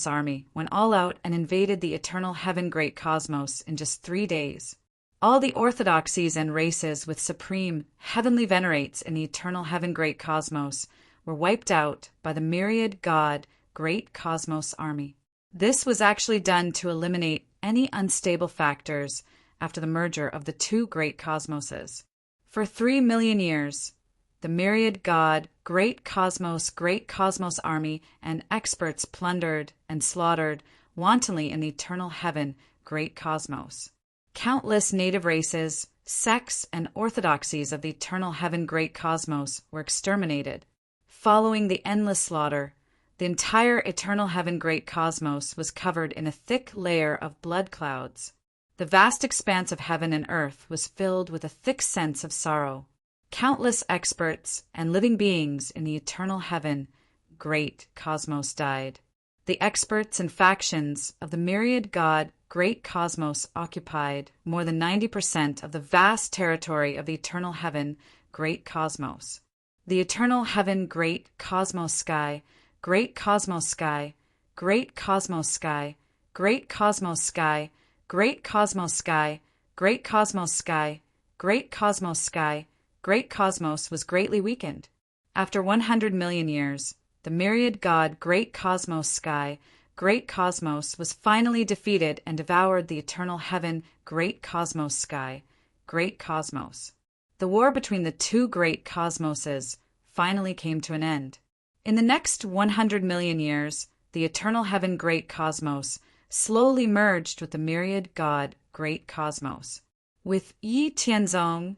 army went all out and invaded the eternal heaven great cosmos in just 3 days. All the orthodoxies and races with supreme heavenly venerates in the eternal heaven great cosmos were wiped out by the myriad god great cosmos army. This was actually done to eliminate any unstable factors after the merger of the two great cosmoses. For 3 million years, the myriad god great cosmos army and experts plundered and slaughtered wantonly in the eternal heaven great cosmos. Countless native races, sects, and orthodoxies of the eternal heaven great cosmos were exterminated. Following the endless slaughter, the entire eternal heaven great cosmos was covered in a thick layer of blood clouds. The vast expanse of heaven and earth was filled with a thick sense of sorrow. Countless experts and living beings in the eternal heaven great cosmos died. The experts and factions of the myriad god great cosmos occupied more than 90% of the vast territory of the eternal heaven great cosmos. The eternal heaven great cosmos sky, great cosmos sky, great cosmos sky, great cosmos sky, great cosmos sky, great cosmos sky, great cosmos sky, great cosmos was greatly weakened. After 100 million years, the myriad god great cosmos sky, great cosmos was finally defeated and devoured the eternal heaven great cosmos sky, great cosmos. The war between the two great cosmoses finally came to an end. In the next 100 million years, the eternal heaven great cosmos slowly merged with the myriad god great cosmos. With Yi Tianzong,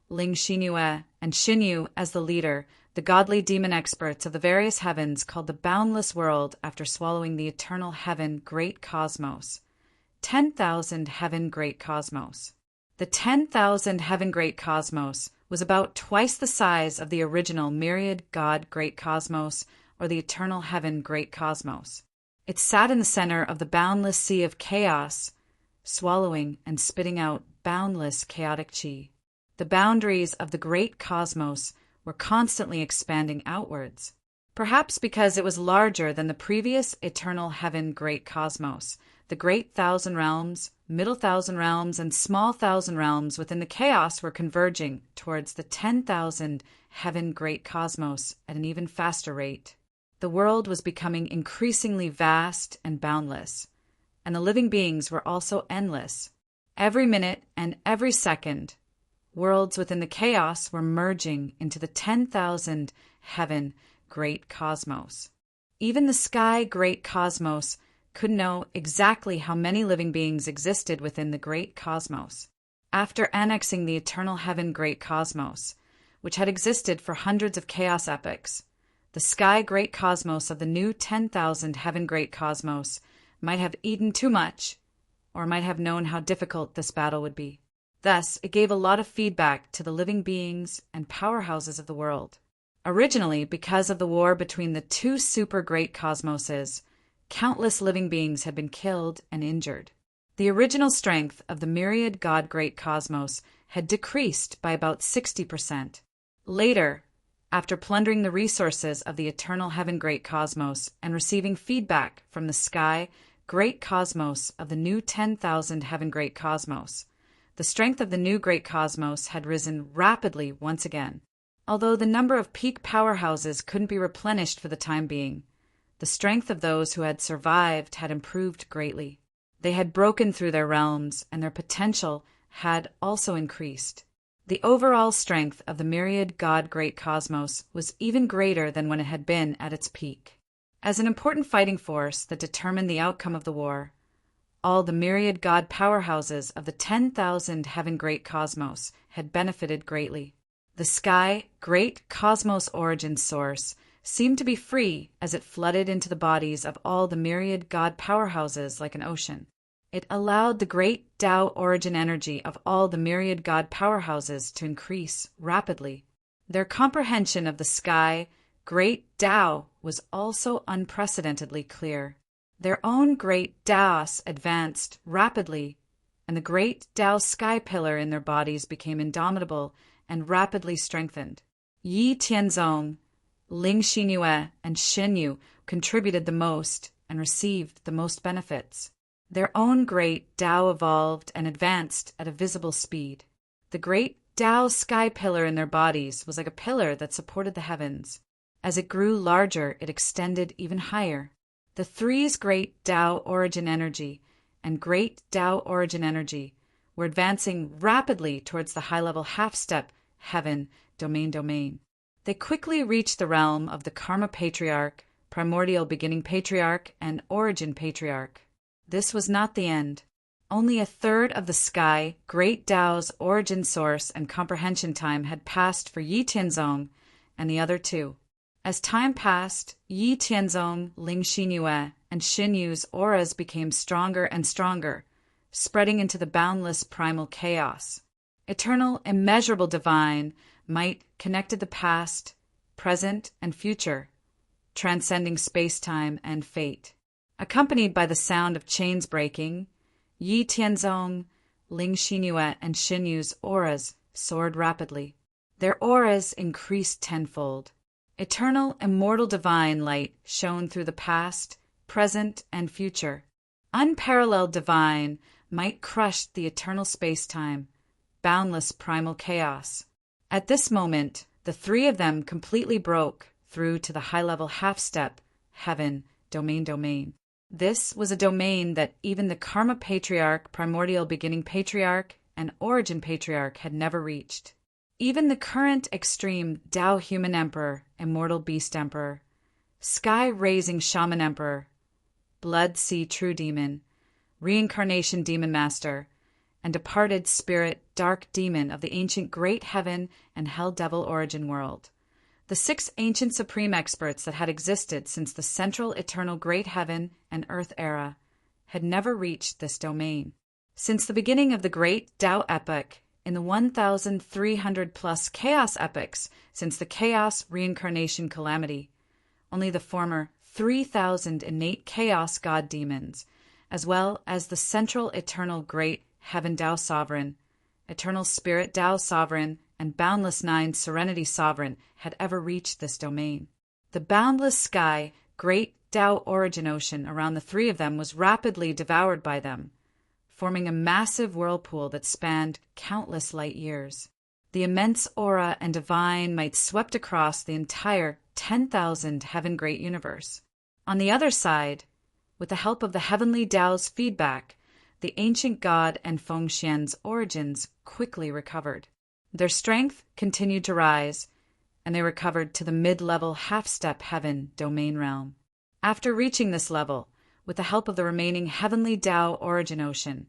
Ling Xinyue, and Xinyu as the leader, the godly demon experts of the various heavens called the boundless world after swallowing the eternal heaven great cosmos, 10,000 heaven great cosmos. The 10,000 heaven great cosmos was about twice the size of the original myriad god great cosmos or the eternal heaven great cosmos. It sat in the center of the boundless sea of chaos, swallowing and spitting out boundless chaotic chi. The boundaries of the great cosmos were constantly expanding outwards, perhaps because it was larger than the previous eternal heaven great cosmos. The great thousand realms, middle thousand realms, and small thousand realms within the chaos were converging towards the 10,000 heaven great cosmos at an even faster rate. The world was becoming increasingly vast and boundless, and the living beings were also endless. Every minute and every second, worlds within the chaos were merging into the 10,000 heaven great cosmos. Even the sky great cosmos could know exactly how many living beings existed within the great cosmos. After annexing the eternal heaven great cosmos, which had existed for hundreds of chaos epochs, The sky great cosmos of the new 10,000 heaven great cosmos might have eaten too much, or might have known how difficult this battle would be. Thus, it gave a lot of feedback to the living beings and powerhouses of the world. Originally, because of the war between the two super great cosmoses, countless living beings had been killed and injured. The original strength of the myriad God great cosmos had decreased by about 60%. Later, after plundering the resources of the eternal heaven great cosmos and receiving feedback from the sky great cosmos of the new 10,000 heaven great cosmos, the strength of the new great cosmos had risen rapidly once again. Although the number of peak powerhouses couldn't be replenished for the time being, the strength of those who had survived had improved greatly. They had broken through their realms, and their potential had also increased. The overall strength of the myriad God great cosmos was even greater than when it had been at its peak. As an important fighting force that determined the outcome of the war, all the myriad God powerhouses of the 10,000 heaven great cosmos had benefited greatly. The sky great cosmos origin source seemed to be free as it flooded into the bodies of all the myriad God powerhouses like an ocean. It allowed the great Tao origin energy of all the myriad God powerhouses to increase rapidly. Their comprehension of the sky great Tao was also unprecedentedly clear. Their own great Taos advanced rapidly, and the great Tao sky pillar in their bodies became indomitable and rapidly strengthened. Yi Tianzong, Ling Xinyue, and Shenyu contributed the most and received the most benefits. Their own great Tao evolved and advanced at a visible speed. The great Tao sky pillar in their bodies was like a pillar that supported the heavens. As it grew larger, it extended even higher. The three's great Tao origin energy and great Tao origin energy were advancing rapidly towards the high-level half-step heaven domain. They quickly reached the realm of the Karma Patriarch, Primordial Beginning Patriarch, and Origin Patriarch. This was not the end. Only a third of the sky, Great Tao's origin source and comprehension time had passed for Yi Tianzong and the other two. As time passed, Yi Tianzong, Ling Xinyue, and Xinyu's auras became stronger and stronger, spreading into the boundless primal chaos. Eternal, immeasurable divine might connected the past, present, and future, transcending space-time and fate. Accompanied by the sound of chains breaking, Yi Tianzong, Ling Xinyue, and Xinyu's auras soared rapidly. Their auras increased tenfold. Eternal, immortal divine light shone through the past, present, and future. Unparalleled divine might crush the eternal space-time, boundless primal chaos. At this moment, the three of them completely broke through to the high-level half-step, heaven, domain. This was a domain that even the Karma Patriarch, Primordial Beginning Patriarch, and Origin Patriarch had never reached. Even the current extreme Tao Human Emperor, Immortal Beast Emperor, Sky-Raising Shaman Emperor, Blood Sea True Demon, Reincarnation Demon Master, and Departed Spirit Dark Demon of the ancient Great Heaven and Hell Devil Origin world. The 6 ancient supreme experts that had existed since the central eternal Great Heaven and Earth era had never reached this domain. Since the beginning of the Great Tao Epoch, in the 1,300-plus Chaos Epochs since the Chaos Reincarnation Calamity, only the former 3,000 innate Chaos God Demons, as well as the central eternal Great Heaven Tao Sovereign, Eternal Spirit Tao Sovereign, and Boundless Nine Serenity Sovereign had ever reached this domain. The boundless sky, Great Tao Origin Ocean around the three of them was rapidly devoured by them, forming a massive whirlpool that spanned countless light years. The immense aura and divine might swept across the entire 10,000 heaven great universe. On the other side, with the help of the heavenly Tao's feedback, the ancient god and Feng Xian's origins quickly recovered. Their strength continued to rise, and they recovered to the mid-level half-step heaven domain realm. After reaching this level, with the help of the remaining heavenly Tao origin ocean,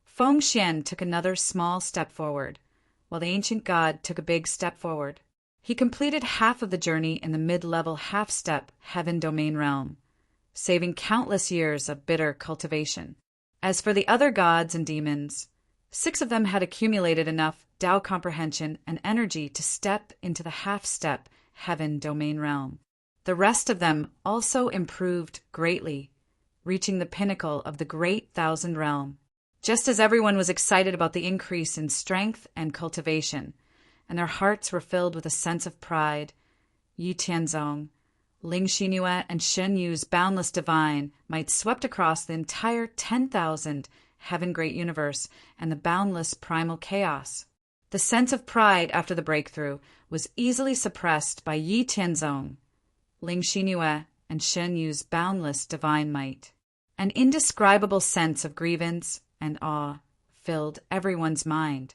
Feng Xian took another small step forward, while the ancient god took a big step forward. He completed half of the journey in the mid-level half-step heaven domain realm, saving countless years of bitter cultivation. As for the other gods and demons, 6 of them had accumulated enough Tao comprehension and energy to step into the half-step heaven domain realm. The rest of them also improved greatly, reaching the pinnacle of the Great Thousand Realm. Just as everyone was excited about the increase in strength and cultivation, and their hearts were filled with a sense of pride, Yi Tianzong, Ling Xinue, and Shen Yu's boundless divine might swept across the entire 10,000 heaven great universe and the boundless primal chaos. The sense of pride after the breakthrough was easily suppressed by Yi Tianzong, Ling Xinue, and Shen Yu's boundless divine might. An indescribable sense of grievance and awe filled everyone's mind.